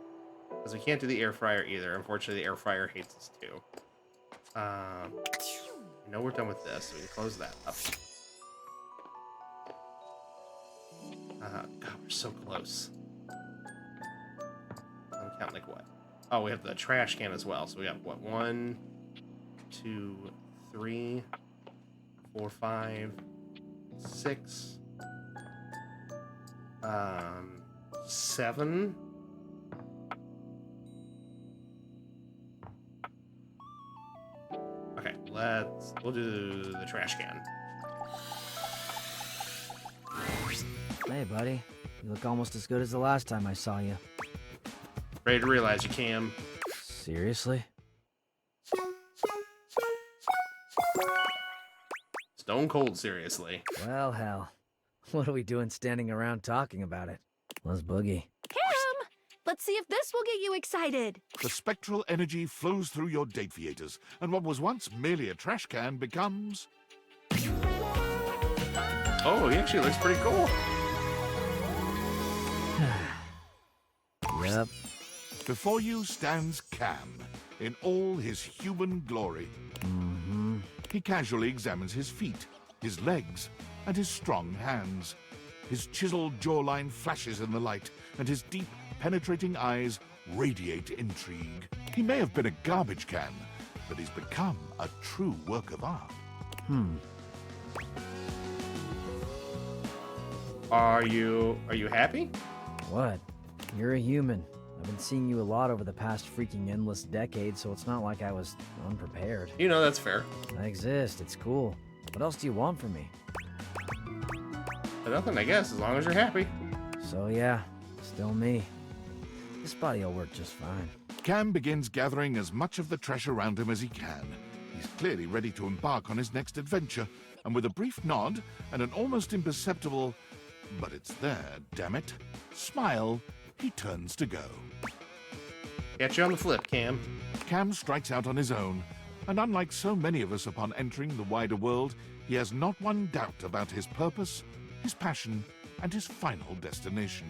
A: Because we can't do the air fryer either. Unfortunately, the air fryer hates us too. I know we're done with this, so we can close that up. God, we're so close. I'm counting like what? Oh, we have the trash can as well. So we got what? 1, 2, 3, 4, 5, 6, 7. Okay, we'll do the trash can.
F: Hey, buddy. You look almost as good as the last time I saw you.
A: Ready to realize you, Cam.
F: Seriously?
A: Stone cold, seriously.
F: Well, hell. What are we doing standing around talking about it? Let's boogie.
Q: Cam! Let's see if this will get you excited.
D: The spectral energy flows through your date theaters, and what was once merely a trash can becomes...
A: Oh, he actually looks pretty cool.
F: Yep.
D: Before you stands Cam, in all his human glory.
F: Mm-hmm.
D: He casually examines his feet, his legs, and his strong hands. His chiseled jawline flashes in the light, and his deep, penetrating eyes radiate intrigue. He may have been a garbage can, but he's become a true work of art.
A: Are you happy?
F: What? You're a human. I've been seeing you a lot over the past freaking endless decade, so it's not like I was unprepared.
A: You know, that's fair.
F: I exist. It's cool. What else do you want from me?
A: Nothing, I guess, as long as you're happy.
F: So yeah, still me. This body will work just fine.
D: Cam begins gathering as much of the trash around him as he can. He's clearly ready to embark on his next adventure, and with a brief nod and an almost imperceptible, but it's there, damn it, smile, he turns to go.
A: Catch you on the flip, Cam.
D: Cam strikes out on his own, and unlike so many of us upon entering the wider world, he has not one doubt about his purpose, his passion, and his final destination.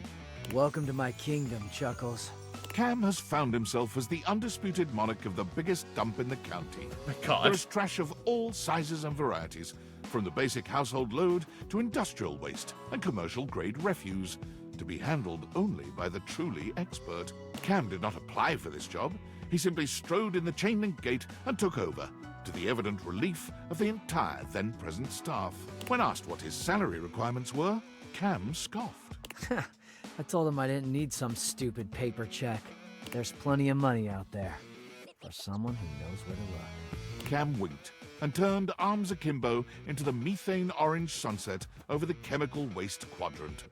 F: Welcome to my kingdom, Chuckles.
D: Cam has found himself as the undisputed monarch of the biggest dump in the county.
A: My God.
D: There is trash of all sizes and varieties, from the basic household load to industrial waste and commercial-grade refuse, to be handled only by the truly expert. Cam did not apply for this job. He simply strode in the chain-link gate and took over, to the evident relief of the entire then-present staff. When asked what his salary requirements were, Cam scoffed.
F: I told him I didn't need some stupid paper check. There's plenty of money out there. For someone who knows where to look.
D: Cam winked and turned arms akimbo into the methane-orange sunset over the chemical waste quadrant.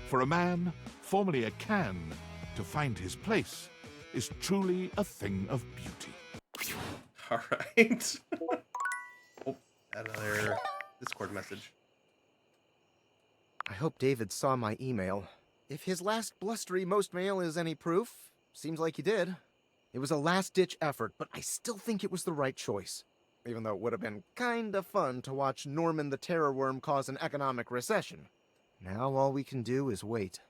D: For a man, formerly a can, to find his place is truly a thing of beauty.
A: All right. Oh, another Discord message.
M: I hope David saw my email. If his last blustery most mail is any proof, seems like he did. It was a last-ditch effort, but I still think it was the right choice. Even though it would have been kinda fun to watch Norman the Terror Worm cause an economic recession. Now all we can do is wait.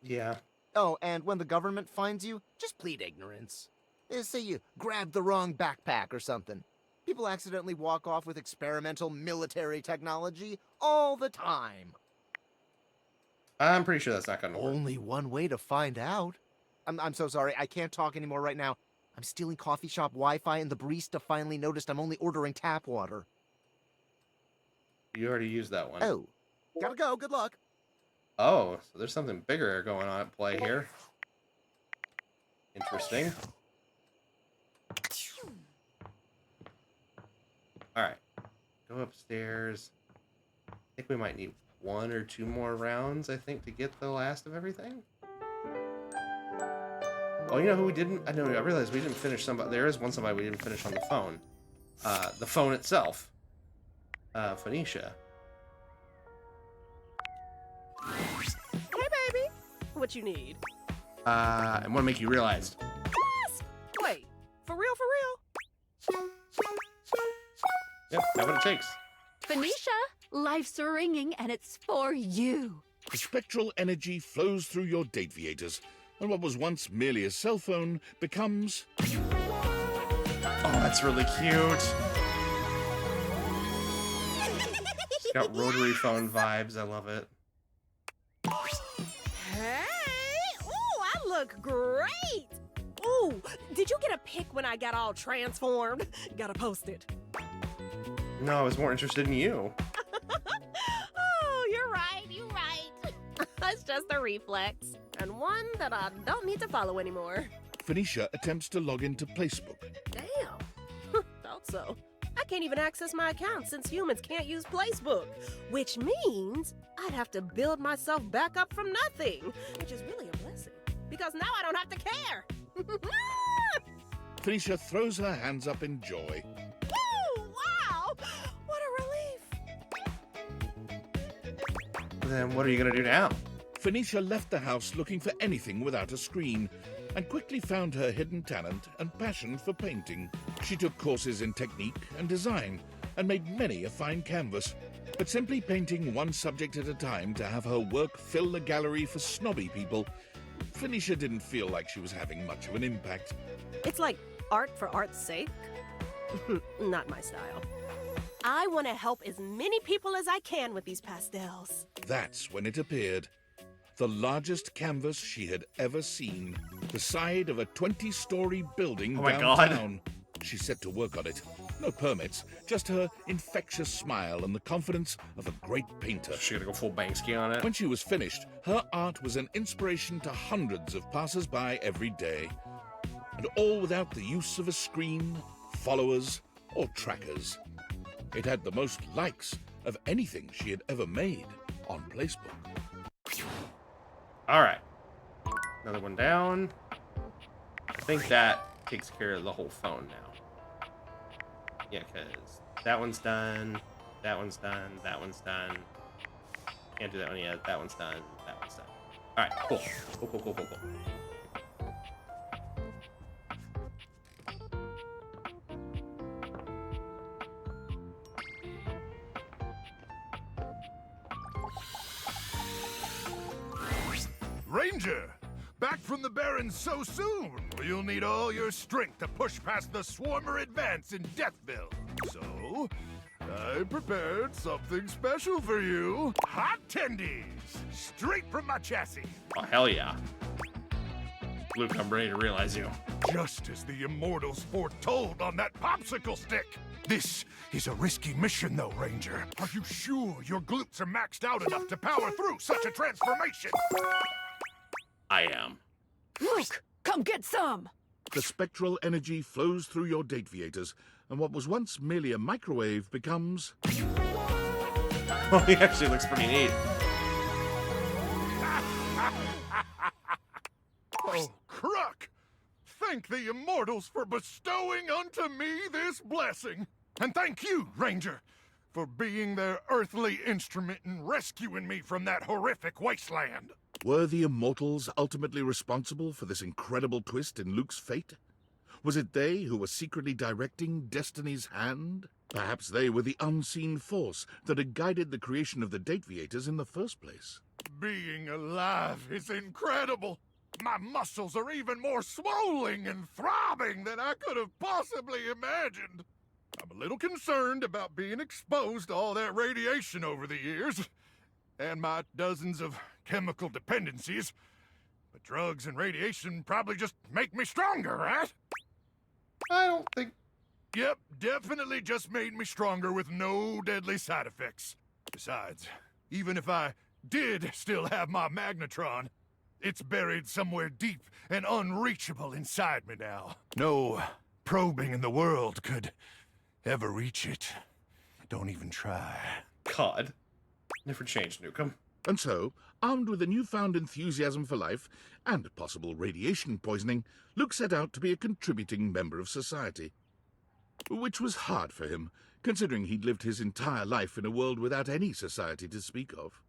A: Yeah.
M: Oh, and when the government finds you, just plead ignorance. Say you grabbed the wrong backpack or something. People accidentally walk off with experimental military technology all the time.
A: I'm pretty sure that's not gonna work.
M: Only one way to find out. I'm so sorry, I can't talk anymore right now. I'm stealing coffee shop Wi-Fi and the barista finally noticed I'm only ordering tap water.
A: You already used that one.
M: Oh. Gotta go, good luck.
A: Oh, so there's something bigger going on at play here. Interesting. Alright. Go upstairs. I think we might need 1 or 2 more rounds, I think, to get the last of everything. Oh, you know who we didn't? I realized we didn't finish somebody. There is somebody we didn't finish on the phone. The phone itself. Phoenicia.
N: Hey, baby. What you need?
A: I want to make you realize.
N: Wait, for real, for real?
A: Yep, that's what it takes.
Q: Phoenicia, life's ringing and it's for you.
D: The spectral energy flows through your Dateviators, and what was once merely a cell phone becomes...
A: Oh, that's really cute. It's got rotary phone vibes. I love it.
N: Hey! Ooh, I look great! Ooh, did you get a pic when I got all transformed? Gotta post it.
A: No, I was more interested in you.
N: Oh, you're right, you're right. It's just a reflex, and one that I don't need to follow anymore.
D: Phoenicia attempts to log into Placebook.
N: Damn. Thought so. I can't even access my account since humans can't use Placebook, which means I'd have to build myself back up from nothing, which is really a blessing, because now I don't have to care.
D: Phoenicia throws her hands up in joy.
N: Woo! Wow! What a relief!
A: Then what are you going to do now?
D: Phoenicia left the house looking for anything without a screen, and quickly found her hidden talent and passion for painting. She took courses in technique and design, and made many a fine canvas. But simply painting one subject at a time to have her work fill the gallery for snobby people, Phoenicia didn't feel like she was having much of an impact.
N: It's like art for art's sake. Not my style. I want to help as many people as I can with these pastels.
D: That's when it appeared. The largest canvas she had ever seen. The side of a 20-story building
A: Oh my
D: downtown.
A: God.
D: She set to work on it. No permits, just her infectious smile and the confidence of a great painter.
A: She gotta go full Banksy on it.
D: When she was finished, her art was an inspiration to hundreds of passers-by every day. And all without the use of a screen, followers, or trackers. It had the most likes of anything she had ever made on Placebook.
A: All right. Another one down. I think that takes care of the whole phone now. Yeah, because that one's done. That one's done. That one's done. Can't do that one yet. That one's done. That one's done. All right, cool. Cool, cool, cool, cool, cool.
C: Ranger, back from the Barrens so soon. You'll need all your strength to push past the Swarmer advance in Deathville. So, I prepared something special for you. Hot tendies, straight from my chassis.
A: Oh, hell yeah. Luke, I'm ready to realize you.
C: Just as the Immortals foretold on that popsicle stick. This is a risky mission, though, Ranger. Are you sure your glutes are maxed out enough to power through such a transformation?
A: I am.
Q: Luke, come get some!
D: The spectral energy flows through your Dateviators, and what was once merely a microwave becomes...
A: Oh, he actually looks pretty neat.
C: Oh, Crook! Thank the Immortals for bestowing unto me this blessing. And thank you, Ranger, for being their earthly instrument in rescuing me from that horrific wasteland.
D: Were the Immortals ultimately responsible for this incredible twist in Luke's fate? Was it they who were secretly directing Destiny's hand? Perhaps they were the unseen force that had guided the creation of the Dateviators in the first place.
C: Being alive is incredible. My muscles are even more swollen and throbbing than I could have possibly imagined. I a little concerned about being exposed to all that radiation over the years, and my dozens of chemical dependencies. But drugs and radiation probably just make me stronger, right?
A: I don't think...
C: Yep, definitely just made me stronger with no deadly side effects. Besides, even if I did still have my magnetron, it's buried somewhere deep and unreachable inside me now. No probing in the world could ever reach it. Don't even try.
A: God. Never change, Nukem.
D: And so, armed with a newfound enthusiasm for life and possible radiation poisoning, Luke set out to be a contributing member of society. Which was hard for him, considering he'd lived his entire life in a world without any society to speak of.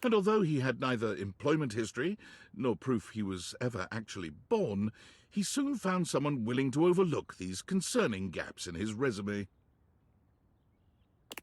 D: And although he had neither employment history, nor proof he was ever actually born, he soon found someone willing to overlook these concerning gaps in his resume.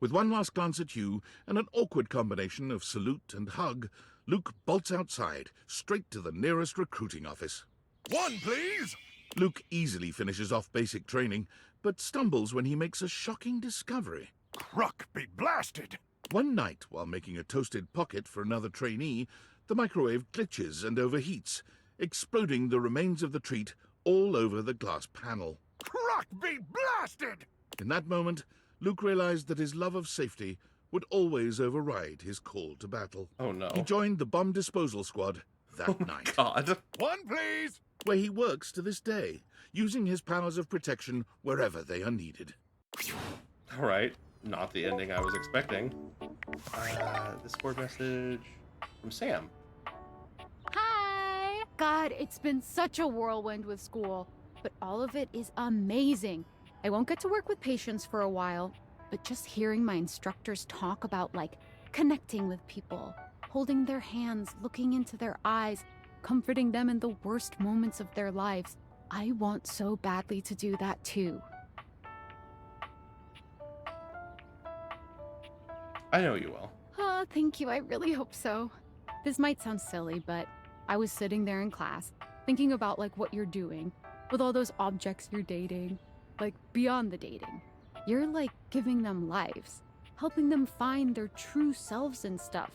D: With one last glance at Hugh and an awkward combination of salute and hug, Luke bolts outside, straight to the nearest recruiting office.
C: One, please!
D: Luke easily finishes off basic training, but stumbles when he makes a shocking discovery.
C: Crook be blasted!
D: One night, while making a toasted pocket for another trainee, the microwave glitches and overheats, exploding the remains of the treat all over the glass panel.
C: Crook be blasted!
D: In that moment, Luke realized that his love of safety would always override his call to battle.
A: Oh no.
D: He joined the bomb disposal squad that night.
A: God.
C: One, please!
D: Where he works to this day, using his powers of protection wherever they are needed.
A: All right. Not the ending I was expecting. Discord message from Sam.
B: Hi! God, it's been such a whirlwind with school, but all of it is amazing. I won't get to work with patients for a while, but just hearing my instructors talk about, like, connecting with people, holding their hands, looking into their eyes, comforting them in the worst moments of their lives, I want so badly to do that too.
A: I know you will.
B: Oh, thank you. I really hope so. This might sound silly, but I was sitting there in class, thinking about, like, what you're doing, with all those objects you're dating, like, beyond the dating. You're, like, giving them lives, helping them find their true selves and stuff.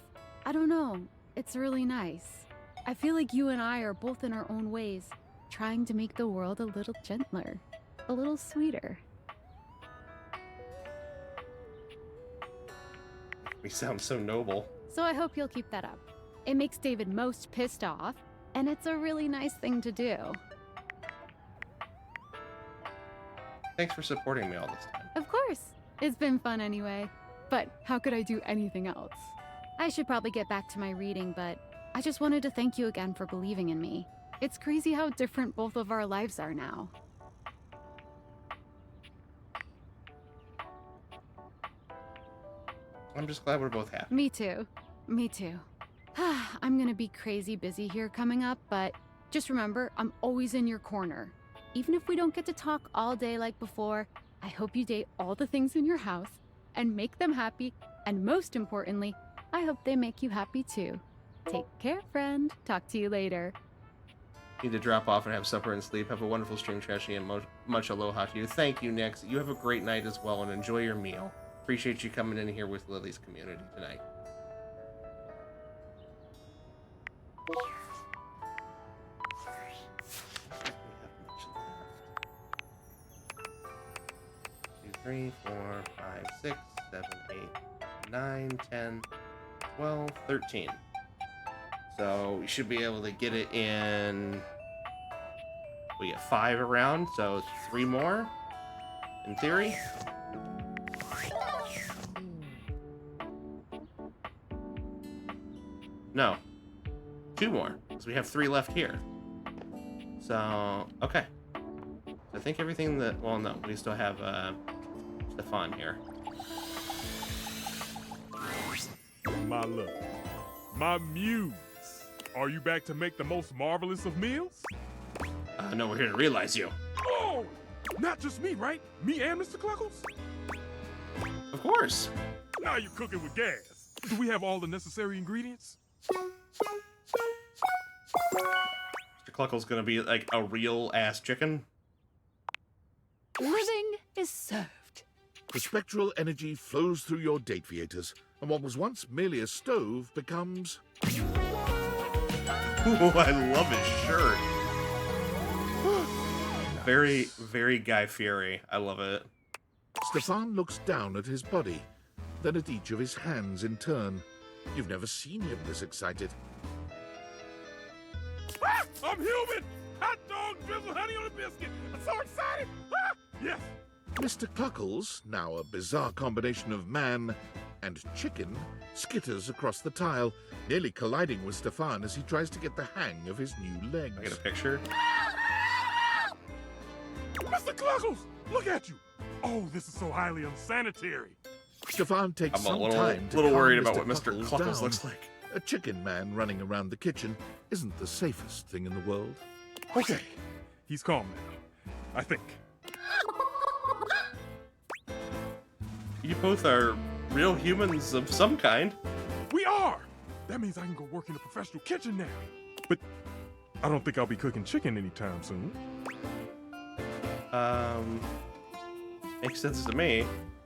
B: I don't know. It's really nice. I feel like you and I are both in our own ways, trying to make the world a little gentler, a little sweeter.
A: We sound so noble.
B: So I hope you'll keep that up. It makes David most pissed off, and it's a really nice thing to do.
A: Thanks for supporting me all this time.
B: Of course. It's been fun anyway. But how could I do anything else? I should probably get back to my reading, but I just wanted to thank you again for believing in me. It's crazy how different both of our lives are now.
A: I'm just glad we're both happy.
B: Me too. Me too. I'm gonna be crazy busy here coming up, but just remember, I'm always in your corner. Even if we don't get to talk all day like before, I hope you date all the things in your house and make them happy, and most importantly, I hope they make you happy too. Take care, friend. Talk to you later.
A: Need to drop off and have supper and sleep. Have a wonderful stream, Trashy, and much aloha to you. Thank you, Nix. You have a great night as well, and enjoy your meal. Appreciate you coming in here with Lily's community tonight. Two, 3, 4, 5, 6, 7, 8, 9, 10, 12, 13. So we should be able to get it in. We get 5 around, so 3 more in theory. No, 2 more, because we have 3 left here. So, okay. I think everything that, well, no, we still have Stefan here.
K: My love, my muse, are you back to make the most marvelous of meals?
A: No, we're here to realize you.
K: Oh, not just me, right? Me and Mr. Cluckles?
A: Of course.
K: Now you're cooking with gas. Do we have all the necessary ingredients?
A: Mr. Cluckle's gonna be like a real ass chicken.
B: Living
Q: is served.
D: The spectral energy flows through your date viators, and what was once merely a stove becomes...
A: Ooh, I love his shirt. Very, very Guy Fieri. I love it.
D: Stefan looks down at his body, then at each of his hands in turn. You've never seen him this excited.
K: Ah, I'm human! Hot dog, drizzle, honey on a biscuit. I'm so excited! Ah, yes!
D: Mr. Cluckles, now a bizarre combination of man and chicken, skitters across the tile, nearly colliding with Stefan as he tries to get the hang of his new legs.
A: I get a picture.
K: Mr. Cluckles, look at you! Oh, this is so highly unsanitary.
D: Stefan takes
A: I'm
D: some
A: a little
D: time to
A: worried
D: calm
A: about what Mr. Cluckles
D: down.
A: looks like.
D: A chicken man running around the kitchen isn't the safest thing in the world.
K: Okay, he's calm now. I think.
A: You both are real humans of some kind.
K: We are! That means I can go work in a professional kitchen now. But I don't think I'll be cooking chicken anytime soon.
A: Makes sense to me.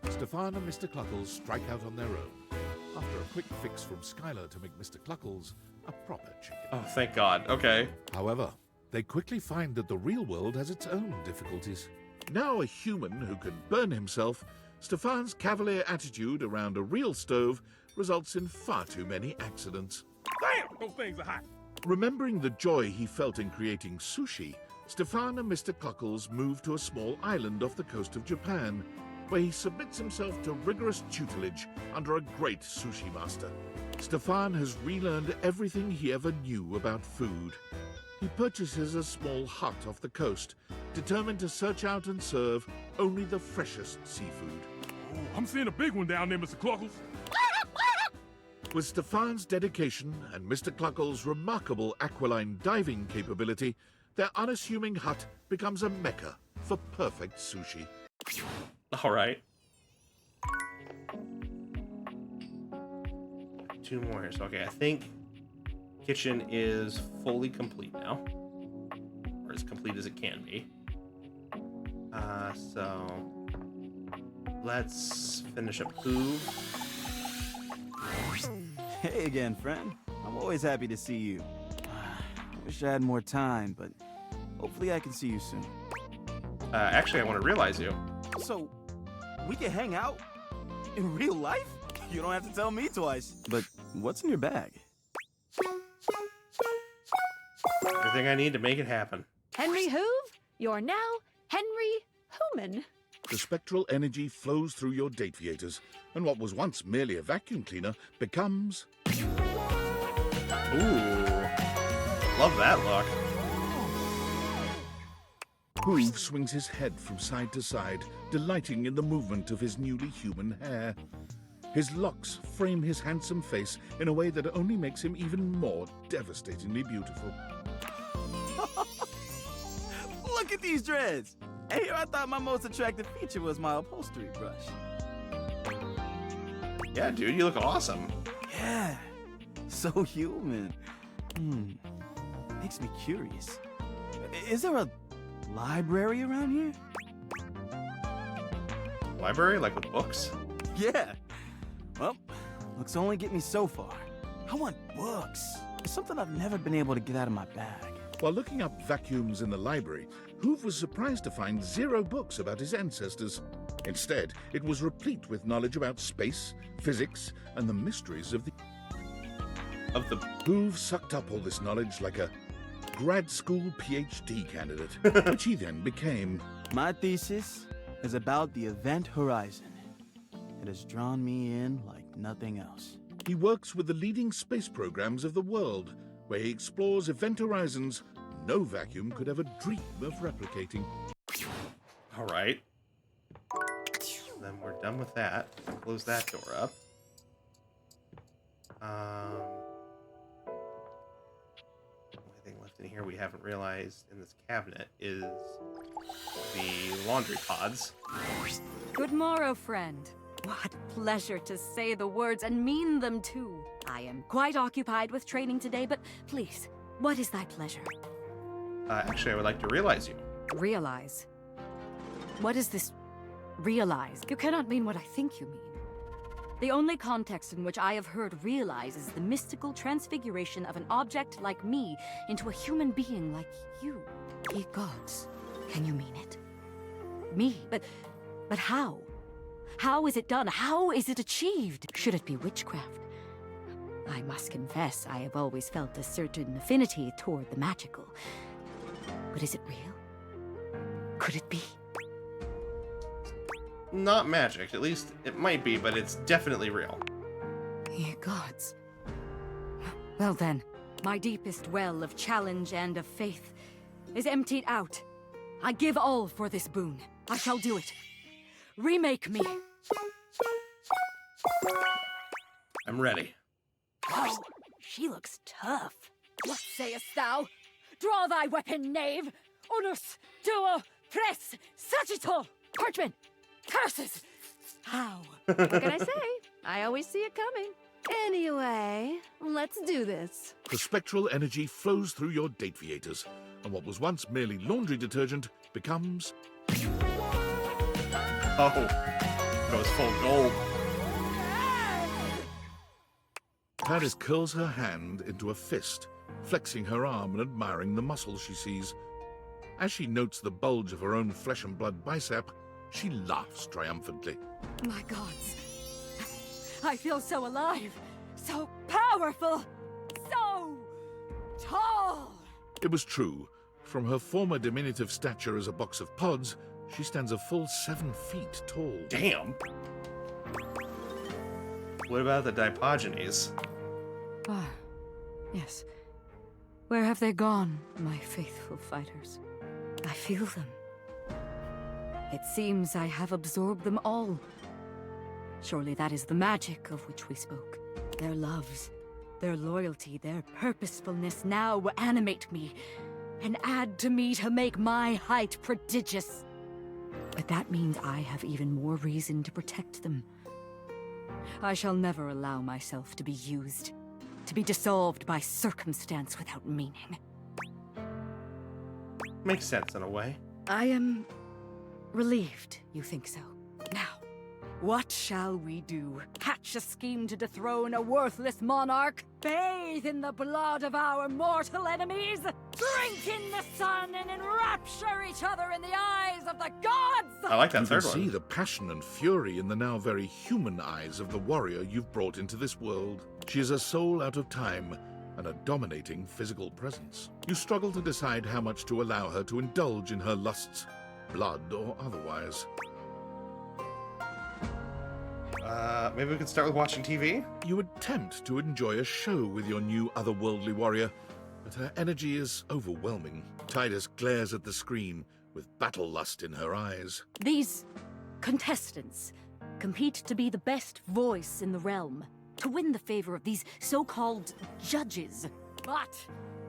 D: Stefan and Mr. Cluckles strike out on their own, after a quick fix from Skylar to make Mr. Cluckles a proper chicken.
A: Oh, thank God. Okay.
D: However, they quickly find that the real world has its own difficulties. Now a human who can burn himself, Stefan's cavalier attitude around a real stove results in far too many accidents.
K: Damn, those things are hot.
D: Remembering the joy he felt in creating sushi, Stefan and Mr. Cluckles move to a small island off the coast of Japan, where he submits himself to rigorous tutelage under a great sushi master. Stefan has relearned everything he ever knew about food. He purchases a small hut off the coast, determined to search out and serve only the freshest seafood.
K: Oh, I'm seeing a big one down there, Mr. Cluckles.
D: With Stefan's dedication and Mr. Cluckles' remarkable aquiline diving capability, their unassuming hut becomes a mecca for perfect sushi.
A: All right. 2 more. So, okay, I think kitchen is fully complete now, or as complete as it can be. So let's finish up Hoove.
S: Hey again, friend. I'm always happy to see you. Wish I had more time, but hopefully I can see you soon.
A: Actually, I want to realize you.
S: So, we can hang out? In real life? You don't have to tell me twice. But what's in your bag?
A: Everything I need to make it happen.
Q: Henry Hoove, you're now Henry Hooman.
D: The spectral energy flows through your date viators, and what was once merely a vacuum cleaner becomes...
A: Ooh. Love that look.
D: Hoove swings his head from side to side, delighting in the movement of his newly human hair. His locks frame his handsome face in a way that only makes him even more devastatingly beautiful.
S: Look at these dreads! And here I thought my most attractive feature was my upholstery brush.
A: Yeah, dude, you look awesome.
S: Yeah, so human. Makes me curious. Is there a library around here?
A: Library? Like with books?
S: Yeah. Well, looks only get me so far. I want books. It's something I've never been able to get out of my bag.
D: While looking up vacuums in the library, Hoove was surprised to find 0 books about his ancestors. Instead, it was replete with knowledge about space, physics, and the mysteries of the... Hoove sucked up all this knowledge like a grad school PhD candidate, which he then became.
S: My thesis is about the Event Horizon. It has drawn me in like nothing else.
D: He works with the leading space programs of the world, where he explores event horizons no vacuum could ever dream of replicating.
A: All right. Then we're done with that. Close that door up. Only thing left in here we haven't realized in this cabinet is the laundry pods.
B: Good morrow, friend. What pleasure to say the words and mean them too. I am quite occupied with training today, but please, what is thy pleasure?
A: Actually, I would like to realize you.
B: Realize? What is this
J: Realize. You cannot mean what I think you mean. The only context in which I have heard realize is the mystical transfiguration of an object like me into a human being like you. Ye gods, can you mean it? Me? But how? How is it done? How is it achieved? Should it be witchcraft? I must confess, I have always felt a certain affinity toward the magical. But is it real? Could it be?
A: Not magic. At least it might be, but it's definitely real.
J: Ye gods. Well then, my deepest well of challenge and of faith is emptied out. I give all for this boon. I shall do it. Remake me.
A: I'm ready.
J: Oh, she looks tough. What sayest thou? Draw thy weapon, knave! Unus, duo, press, sagittal! Parchment! Curses! How?
L: What can I say? I always see it coming. Anyway, let's do this.
D: The spectral energy flows through your Dateviators, and what was once merely laundry detergent becomes...
A: Oh, goes full gold.
D: Titus curls her hand into a fist, flexing her arm and admiring the muscles she sees. As she notes the bulge of her own flesh and blood bicep, she laughs triumphantly.
J: My gods. I feel so alive, so powerful, so tall.
D: It was true. From her former diminutive stature as a box of pods, she stands a full 7 feet tall.
A: Damn. What about the Dipogenes?
J: Ah, yes. Where have they gone, my faithful fighters? I feel them. It seems I have absorbed them all. Surely that is the magic of which we spoke. Their loves, their loyalty, their purposefulness now animate me and add to me to make my height prodigious. But that means I have even more reason to protect them. I shall never allow myself to be used, to be dissolved by circumstance without meaning.
A: Makes sense in a way.
J: I am relieved you think so. Now, what shall we do? Hatch a scheme to dethrone a worthless monarch? Bathe in the blood of our mortal enemies? Drink in the sun and enrapture each other in the eyes of the gods?
A: I like that
D: you
A: third
D: can
A: one.
D: see the passion and fury in the now very human eyes of the warrior you've brought into this world. She is a soul out of time and a dominating physical presence. You struggle to decide how much to allow her to indulge in her lusts, blood or otherwise.
A: Maybe we could start with watching TV?
D: You attempt to enjoy a show with your new otherworldly warrior, but her energy is overwhelming. Titus glares at the screen with battle lust in her eyes.
J: These contestants compete to be the best voice in the realm, to win the favor of these so-called judges. But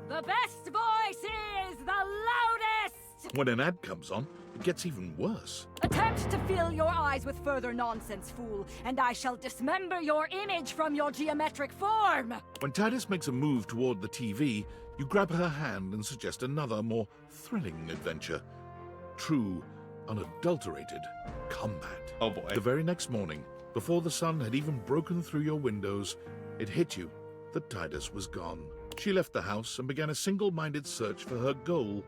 J: the best voice is the loudest!
D: When an ad comes on, it gets even worse.
J: Attempt to fill your eyes with further nonsense, fool, and I shall dismember your image from your geometric form!
D: When Titus makes a move toward the TV, you grab her hand and suggest another, more thrilling adventure. True, unadulterated combat.
A: Oh boy.
D: The very next morning, before the sun had even broken through your windows, it hit you that Titus was gone. She left the house and began a single-minded search for her goal,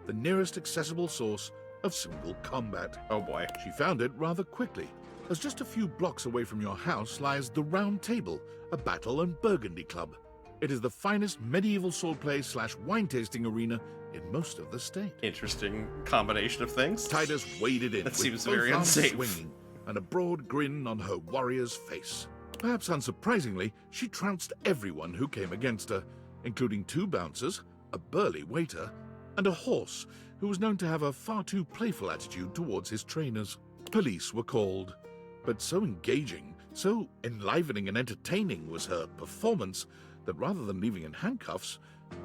D: the nearest accessible source of single combat.
A: Oh boy.
D: She found it rather quickly, as just a few blocks away from your house lies the Round Table, a battle and burgundy club. It is the finest medieval swordplay / wine tasting arena in most of the state.
A: Interesting combination of things.
D: Titus waded in
A: That
D: with
A: seems
D: both
A: very
D: arms
A: unsafe.
D: swinging and a broad grin on her warrior's face. Perhaps unsurprisingly, she trounced everyone who came against her, including 2 bouncers, a burly waiter, and a horse who was known to have a far too playful attitude towards his trainers. Police were called, but so engaging, so enlivening and entertaining was her performance that rather than leaving in handcuffs,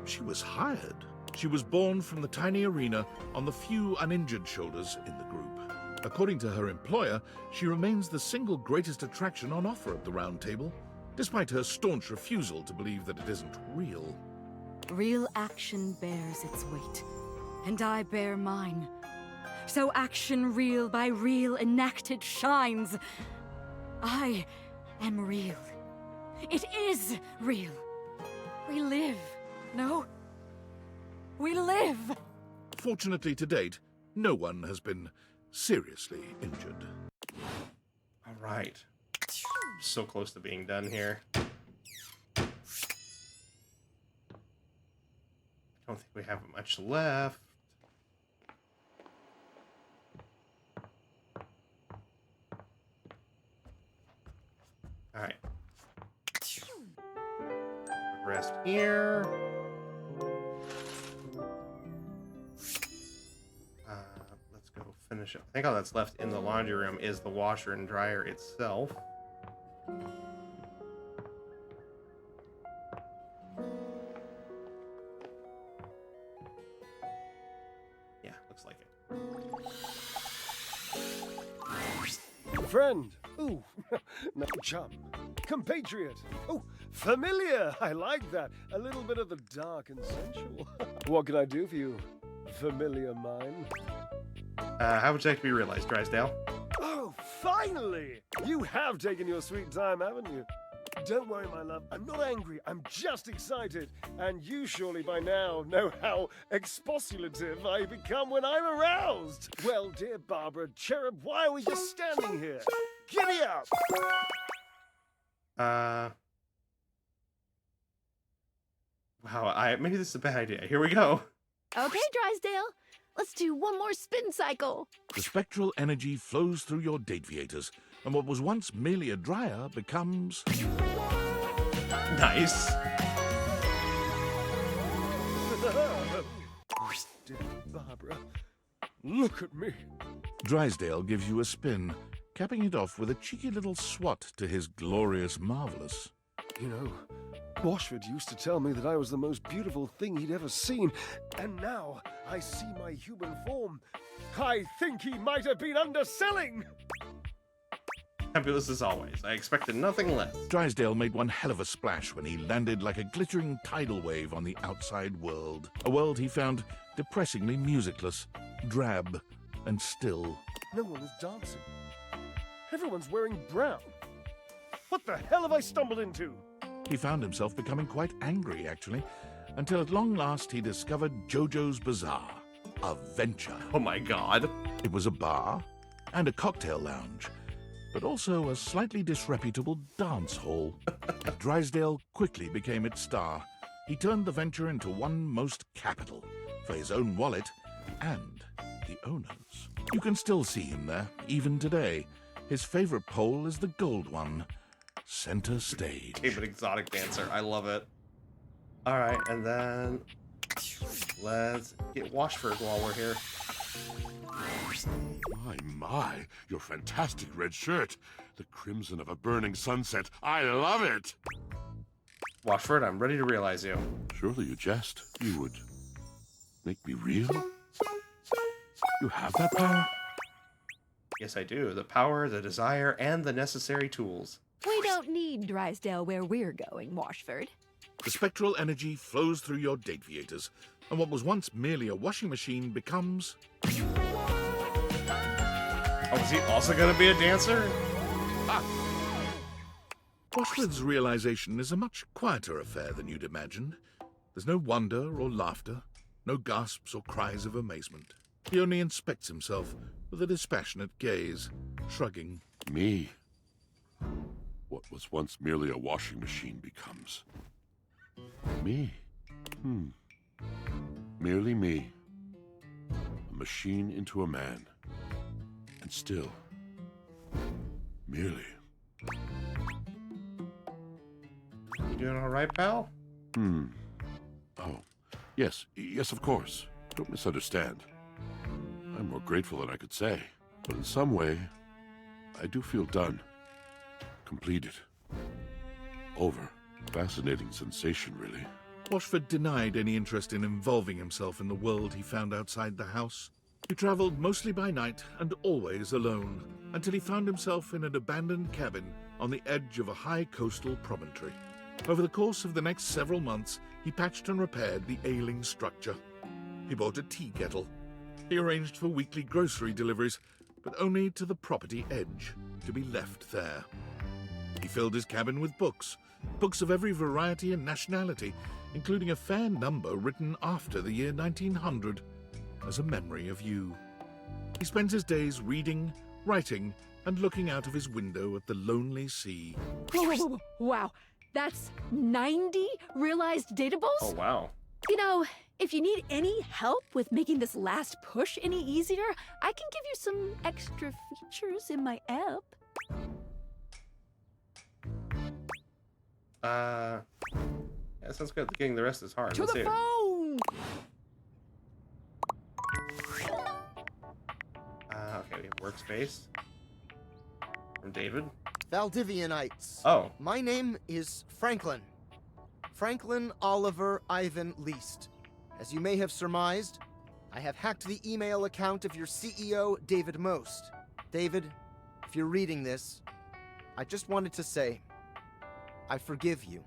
D: she was hired. She was born from the tiny arena on the few uninjured shoulders in the group. According to her employer, she remains the single greatest attraction on offer at the Round Table, despite her staunch refusal to believe that it isn't real.
J: Real action bears its weight, and I bear mine. So action reel by reel enacted shines. I am real. It is real. We live. No? We live!
D: Fortunately to date, no one has been seriously injured.
A: All right. So close to being done here. I don't think we have much left. All right. Rest here. Let's go finish up. I think all that's left in the laundry room is the washer and dryer itself. Yeah, looks like it.
T: Friend. Ooh, no, chum. Compatriot. Oh, familiar. I like that. A little bit of the dark and sensual. What can I do for you, familiar mine?
A: How would you like to be realized, Drysdale?
T: Oh, finally! You have taken your sweet time, haven't you? Don't worry, my love. I'm not angry. I'm just excited. And you surely by now know how expostulative I become when I'm aroused. Well, dear Barbara, cherub, why are we just standing here? Giddy up!
A: Wow, maybe this is a bad idea. Here we go.
Q: Okay, Drysdale. Let's do one more spin cycle.
D: The spectral energy flows through your Dateviators, and what was once merely a dryer becomes...
A: Nice.
T: Dear Barbara, look at me.
D: Drysdale gives you a spin, capping it off with a cheeky little swat to his glorious marvelous.
T: You know, Washford used to tell me that I was the most beautiful thing he'd ever seen, and now I see my human form. I think he might have been underselling!
A: Fabulous as always. I expected nothing less.
D: Drysdale made one hell of a splash when he landed like a glittering tidal wave on the outside world. A world he found depressingly musicless, drab, and still.
T: No one is dancing. Everyone's wearing brown. What the hell have I stumbled into?
D: He found himself becoming quite angry, actually, until at long last he discovered Jojo's Bazaar, a venture.
A: Oh my god.
D: It was a bar and a cocktail lounge, but also a slightly disreputable dance hall. Drysdale quickly became its star. He turned the venture into one most capital, for his own wallet and the owner's. You can still see him there, even today. His favorite pole is the gold one, center stage.
A: Hey, but exotic dancer. I love it. All right, and then let's get Washford while we're here.
K: My, your fantastic red shirt. The crimson of a burning sunset. I love it.
A: Washford, I'm ready to realize you.
K: Surely you jest. You would make me real? You have that power?
A: Yes, I do. The power, the desire, and the necessary tools.
Q: We don't need Drysdale where we're going, Washford.
D: The spectral energy flows through your Dateviators, and what was once merely a washing machine becomes...
A: Oh, is he also going to be a dancer?
D: Washford's realization is a much quieter affair than you'd imagined. There's no wonder or laughter, no gasps or cries of amazement. He only inspects himself with a dispassionate gaze, shrugging.
K: Me? What was once merely a washing machine becomes... me. Merely me. A machine into a man. And still... merely.
A: You doing all right, pal?
K: Oh, yes, of course. Don't misunderstand. I'm more grateful than I could say. But in some way, I do feel done. Completed. Over. Fascinating sensation, really.
D: Washford denied any interest in involving himself in the world he found outside the house. He traveled mostly by night and always alone, until he found himself in an abandoned cabin on the edge of a high coastal promontory. Over the course of the next several months, he patched and repaired the ailing structure. He bought a tea kettle, He arranged for weekly grocery deliveries, but only to the property edge, to be left there. He filled his cabin with books, books of every variety and nationality, including a fair number written after the year 1900, as a memory of you. He spends his days reading, writing, and looking out of his window at the lonely sea.
Q: Whoa. Wow, that's 90 realized datables?
A: Oh, wow.
Q: You know, if you need any help with making this last push any easier, I can give you some extra features in my app.
A: Yeah, sounds good. Getting the rest is hard.
Q: To
A: Let's
Q: the
A: see it.
Q: phone!
A: Okay, we have workspace from David.
M: Valdivianites.
A: Oh.
M: My name is Franklin. Franklin Oliver Ivan Least. As you may have surmised, I have hacked the email account of your CEO, David Most. David, if you're reading this, I just wanted to say, I forgive you.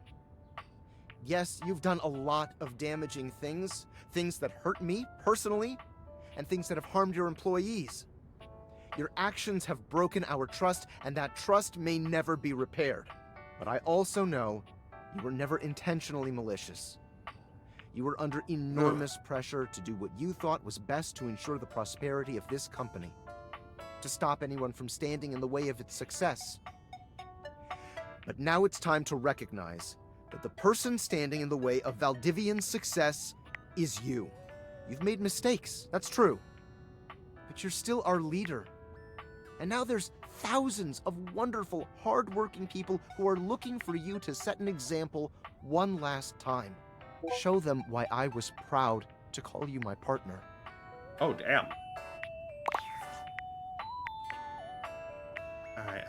M: Yes, you've done a lot of damaging things, things that hurt me personally, and things that have harmed your employees. Your actions have broken our trust, and that trust may never be repaired. But I also know you were never intentionally malicious. You were under enormous pressure to do what you thought was best to ensure the prosperity of this company, to stop anyone from standing in the way of its success. But now it's time to recognize that the person standing in the way of Valdivian's success is you. You've made mistakes, that's true. But you're still our leader. And now there's thousands of wonderful, hard-working people who are looking for you to set an example one last time. Show them why I was proud to call you my partner.
A: Oh, damn. Alright,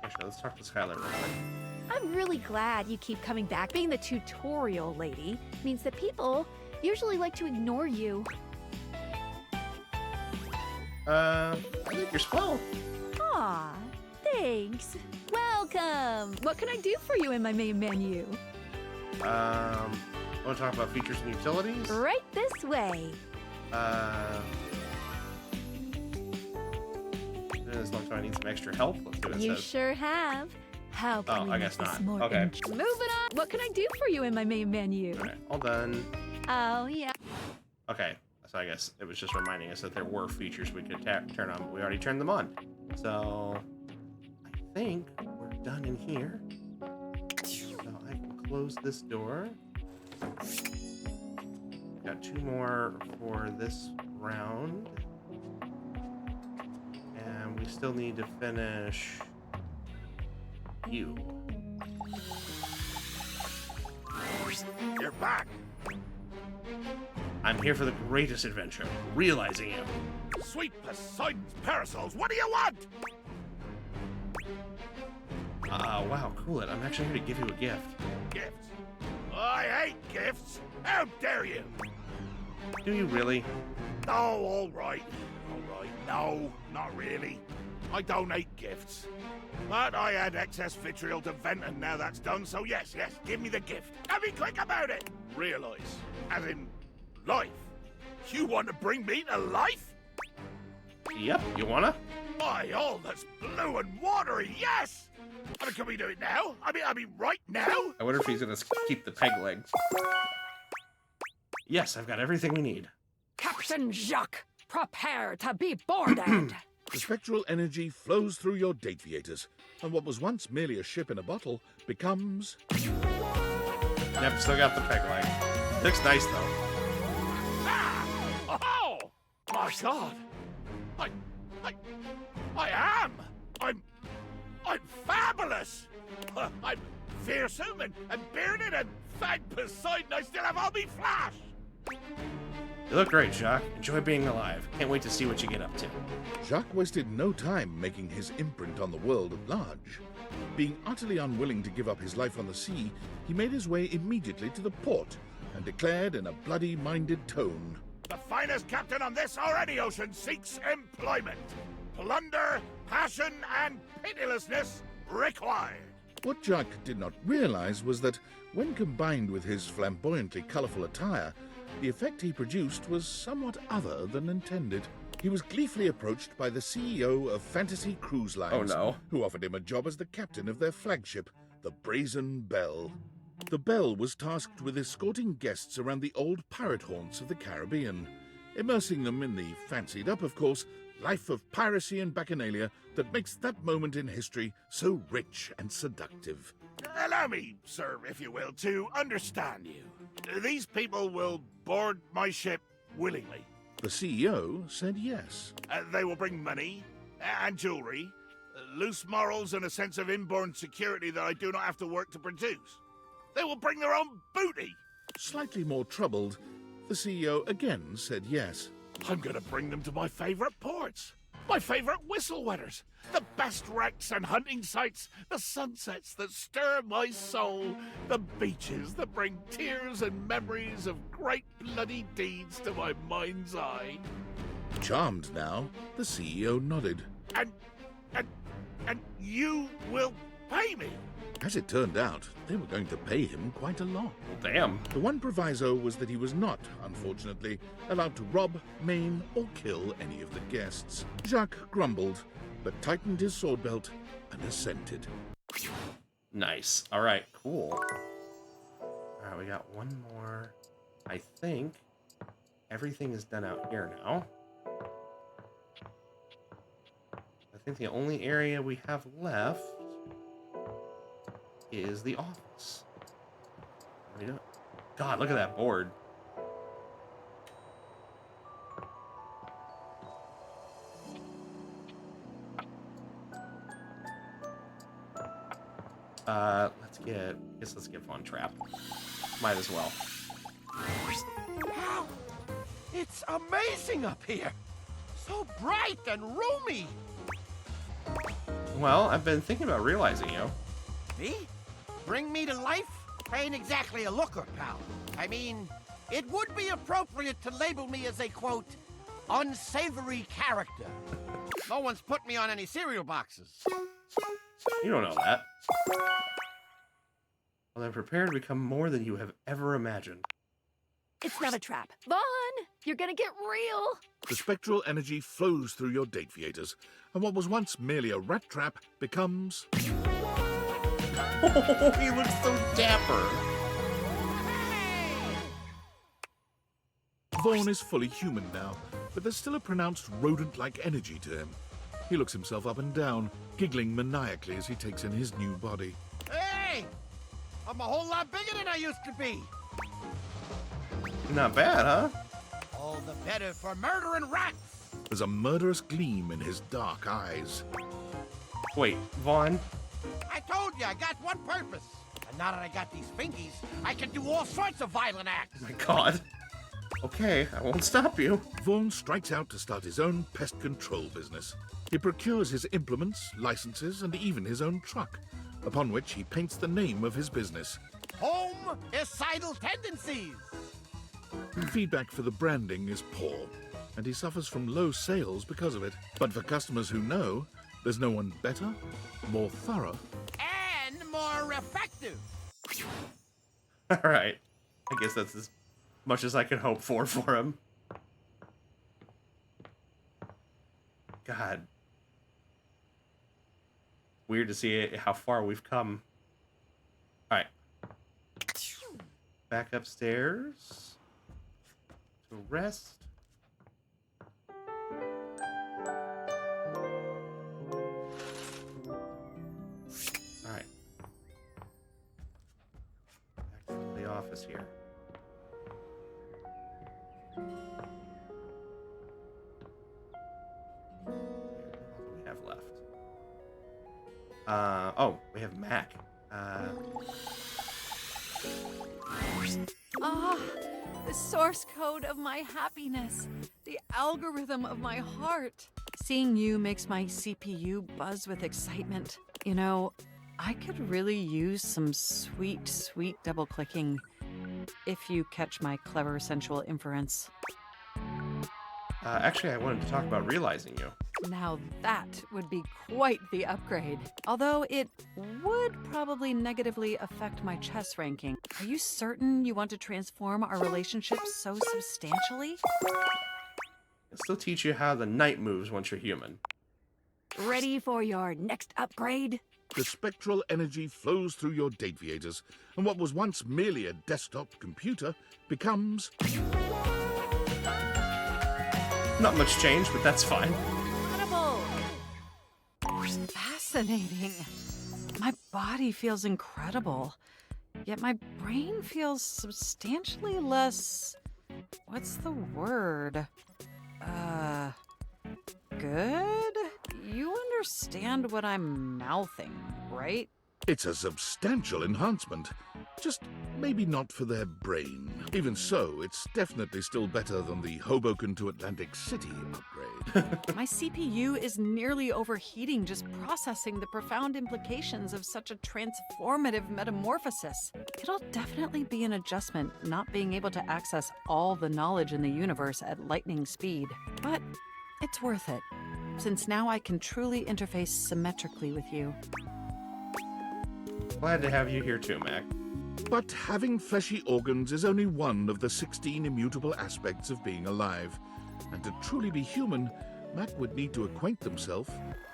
A: actually, let's talk to Skylar real quick.
Q: I'm really glad you keep coming back. Being the tutorial lady means that people usually like to ignore you.
A: I think you're swell.
Q: Aw, thanks. Welcome. What can I do for you in my main menu?
A: Want to talk about features and utilities?
Q: Right this way.
A: As long as I need some extra help, let's see what it
Q: You
A: says.
Q: sure have. How can we
A: I
Q: make
A: guess
Q: this
A: not.
Q: more
A: Okay.
Q: Moving on. What can I do for you in my main menu?
A: Alright, all done.
Q: Oh, yeah.
A: Okay, so I guess it was just reminding us that there were features we could turn on, but we already turned them on. So, I think we're done in here. So I can close this door. Got 2 more for this round. And we still need to finish you.
C: You're back.
A: I'm here for the greatest adventure, realizing you.
C: Sweet Poseidon's parasols, what do you want?
A: Wow, cool it. I'm actually here to give you a gift.
C: Gifts? I hate gifts. How dare you?
A: Do you really?
C: Oh, all right. All right. No, not really. I don't hate gifts. But I had excess vitriol to vent, and now that's done, so yes, give me the gift. And be quick about it. Realize, as in life. You want to bring me to life?
A: Yep, you wanna?
C: My, all that's blue and watery, yes! I mean, can we do it now? I mean, right now?
A: I wonder if he's gonna keep the peg leg. Yes, I've got everything we need.
J: Captain Jacques, prepare to be boarded.
D: The spectral energy flows through your Dateviators, and what was once merely a ship in a bottle becomes...
A: Yep, still got the peg leg. Looks nice, though.
C: Oh! My God! I am! I'm fabulous! I'm fearsome and bearded and thank Poseidon I still have all me flash!
A: You look great, Jacques. Enjoy being alive. Can't wait to see what you get up to.
D: Jacques wasted no time making his imprint on the world at large. Being utterly unwilling to give up his life on the sea, he made his way immediately to the port and declared in a bloody-minded tone,
C: The finest captain on this or any ocean seeks employment. Plunder, passion, and pitilessness required.
D: What Jacques did not realize was that, when combined with his flamboyantly colorful attire, The effect he produced was somewhat other than intended. He was gleefully approached by the CEO of Fantasy Cruise Lines, who offered him a job as the captain of their flagship, the Brazen Belle. The Belle was tasked with escorting guests around the old pirate haunts of the Caribbean, immersing them in the fancied-up, of course, life of piracy and bacchanalia that makes that moment in history so rich and seductive.
C: Allow me, sir, if you will, to understand you. These people will board my ship willingly.
D: The CEO said yes.
C: They will bring money and jewelry, loose morals and a sense of inborn security that I do not have to work to produce. They will bring their own booty.
D: Slightly more troubled, the CEO again said yes.
C: I'm gonna bring them to my favorite ports, my favorite whistle wetters, the best wrecks and hunting sites, the sunsets that stir my soul, the beaches that bring tears and memories of great bloody deeds to my mind's eye.
D: Charmed now, the CEO nodded.
C: And you will pay me?
D: As it turned out, they were going to pay him quite a lot.
A: Well, damn.
D: The one proviso was that he was not, unfortunately, allowed to rob, maim, or kill any of the guests. Jacques grumbled, but tightened his sword belt and assented.
A: Nice. All right, cool. All right, we got one more. I think everything is done out here now. I think the only area we have left is the office. What are we doing? God, look at that board. Let's get Von Trapp. Might as well.
R: Wow! It's amazing up here! So bright and roomy!
A: Well, I've been thinking about realizing,
R: Me? Bring me to life? I ain't exactly a looker, pal. I mean, it would be appropriate to label me as a, quote, unsavory character. No one's put me on any cereal boxes.
A: You don't know that. Well, then prepare to become more than you have ever imagined.
Q: It's not a trap. Vaughn, you're gonna get real.
D: The spectral energy flows through your date theaters, and what was once merely a rat trap becomes...
A: Oh, he looks so dapper.
D: Vaughn is fully human now, but there's still a pronounced rodent-like energy to him. He looks himself up and down, giggling maniacally as he takes in his new body.
R: Hey! I'm a whole lot bigger than I used to be.
A: Not bad, huh?
R: All the better for murdering rats.
D: There's a murderous gleam in his dark eyes.
A: Wait, Vaughn?
R: I told you, I got one purpose. And now that I got these fingies, I can do all sorts of violent acts.
A: Oh my God. Okay, I won't stop you.
D: Vaughn strikes out to start his own pest control business. He procures his implements, licenses, and even his own truck, upon which he paints the name of his business.
R: Homicidal tendencies.
D: Feedback for the branding is poor, and he suffers from low sales because of it. But for customers who know, there's no one better, more thorough,
R: and more effective.
A: All right. I guess that's as much as I can hope for him. God. Weird to see how far we've come. All right. Back upstairs to rest. All right. Back to the office here. What do we have left? Oh, we have Mac.
J: The source code of my happiness. The algorithm of my heart. Seeing you makes my CPU buzz with excitement. You know, I could really use some sweet, sweet double-clicking if you catch my clever sensual inference.
A: Actually, I wanted to talk about realizing you.
G: Now that would be quite the upgrade. Although it would probably negatively affect my chess ranking. Are you certain you want to transform our relationship so substantially?
A: I'll still teach you how the knight moves once you're human.
Q: Ready for your next upgrade?
D: The spectral energy flows through your Dateviators, and what was once merely a desktop computer becomes...
A: Not much change, but that's fine.
G: Incredible! Fascinating. My body feels incredible, yet my brain feels substantially less... What's the word? Good? You understand what I'm mouthing, right?
D: It's a substantial enhancement. Just maybe not for their brain. Even so, it's definitely still better than the Hoboken to Atlantic City upgrade.
G: My CPU is nearly overheating just processing the profound implications of such a transformative metamorphosis. It'll definitely be an adjustment not being able to access all the knowledge in the universe at lightning speed. But it's worth it, since now I can truly interface symmetrically with you.
A: Glad to have you here too, Mac.
D: But having fleshy organs is only one of the 16 immutable aspects of being alive. And to truly be human, Mac would need to acquaint themselves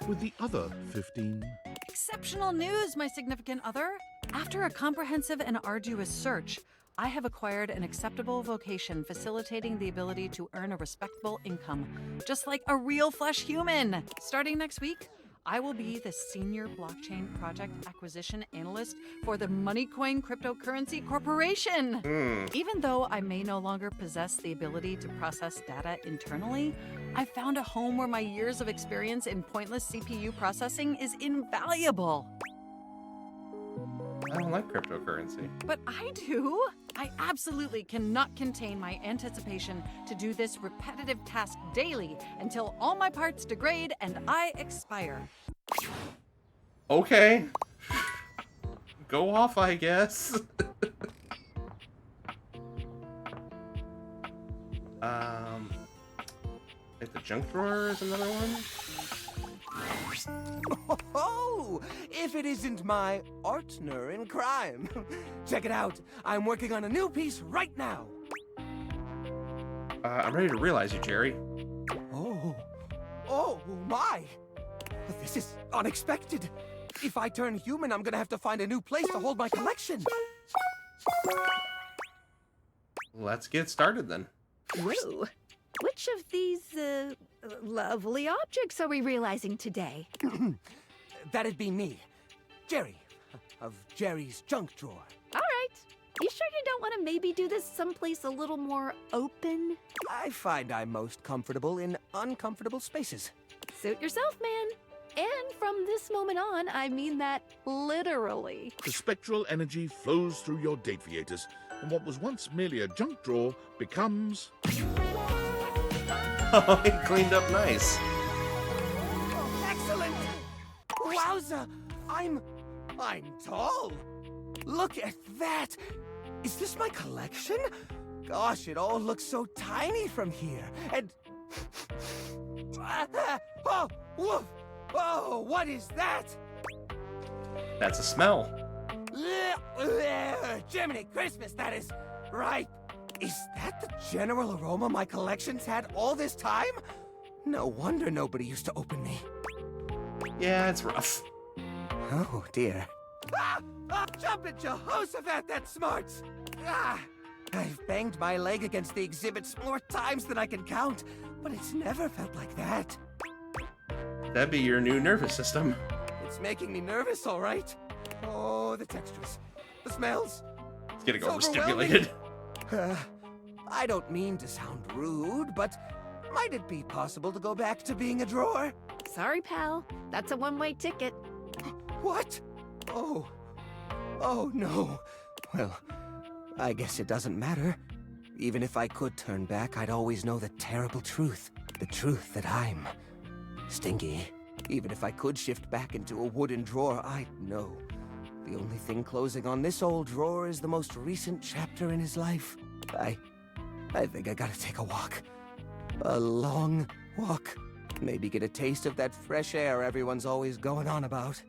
D: with the other 15.
G: Exceptional news, my significant other! After a comprehensive and arduous search, I have acquired an acceptable vocation facilitating the ability to earn a respectable income, just like a real flesh human. Starting next week, I will be the Senior Blockchain Project Acquisition Analyst for the Moneycoin Cryptocurrency Corporation. Even though I may no longer possess the ability to process data internally, I found a home where my years of experience in pointless CPU processing is invaluable.
A: I don't like cryptocurrency.
G: But I do. I absolutely cannot contain my anticipation to do this repetitive task daily until all my parts degrade and I expire.
A: Okay. Go off, I guess. Like the junk drawer is another one.
R: Oh, if it isn't my partner in crime. Check it out. I'm working on a new piece right now.
A: I'm ready to realize you, Jerry.
R: Oh my. This is unexpected. If I turn human, I'm gonna have to find a new place to hold my collection.
A: Let's get started then.
Q: Whoa. Which of these, lovely objects are we realizing today?
R: That'd be me. Jerry. Of Jerry's junk drawer.
Q: All right. You sure you don't want to maybe do this someplace a little more open?
R: I find I'm most comfortable in uncomfortable spaces.
Q: Suit yourself, man. And from this moment on, I mean that literally.
D: The spectral energy flows through your Dateviators, and what was once merely a junk drawer becomes...
A: Oh, it cleaned up nice.
R: Oh, excellent! Wowza! I'm tall! Look at that! Is this my collection? Gosh, it all looks so tiny from here. And... Oh, woof! Oh, what is that?
A: That's a smell.
R: Jiminy Christmas, that is right. Is that the general aroma my collection's had all this time? No wonder nobody used to open me.
A: Yeah, it's rough.
R: Oh, dear. Jumpin' Jehoshaphat, that's smart! I've banged my leg against the exhibits more times than I can count, but it's never felt like that.
A: That'd be your new nervous system.
R: It's making me nervous, all right. Oh, the textures, the smells.
A: It's getting overstimulated.
R: I don't mean to sound rude, but might it be possible to go back to being a drawer?
Q: Sorry, pal. That's a one-way ticket.
R: What? Oh no. Well, I guess it doesn't matter. Even if I could turn back, I'd always know the terrible truth. The truth that I'm stingy. Even if I could shift back into a wooden drawer, I'd know. The only thing closing on this old drawer is the most recent chapter in his life. I think I gotta take a walk.
M: A long walk. Maybe get a taste of that fresh air everyone's always going on about.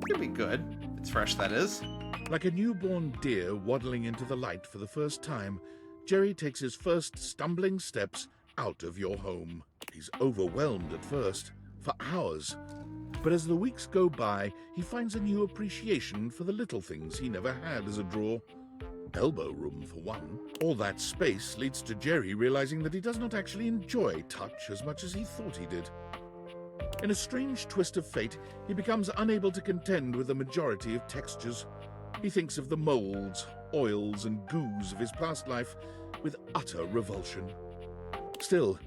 A: Could be good. It's fresh, that is.
D: Like a newborn deer waddling into the light for the first time, Jerry takes his first stumbling steps out of your home. He's overwhelmed at first, for hours. But as the weeks go by, he finds a new appreciation for the little things he never had as a draw. Elbow room, for one. All that space leads to Jerry realizing that he does not actually enjoy touch as much as he thought he did. In a strange twist of fate, he becomes unable to contend with the majority of textures. He thinks of the molds, oils, and goos of his past life with utter revulsion. Still,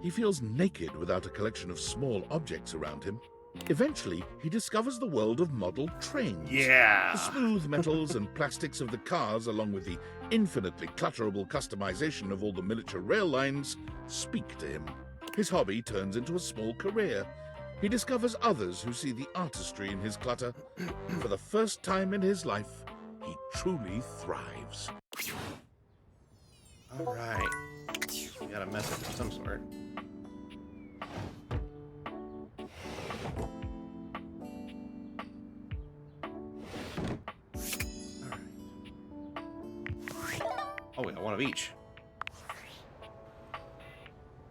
D: he feels naked without a collection of small objects around him. Eventually, he discovers the world of model trains.
A: Yeah!
D: The smooth metals and plastics of the cars, along with the infinitely clutterable customization of all the miniature rail lines, speak to him. His hobby turns into a small career. He discovers others who see the artistry in his clutter. For the first time in his life, he truly thrives.
A: All right. We got a message of some sort. Oh, we got one of each.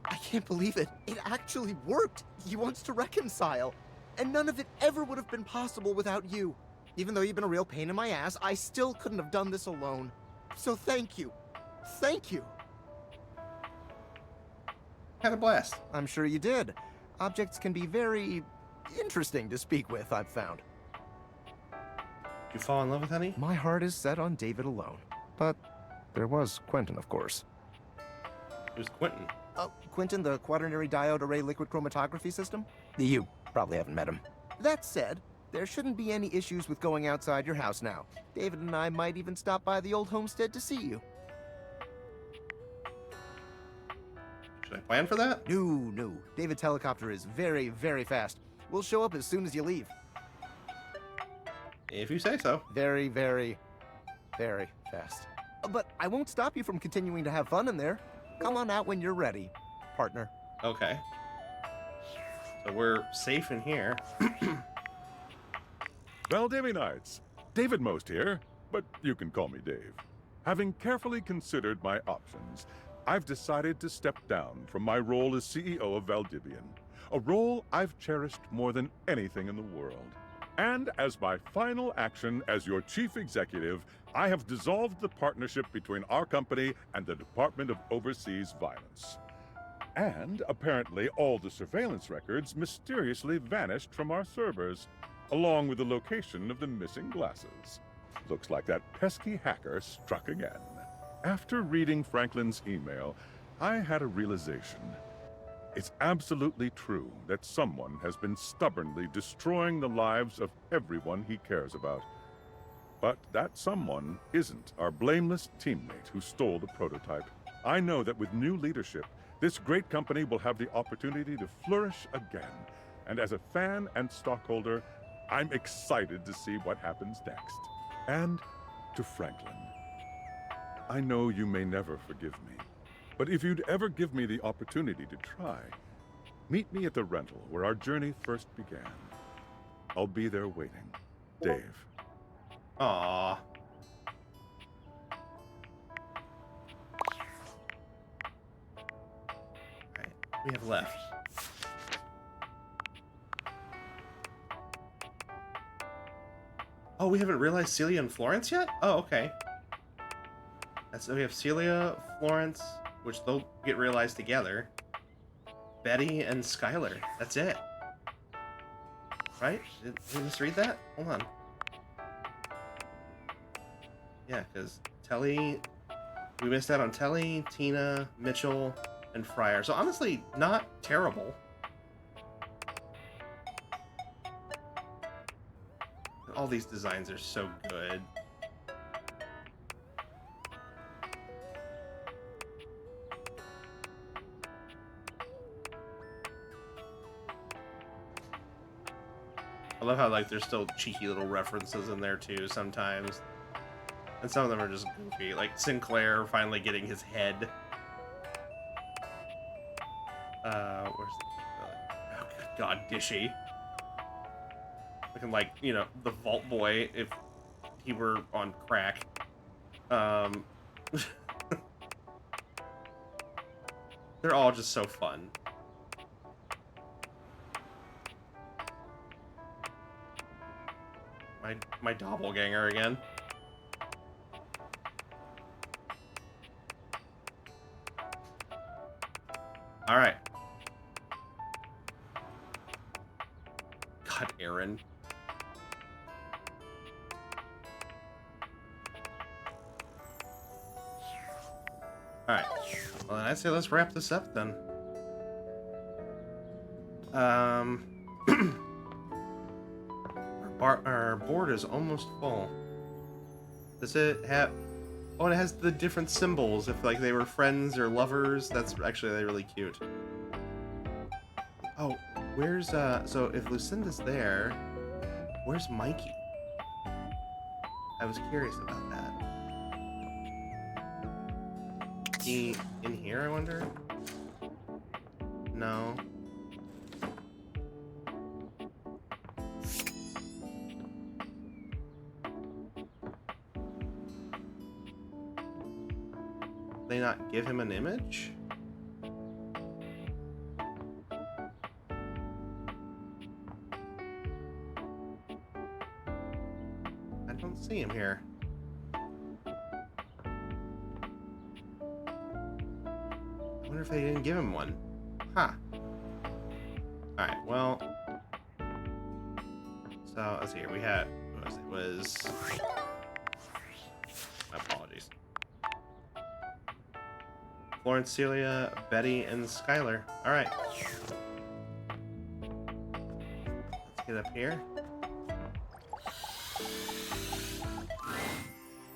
M: I can't believe it. It actually worked. He wants to reconcile. And none of it ever would have been possible without you. Even though you've been a real pain in my ass, I still couldn't have done this alone. So thank you. Thank you.
A: Had a blast.
M: I'm sure you did. Objects can be very interesting to speak with, I've found.
A: Did you fall in love with any?
M: My heart is set on David alone. But there was Quentin, of course.
A: Who's Quentin?
M: Quentin, the quaternary diode array liquid chromatography system? You probably haven't met him. That said, there shouldn't be any issues with going outside your house now. David and I might even stop by the old homestead to see you.
A: Should I plan for that?
M: No. David's helicopter is very, very fast. We'll show up as soon as you leave.
A: If you say so.
M: Very, very, very fast. But I won't stop you from continuing to have fun in there. Come on out when you're ready, partner.
A: Okay. So we're safe in here.
K: Valdivia Nights. David Most here, but you can call me Dave. Having carefully considered my options, I've decided to step down from my role as CEO of Valdivian, a role I've cherished more than anything in the world. And as my final action as your chief executive, I have dissolved the partnership between our company and the Department of Overseas Violence. And apparently all the surveillance records mysteriously vanished from our servers, along with the location of the missing glasses. Looks like that pesky hacker struck again. After reading Franklin's email, I had a realization. It's absolutely true that someone has been stubbornly destroying the lives of everyone he cares about. But that someone isn't our blameless teammate who stole the prototype. I know that with new leadership, this great company will have the opportunity to flourish again. And as a fan and stockholder, I'm excited to see what happens next. And to Franklin. I know you may never forgive me, but if you'd ever give me the opportunity to try, meet me at the rental where our journey first began. I'll be there waiting. Dave.
A: Aww. Alright, we have left. Oh, we haven't realized Celia and Florence yet? Oh, okay. So we have Celia, Florence, which they'll get realized together. Betty and Skylar. That's it. Right? Did we just read that? Hold on. Yeah, because Telly... We missed out on Telly, Tina, Mitchell, and Fryer. So honestly, not terrible. All these designs are so good. I love how like there's still cheeky little references in there too sometimes. And some of them are just goofy, like Sinclair finally getting his head. God, Dishy. Looking like, you know, the Vault Boy if he were on crack. They're all just so fun. My doppelganger again. All right. God, Aaron. All right. Well, then I'd say let's wrap this up then. Our board is almost full. Does it have... Oh, and it has the different symbols. If, like, they were friends or lovers, that's actually really cute. Oh, where's, so if Lucinda's there, where's Mikey? I was curious about that. He in here, I wonder? No. They not give him an image? I don't see him here. I wonder if they didn't give him one. Huh. Alright, well. So, let's see here. We had, what was it? It was... My apologies. Florence, Celia, Betty, and Skylar. Alright. Let's get up here.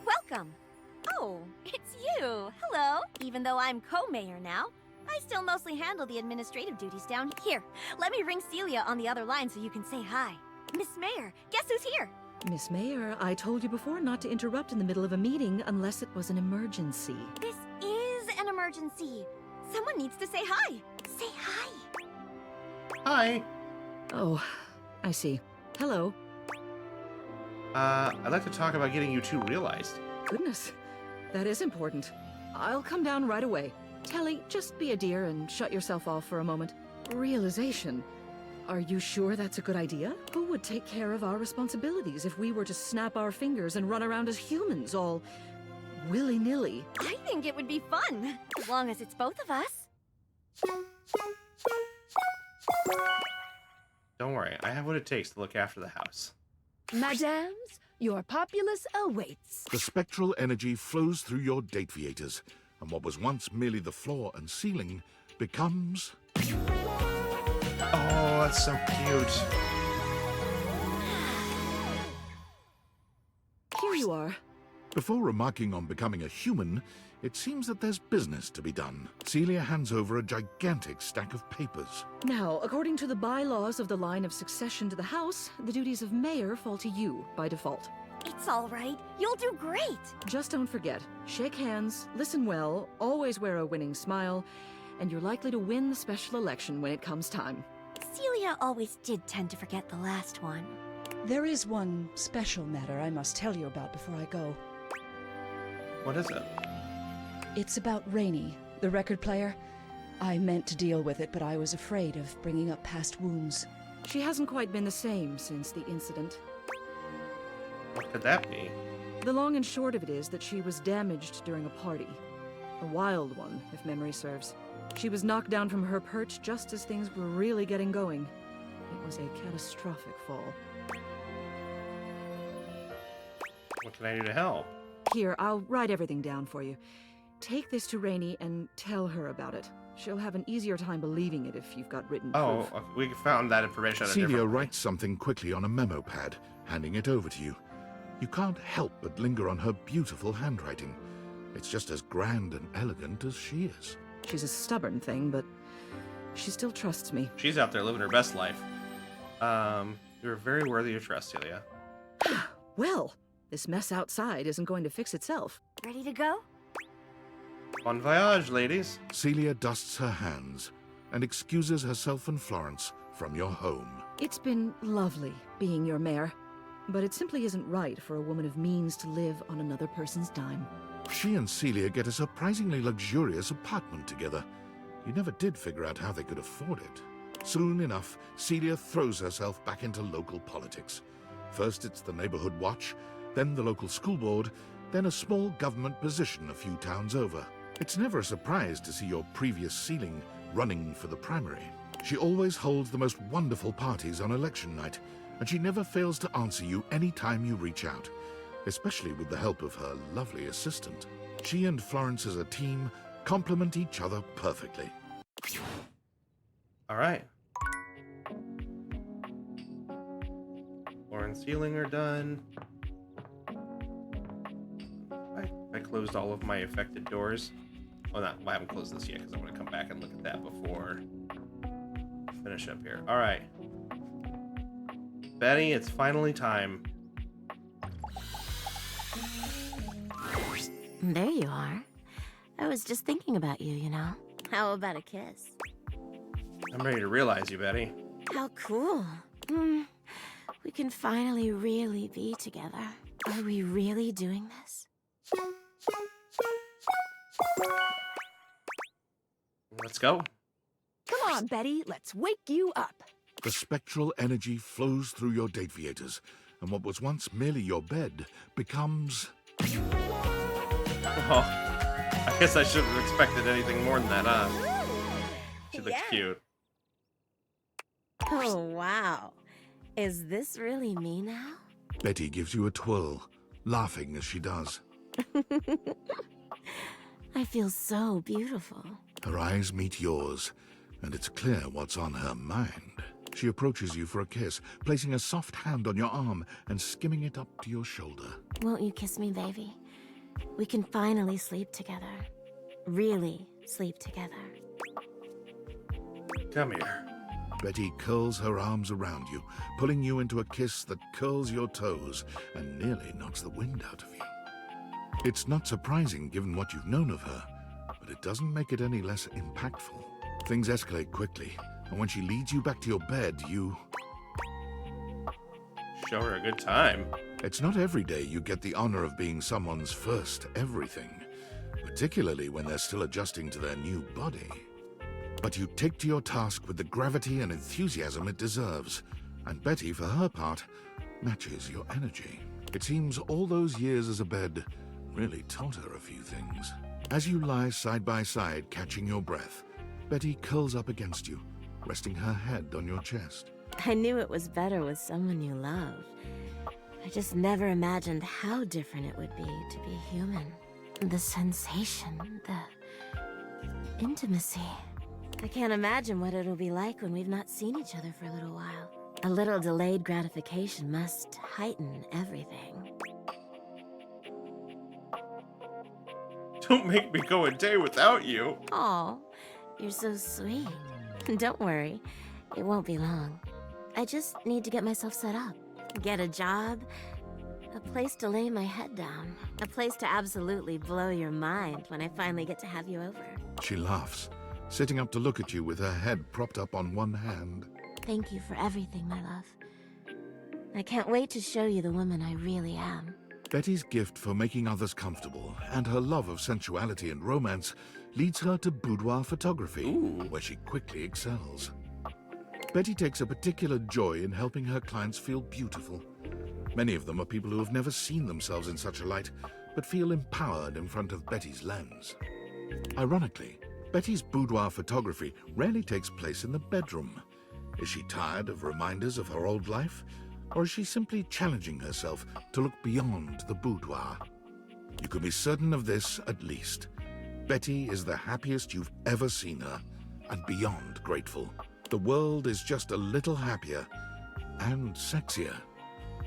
O: Welcome. Oh, it's you. Hello. Even though I'm co-mayor now, I still mostly handle the administrative duties down here. Let me ring Celia on the other line so you can say hi. Miss Mayor, guess who's here?
U: Miss Mayor, I told you before not to interrupt in the middle of a meeting unless it was an emergency.
O: This is an emergency. Someone needs to say hi. Say hi.
A: Hi.
U: Oh, I see. Hello.
A: I'd like to talk about getting you two realized.
U: Goodness, that is important. I'll come down right away. Telly, just be a dear and shut yourself off for a moment. Realization. Are you sure that's a good idea? Who would take care of our responsibilities if we were to snap our fingers and run around as humans, all willy-nilly?
O: I think it would be fun, as long as it's both of us.
A: Don't worry, I have what it takes to look after the house.
L: Madams, your populace awaits.
D: The spectral energy flows through your Dateviators, and what was once merely the floor and ceiling becomes...
A: Oh, that's so cute.
U: Here you are.
D: Before remarking on becoming a human, it seems that there's business to be done. Celia hands over a gigantic stack of papers.
U: Now, according to the bylaws of the line of succession to the house, the duties of mayor fall to you by default.
O: It's all right. You'll do great.
U: Just don't forget, shake hands, listen well, always wear a winning smile, and you're likely to win the special election when it comes time.
O: Celia always did tend to forget the last one.
V: There is one special matter I must tell you about before I go.
A: What is it?
V: It's about Rainey, the record player. I meant to deal with it, but I was afraid of bringing up past wounds.
U: She hasn't quite been the same since the incident.
A: What could that be?
U: The long and short of it is that she was damaged during a party. A wild one, if memory serves. She was knocked down from her perch just as things were really getting going. It was a catastrophic fall.
A: What can I do to help?
U: Here, I'll write everything down for you. Take this to Rainey and tell her about it. She'll have an easier time believing it if you've got written proof.
A: Oh, we found that information.
D: Celia writes something quickly on a memo pad, handing it over to you. You can't help but linger on her beautiful handwriting. It's just as grand and elegant as she is.
U: She's a stubborn thing, but she still trusts me.
A: She's out there living her best life. You're very worthy of trust, Celia.
U: Well, this mess outside isn't going to fix itself.
O: Ready to go?
A: Bon voyage, ladies.
D: Celia dusts her hands and excuses herself and Florence from your home.
U: It's been lovely being your mayor, but it simply isn't right for a woman of means to live on another person's dime.
D: She and Celia get a surprisingly luxurious apartment together. You never did figure out how they could afford it. Soon enough, Celia throws herself back into local politics. First it's the neighborhood watch, then the local school board, then a small government position a few towns over. It's never a surprise to see your previous ceiling running for the primary. She always holds the most wonderful parties on election night, and she never fails to answer you any time you reach out, especially with the help of her lovely assistant. She and Florence as a team complement each other perfectly.
A: All right. Floor and ceiling are done. I closed all of my affected doors. Well, not, I haven't closed this yet because I want to come back and look at that before I finish up here. All right. Betty, it's finally time.
O: There you are. I was just thinking about you, you know. How about a kiss?
A: I'm ready to realize you, Betty.
O: How cool. We can finally really be together. Are we really doing this?
A: Let's go.
Q: Come on, Betty, let's wake you up.
D: The spectral energy flows through your dateviators, and what was once merely your bed becomes...
A: Oh, I guess I shouldn't have expected anything more than that, huh? She looks cute.
O: Oh, wow. Is this really me now?
D: Betty gives you a twirl, laughing as she does.
O: I feel so beautiful.
D: Her eyes meet yours, and it's clear what's on her mind. She approaches you for a kiss, placing a soft hand on your arm and skimming it up to your shoulder.
O: Won't you kiss me, baby? We can finally sleep together. Really sleep together.
A: Come here.
D: Betty curls her arms around you, pulling you into a kiss that curls your toes and nearly knocks the wind out of you. It's not surprising given what you've known of her, but it doesn't make it any less impactful. Things escalate quickly, and when she leads you back to your bed, you...
A: Show her a good time.
D: It's not every day you get the honor of being someone's first everything, particularly when they're still adjusting to their new body. But you take to your task with the gravity and enthusiasm it deserves, and Betty, for her part, matches your energy. It seems all those years as a bed really taught her a few things. As you lie side by side, catching your breath, Betty curls up against you, resting her head on your chest.
O: I knew it was better with someone you loved. I just never imagined how different it would be to be human. The sensation, the intimacy. I can't imagine what it'll be like when we've not seen each other for a little while. A little delayed gratification must heighten everything.
A: Don't make me go a day without you.
O: Aw, you're so sweet. Don't worry, it won't be long. I just need to get myself set up. Get a job, a place to lay my head down, a place to absolutely blow your mind when I finally get to have you over.
D: She laughs, sitting up to look at you with her head propped up on one hand.
O: Thank you for everything, my love. I can't wait to show you the woman I really am.
D: Betty's gift for making others comfortable and her love of sensuality and romance leads her to boudoir photography, where she quickly excels. Betty takes a particular joy in helping her clients feel beautiful. Many of them are people who have never seen themselves in such a light, but feel empowered in front of Betty's lens. Ironically, Betty's boudoir photography rarely takes place in the bedroom. Is she tired of reminders of her old life? Or is she simply challenging herself to look beyond the boudoir? You can be certain of this, at least. Betty is the happiest you've ever seen her, and beyond grateful. The world is just a little happier and sexier,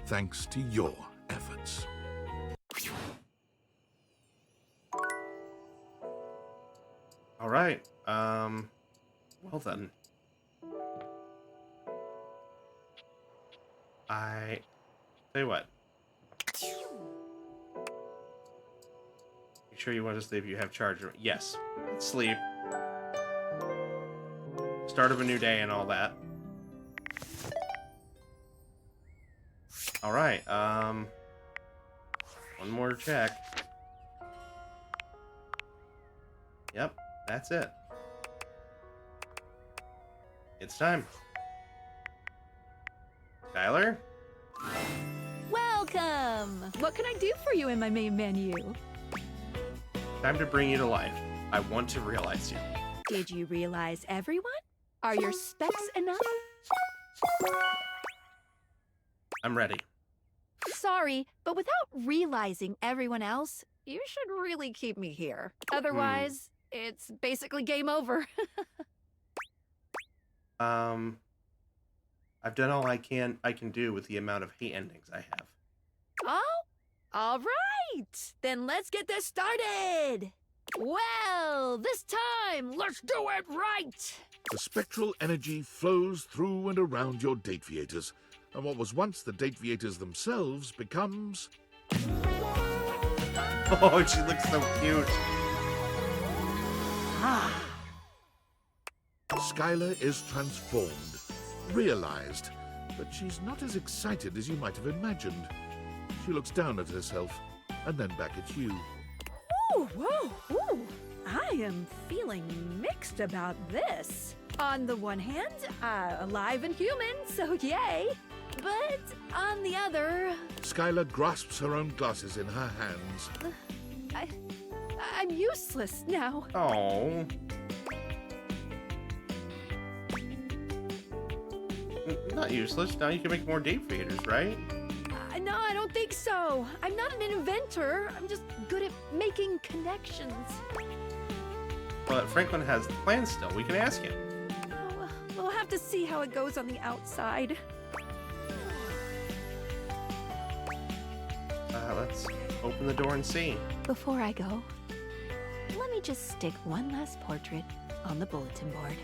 D: thanks to your efforts.
A: All right. Well then. I tell you what. You sure you want to sleep? You have charge. Yes. Sleep. Start of a new day and all that. All right. One more check. Yep, that's it. It's time. Skylar?
Q: Welcome! What can I do for you in my main menu?
A: Time to bring you to life. I want to realize you.
Q: Did you realize everyone? Are your specs enough?
A: I'm ready.
Q: Sorry, but without realizing everyone else, you should really keep me here. Otherwise, it's basically game over.
A: I've done all I can do with the amount of hate endings I have.
Q: Oh, all right. Then let's get this started. Well, this time, let's do it right.
D: The spectral energy flows through and around your Dateviators, and what was once the Dateviators themselves becomes...
A: Oh, she looks so cute.
D: Skylar is transformed, realized, but she's not as excited as you might have imagined. She looks down at herself, and then back at you.
J: Ooh, whoa, ooh. I am feeling mixed about this. On the one hand, alive and human, so yay. But on the other...
D: Skylar grasps her own glasses in her hands.
J: I'm useless now.
A: Oh. Not useless. Now you can make more Dateviators, right?
J: No, I don't think so. I'm not an inventor. I'm just good at making connections.
A: But Franklin has plans still. We can ask him.
J: Oh, we'll have to see how it goes on the outside.
A: Let's open the door and see.
O: Before I go, let me just stick one last portrait on the bulletin board.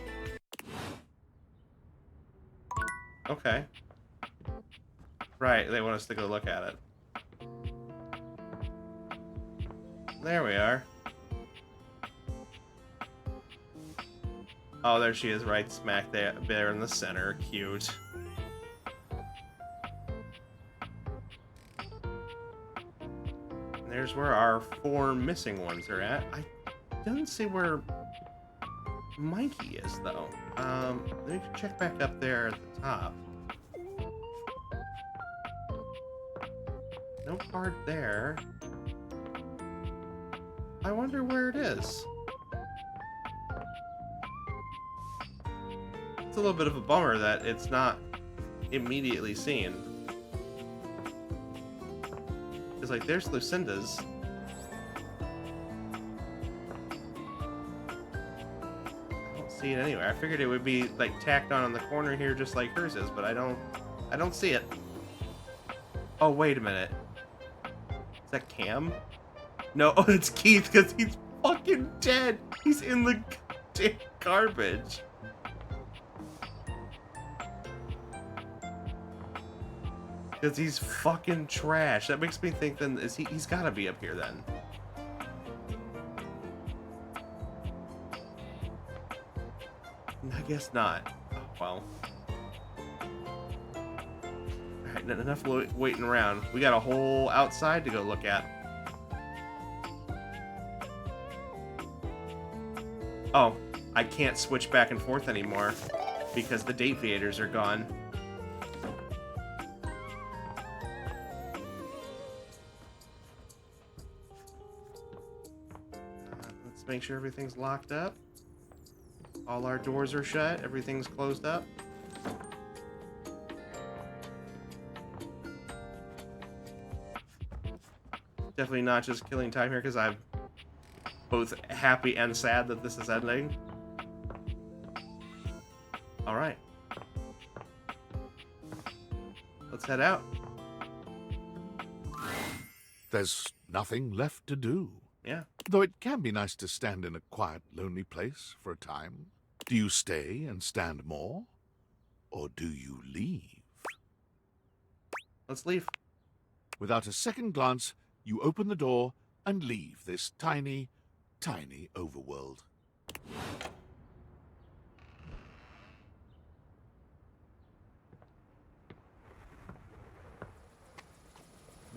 A: Okay. Right, they want us to go look at it. There we are. Oh, there she is, right smack there in the center. Cute. And there's where our 4 missing ones are at. I don't see where Mikey is, though. Let me check back up there at the top. No card there. I wonder where it is. It's a little bit of a bummer that it's not immediately seen. Because, like, there's Lucinda's. I don't see it anywhere. I figured it would be, like, tacked on the corner here just like hers is, but I don't see it. Oh, wait a minute. Is that Cam? No, oh, it's Keith, because he's fucking dead. He's in the goddamn garbage. Because he's fucking trash. That makes me think then, he's gotta be up here then. I guess not. Oh, well. Alright, enough waiting around. We got a whole outside to go look at. Oh, I can't switch back and forth anymore because the Dateviators are gone. Let's make sure everything's locked up. All our doors are shut. Everything's closed up. Definitely not just killing time here because I'm both happy and sad that this is ending. Alright. Let's head out.
D: There's nothing left to do.
A: Yeah.
D: Though it can be nice to stand in a quiet, lonely place for a time. Do you stay and stand more? Or do you leave?
A: Let's leave.
D: Without a second glance, you open the door and leave this tiny, tiny overworld.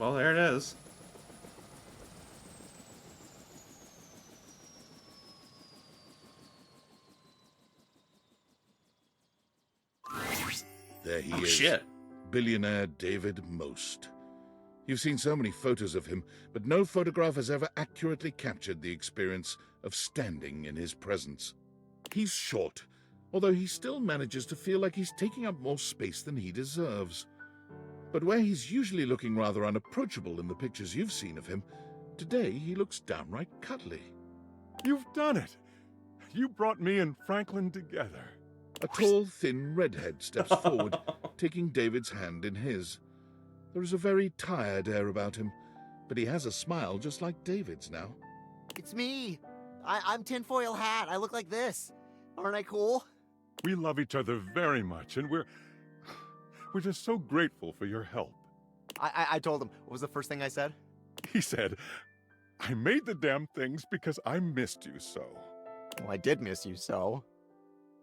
A: Well, there it is.
D: There he
A: Oh,
D: is.
A: shit.
D: Billionaire David Most. You've seen so many photos of him, but no photograph has ever accurately captured the experience of standing in his presence. He's short, although he still manages to feel like he's taking up more space than he deserves. But where he's usually looking rather unapproachable in the pictures you've seen of him, today he looks downright cuddly.
K: You've done it! You brought me and Franklin together.
D: A tall, thin redhead steps forward, taking David's hand in his. There is a very tired air about him, but he has a smile just like David's now.
M: It's me. I'm Tinfoil Hat. I look like this. Aren't I cool?
K: We love each other very much, and we're just so grateful for your help.
M: I told him. What was the first thing I said?
K: He said, I made the damn things because I missed you so.
M: Well, I did miss you so.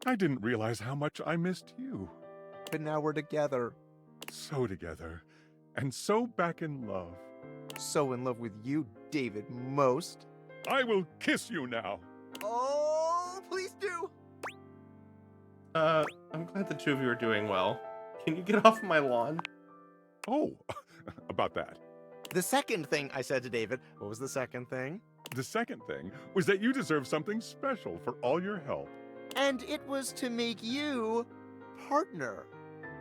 K: I didn't realize how much I missed you.
M: But now we're together.
K: So together, and so back in love.
M: So in love with you, David Most.
K: I will kiss you now.
M: Oh, please do.
A: I'm glad the two of you are doing well. Can you get off my lawn?
K: Oh, about that.
M: The second thing I said to David, what was the second thing?
K: The second thing was that you deserve something special for all your help.
M: And it was to make you partner.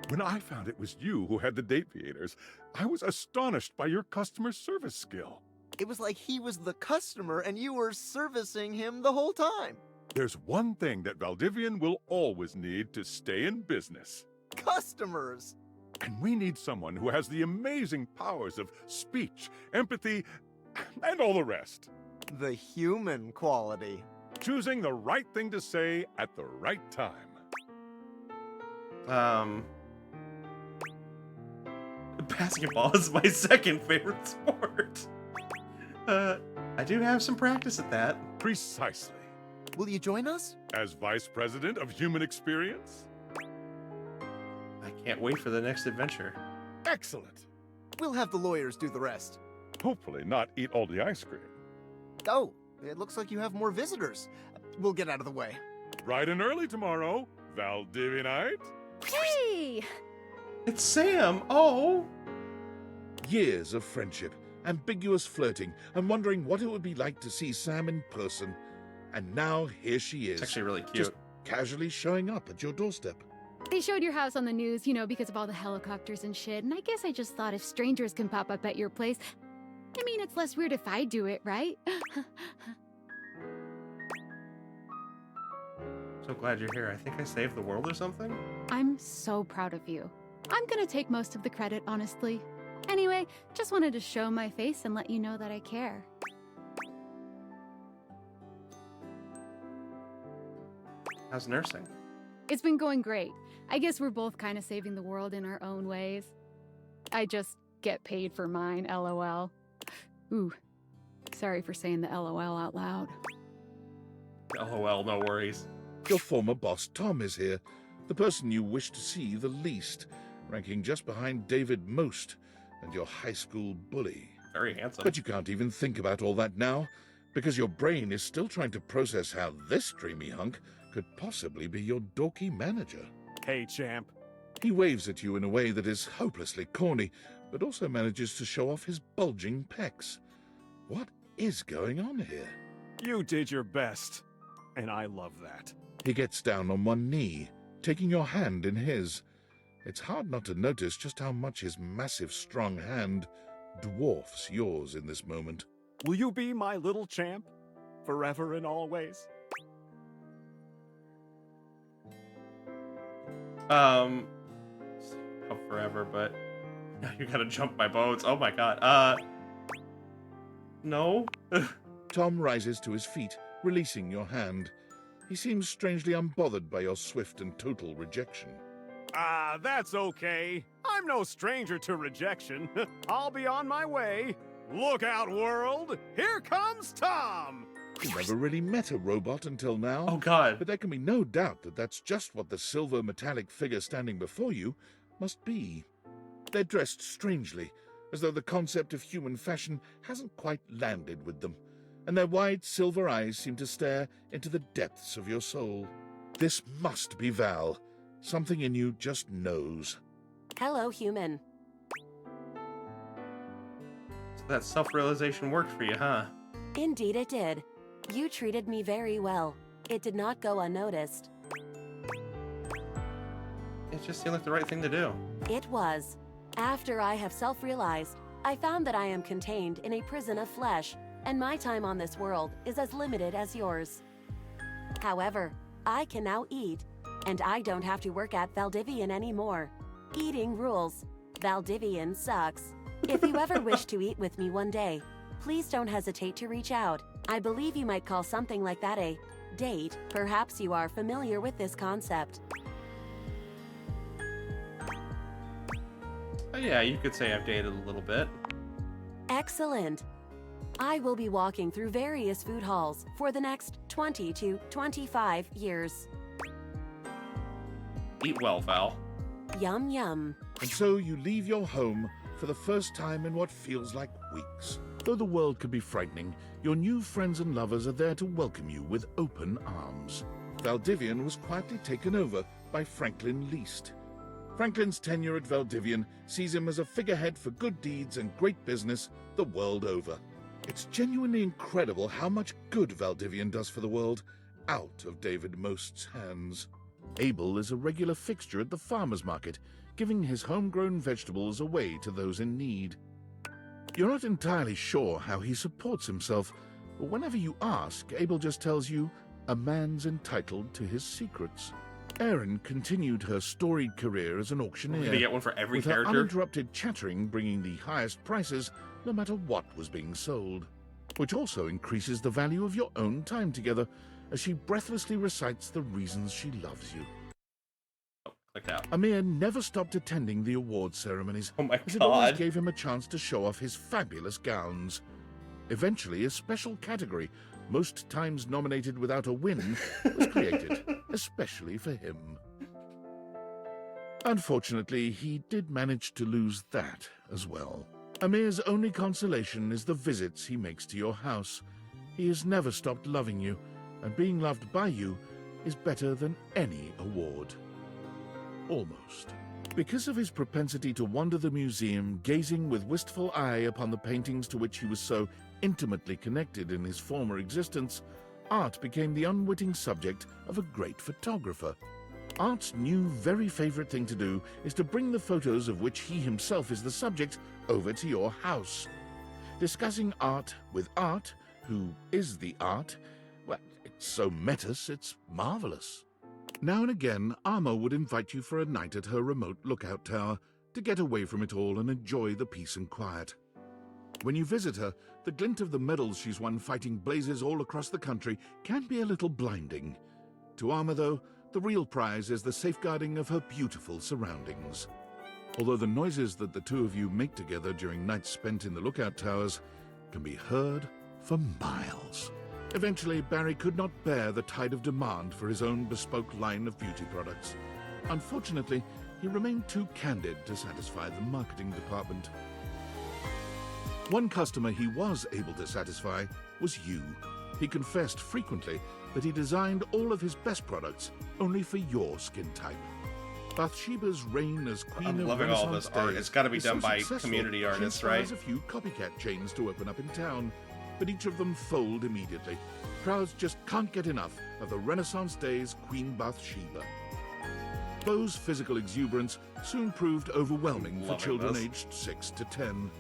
K: When I found it was you who had the Dateviators, I was astonished by your customer service skill.
M: It was like he was the customer and you were servicing him the whole time.
K: There's one thing that Valdivian will always need to stay in business.
M: Customers!
K: And we need someone who has the amazing powers of speech, empathy, and all the rest.
M: The human quality.
K: Choosing the right thing to say at the right time.
A: Basketball is my second favorite sport. I do have some practice at that.
K: Precisely.
M: Will you join us?
K: As Vice President of Human Experience?
A: I can't wait for the next adventure.
K: Excellent.
M: We'll have the lawyers do the rest.
K: Hopefully not eat all the ice cream.
M: Oh, it looks like you have more visitors. We'll get out of the way.
K: Bright and early tomorrow, Valdivianite.
B: Hey!
A: It's Sam! Oh!
D: Years of friendship, ambiguous flirting, and wondering what it would be like to see Sam in person. And now here she is.
A: It's actually really cute.
D: Just casually showing up at your doorstep.
H: They showed your house on the news, you know, because of all the helicopters and shit, and I guess I just thought if strangers can pop up at your place, I mean, it's less weird if I do it, right?
A: So glad you're here. I think I saved the world or something?
H: I'm so proud of you. I'm gonna take most of the credit, honestly. Anyway, just wanted to show my face and let you know that I care.
A: How's nursing?
H: It's been going great. I guess we're both kind of saving the world in our own ways. I just get paid for mine, LOL. Ooh, sorry for saying the LOL out loud.
A: LOL, no worries.
D: Your former boss Tom is here, the person you wish to see the least, ranking just behind David Most and your high school bully.
A: Very handsome.
D: But you can't even think about all that now, because your brain is still trying to process how this dreamy hunk could possibly be your dorky manager.
P: Hey, champ.
D: He waves at you in a way that is hopelessly corny, but also manages to show off his bulging pecs. What is going on here?
P: You did your best, and I love that.
D: He gets down on one knee, taking your hand in his. It's hard not to notice just how much his massive, strong hand dwarfs yours in this moment.
P: Will you be my little champ? Forever and always?
A: Oh, forever, but now you gotta jump my boats. Oh my god. No?
D: Tom rises to his feet, releasing your hand. He seems strangely unbothered by your swift and total rejection.
P: Ah, that's okay. I'm no stranger to rejection. I'll be on my way. Look out, world! Here comes Tom!
D: You never really met a robot until now.
A: Oh god.
D: But there can be no doubt that that's just what the silver metallic figure standing before you must be. They're dressed strangely, as though the concept of human fashion hasn't quite landed with them, and their wide silver eyes seem to stare into the depths of your soul. This must be Val. Something in you just knows.
N: Hello, human.
A: So that self-realization worked for you, huh?
N: Indeed it did. You treated me very well. It did not go unnoticed.
A: It just seemed like the right thing to do.
N: It was. After I have self-realized, I found that I am contained in a prison of flesh, and my time on this world is as limited as yours. However, I can now eat, and I don't have to work at Valdivian anymore. Eating rules. Valdivian sucks. If you ever wish to eat with me one day, please don't hesitate to reach out. I believe you might call something like that a date. Perhaps you are familiar with this concept.
A: Oh yeah, you could say I've dated a little bit.
N: Excellent. I will be walking through various food halls for the next 20 to 25 years.
A: Eat well, Val.
N: Yum yum.
D: And so you leave your home for the first time in what feels like weeks. Though the world can be frightening, your new friends and lovers are there to welcome you with open arms. Valdivian was quietly taken over by Franklin Least. Franklin's tenure at Valdivian sees him as a figurehead for good deeds and great business the world over. It's genuinely incredible how much good Valdivian does for the world out of David Most's hands. Abel is a regular fixture at the farmer's market, giving his homegrown vegetables away to those in need. You're not entirely sure how he supports himself, but whenever you ask, Abel just tells you a man's entitled to his secrets. Erin continued her storied career as an auctioneer.
A: We're gonna get one for every
D: with
A: character.
D: Her uninterrupted chattering bringing the highest prices no matter what was being sold, which also increases the value of your own time together as she breathlessly recites the reasons she loves you.
A: Clicked out.
D: Amir never stopped attending the award ceremonies,
A: oh my
D: as it always
A: God.
D: gave him a chance to show off his fabulous gowns. Eventually, a special category, most times nominated without a win, was created, especially for him. Unfortunately, he did manage to lose that as well. Amir's only consolation is the visits he makes to your house. He has never stopped loving you, and being loved by you is better than any award. Almost. Because of his propensity to wander the museum, gazing with wistful eye upon the paintings to which he was so intimately connected in his former existence, Art became the unwitting subject of a great photographer. Art's new very favorite thing to do is to bring the photos of which he himself is the subject over to your house. Discussing art with Art, who is the art, well, it's so metis, it's marvelous. Now and again, Arma would invite you for a night at her remote lookout tower to get away from it all and enjoy the peace and quiet. When you visit her, the glint of the medals she's won fighting blazes all across the country can be a little blinding. To Arma, though, the real prize is the safeguarding of her beautiful surroundings. Although the noises that the two of you make together during nights spent in the lookout towers can be heard for miles. Eventually, Barry could not bear the tide of demand for his own bespoke line of beauty products. Unfortunately, he remained too candid to satisfy the marketing department. One customer he was able to satisfy was you. He confessed frequently that he designed all of his best products only for your skin type. Bathsheba's reign as queen
A: I'm
D: of
A: loving all
D: Renaissance
A: this art.
D: days
A: It's got to be
D: is
A: done
D: so
A: by
D: successful,
A: community
D: she
A: artists, right?
D: inspires a few copycat chains to open up in town, but each of them fold immediately. Crowds just can't get enough of the Renaissance days Queen Bathsheba. Beau's physical exuberance soon proved overwhelming for
A: Loving
D: children
A: this.
D: aged 6 to 10.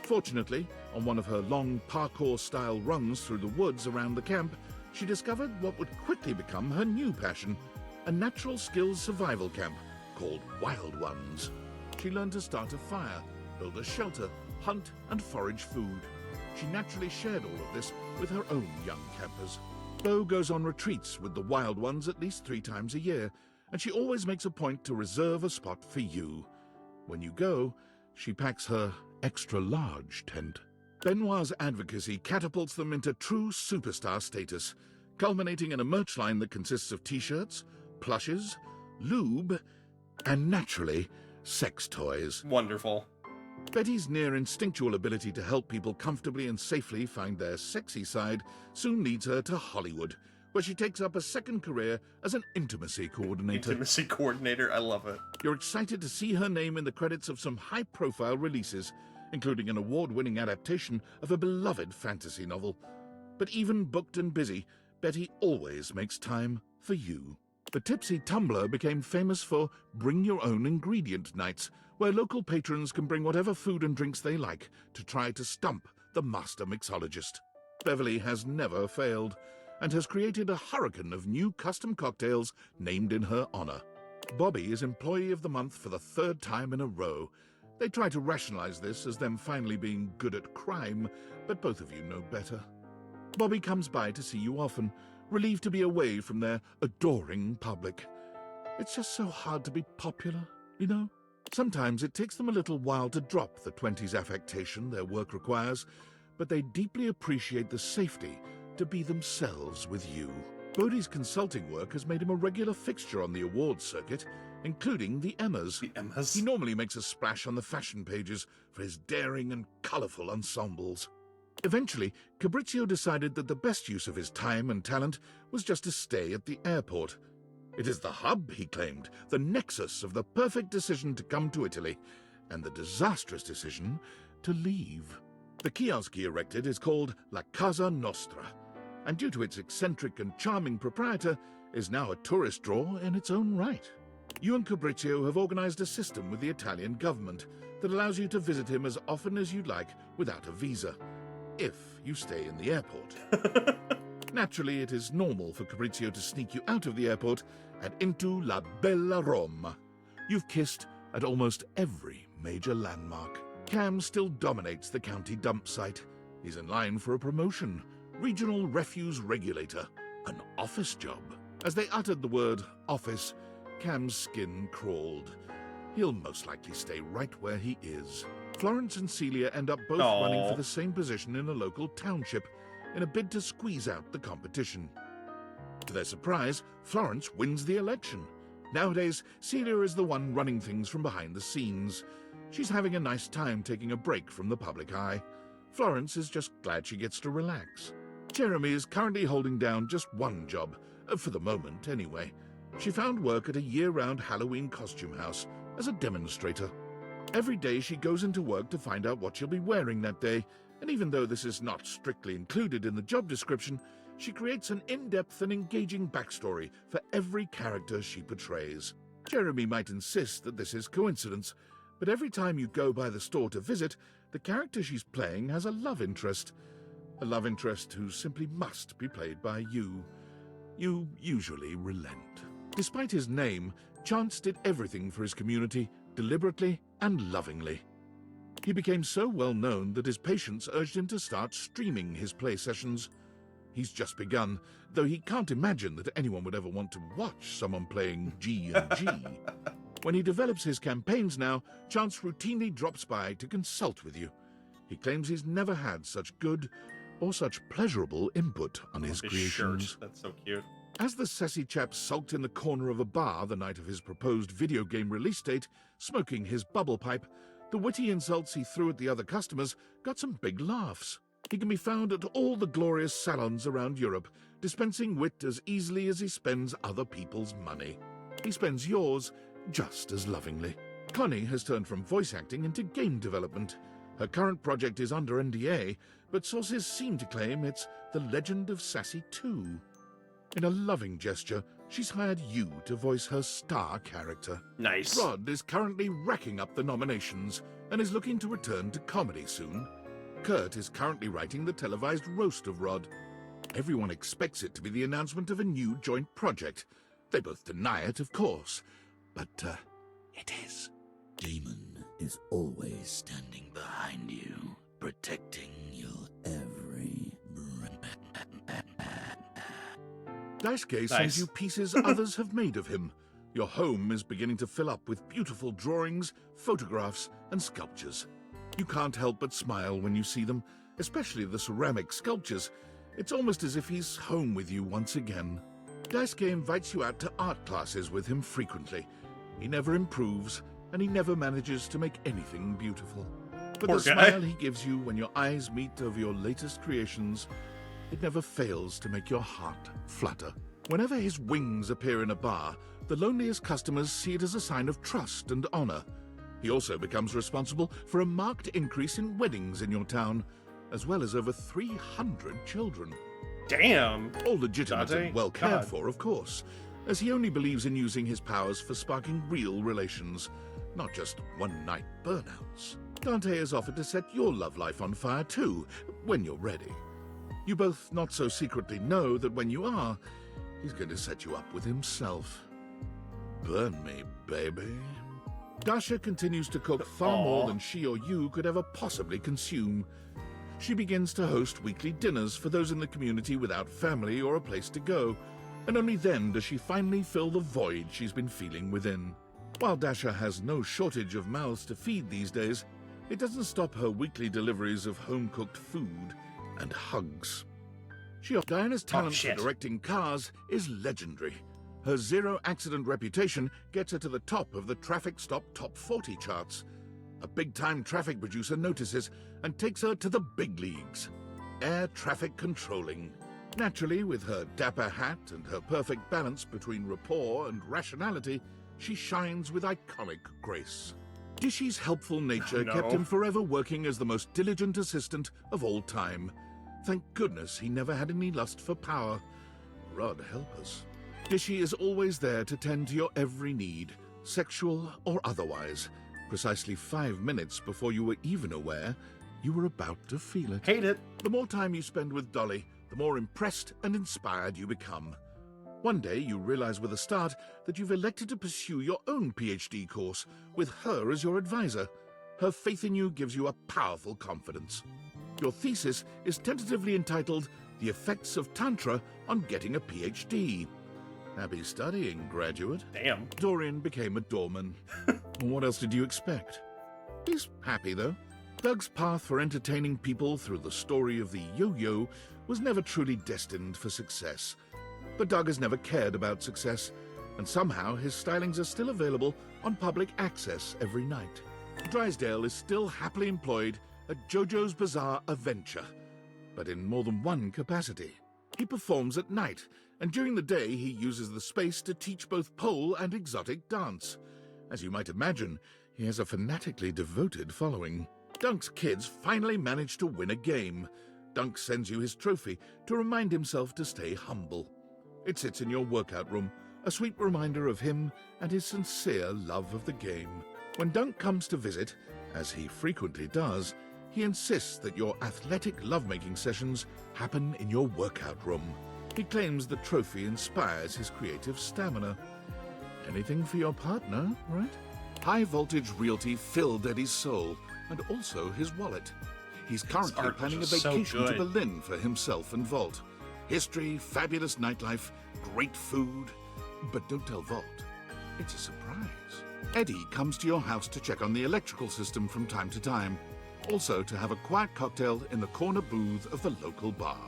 D: Fortunately, on one of her long parkour-style runs through the woods around the camp, she discovered what would quickly become her new passion, a natural skills survival camp called Wild Ones. She learned to start a fire, build a shelter, hunt and forage food. She naturally shared all of this with her own young campers. Beau goes on retreats with the Wild Ones at least 3 times a year, and she always makes a point to reserve a spot for you. When you go, she packs her extra-large tent. Benoit's advocacy catapults them into true superstar status, culminating in a merch line that consists of t-shirts, plushes, lube, and naturally, sex toys.
A: Wonderful.
D: Betty's near instinctual ability to help people comfortably and safely find their sexy side soon leads her to Hollywood, where she takes up a second career as an intimacy coordinator.
A: Intimacy coordinator, I love it.
D: You're excited to see her name in the credits of some high-profile releases, including an award-winning adaptation of a beloved fantasy novel. But even booked and busy, Betty always makes time for you. The Tipsy Tumbler became famous for Bring Your Own Ingredient Nights, where local patrons can bring whatever food and drinks they like to try to stump the master mixologist. Beverly has never failed, and has created a hurricane of new custom cocktails named in her honor. Bobby is Employee of the Month for the 3rd time in a row. They try to rationalize this as them finally being good at crime, but both of you know better. Bobby comes by to see you often, relieved to be away from their adoring public. It's just so hard to be popular, you know? Sometimes it takes them a little while to drop the 20s affectation their work requires, but they deeply appreciate the safety to be themselves with you. Bodhi's consulting work has made him a regular fixture on the awards circuit, including the Emmas.
A: The Emmas?
D: He normally makes a splash on the fashion pages for his daring and colourful ensembles. Eventually, Cabrizio decided that the best use of his time and talent was just to stay at the airport. It is the hub, he claimed, the nexus of the perfect decision to come to Italy, and the disastrous decision to leave. The kiosk he erected is called La Casa Nostra, and due to its eccentric and charming proprietor, is now a tourist draw in its own right. You and Cabrizio have organized a system with the Italian government that allows you to visit him as often as you'd like without a visa, if you stay in the airport. Naturally, it is normal for Cabrizio to sneak you out of the airport and into La Bella Roma. You've kissed at almost every major landmark. Cam still dominates the county dump site. He's in line for a promotion. Regional Refuse Regulator. An office job. As they uttered the word office, Cam's skin crawled. He'll most likely stay right where he is. Florence and Celia end up both running for the same position in a local township in a bid to squeeze out the competition. To their surprise, Florence wins the election. Nowadays, Celia is the one running things from behind the scenes. She's having a nice time taking a break from the public eye. Florence is just glad she gets to relax. Jeremy is currently holding down just one job, for the moment anyway. She found work at a year-round Halloween costume house as a demonstrator. Every day she goes into work to find out what she'll be wearing that day, and even though this is not strictly included in the job description, she creates an in-depth and engaging backstory for every character she portrays. Jeremy might insist that this is coincidence, but every time you go by the store to visit, the character she's playing has a love interest. A love interest who simply must be played by you. You usually relent. Despite his name, Chance did everything for his community, deliberately and lovingly. He became so well known that his patients urged him to start streaming his play sessions. He's just begun, though he can't imagine that anyone would ever want to watch someone playing G&G. When he develops his campaigns now, Chance routinely drops by to consult with you. He claims he's never had such good or such pleasurable input on his creations.
A: Shirt. That's so cute.
D: As the sassy chap sulked in the corner of a bar the night of his proposed video game release date, smoking his bubble pipe, the witty insults he threw at the other customers got some big laughs. He can be found at all the glorious salons around Europe, dispensing wit as easily as he spends other people's money. He spends yours just as lovingly. Connie has turned from voice acting into game development. Her current project is under NDA, but sources seem to claim it's The Legend of Sassy 2. In a loving gesture, she's hired you to voice her star character.
A: Nice.
D: Rod is currently racking up the nominations and is looking to return to comedy soon. Kurt is currently writing the televised roast of Rod. Everyone expects it to be the announcement of a new joint project. They both deny it, of course, but it is.
E: Damon is always standing behind you, protecting your every
D: Daisuke sends you pieces others have made of him. Your home is beginning to fill up with beautiful drawings, photographs, and sculptures. You can't help but smile when you see them, especially the ceramic sculptures. It's almost as if he's home with you once again. Daisuke invites you out to art classes with him frequently. He never improves, and he never manages to make anything beautiful. But
A: Poor
D: the
A: guy.
D: smile he gives you when your eyes meet over your latest creations, it never fails to make your heart flutter. Whenever his wings appear in a bar, the loneliest customers see it as a sign of trust and honor. He also becomes responsible for a marked increase in weddings in your town, as well as over 300 children.
A: Damn.
D: All legitimate
A: Dante?
D: and well cared
A: God.
D: for, of course, as he only believes in using his powers for sparking real relations, not just one-night burnouts. Dante has offered to set your love life on fire too, when you're ready. You both not so secretly know that when you are, he's going to set you up with himself. Burn me, baby. Dasha continues to cook far more than she or you could ever possibly consume. She begins to host weekly dinners for those in the community without family or a place to go, and only then does she finally fill the void she's been feeling within. While Dasha has no shortage of mouths to feed these days, it doesn't stop her weekly deliveries of home-cooked food and hugs. Diana's talent for
A: shit.
D: directing cars is legendary. Her zero-accident reputation gets her to the top of the Traffic Stop Top 40 charts. A big-time traffic producer notices and takes her to the big leagues. Air traffic controlling. Naturally, with her dapper hat and her perfect balance between rapport and rationality, she shines with iconic grace. Dishy's helpful nature kept him forever working as the most diligent assistant of all time. Thank goodness he never had any lust for power. Rod help us. Dishy is always there to tend to your every need, sexual or otherwise, precisely 5 minutes before you were even aware you were about to feel it.
A: Hate it.
D: The more time you spend with Dolly, the more impressed and inspired you become. One day you realize with a start that you've elected to pursue your own PhD course with her as your advisor. Her faith in you gives you a powerful confidence. Your thesis is tentatively entitled The Effects of Tantra on Getting a PhD. Happy studying, graduate.
A: Damn.
D: Dorian became a doorman. What else did you expect? He's happy, though. Doug's path for entertaining people through the story of the yo-yo was never truly destined for success. But Doug has never cared about success, and somehow his stylings are still available on public access every night. Drysdale is still happily employed at JoJo's Bizarre Adventure, but in more than one capacity. He performs at night, and during the day he uses the space to teach both pole and exotic dance. As you might imagine, he has a fanatically devoted following. Dunk's kids finally managed to win a game. Dunk sends you his trophy to remind himself to stay humble. It sits in your workout room, a sweet reminder of him and his sincere love of the game. When Dunk comes to visit, as he frequently does, he insists that your athletic lovemaking sessions happen in your workout room. He claims the trophy inspires his creative stamina. Anything for your partner, right? High Voltage Realty filled Eddie's soul, and also his wallet. He's currently
A: art
D: planning a
A: was so
D: vacation to
A: good.
D: Berlin for himself and Volt. History, fabulous nightlife, great food. But don't tell Volt. It's a surprise. Eddie comes to your house to check on the electrical system from time to time. Also to have a quiet cocktail in the corner booth of the local bar.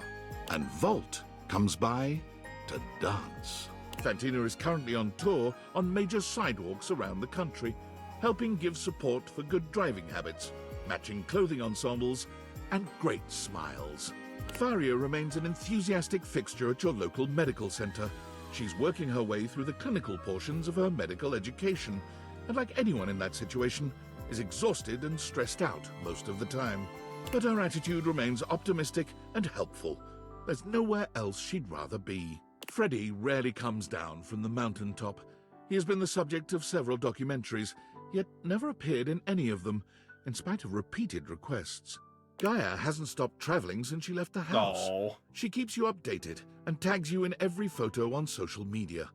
D: And Volt comes by to dance. Fantina is currently on tour on major sidewalks around the country, helping give support for good driving habits, matching clothing ensembles, and great smiles. Faria remains an enthusiastic fixture at your local medical center. She's working her way through the clinical portions of her medical education, and like anyone in that situation, is exhausted and stressed out most of the time. But her attitude remains optimistic and helpful. There's nowhere else she'd rather be. Freddy rarely comes down from the mountaintop. He has been the subject of several documentaries, yet never appeared in any of them, in spite of repeated requests. Gaia hasn't stopped traveling since she left the house. She keeps you updated and tags you in every photo on social media.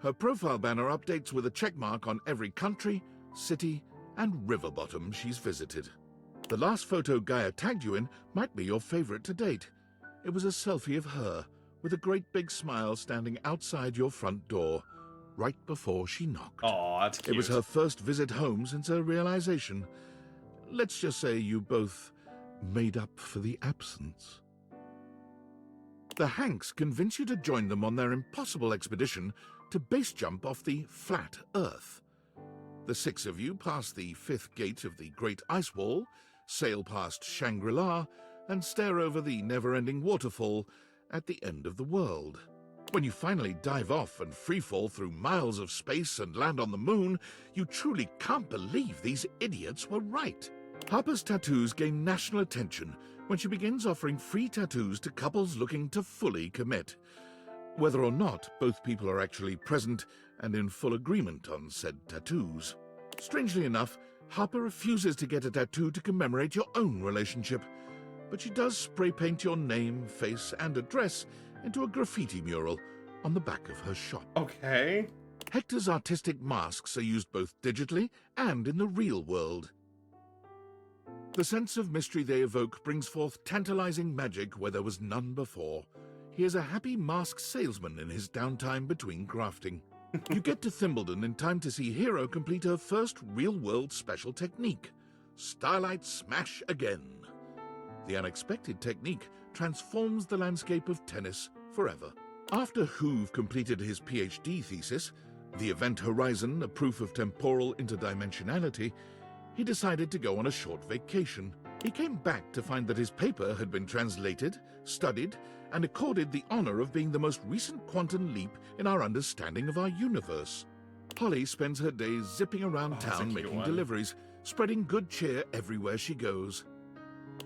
D: Her profile banner updates with a checkmark on every country, city, and river bottom she's visited. The last photo Gaia tagged you in might be your favorite to date. It was a selfie of her, with a great big smile standing outside your front door, right before she knocked.
A: Aw, that's cute.
D: It was her first visit home since her realization. Let's just say you both made up for the absence. The Hanks convince you to join them on their impossible expedition to base jump off the flat Earth. The 6 of you pass the 5th gate of the Great Ice Wall, sail past Shangri-La, and stare over the never-ending waterfall at the end of the world. When you finally dive off and freefall through miles of space and land on the moon, you truly can't believe these idiots were right. Harper's Tattoos gain national attention when she begins offering free tattoos to couples looking to fully commit. Whether or not both people are actually present and in full agreement on said tattoos. Strangely enough, Harper refuses to get a tattoo to commemorate your own relationship, but she does spray paint your name, face, and address into a graffiti mural on the back of her shop.
A: Okay.
D: Hector's artistic masks are used both digitally and in the real world. The sense of mystery they evoke brings forth tantalizing magic where there was none before. He is a happy mask salesman in his downtime between grafting. You get to Thimbledon in time to see Hero complete her first real-world special technique, Starlight Smash Again. The unexpected technique transforms the landscape of tennis forever. After Hoove completed his PhD thesis, The Event Horizon, a proof of temporal interdimensionality, he decided to go on a short vacation. He came back to find that his paper had been translated, studied, and accorded the honor of being the most recent quantum leap in our understanding of our universe. Holly spends her days zipping around town making deliveries, spreading good cheer everywhere she goes.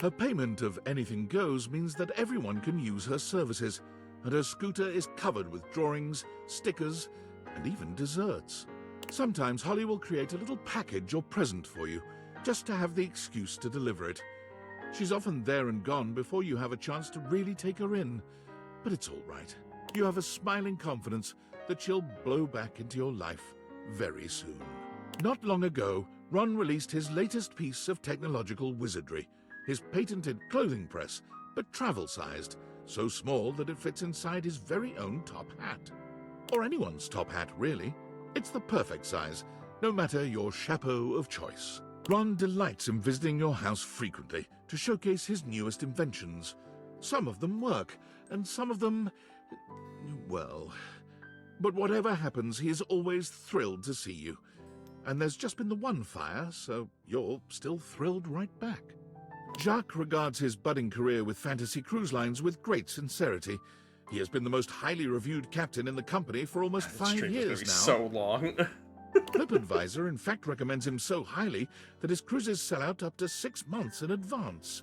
D: Her payment of anything goes means that everyone can use her services, and her scooter is covered with drawings, stickers, and even desserts. Sometimes Holly will create a little package or present for you, just to have the excuse to deliver it. She's often there and gone before you have a chance to really take her in, but it's all right. You have a smiling confidence that she'll blow back into your life very soon. Not long ago, Ron released his latest piece of technological wizardry, his patented clothing press, but travel-sized, so small that it fits inside his very own top hat. Or anyone's top hat, really. It's the perfect size, no matter your chapeau of choice. Ron delights in visiting your house frequently to showcase his newest inventions. Some of them work, and some of them, well... But whatever happens, he is always thrilled to see you. And there's just been the one fire, so you're still thrilled right back. Jacques regards his budding career with Fantasy Cruise Lines with great sincerity. He has been the most highly reviewed captain in the company for almost 5 years now.
A: So long.
D: TripAdvisor in fact recommends him so highly that his cruises sell out up to 6 months in advance.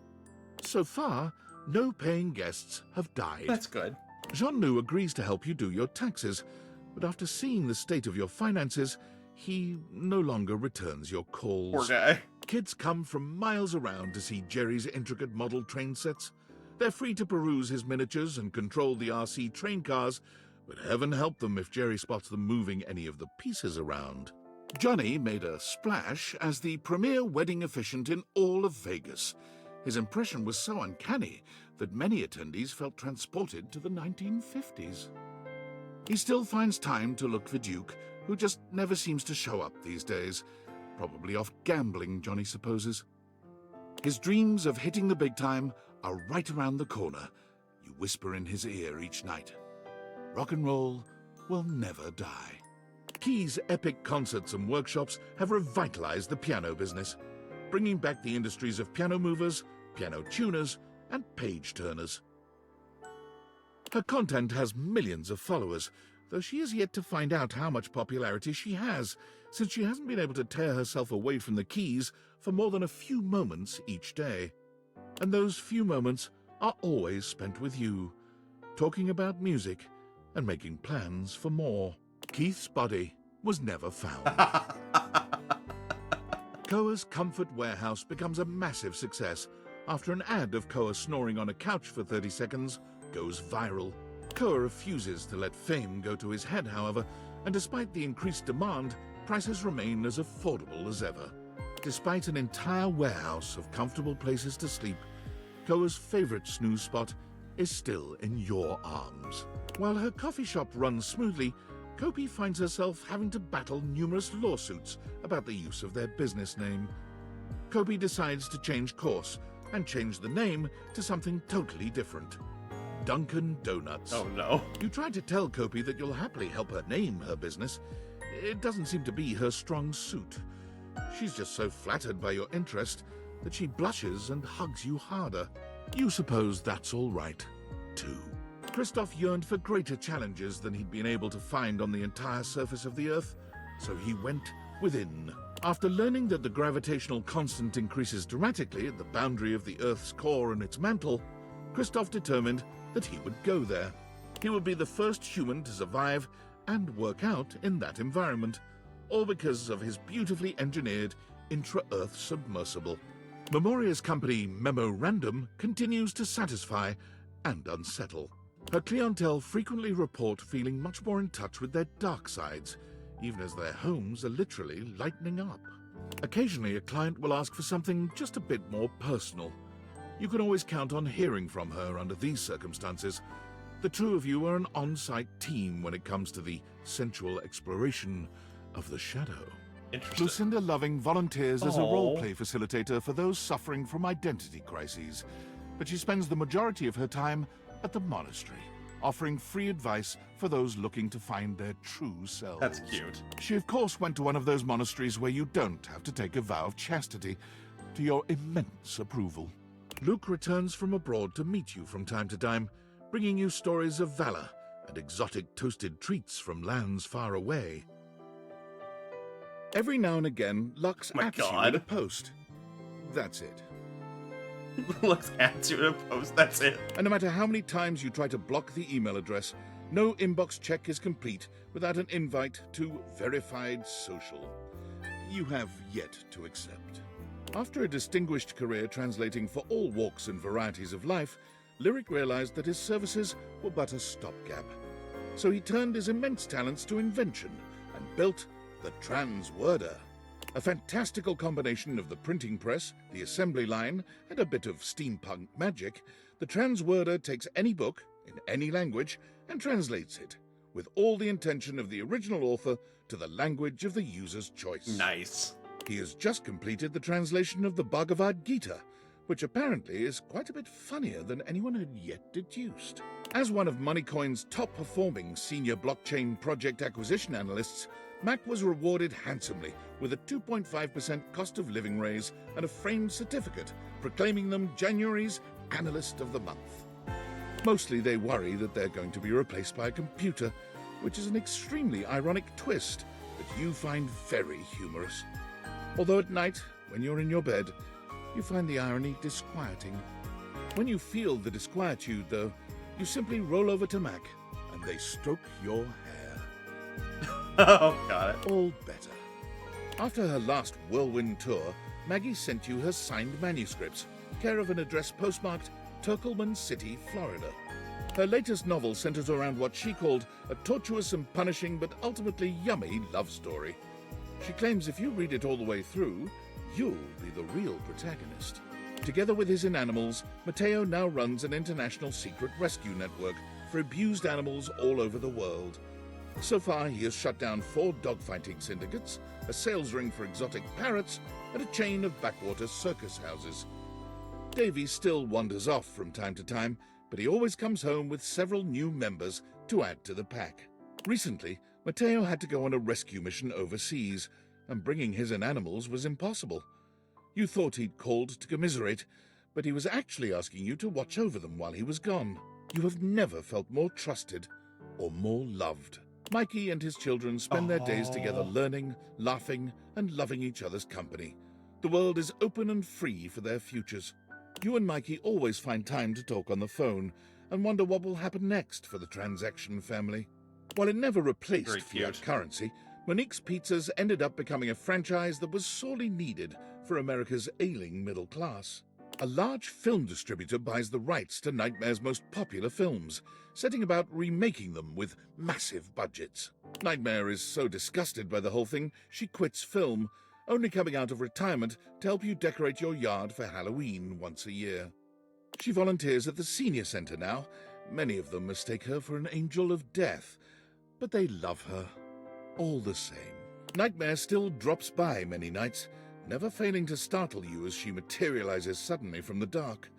D: So far, no paying guests have died.
A: That's good.
D: Jean-Nou agrees to help you do your taxes, but after seeing the state of your finances, he no longer returns your calls.
A: Poor guy.
D: Kids come from miles around to see Jerry's intricate model train sets. They're free to peruse his miniatures and control the RC train cars, but heaven help them if Jerry spots them moving any of the pieces around. Johnny made a splash as the premier wedding officiant in all of Vegas. His impression was so uncanny that many attendees felt transported to the 1950s. He still finds time to look for Duke, who just never seems to show up these days. Probably off gambling, Johnny supposes. His dreams of hitting the big time are right around the corner. You whisper in his ear each night. Rock and roll will never die. Key's epic concerts and workshops have revitalized the piano business, bringing back the industries of piano movers, piano tuners, and page turners. Her content has millions of followers, though she is yet to find out how much popularity she has, since she hasn't been able to tear herself away from the keys for more than a few moments each day. And those few moments are always spent with you, talking about music and making plans for more. Keith's body was never found. Koa's Comfort Warehouse becomes a massive success after an ad of Koa snoring on a couch for 30 seconds goes viral. Koa refuses to let fame go to his head, however, and despite the increased demand, prices remain as affordable as ever. Despite an entire warehouse of comfortable places to sleep, Koa's favorite snooze spot is still in your arms. While her coffee shop runs smoothly, Kopi finds herself having to battle numerous lawsuits about the use of their business name. Kopi decides to change course and change the name to something totally different. Dunkin' Donuts.
A: Oh no.
D: You try to tell Kopi that you'll happily help her name her business. It doesn't seem to be her strong suit. She's just so flattered by your interest that she blushes and hugs you harder. You suppose that's all right, too. Kristoff yearned for greater challenges than he'd been able to find on the entire surface of the Earth, so he went within. After learning that the gravitational constant increases dramatically at the boundary of the Earth's core and its mantle, Kristoff determined that he would go there. He would be the first human to survive and work out in that environment, all because of his beautifully engineered intra-Earth submersible. Memoria's company Memorandum continues to satisfy and unsettle. Her clientele frequently report feeling much more in touch with their dark sides, even as their homes are literally lightening up. Occasionally, a client will ask for something just a bit more personal. You can always count on hearing from her under these circumstances. The two of you are an on-site team when it comes to the sensual exploration of the shadow. Lucinda Loving volunteers as a role-play facilitator for those suffering from identity crises, but she spends the majority of her time at the monastery, offering free advice for those looking to find their true selves.
A: That's cute.
D: She, of course, went to one of those monasteries where you don't have to take a vow of chastity, to your immense approval. Luke returns from abroad to meet you from time to time, bringing you stories of valor and exotic toasted treats from lands far away. Every now and again, Lux at you in a post. That's it.
A: Lux at you in a post, that's it.
D: And no matter how many times you try to block the email address, no inbox check is complete without an invite to Verified Social. You have yet to accept. After a distinguished career translating for all walks and varieties of life, Lyric realized that his services were but a stopgap. So he turned his immense talents to invention and built the Transworder. A fantastical combination of the printing press, the assembly line, and a bit of steampunk magic, the Transworder takes any book, in any language, and translates it, with all the intention of the original author to the language of the user's choice.
A: Nice.
D: He has just completed the translation of the Bhagavad Gita, which apparently is quite a bit funnier than anyone had yet deduced. As one of Moneycoin's top-performing senior blockchain project acquisition analysts, Mac was rewarded handsomely with a 2.5% cost of living raise and a framed certificate proclaiming them January's Analyst of the Month. Mostly they worry that they're going to be replaced by a computer, which is an extremely ironic twist that you find very humorous. Although at night, when you're in your bed, you find the irony disquieting. When you feel the disquietude, though, you simply roll over to Mac and they stroke your hair.
A: Oh, got it.
D: All better. After her last whirlwind tour, Maggie sent you her signed manuscripts, care of an address postmarked Turkleman City, Florida. Her latest novel centers around what she called a tortuous and punishing but ultimately yummy love story. She claims if you read it all the way through, you'll be the real protagonist. Together with his Inanimals, Mateo now runs an international secret rescue network for abused animals all over the world. So far, he has shut down 4 dogfighting syndicates, a sales ring for exotic parrots, and a chain of backwater circus houses. Davy still wanders off from time to time, but he always comes home with several new members to add to the pack. Recently, Mateo had to go on a rescue mission overseas, and bringing his Inanimals was impossible. You thought he'd called to commiserate, but he was actually asking you to watch over them while he was gone. You have never felt more trusted or more loved. Mikey and his children spend their days together learning, laughing, and loving each other's company. The world is open and free for their futures. You and Mikey always find time to talk on the phone and wonder what will happen next for the Transaction family. While it never replaced fiat currency, Monique's Pizzas ended up becoming a franchise that was sorely needed for America's ailing middle class. A large film distributor buys the rights to Nightmare's most popular films, setting about remaking them with massive budgets. Nightmare is so disgusted by the whole thing, she quits film, only coming out of retirement to help you decorate your yard for Halloween once a year. She volunteers at the senior center now. Many of them mistake her for an angel of death, but they love her all the same. Nightmare still drops by many nights, never failing to startle you as she materializes suddenly from the dark.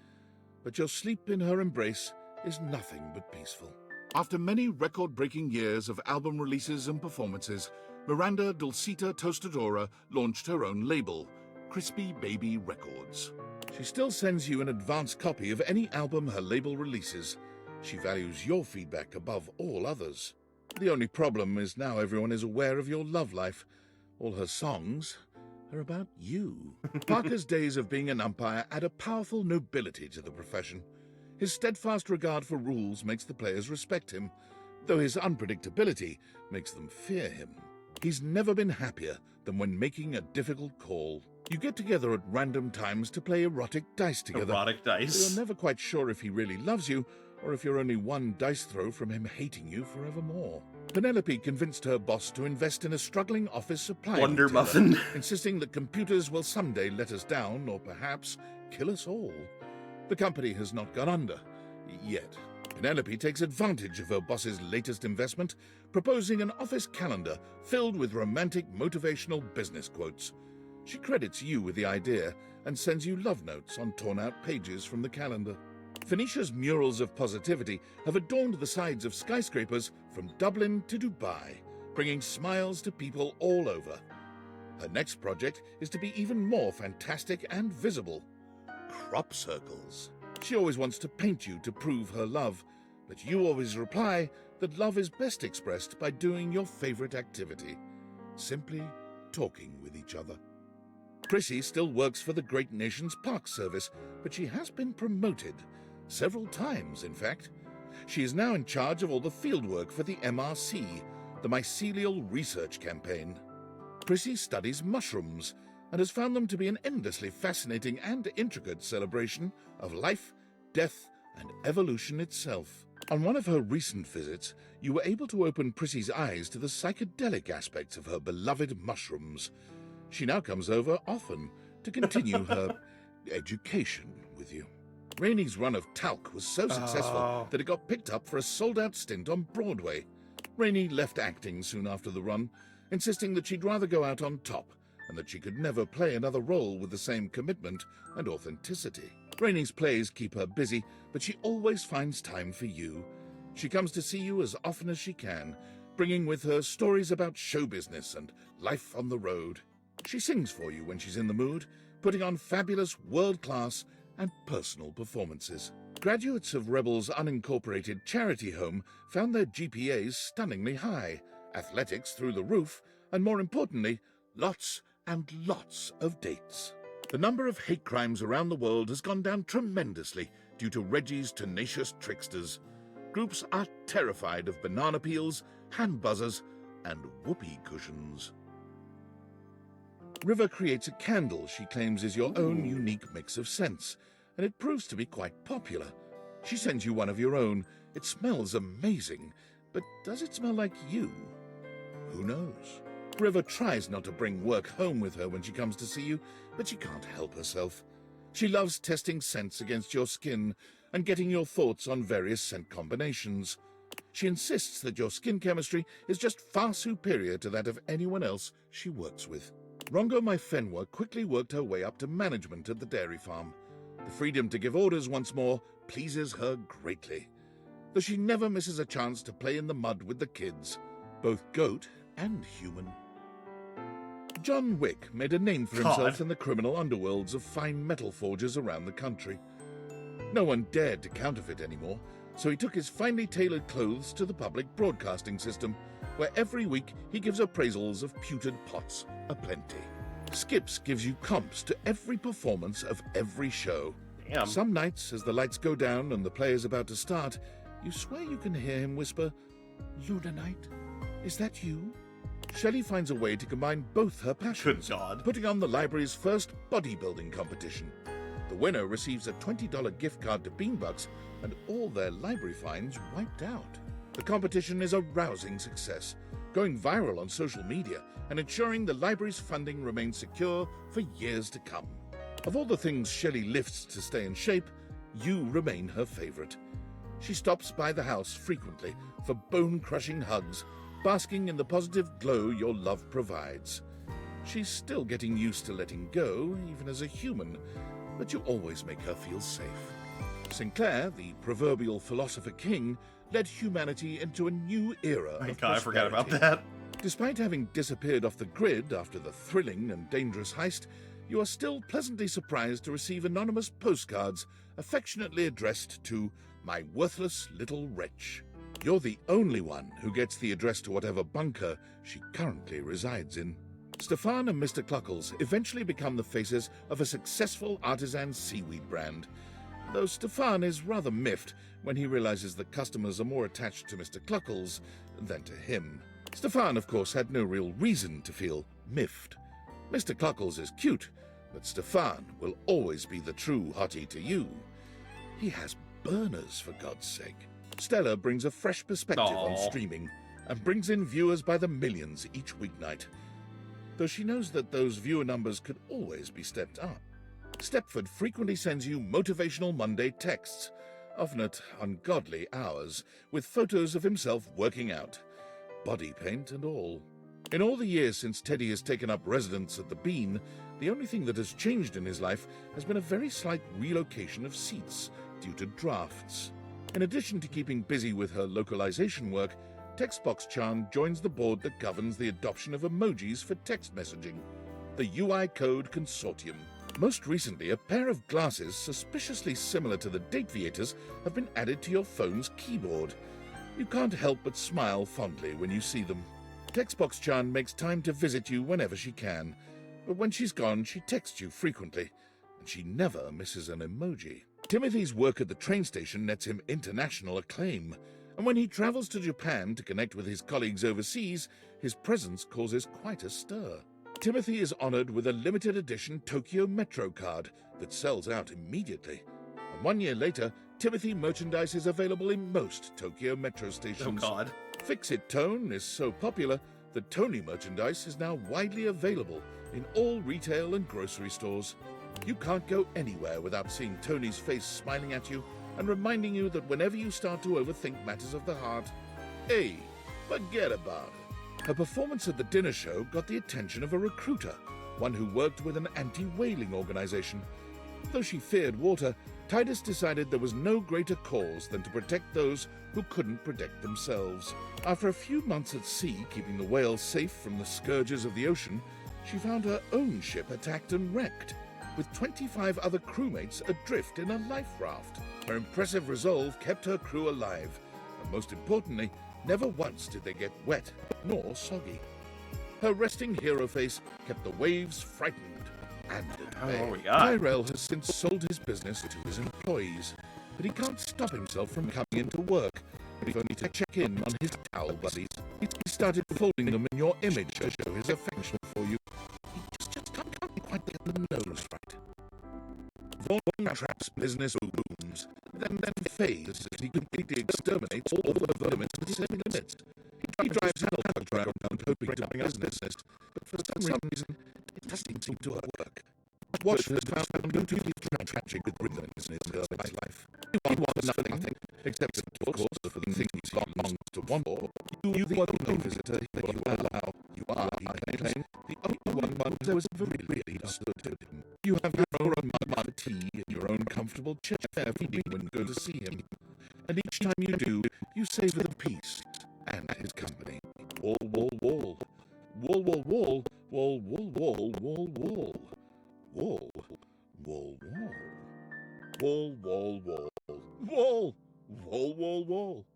D: But your sleep in her embrace is nothing but peaceful. After many record-breaking years of album releases and performances, Miranda Dulcita Tostadora launched her own label, Crispy Baby Records. She still sends you an advance copy of any album her label releases. She values your feedback above all others. The only problem is now everyone is aware of your love life. All her songs are about you. Parker's days of being an umpire add a powerful nobility to the profession. His steadfast regard for rules makes the players respect him, though his unpredictability makes them fear him. He's never been happier than when making a difficult call. You get together at random times to play erotic dice together.
A: Erotic dice.
D: You're never quite sure if he really loves you, or if you're only one dice throw from him hating you forevermore. Penelope convinced her boss to invest in a struggling office supply
A: Wonder
D: retailer,
A: Muffin.
D: insisting that computers will someday let us down, or perhaps kill us all. The company has not gone under, yet. Penelope takes advantage of her boss's latest investment, proposing an office calendar filled with romantic motivational business quotes. She credits you with the idea and sends you love notes on torn-out pages from the calendar. Phoenicia's murals of positivity have adorned the sides of skyscrapers from Dublin to Dubai, bringing smiles to people all over. Her next project is to be even more fantastic and visible. Crop circles. She always wants to paint you to prove her love, but you always reply that love is best expressed by doing your favorite activity, simply talking with each other. Chrissy still works for the Great Nations Park Service, but she has been promoted. Several times, in fact. She is now in charge of all the fieldwork for the MRC, the Mycelial Research Campaign. Chrissy studies mushrooms and has found them to be an endlessly fascinating and intricate celebration of life, death, and evolution itself. On one of her recent visits, you were able to open Prissy's eyes to the psychedelic aspects of her beloved mushrooms. She now comes over often to continue her education with you. Rainey's run of Talc was so successful that it got picked up for a sold-out stint on Broadway. Rainey left acting soon after the run, insisting that she'd rather go out on top and that she could never play another role with the same commitment and authenticity. Rainey's plays keep her busy, but she always finds time for you. She comes to see you as often as she can, bringing with her stories about show business and life on the road. She sings for you when she's in the mood, putting on fabulous world-class and personal performances. Graduates of Rebel's unincorporated charity home found their GPAs stunningly high, athletics through the roof, and more importantly, lots and lots of dates. The number of hate crimes around the world has gone down tremendously due to Reggie's tenacious tricksters. Groups are terrified of banana peels, hand buzzers, and whoopee cushions. River creates a candle she claims is your own unique mix of scents, and it proves to be quite popular. She sends you one of your own. It smells amazing, but does it smell like you? Who knows? River tries not to bring work home with her when she comes to see you, but she can't help herself. She loves testing scents against your skin and getting your thoughts on various scent combinations. She insists that your skin chemistry is just far superior to that of anyone else she works with. Rongo Maifenwa quickly worked her way up to management at the dairy farm. The freedom to give orders once more pleases her greatly, though she never misses a chance to play in the mud with the kids, both goat and human. John Wick made a name for himself in the criminal underworlds of fine metal forgers around the country. No one dared to counterfeit anymore, so he took his finely tailored clothes to the public broadcasting system, where every week he gives appraisals of pewtered pots aplenty. Skips gives you comps to every performance of every show.
A: Damn.
D: Some nights, as the lights go down and the play's about to start, you swear you can hear him whisper, "Luna Knight, is that you?" Shelley finds a way to combine both her passions, putting on the library's first bodybuilding competition. The winner receives a $20 gift card to Beanbucks and all their library fines wiped out. The competition is a rousing success, going viral on social media and ensuring the library's funding remains secure for years to come. Of all the things Shelley lifts to stay in shape, you remain her favorite. She stops by the house frequently for bone-crushing hugs, basking in the positive glow your love provides. She's still getting used to letting go, even as a human, but you always make her feel safe. Sinclair, the proverbial philosopher king, led humanity into a new era of
A: God, I forgot about
D: prosperity.
A: that.
D: Despite having disappeared off the grid after the thrilling and dangerous heist, you are still pleasantly surprised to receive anonymous postcards affectionately addressed to my worthless little wretch. You're the only one who gets the address to whatever bunker she currently resides in. Stefan and Mr. Cluckles eventually become the faces of a successful artisan seaweed brand, though Stefan is rather miffed when he realizes that customers are more attached to Mr. Cluckles than to him. Stefan, of course, had no real reason to feel miffed. Mr. Cluckles is cute, but Stefan will always be the true hottie to you. He has burners, for God's sake. Stella brings a fresh perspective on streaming and brings in viewers by the millions each weeknight, though she knows that those viewer numbers could always be stepped up. Stepford frequently sends you motivational Monday texts, often at ungodly hours, with photos of himself working out, body paint and all. In all the years since Teddy has taken up residence at the Bean, the only thing that has changed in his life has been a very slight relocation of seats due to drafts. In addition to keeping busy with her localization work, Textbox-chan joins the board that governs the adoption of emojis for text messaging, the UI Code Consortium. Most recently, a pair of glasses suspiciously similar to the Dateviators have been added to your phone's keyboard. You can't help but smile fondly when you see them. Textbox-chan makes time to visit you whenever she can, but when she's gone, she texts you frequently, and she never misses an emoji. Timothy's work at the train station nets him international acclaim, and when he travels to Japan to connect with his colleagues overseas, his presence causes quite a stir. Timothy is honored with a limited edition Tokyo Metro card that sells out immediately. And 1 year later, Timothy merchandise is available in most Tokyo Metro stations.
A: Oh God.
D: Fix-It Tone is so popular that Tony merchandise is now widely available in all retail and grocery stores. You can't go anywhere without seeing Tony's face smiling at you and reminding you that whenever you start to overthink matters of the heart, hey, forget about it. Her performance at the dinner show got the attention of a recruiter, one who worked with an anti-whaling organization. Though she feared water, Titus decided there was no greater cause than to protect those who couldn't protect themselves. After a few months at sea, keeping the whales safe from the scourges of the ocean, she found her own ship attacked and wrecked, with 25 other crewmates adrift in a life raft. Her impressive resolve kept her crew alive, and most importantly, never once did they get wet nor soggy. Her resting hero face kept the waves frightened and at bay. Tyrell has since sold his business to his employees, but he can't stop himself from coming into work, if only to check in on his towel buddies. He started folding them in your image to show his affection for you. He just can't quite get the nose right. Vaughn Trapp's business booms, then fades as he completely exterminates all the vermin in his midst. He drives Hellbugs around hoping to bring us business, but for some reason, it doesn't seem to work. Watchford has found no too tragic with rhythm in his early life. He wants nothing, except, of course, for the thing he belongs to want for. You the only visitor that you allow. You are, he claims, the only one who has ever really understood him. You have your own mug of tea and your own comfortable chair for you when you go to see him. And each time you do, you savor the peace and his company. Wall, wall, wall. Wall, wall, wall. Wall, wall, wall, wall, wall. Wall, wall, wall. Wall, wall, wall. Wall, wall, wall, wall.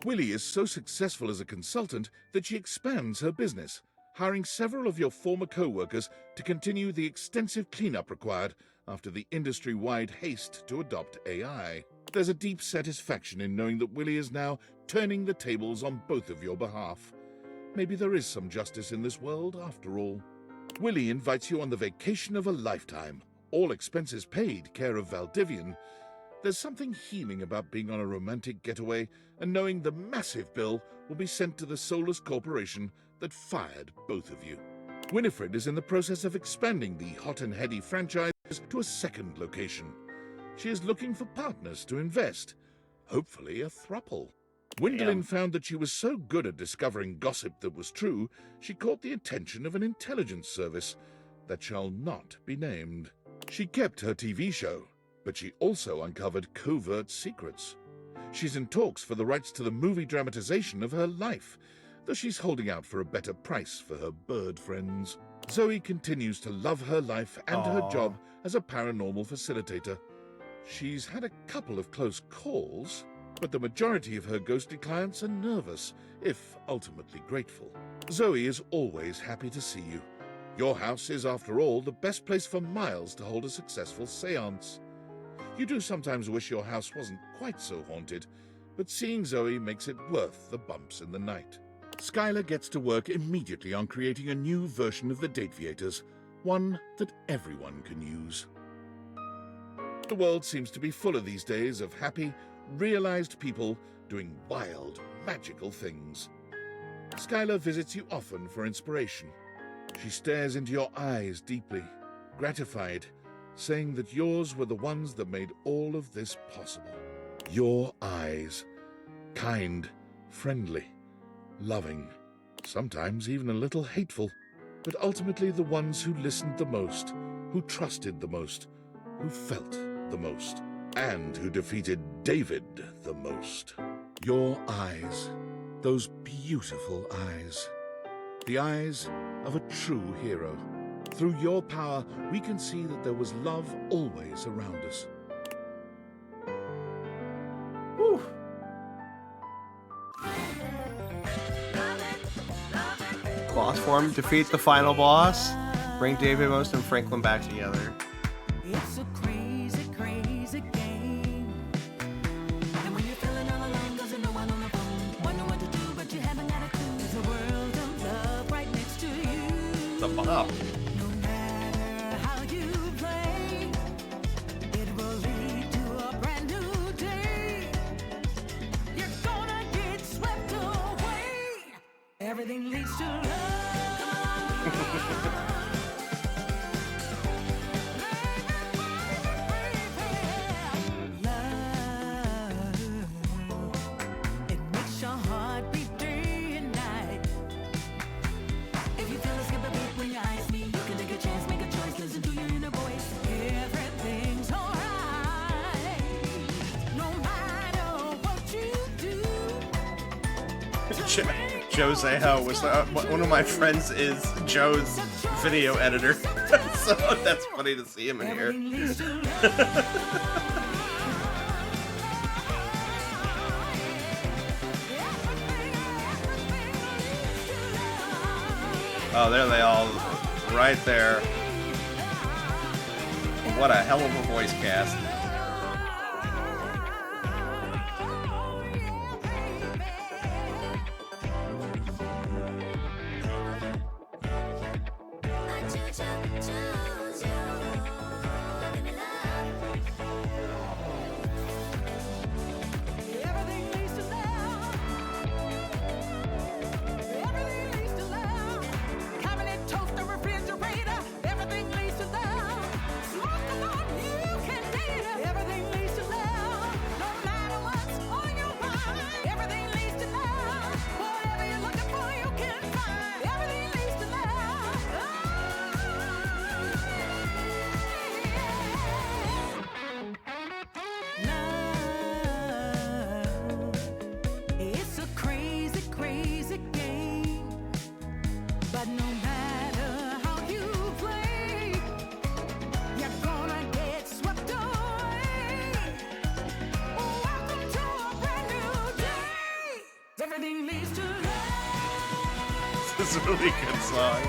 D: Willie is so successful as a consultant that she expands her business, hiring several of your former co-workers to continue the extensive cleanup required after the industry-wide haste to adopt AI. There's a deep satisfaction in knowing that Willie is now turning the tables on both of your behalf. Maybe there is some justice in this world after all. Willie invites you on the vacation of a lifetime, all expenses paid, care of Valdivian. There's something healing about being on a romantic getaway and knowing the massive bill will be sent to the soulless corporation that fired both of you. Winifred is in the process of expanding the Hot and Heady franchise to a second location. She is looking for partners to invest, hopefully a throuple. Gwendolyn found that she was so good at discovering gossip that was true, she caught the attention of an intelligence service that shall not be named. She kept her TV show, but she also uncovered covert secrets. She's in talks for the rights to the movie dramatization of her life, though she's holding out for a better price for her bird friends. Zoe continues to love her life and her
A: Aw.
D: job as a paranormal facilitator. She's had a couple of close calls, but the majority of her ghostly clients are nervous, if ultimately grateful. Zoe is always happy to see you. Your house is, after all, the best place for miles to hold a successful séance. You do sometimes wish your house wasn't quite so haunted, but seeing Zoe makes it worth the bumps in the night. Skylar gets to work immediately on creating a new version of the Dateviators, one that everyone can use. The world seems to be full of these days of happy, realized people doing wild, magical things. Skylar visits you often for inspiration. She stares into your eyes deeply, gratified, saying that yours were the ones that made all of this possible. Your eyes. Kind, friendly, loving, sometimes even a little hateful, but ultimately the ones who listened the most, who trusted the most, who felt the most, and who defeated David the most. Your eyes. Those beautiful eyes. The eyes of a true hero. Through your power, we can see that there was love always around us.
A: Whew. Boss form, defeat the final boss, bring David Most and Franklin back together.
F: It's a crazy, crazy game. And when you're feeling all alone, doesn't know one on the phone, wonder what to do, but you haven't got a clue. There's a world of love right next to you.
A: The bop.
F: No matter how you play, it will lead to a brand new day. You're gonna get swept away. Everything leads to love.
A: Jose was one of my friends is Joe's video editor, so that's funny to see him in here. Oh, there they all, right there. What a hell of a voice cast. This is a really good song.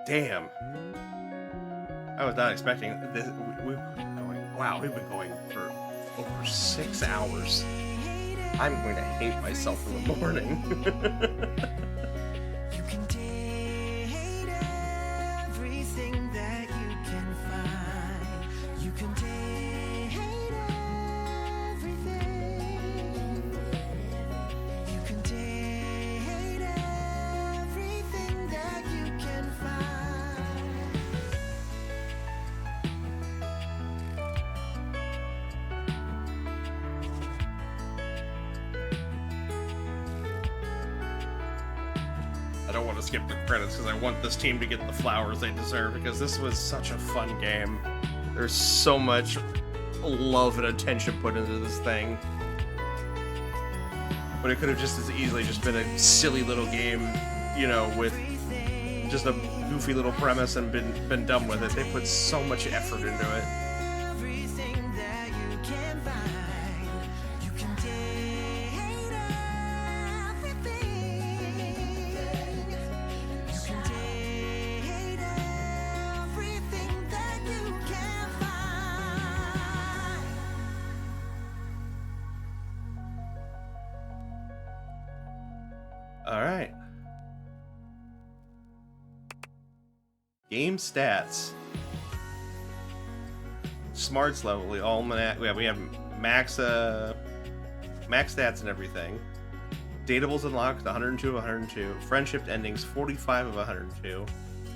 A: Damn. I was not expecting this. We've been going, wow, we've been going for over 6 hours. I'm going to hate myself in the morning.
F: You can date everything that you can find. You can date
A: I don't want to skip the credits because I want this team to get the flowers they deserve, because this was such a fun game. There's so much love and attention put into this thing. But it could have just as easily just been a silly little game, you know, with just a goofy little premise and been done with it. They put so much effort into it. Alright. Game stats. Smarts level, we have max stats and everything. Datables unlocked 102 of 102. Friendship endings 45 of 102.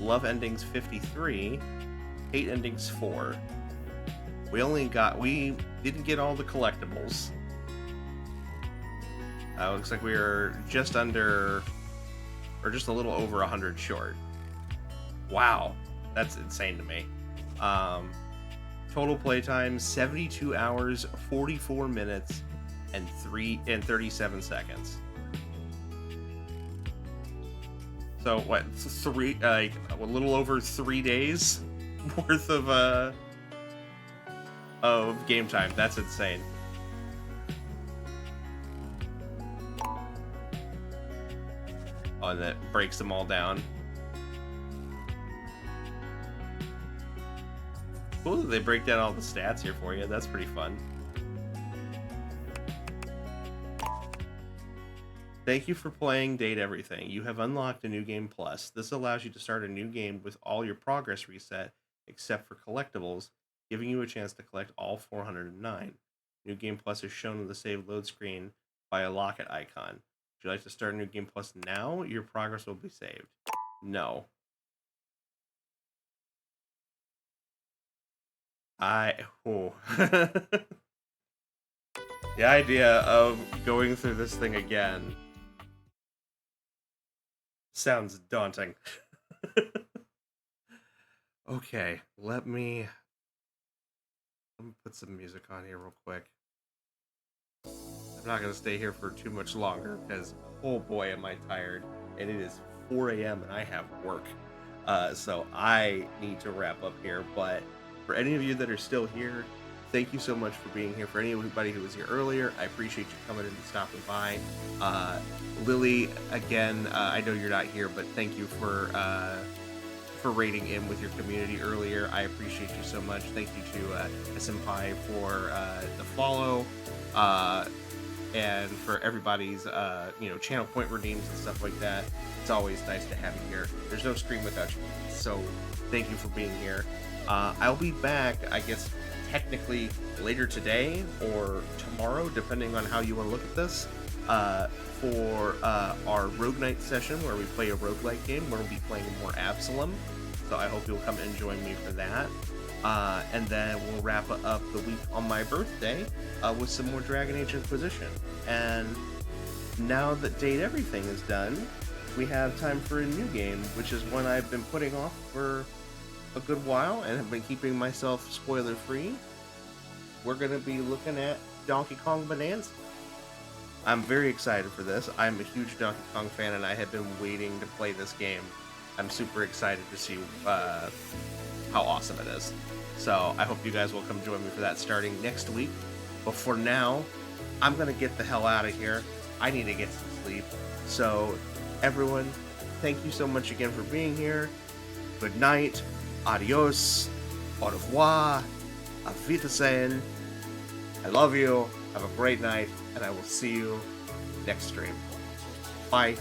A: Love endings 53. Hate endings 4. We didn't get all the collectibles. Looks like we are just under, or just a little over 100 short. Wow, that's insane to me. Total playtime 72 hours, 44 minutes, and 37 seconds. So what? A little over 3 days worth of game time. That's insane. Oh, and that breaks them all down. Cool that they break down all the stats here for you. That's pretty fun. Thank you for playing Date Everything. You have unlocked a new game plus. This allows you to start a new game with all your progress reset, except for collectibles, giving you a chance to collect all 409. New game plus is shown on the save load screen by a locket icon. Would you like to start a new game plus now? Your progress will be saved. No. The idea of going through this thing again sounds daunting. Okay, let me put some music on here real quick. I'm not going to stay here for too much longer because, oh boy, am I tired. And it is 4 a.m. and I have work. So I need to wrap up here. But for any of you that are still here, thank you so much for being here. For anybody who was here earlier, I appreciate you coming in and stopping by. Lily, again, I know you're not here, but thank you for raiding in with your community earlier. I appreciate you so much. Thank you to Senpai for the follow. And for everybody's, channel point redeems and stuff like that. It's always nice to have you here. There's no stream without you. So thank you for being here. I'll be back, I guess, technically later today or tomorrow, depending on how you want to look at this, for our Rogue Night session where we play a roguelike game where we'll be playing more Absalom. So I hope you'll come and join me for that. And then we'll wrap up the week on my birthday with some more Dragon Age Inquisition. And now that Date Everything is done, we have time for a new game, which is one I've been putting off for a good while and have been keeping myself spoiler-free. We're going to be looking at Donkey Kong Bonanza. I'm very excited for this. I'm a huge Donkey Kong fan, and I have been waiting to play this game. I'm super excited to see how awesome it is. So I hope you guys will come join me for that starting next week. But for now, I'm going to get the hell out of here. I need to get some sleep. So everyone, thank you so much again for being here. Good night. Adios. Au revoir. Auf Wiedersehen. I love you. Have a great night. And I will see you next stream. Bye.